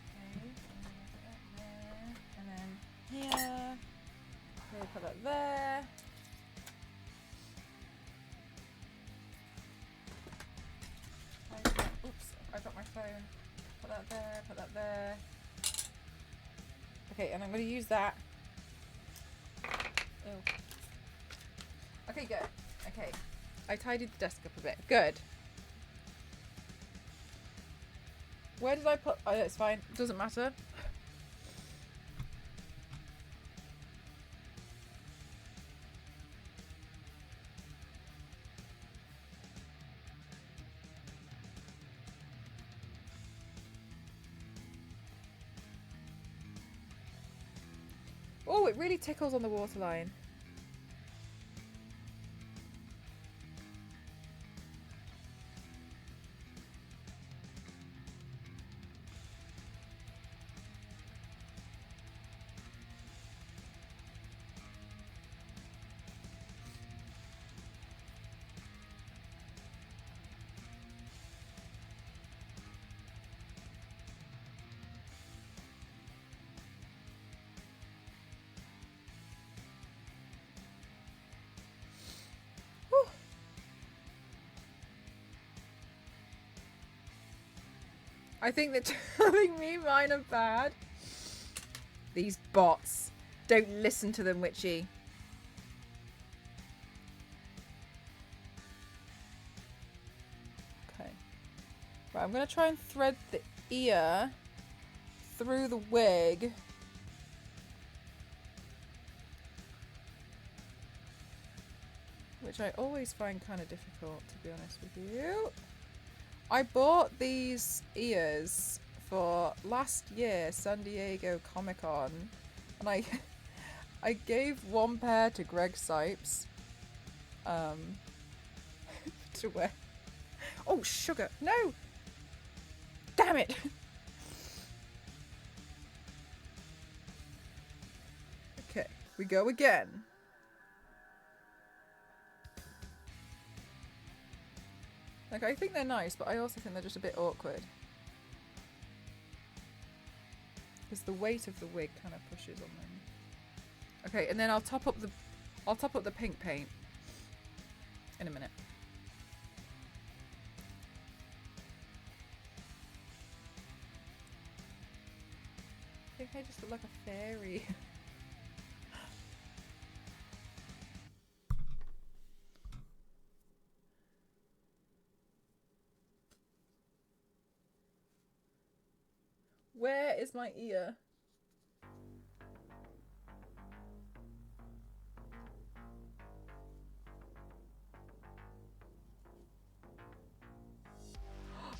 Okay, and then here. Okay, put that there. Oops, I got my phone. Put that there, put that there. Okay, and I'm going to use that. Ew. Okay, good. Okay. I tidied the desk up a bit. Good. Where did I put... Oh, it's fine. It doesn't matter. Oh, it really tickles on the waterline. I think that telling me mine are bad. These bots. Don't listen to them, Witchy. Okay. Right, I'm going to try and thread the ear through the wig. Which I always find kind of difficult, to be honest with you. I bought these ears for last year San Diego Comic-Con, and I gave one pair to Greg Sipes to wear. Oh, sugar. No! Damn it! Okay, we go again. Like, I think they're nice, but I also think they're just a bit awkward. Because the weight of the wig kind of pushes on them. Okay, and then I'll top up the pink paint in a minute. I think I just look like a fairy. Where is my ear?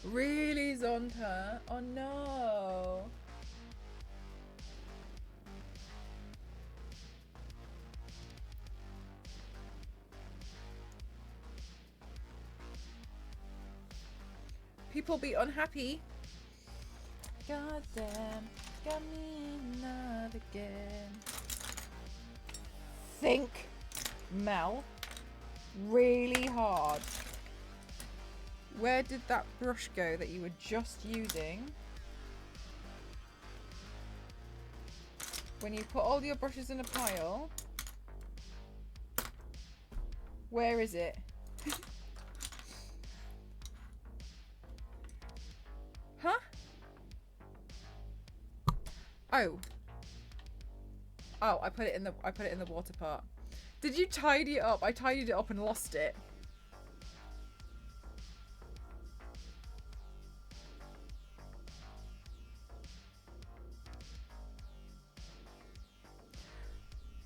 Really, Zonta? Oh no. People be unhappy. God damn, got me in love again. Think, Mel, really hard. Where did that brush go that you were just using? When you put all your brushes in a pile, where is it? Huh? Oh. Oh, I put it in the water part. Did you tidy it up? I tidied it up and lost it.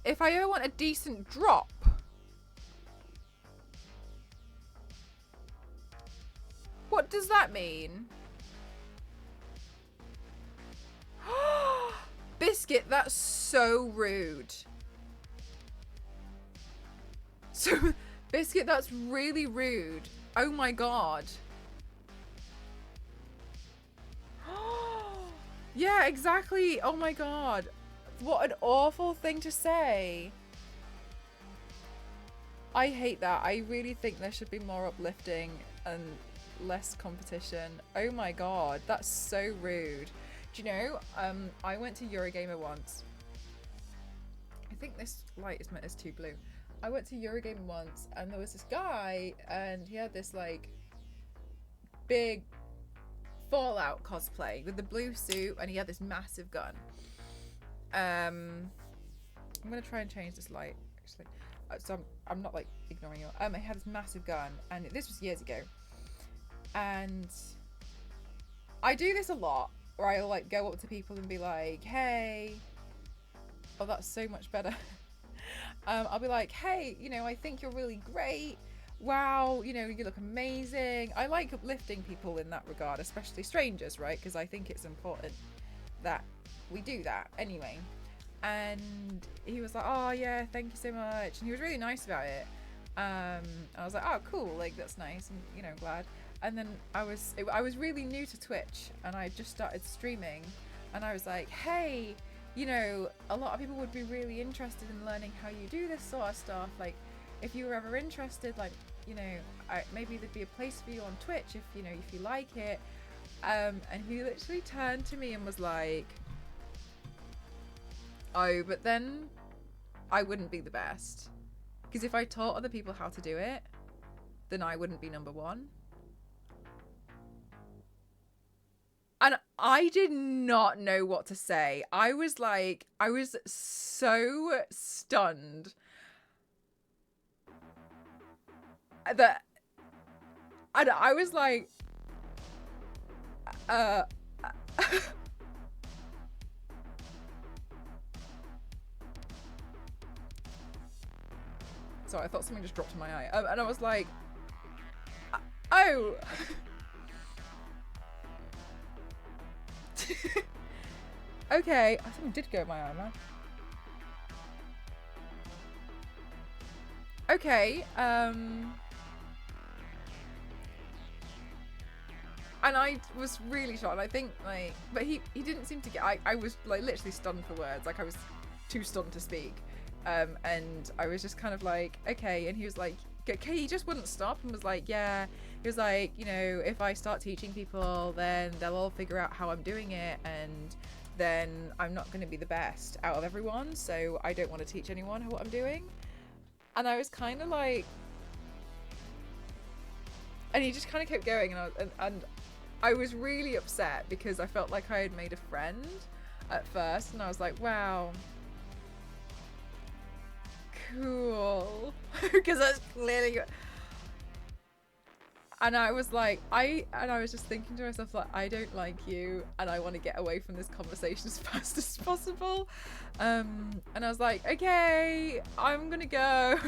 If I ever want a decent drop, what does that mean? Biscuit, that's so rude. So, Biscuit, that's really rude. Oh my god. Yeah, exactly. Oh my god. What an awful thing to say. I hate that. I really think there should be more uplifting and less competition. Oh my god, that's so rude. Do you know, I went to Eurogamer once. I think this light is too blue. I went to Eurogamer once and there was this guy and he had this like big Fallout cosplay with the blue suit and he had this massive gun. I'm gonna try and change this light actually. So I'm not like ignoring you. He had this massive gun and this was years ago. And I do this a lot where I'll like go up to people and be like, hey, oh that's so much better. I'll be like, hey, you know, I think you're really great. Wow, you know, you look amazing. I like uplifting people in that regard, especially strangers, right? Because I think it's important that we do that anyway. And he was like, oh yeah, thank you so much, and he was really nice about it. I was like, oh cool, like that's nice, and you know, glad. And then I was really new to Twitch, and I just started streaming, and I was like, hey, you know, a lot of people would be really interested in learning how you do this sort of stuff. Like, if you were ever interested, like, you know, maybe there'd be a place for you on Twitch if you know, if you like it. And he literally turned to me and was like, oh, but then I wouldn't be the best, because if I taught other people how to do it, then I wouldn't be number one. And I did not know what to say. I was so stunned that, and I was like, sorry, I thought something just dropped in my eye. And I was like, oh. Okay, I think it did go in my eye, man. Okay, and I was really shocked. I think, like, but he didn't seem to get. I was like literally stunned for words. Like, I was too stunned to speak. And I was just kind of like, okay. And he was like, okay, he just wouldn't stop and was like, yeah. He was like, you know, if I start teaching people, then they'll all figure out how I'm doing it, and then I'm not going to be the best out of everyone. So I don't want to teach anyone what I'm doing. And I was kind of like, and he just kind of kept going, and I was really upset because I felt like I had made a friend at first, and I was like, wow, cool, because that's clearly. And I was like, I was just thinking to myself, like, I don't like you, and I want to get away from this conversation as fast as possible. And I was like, okay, I'm gonna go.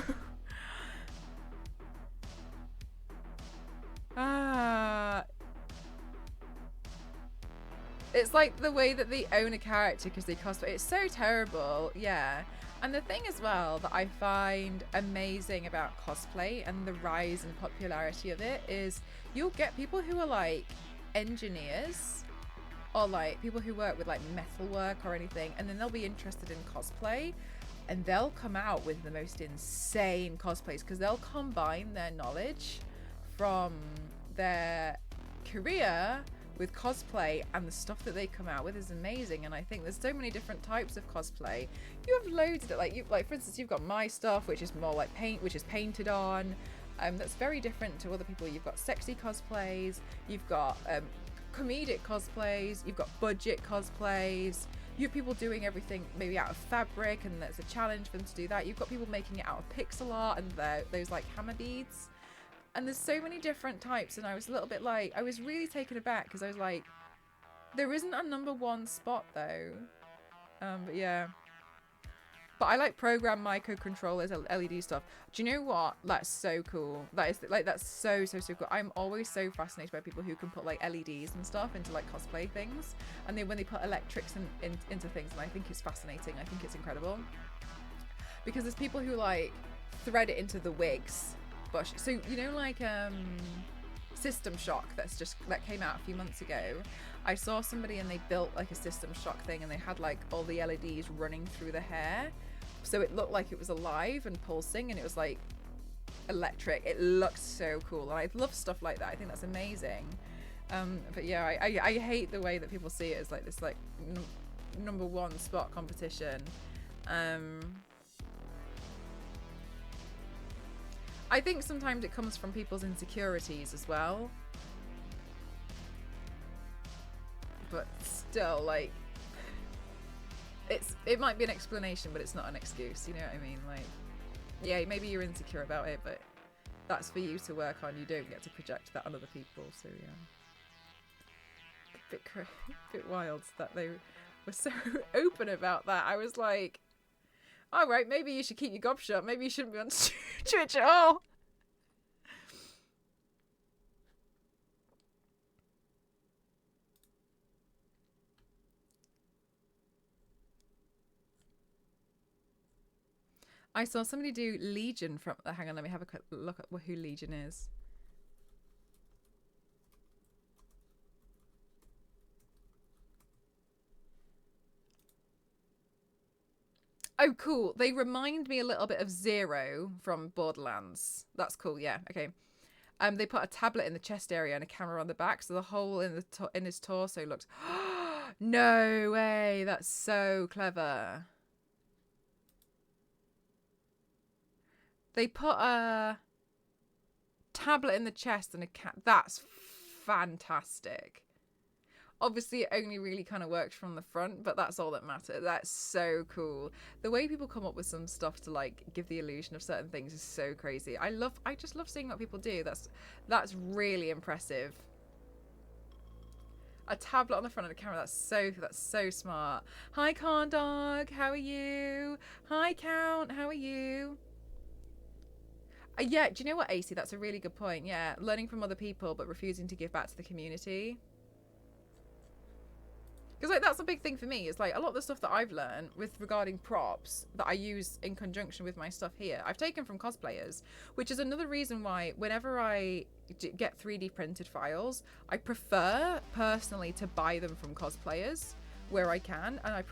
It's like the way that they own a character because they cosplay. It's so terrible, yeah. And the thing as well that I find amazing about cosplay and the rise in popularity of it is you'll get people who are like engineers or like people who work with like metalwork or anything, and then they'll be interested in cosplay, and they'll come out with the most insane cosplays because they'll combine their knowledge from their career with cosplay, and the stuff that they come out with is amazing. And I think there's so many different types of cosplay. You have loads of it, like for instance, you've got my stuff, which is more like paint, which is painted on. That's very different to other people. You've got sexy cosplays, you've got comedic cosplays, you've got budget cosplays. You have people doing everything maybe out of fabric, and there's a challenge for them to do that. You've got people making it out of pixel art and those like hammer beads. And there's so many different types, and I was a little bit like, I was really taken aback because I was like, there isn't a number one spot though. But yeah. But I like program microcontrollers, LED stuff. Do you know what? That's so cool. That is like, that's so cool. I'm always so fascinated by people who can put like LEDs and stuff into like cosplay things, and when they put electrics into things, and I think it's fascinating. I think it's incredible because there's people who like thread it into the wigs. Bush. So you know, like System Shock that came out a few months ago. I saw somebody and they built like a System Shock thing, and they had like all the LEDs running through the hair, so it looked like it was alive and pulsing, and it was like electric. It looked so cool, and I love stuff like that. I think that's amazing. But yeah, I hate the way that people see it as like this like number one spot competition. I think sometimes it comes from people's insecurities as well. But still, like, it might be an explanation, but it's not an excuse, you know what I mean? Like, yeah, maybe you're insecure about it, but that's for you to work on. You don't get to project that on other people, so yeah. A bit wild that they were so open about that. I was like, all right, maybe you should keep your gob shut. Maybe you shouldn't be on Twitch at all. I saw somebody do Legion from. Hang on, let me have a quick look at who Legion is. Oh, cool. They remind me a little bit of Zero from Borderlands. That's cool. Yeah. Okay. They put a tablet in the chest area and a camera on the back, so the hole in the in his torso looks. No way! That's so clever. They put a tablet in the chest and a cat. That's fantastic. Obviously, it only really kind of works from the front, but that's all that matters. That's so cool. The way people come up with some stuff to like give the illusion of certain things is so crazy. I just love seeing what people do. That's really impressive. A tablet on the front of the camera. That's so smart. Hi, Corn Dog. How are you? Hi, Count. How are you? Yeah. Do you know what, AC? That's a really good point. Yeah, learning from other people but refusing to give back to the community. Because like that's a big thing for me. It's like a lot of the stuff that I've learned with regarding props that I use in conjunction with my stuff here, I've taken from cosplayers, which is another reason why whenever I get 3D printed files, I prefer personally to buy them from cosplayers where I can, and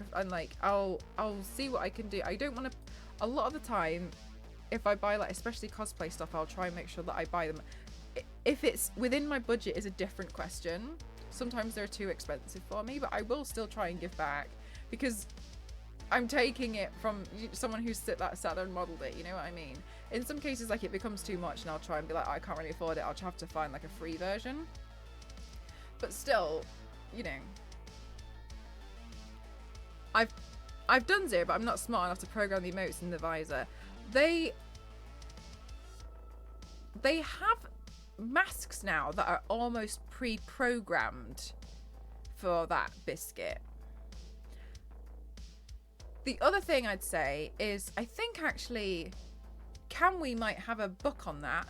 I'll see what I can do. I don't want to. A lot of the time, if I buy like especially cosplay stuff, I'll try and make sure that I buy them. If it's within my budget, is a different question. Sometimes they're too expensive for me, but I will still try and give back because I'm taking it from someone who's sat there and modeled it. You know what I mean? In some cases, like it becomes too much, and I'll try and be like, I can't really afford it. I'll have to find like a free version. But still, you know, I've done Zero, but I'm not smart enough to program the emotes in the visor. They have masks now that are almost pre-programmed for that biscuit. The other thing I'd say is I think actually we might have a book on that,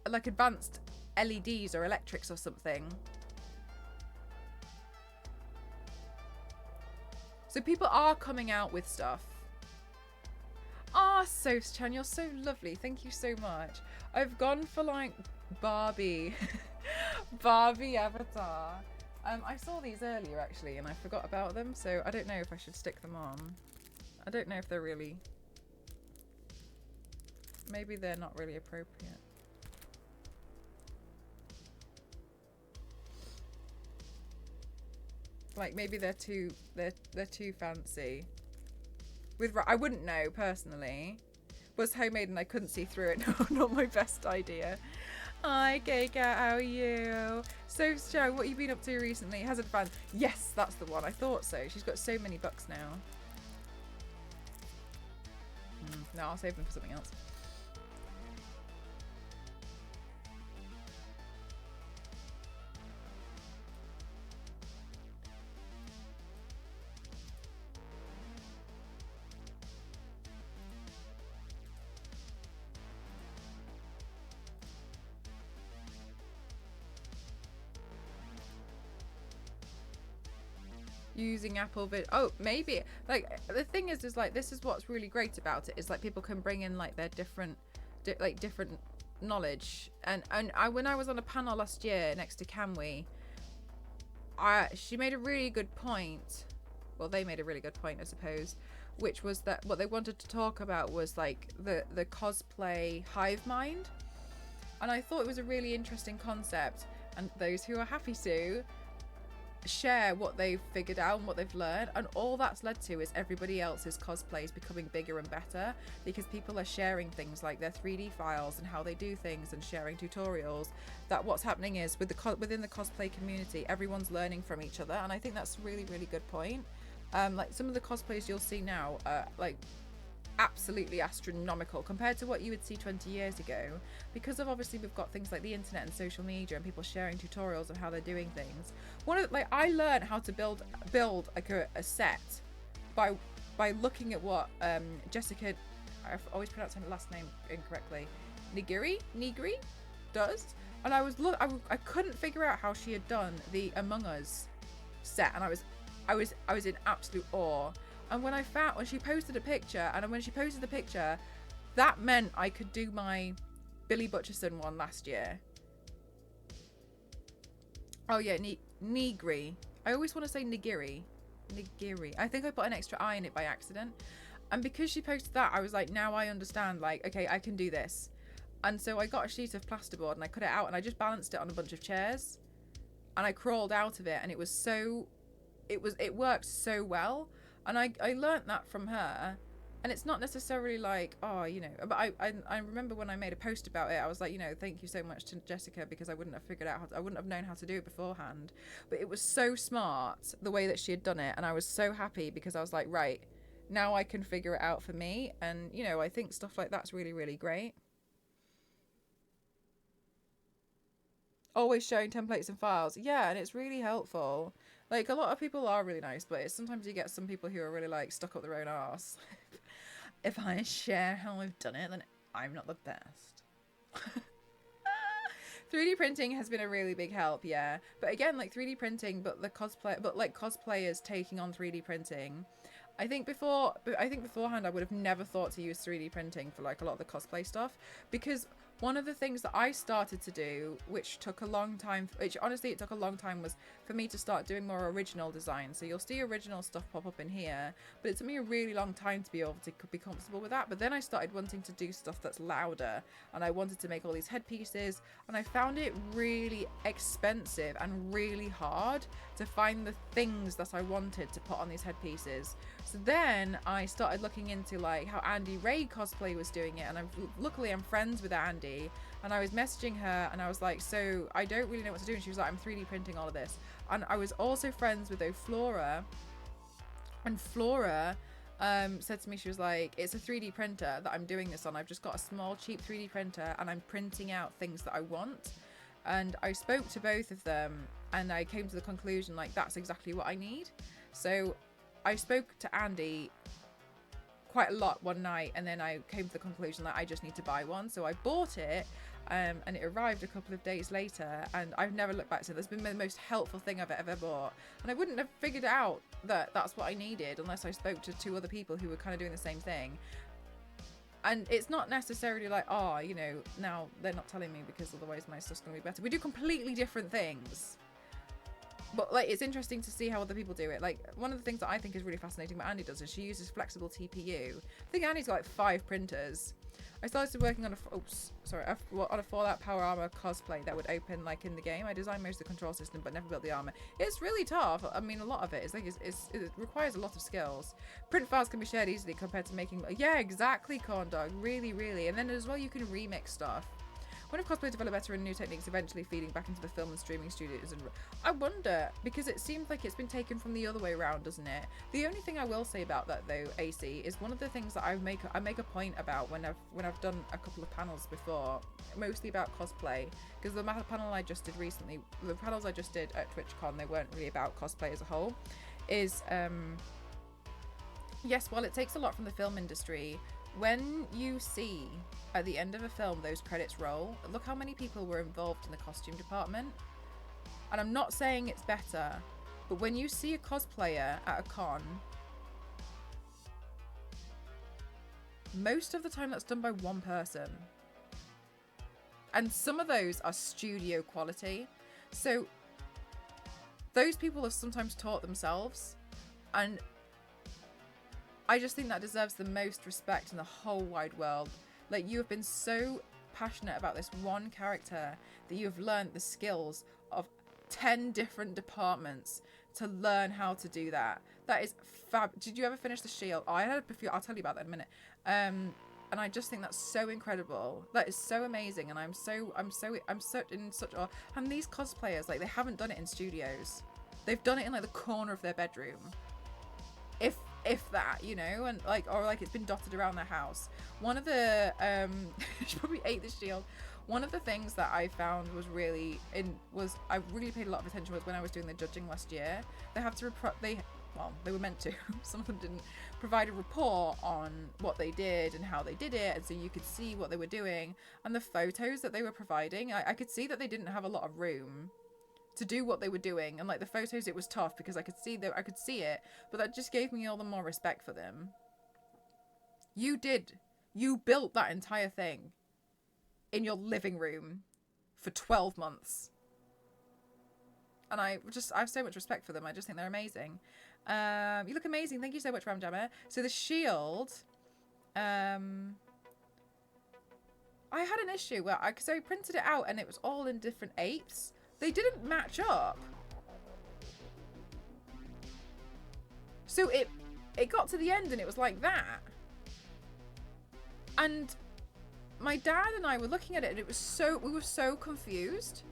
like advanced LEDs or electrics or something. So people are coming out with stuff. Ah, Soos-chan, you're so lovely. Thank you so much. I've gone for like Barbie. Barbie avatar. I saw these earlier actually and I forgot about them, so I don't know if I should stick them on. I don't know if they're really... Maybe they're not really appropriate. Like maybe they're too fancy. I wouldn't know personally. Was homemade and I couldn't see through it. No, not my best idea. Hi, Gaycat, how are you? So, Joe, what have you been up to recently? Has it fun? Yes, that's the one. I thought so. She's got so many bucks now. No, I'll save them for something else. Using Apple maybe like the thing is like this is what's really great about it is like people can bring in like their different knowledge and when I was on a panel last year next to Camwe, she made a really good point. Well, they made a really good point, I suppose, which was that what they wanted to talk about was like the cosplay hive mind, and I thought it was a really interesting concept, and those who are happy to share what they've figured out and what they've learned, and all that's led to is everybody else's cosplays becoming bigger and better because people are sharing things like their 3D files and how they do things and sharing tutorials. That what's happening is within the cosplay community, everyone's learning from each other, and I think that's a really, really good point. Like some of the cosplays you'll see now are like absolutely astronomical compared to what you would see 20 years ago, because of obviously we've got things like the internet and social media and people sharing tutorials of how they're doing things. I learned how to build like a set by looking at what Jessica, I've always pronounced her last name incorrectly, Nigiri does, and I couldn't figure out how she had done the Among Us set, and I was in absolute awe. And when she posted a picture, and when she posted the picture, that meant I could do my Billy Butcherson one last year. Oh yeah, nigiri. I always want to say nigiri. Nigiri. I think I put an extra I in it by accident. And because she posted that, I was like, now I understand, like, okay, I can do this. And so I got a sheet of plasterboard and I cut it out and I just balanced it on a bunch of chairs. And I crawled out of it, and it worked so well. And I learnt that from her. And it's not necessarily like, oh, you know, but I remember when I made a post about it, I was like, you know, thank you so much to Jessica, because I wouldn't have known how to do it beforehand. But it was so smart the way that she had done it, and I was so happy because I was like, right, now I can figure it out for me. And, you know, I think stuff like that's really, really great. Always showing templates and files. Yeah, and it's really helpful. Like, a lot of people are really nice, but sometimes you get some people who are really, like, stuck up their own arse. If I share how I've done it, then I'm not the best. 3D printing has been a really big help, yeah. But again, like 3D printing, but cosplayers taking on 3D printing. I think beforehand I would have never thought to use 3D printing for like a lot of the cosplay stuff, because one of the things that I started to do, which took a long time, which honestly it took a long time, was for me to start doing more original design. So you'll see original stuff pop up in here, but it took me a really long time to be able to be comfortable with that. But then I started wanting to do stuff that's louder, and I wanted to make all these headpieces, and I found it really expensive and really hard to find the things that I wanted to put on these headpieces. So then I started looking into like how Andy Ray Cosplay was doing it, and luckily I'm friends with Andy, and I was messaging her and I was like, so I don't really know what to do, and she was like, I'm 3D printing all of this. And I was also friends with Flora, and Flora said to me, she was like, it's a 3D printer that I'm doing this on. I've just got a small cheap 3D printer and I'm printing out things that I want. And I spoke to both of them and I came to the conclusion like that's exactly what I need. So I spoke to Andy quite a lot one night, and then I came to the conclusion that I just need to buy one. So I bought it, and it arrived a couple of days later, and I've never looked back. So that's been the most helpful thing I've ever bought, and I wouldn't have figured out that that's what I needed unless I spoke to two other people who were kind of doing the same thing. And it's not necessarily like, oh, you know, now they're not telling me because otherwise my stuff's going to be better. We do completely different things. But, like, it's interesting to see how other people do it. Like, one of the things that I think is really fascinating what Andy does is she uses flexible TPU. I think Andy's got, like, 5 printers. I started working on a Fallout Power Armor cosplay that would open, like, in the game. I designed most of the control system, but never built the armor. It's really tough. I mean, a lot of it is, like, it requires a lot of skills. Print files can be shared easily compared to making... Yeah, exactly, Corn Dog. Really, really. And then as well, you can remix stuff. When have cosplay develop better and new techniques eventually feeding back into the film and streaming studios? And I wonder, because it seems like it's been taken from the other way around, doesn't it? The only thing I will say about that though, AC, is one of the things that I make a point about when I've done a couple of panels before, mostly about cosplay, because the panel I just did recently, the panels I just did at TwitchCon, they weren't really about cosplay as a whole, is yes, while it takes a lot from the film industry, when you see at the end of a film those credits roll, look how many people were involved in the costume department. And I'm not saying it's better, but when you see a cosplayer at a con, most of the time that's done by one person. And some of those are studio quality. So those people have sometimes taught themselves, and I just think that deserves the most respect in the whole wide world. Like, you have been so passionate about this one character that you have learned the skills of 10 different departments to learn how to do that. That is fab. Did you ever finish the shield? Oh, I had a few. I'll tell you about that in a minute. And I just think that's so incredible. That is so amazing, and I'm so in such awe. And these cosplayers, like, they haven't done it in studios. They've done it in like the corner of their bedroom. If that, you know, and like, or like it's been dotted around their house. One of the she probably ate the shield. One of the things that I found was I really paid a lot of attention was when I was doing the judging last year. They have to they were meant to. Some of them didn't provide a report on what they did and how they did it, and so you could see what they were doing. And the photos that they were providing, I could see that they didn't have a lot of room to do what they were doing. And like the photos, it was tough because I could see it, but that just gave me all the more respect for them. You built that entire thing in your living room for 12 months. And I have so much respect for them. I just think they're amazing. You look amazing. Thank you so much, Ramjammer. So the shield, I had an issue where I printed it out and it was all in different 8ths. They didn't match up. So it got to the end and it was like that. And my dad and I were looking at it and we were so confused.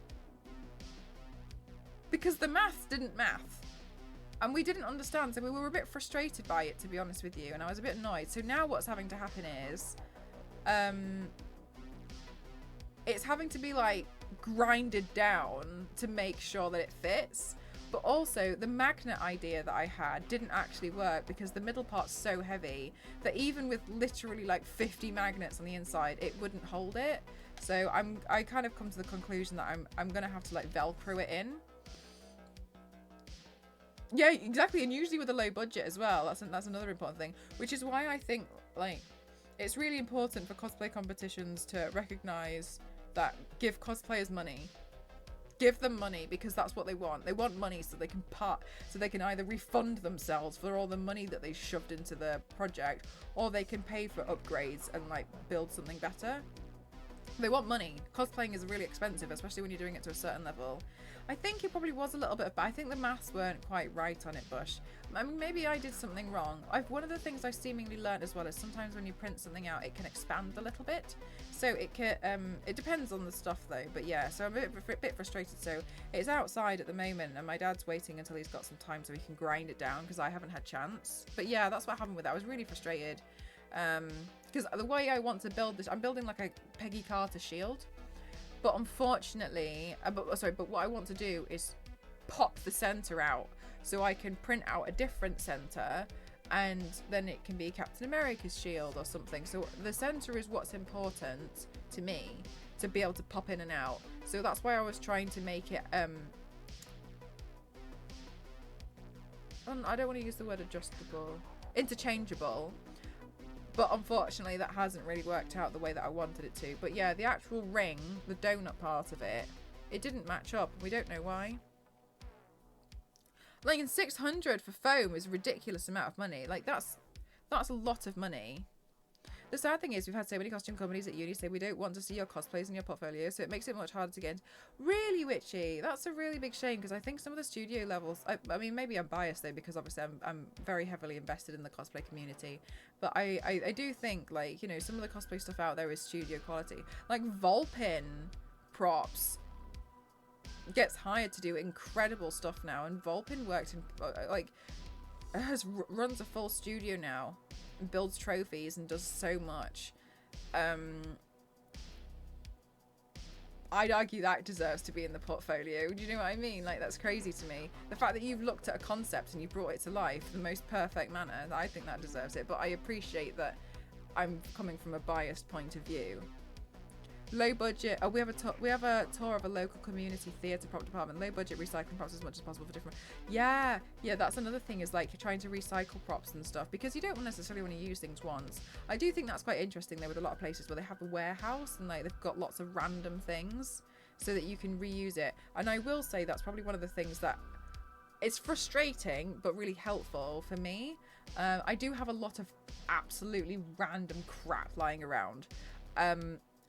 Because the maths didn't math. And we didn't understand, so we were a bit frustrated by it, to be honest with you, and I was a bit annoyed. So now what's having to happen is, it's having to be like grinded down to make sure that it fits. But also the magnet idea that I had didn't actually work because the middle part's so heavy that even with literally like 50 magnets on the inside, it wouldn't hold it. So I kind of come to the conclusion that I'm gonna have to like Velcro it in. Yeah, exactly, and usually with a low budget as well. That's another important thing, which is why I think like it's really important for cosplay competitions to recognize that give cosplayers money. Give them money because that's what they want. They want money so they can either refund themselves for all the money that they shoved into the project, or they can pay for upgrades and like build something better. They want money. Cosplaying is really expensive, especially when you're doing it to a certain level. I think it probably was a little bit, but I think the maths weren't quite right on it, Bush. I mean, maybe I did something wrong. One of the things I seemingly learned as well is sometimes when you print something out, it can expand a little bit. So it can, it depends on the stuff though. But yeah, so I'm a bit frustrated. So it's outside at the moment, and my dad's waiting until he's got some time so he can grind it down because I haven't had chance. But yeah, that's what happened with that. I was really frustrated. Because the way I want to build this, I'm building like a Peggy Carter shield, but unfortunately, but what I want to do is pop the center out so I can print out a different center, and then it can be Captain America's shield or something. So the center is what's important to me, to be able to pop in and out. So that's why I was trying to make it I don't want to use the word adjustable, interchangeable. But unfortunately, that hasn't really worked out the way that I wanted it to. But yeah, the actual ring, the donut part of it, it didn't match up. We don't know why. Like, in 600 for foam is a ridiculous amount of money. Like, that's a lot of money. The sad thing is we've had so many costume companies at uni say we don't want to see your cosplays in your portfolio, so it makes it much harder to get into. Really, Witchy? That's a really big shame, because I think some of the studio levels, I mean, maybe I'm biased though, because obviously I'm very heavily invested in the cosplay community, but I do think, like, you know, some of the cosplay stuff out there is studio quality. Like Volpin props gets hired to do incredible stuff now, and Volpin worked in like runs a full studio now and builds trophies and does so much. I'd argue that deserves to be in the portfolio. Do you know what I mean? Like, that's crazy to me. The fact that you've looked at a concept and you brought it to life in the most perfect manner, I think that deserves it. But I appreciate that I'm coming from a biased point of view. Low budget. Oh, we have a tour of a local community theatre prop department. Low budget recycling props as much as possible for different. Yeah. That's another thing, is like you're trying to recycle props and stuff, because you don't necessarily want to use things once. I do think that's quite interesting though, with a lot of places where they have a warehouse and like they've got lots of random things so that you can reuse it. And I will say that's probably one of the things that it's frustrating but really helpful for me. I do have a lot of absolutely random crap lying around.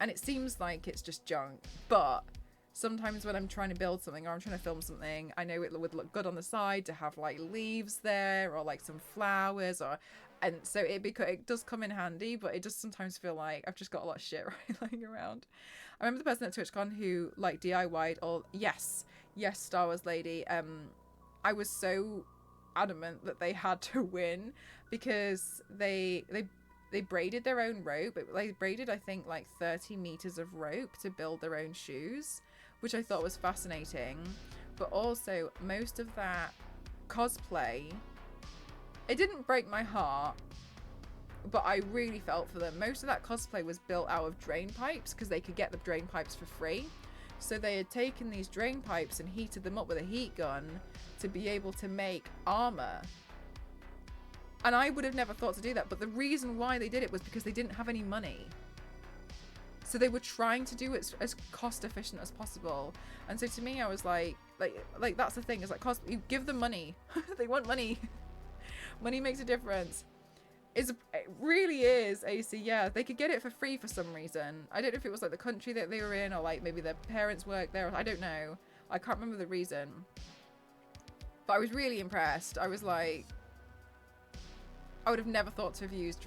And it seems like it's just junk, but sometimes when I'm trying to build something or I'm trying to film something, I know it would look good on the side to have like leaves there or like some flowers, and so it does come in handy, but it does sometimes feel like I've just got a lot of shit lying around. I remember the person at TwitchCon who like DIY'd all, yes, Star Wars Lady. I was so adamant that they had to win because they braided their own rope. They braided, I think, like 30 meters of rope to build their own shoes, which I thought was fascinating. But also, most of that cosplay, it didn't break my heart, but I really felt for them. Most of that cosplay was built out of drain pipes because they could get the drain pipes for free. So they had taken these drain pipes and heated them up with a heat gun to be able to make armor. And I would have never thought to do that, but the reason why they did it was because they didn't have any money. So they were trying to do it as cost efficient as possible. And so to me, I was like that's the thing, is like, cost, you give them money. They want money. Money makes a difference. It really is, AC. Yeah, they could get it for free for some reason. I don't know if it was like the country that they were in, or like maybe their parents worked there. I don't know. I can't remember the reason. But I was really impressed. I was like, I would have never thought to have used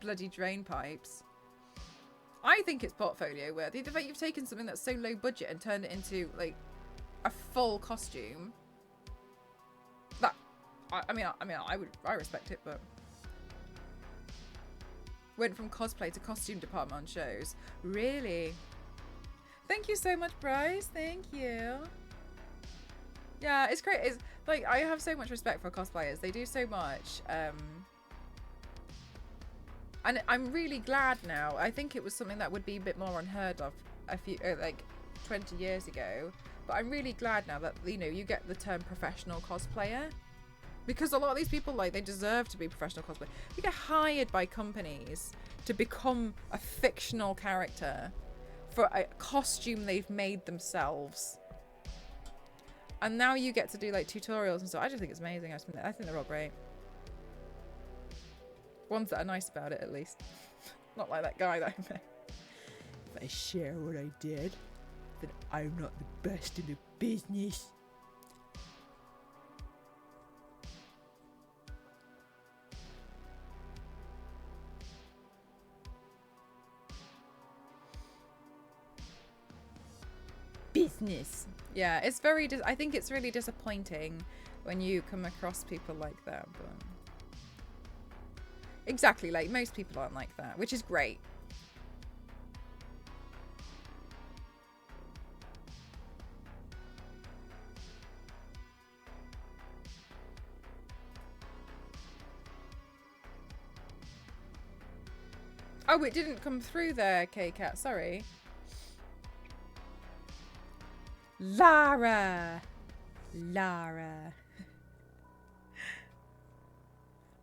bloody drain pipes. I think it's portfolio worthy. The fact you've taken something that's so low budget and turned it into like a full costume. That, I respect it, but went from cosplay to costume department on shows. Really? Thank you so much, Bryce. Thank you. Yeah, it's great. It's like, I have so much respect for cosplayers. They do so much. And I'm really glad now. I think it was something that would be a bit more unheard of a few, like 20 years ago. But I'm really glad now that, you know, you get the term professional cosplayer. Because a lot of these people, like, they deserve to be professional cosplayers. You get hired by companies to become a fictional character for a costume they've made themselves. And now you get to do, like, tutorials and stuff. I just think it's amazing. I think they're all great. Ones that are nice about it, at least. Not like that guy that I met. If I share what I did, then I'm not the best in the business. Business. Yeah, it's very... I think it's really disappointing when you come across people like that, but... Exactly, like, most people aren't like that, which is great. Oh, it didn't come through there, K-Cat, sorry. Lara!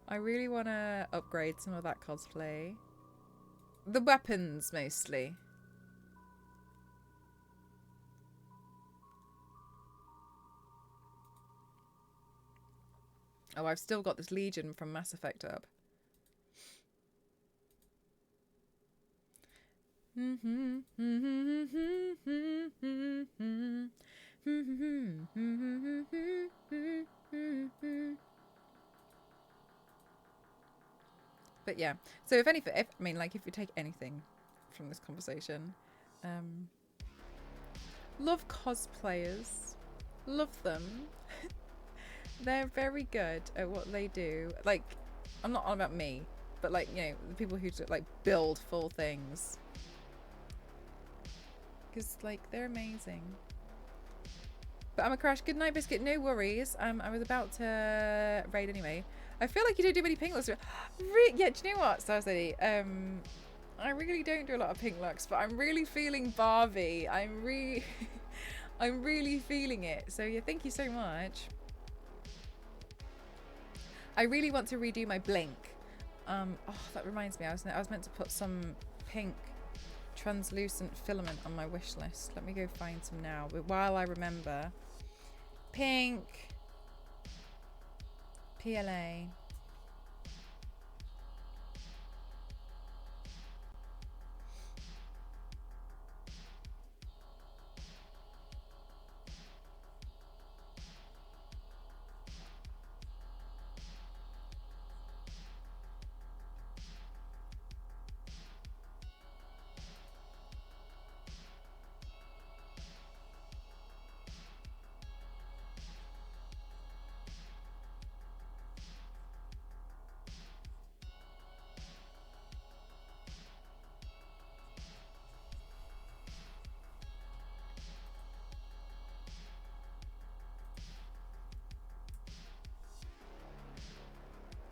I really want to upgrade some of that cosplay. The weapons, mostly. Oh, I've still got this Legion from Mass Effect up. But yeah, so if anything, I mean, like, if you take anything from this conversation, love cosplayers, love them. They're very good at what they do. Like, I'm not on about me, but like, you know, the people who like build full things, because like they're amazing. But I'm a crash. Good night, Biscuit. No worries. I was about to raid anyway. I feel like you don't do many pink looks. Yeah, do you know what, Starcity? I really don't do a lot of pink looks, but I'm really feeling Barbie. I'm really feeling it. So yeah, thank you so much. I really want to redo my blink. Oh, that reminds me. I was meant to put some pink translucent filament on my wish list. Let me go find some now. But while I remember, pink PLA.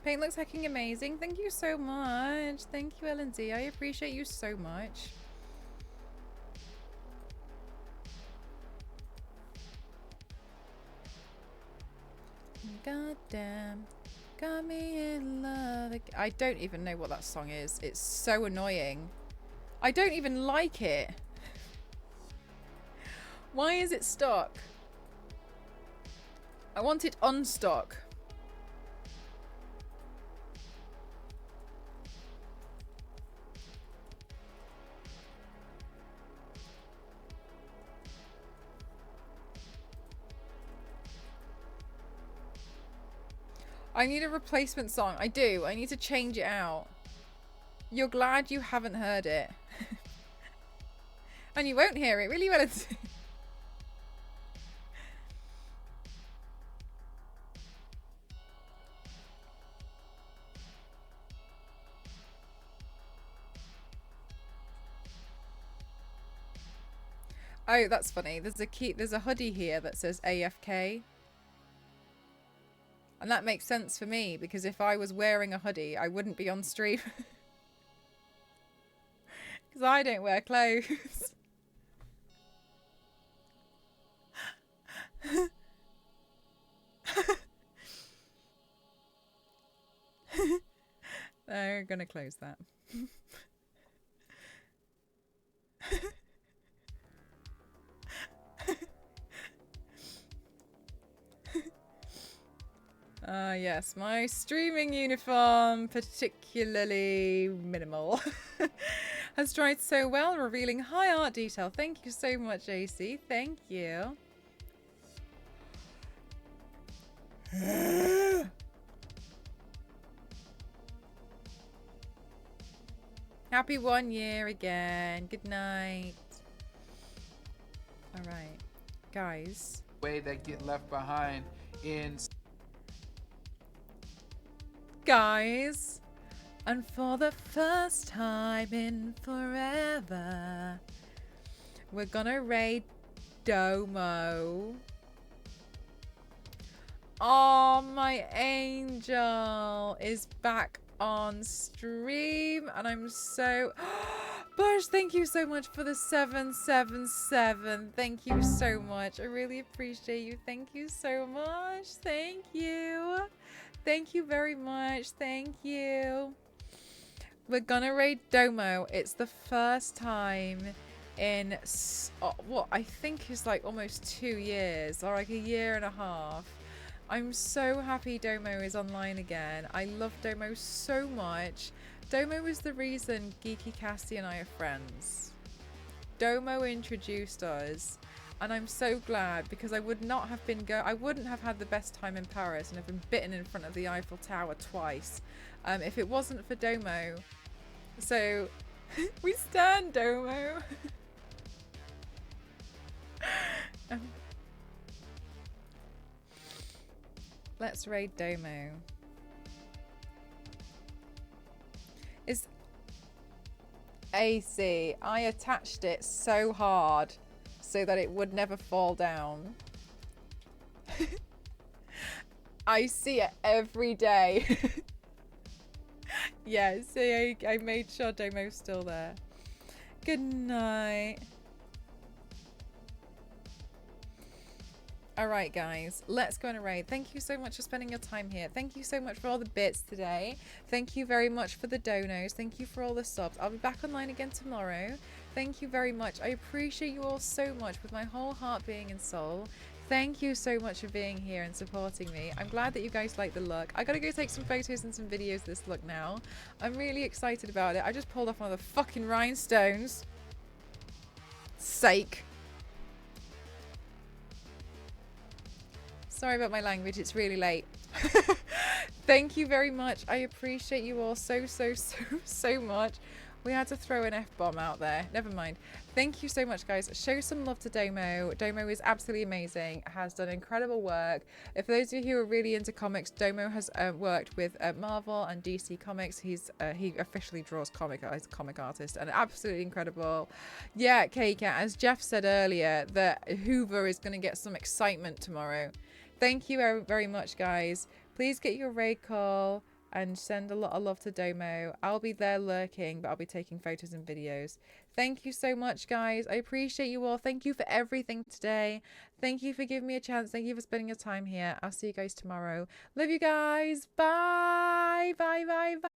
Paint looks hecking amazing. Thank you so much. Thank you, LNZ. I appreciate you so much. goddamn. Got me in love again. I don't even know what that song is. It's so annoying. I don't even like it. Why is it stuck? I want it unstuck. I need a replacement song. I do. I need to change it out. You're glad you haven't heard it. And you won't hear it. Really well. Oh, that's funny. There's a hoodie here that says AFK. And that makes sense for me, because if I was wearing a hoodie, I wouldn't be on stream. Because I don't wear clothes. They're gonna close that. Yes, my streaming uniform, particularly minimal, has tried so well, revealing high art detail. Thank you so much, AC. Thank you. Happy 1 year again. Good night. All right, guys. Way that get left behind in. Guys, and for the first time in forever, we're gonna raid Domo. Oh, my angel is back on stream, and I'm so... Bush, thank you so much for the 777. Thank you so much. I really appreciate you. Thank you so much. Thank you. Thank you very much. Thank you. We're gonna raid Domo. It's the first time in what I think is like almost 2 years, or like a year and a half. I'm so happy Domo is online again. I love Domo so much. Domo is the reason Geeky Cassie and I are friends. Domo introduced us. And I'm so glad, because I would not have been I wouldn't have had the best time in Paris and have been bitten in front of the Eiffel Tower twice if it wasn't for Domo. So we stand Domo. Let's raid Domo. Is AC? I attached it so hard so that it would never fall down. I see it every day. Yeah, see, I made sure Domo's still there. Good night. Alright guys, let's go on a raid. Thank you so much for spending your time here. Thank you so much for all the bits today. Thank you very much for the donos. Thank you for all the subs. I'll be back online again tomorrow. Thank you very much. I appreciate you all so much with my whole heart, being and soul. Thank you so much for being here and supporting me. I'm glad that you guys like the look. I gotta go take some photos and some videos of this look now. I'm really excited about it. I just pulled off one of the fucking rhinestones. Sake. Sorry about my language, it's really late. Thank you very much. I appreciate you all so much. We had to throw an F-bomb out there. Never mind. Thank you so much, guys. Show some love to Domo. Domo is absolutely amazing. Has done incredible work. For those of you who are really into comics, Domo has worked with Marvel and DC Comics. He officially draws comic as a comic artist, and absolutely incredible. Yeah, Cake, as Jeff said earlier, that Hoover is going to get some excitement tomorrow. Thank you very much, guys. Please get your raid call. and send a lot of love to Domo. I'll be there lurking, but I'll be taking photos and videos. Thank you so much, guys. I appreciate you all. Thank you for everything today. Thank you for giving me a chance. Thank you for spending your time here. I'll see you guys tomorrow. Love you guys. Bye. Bye, bye, bye.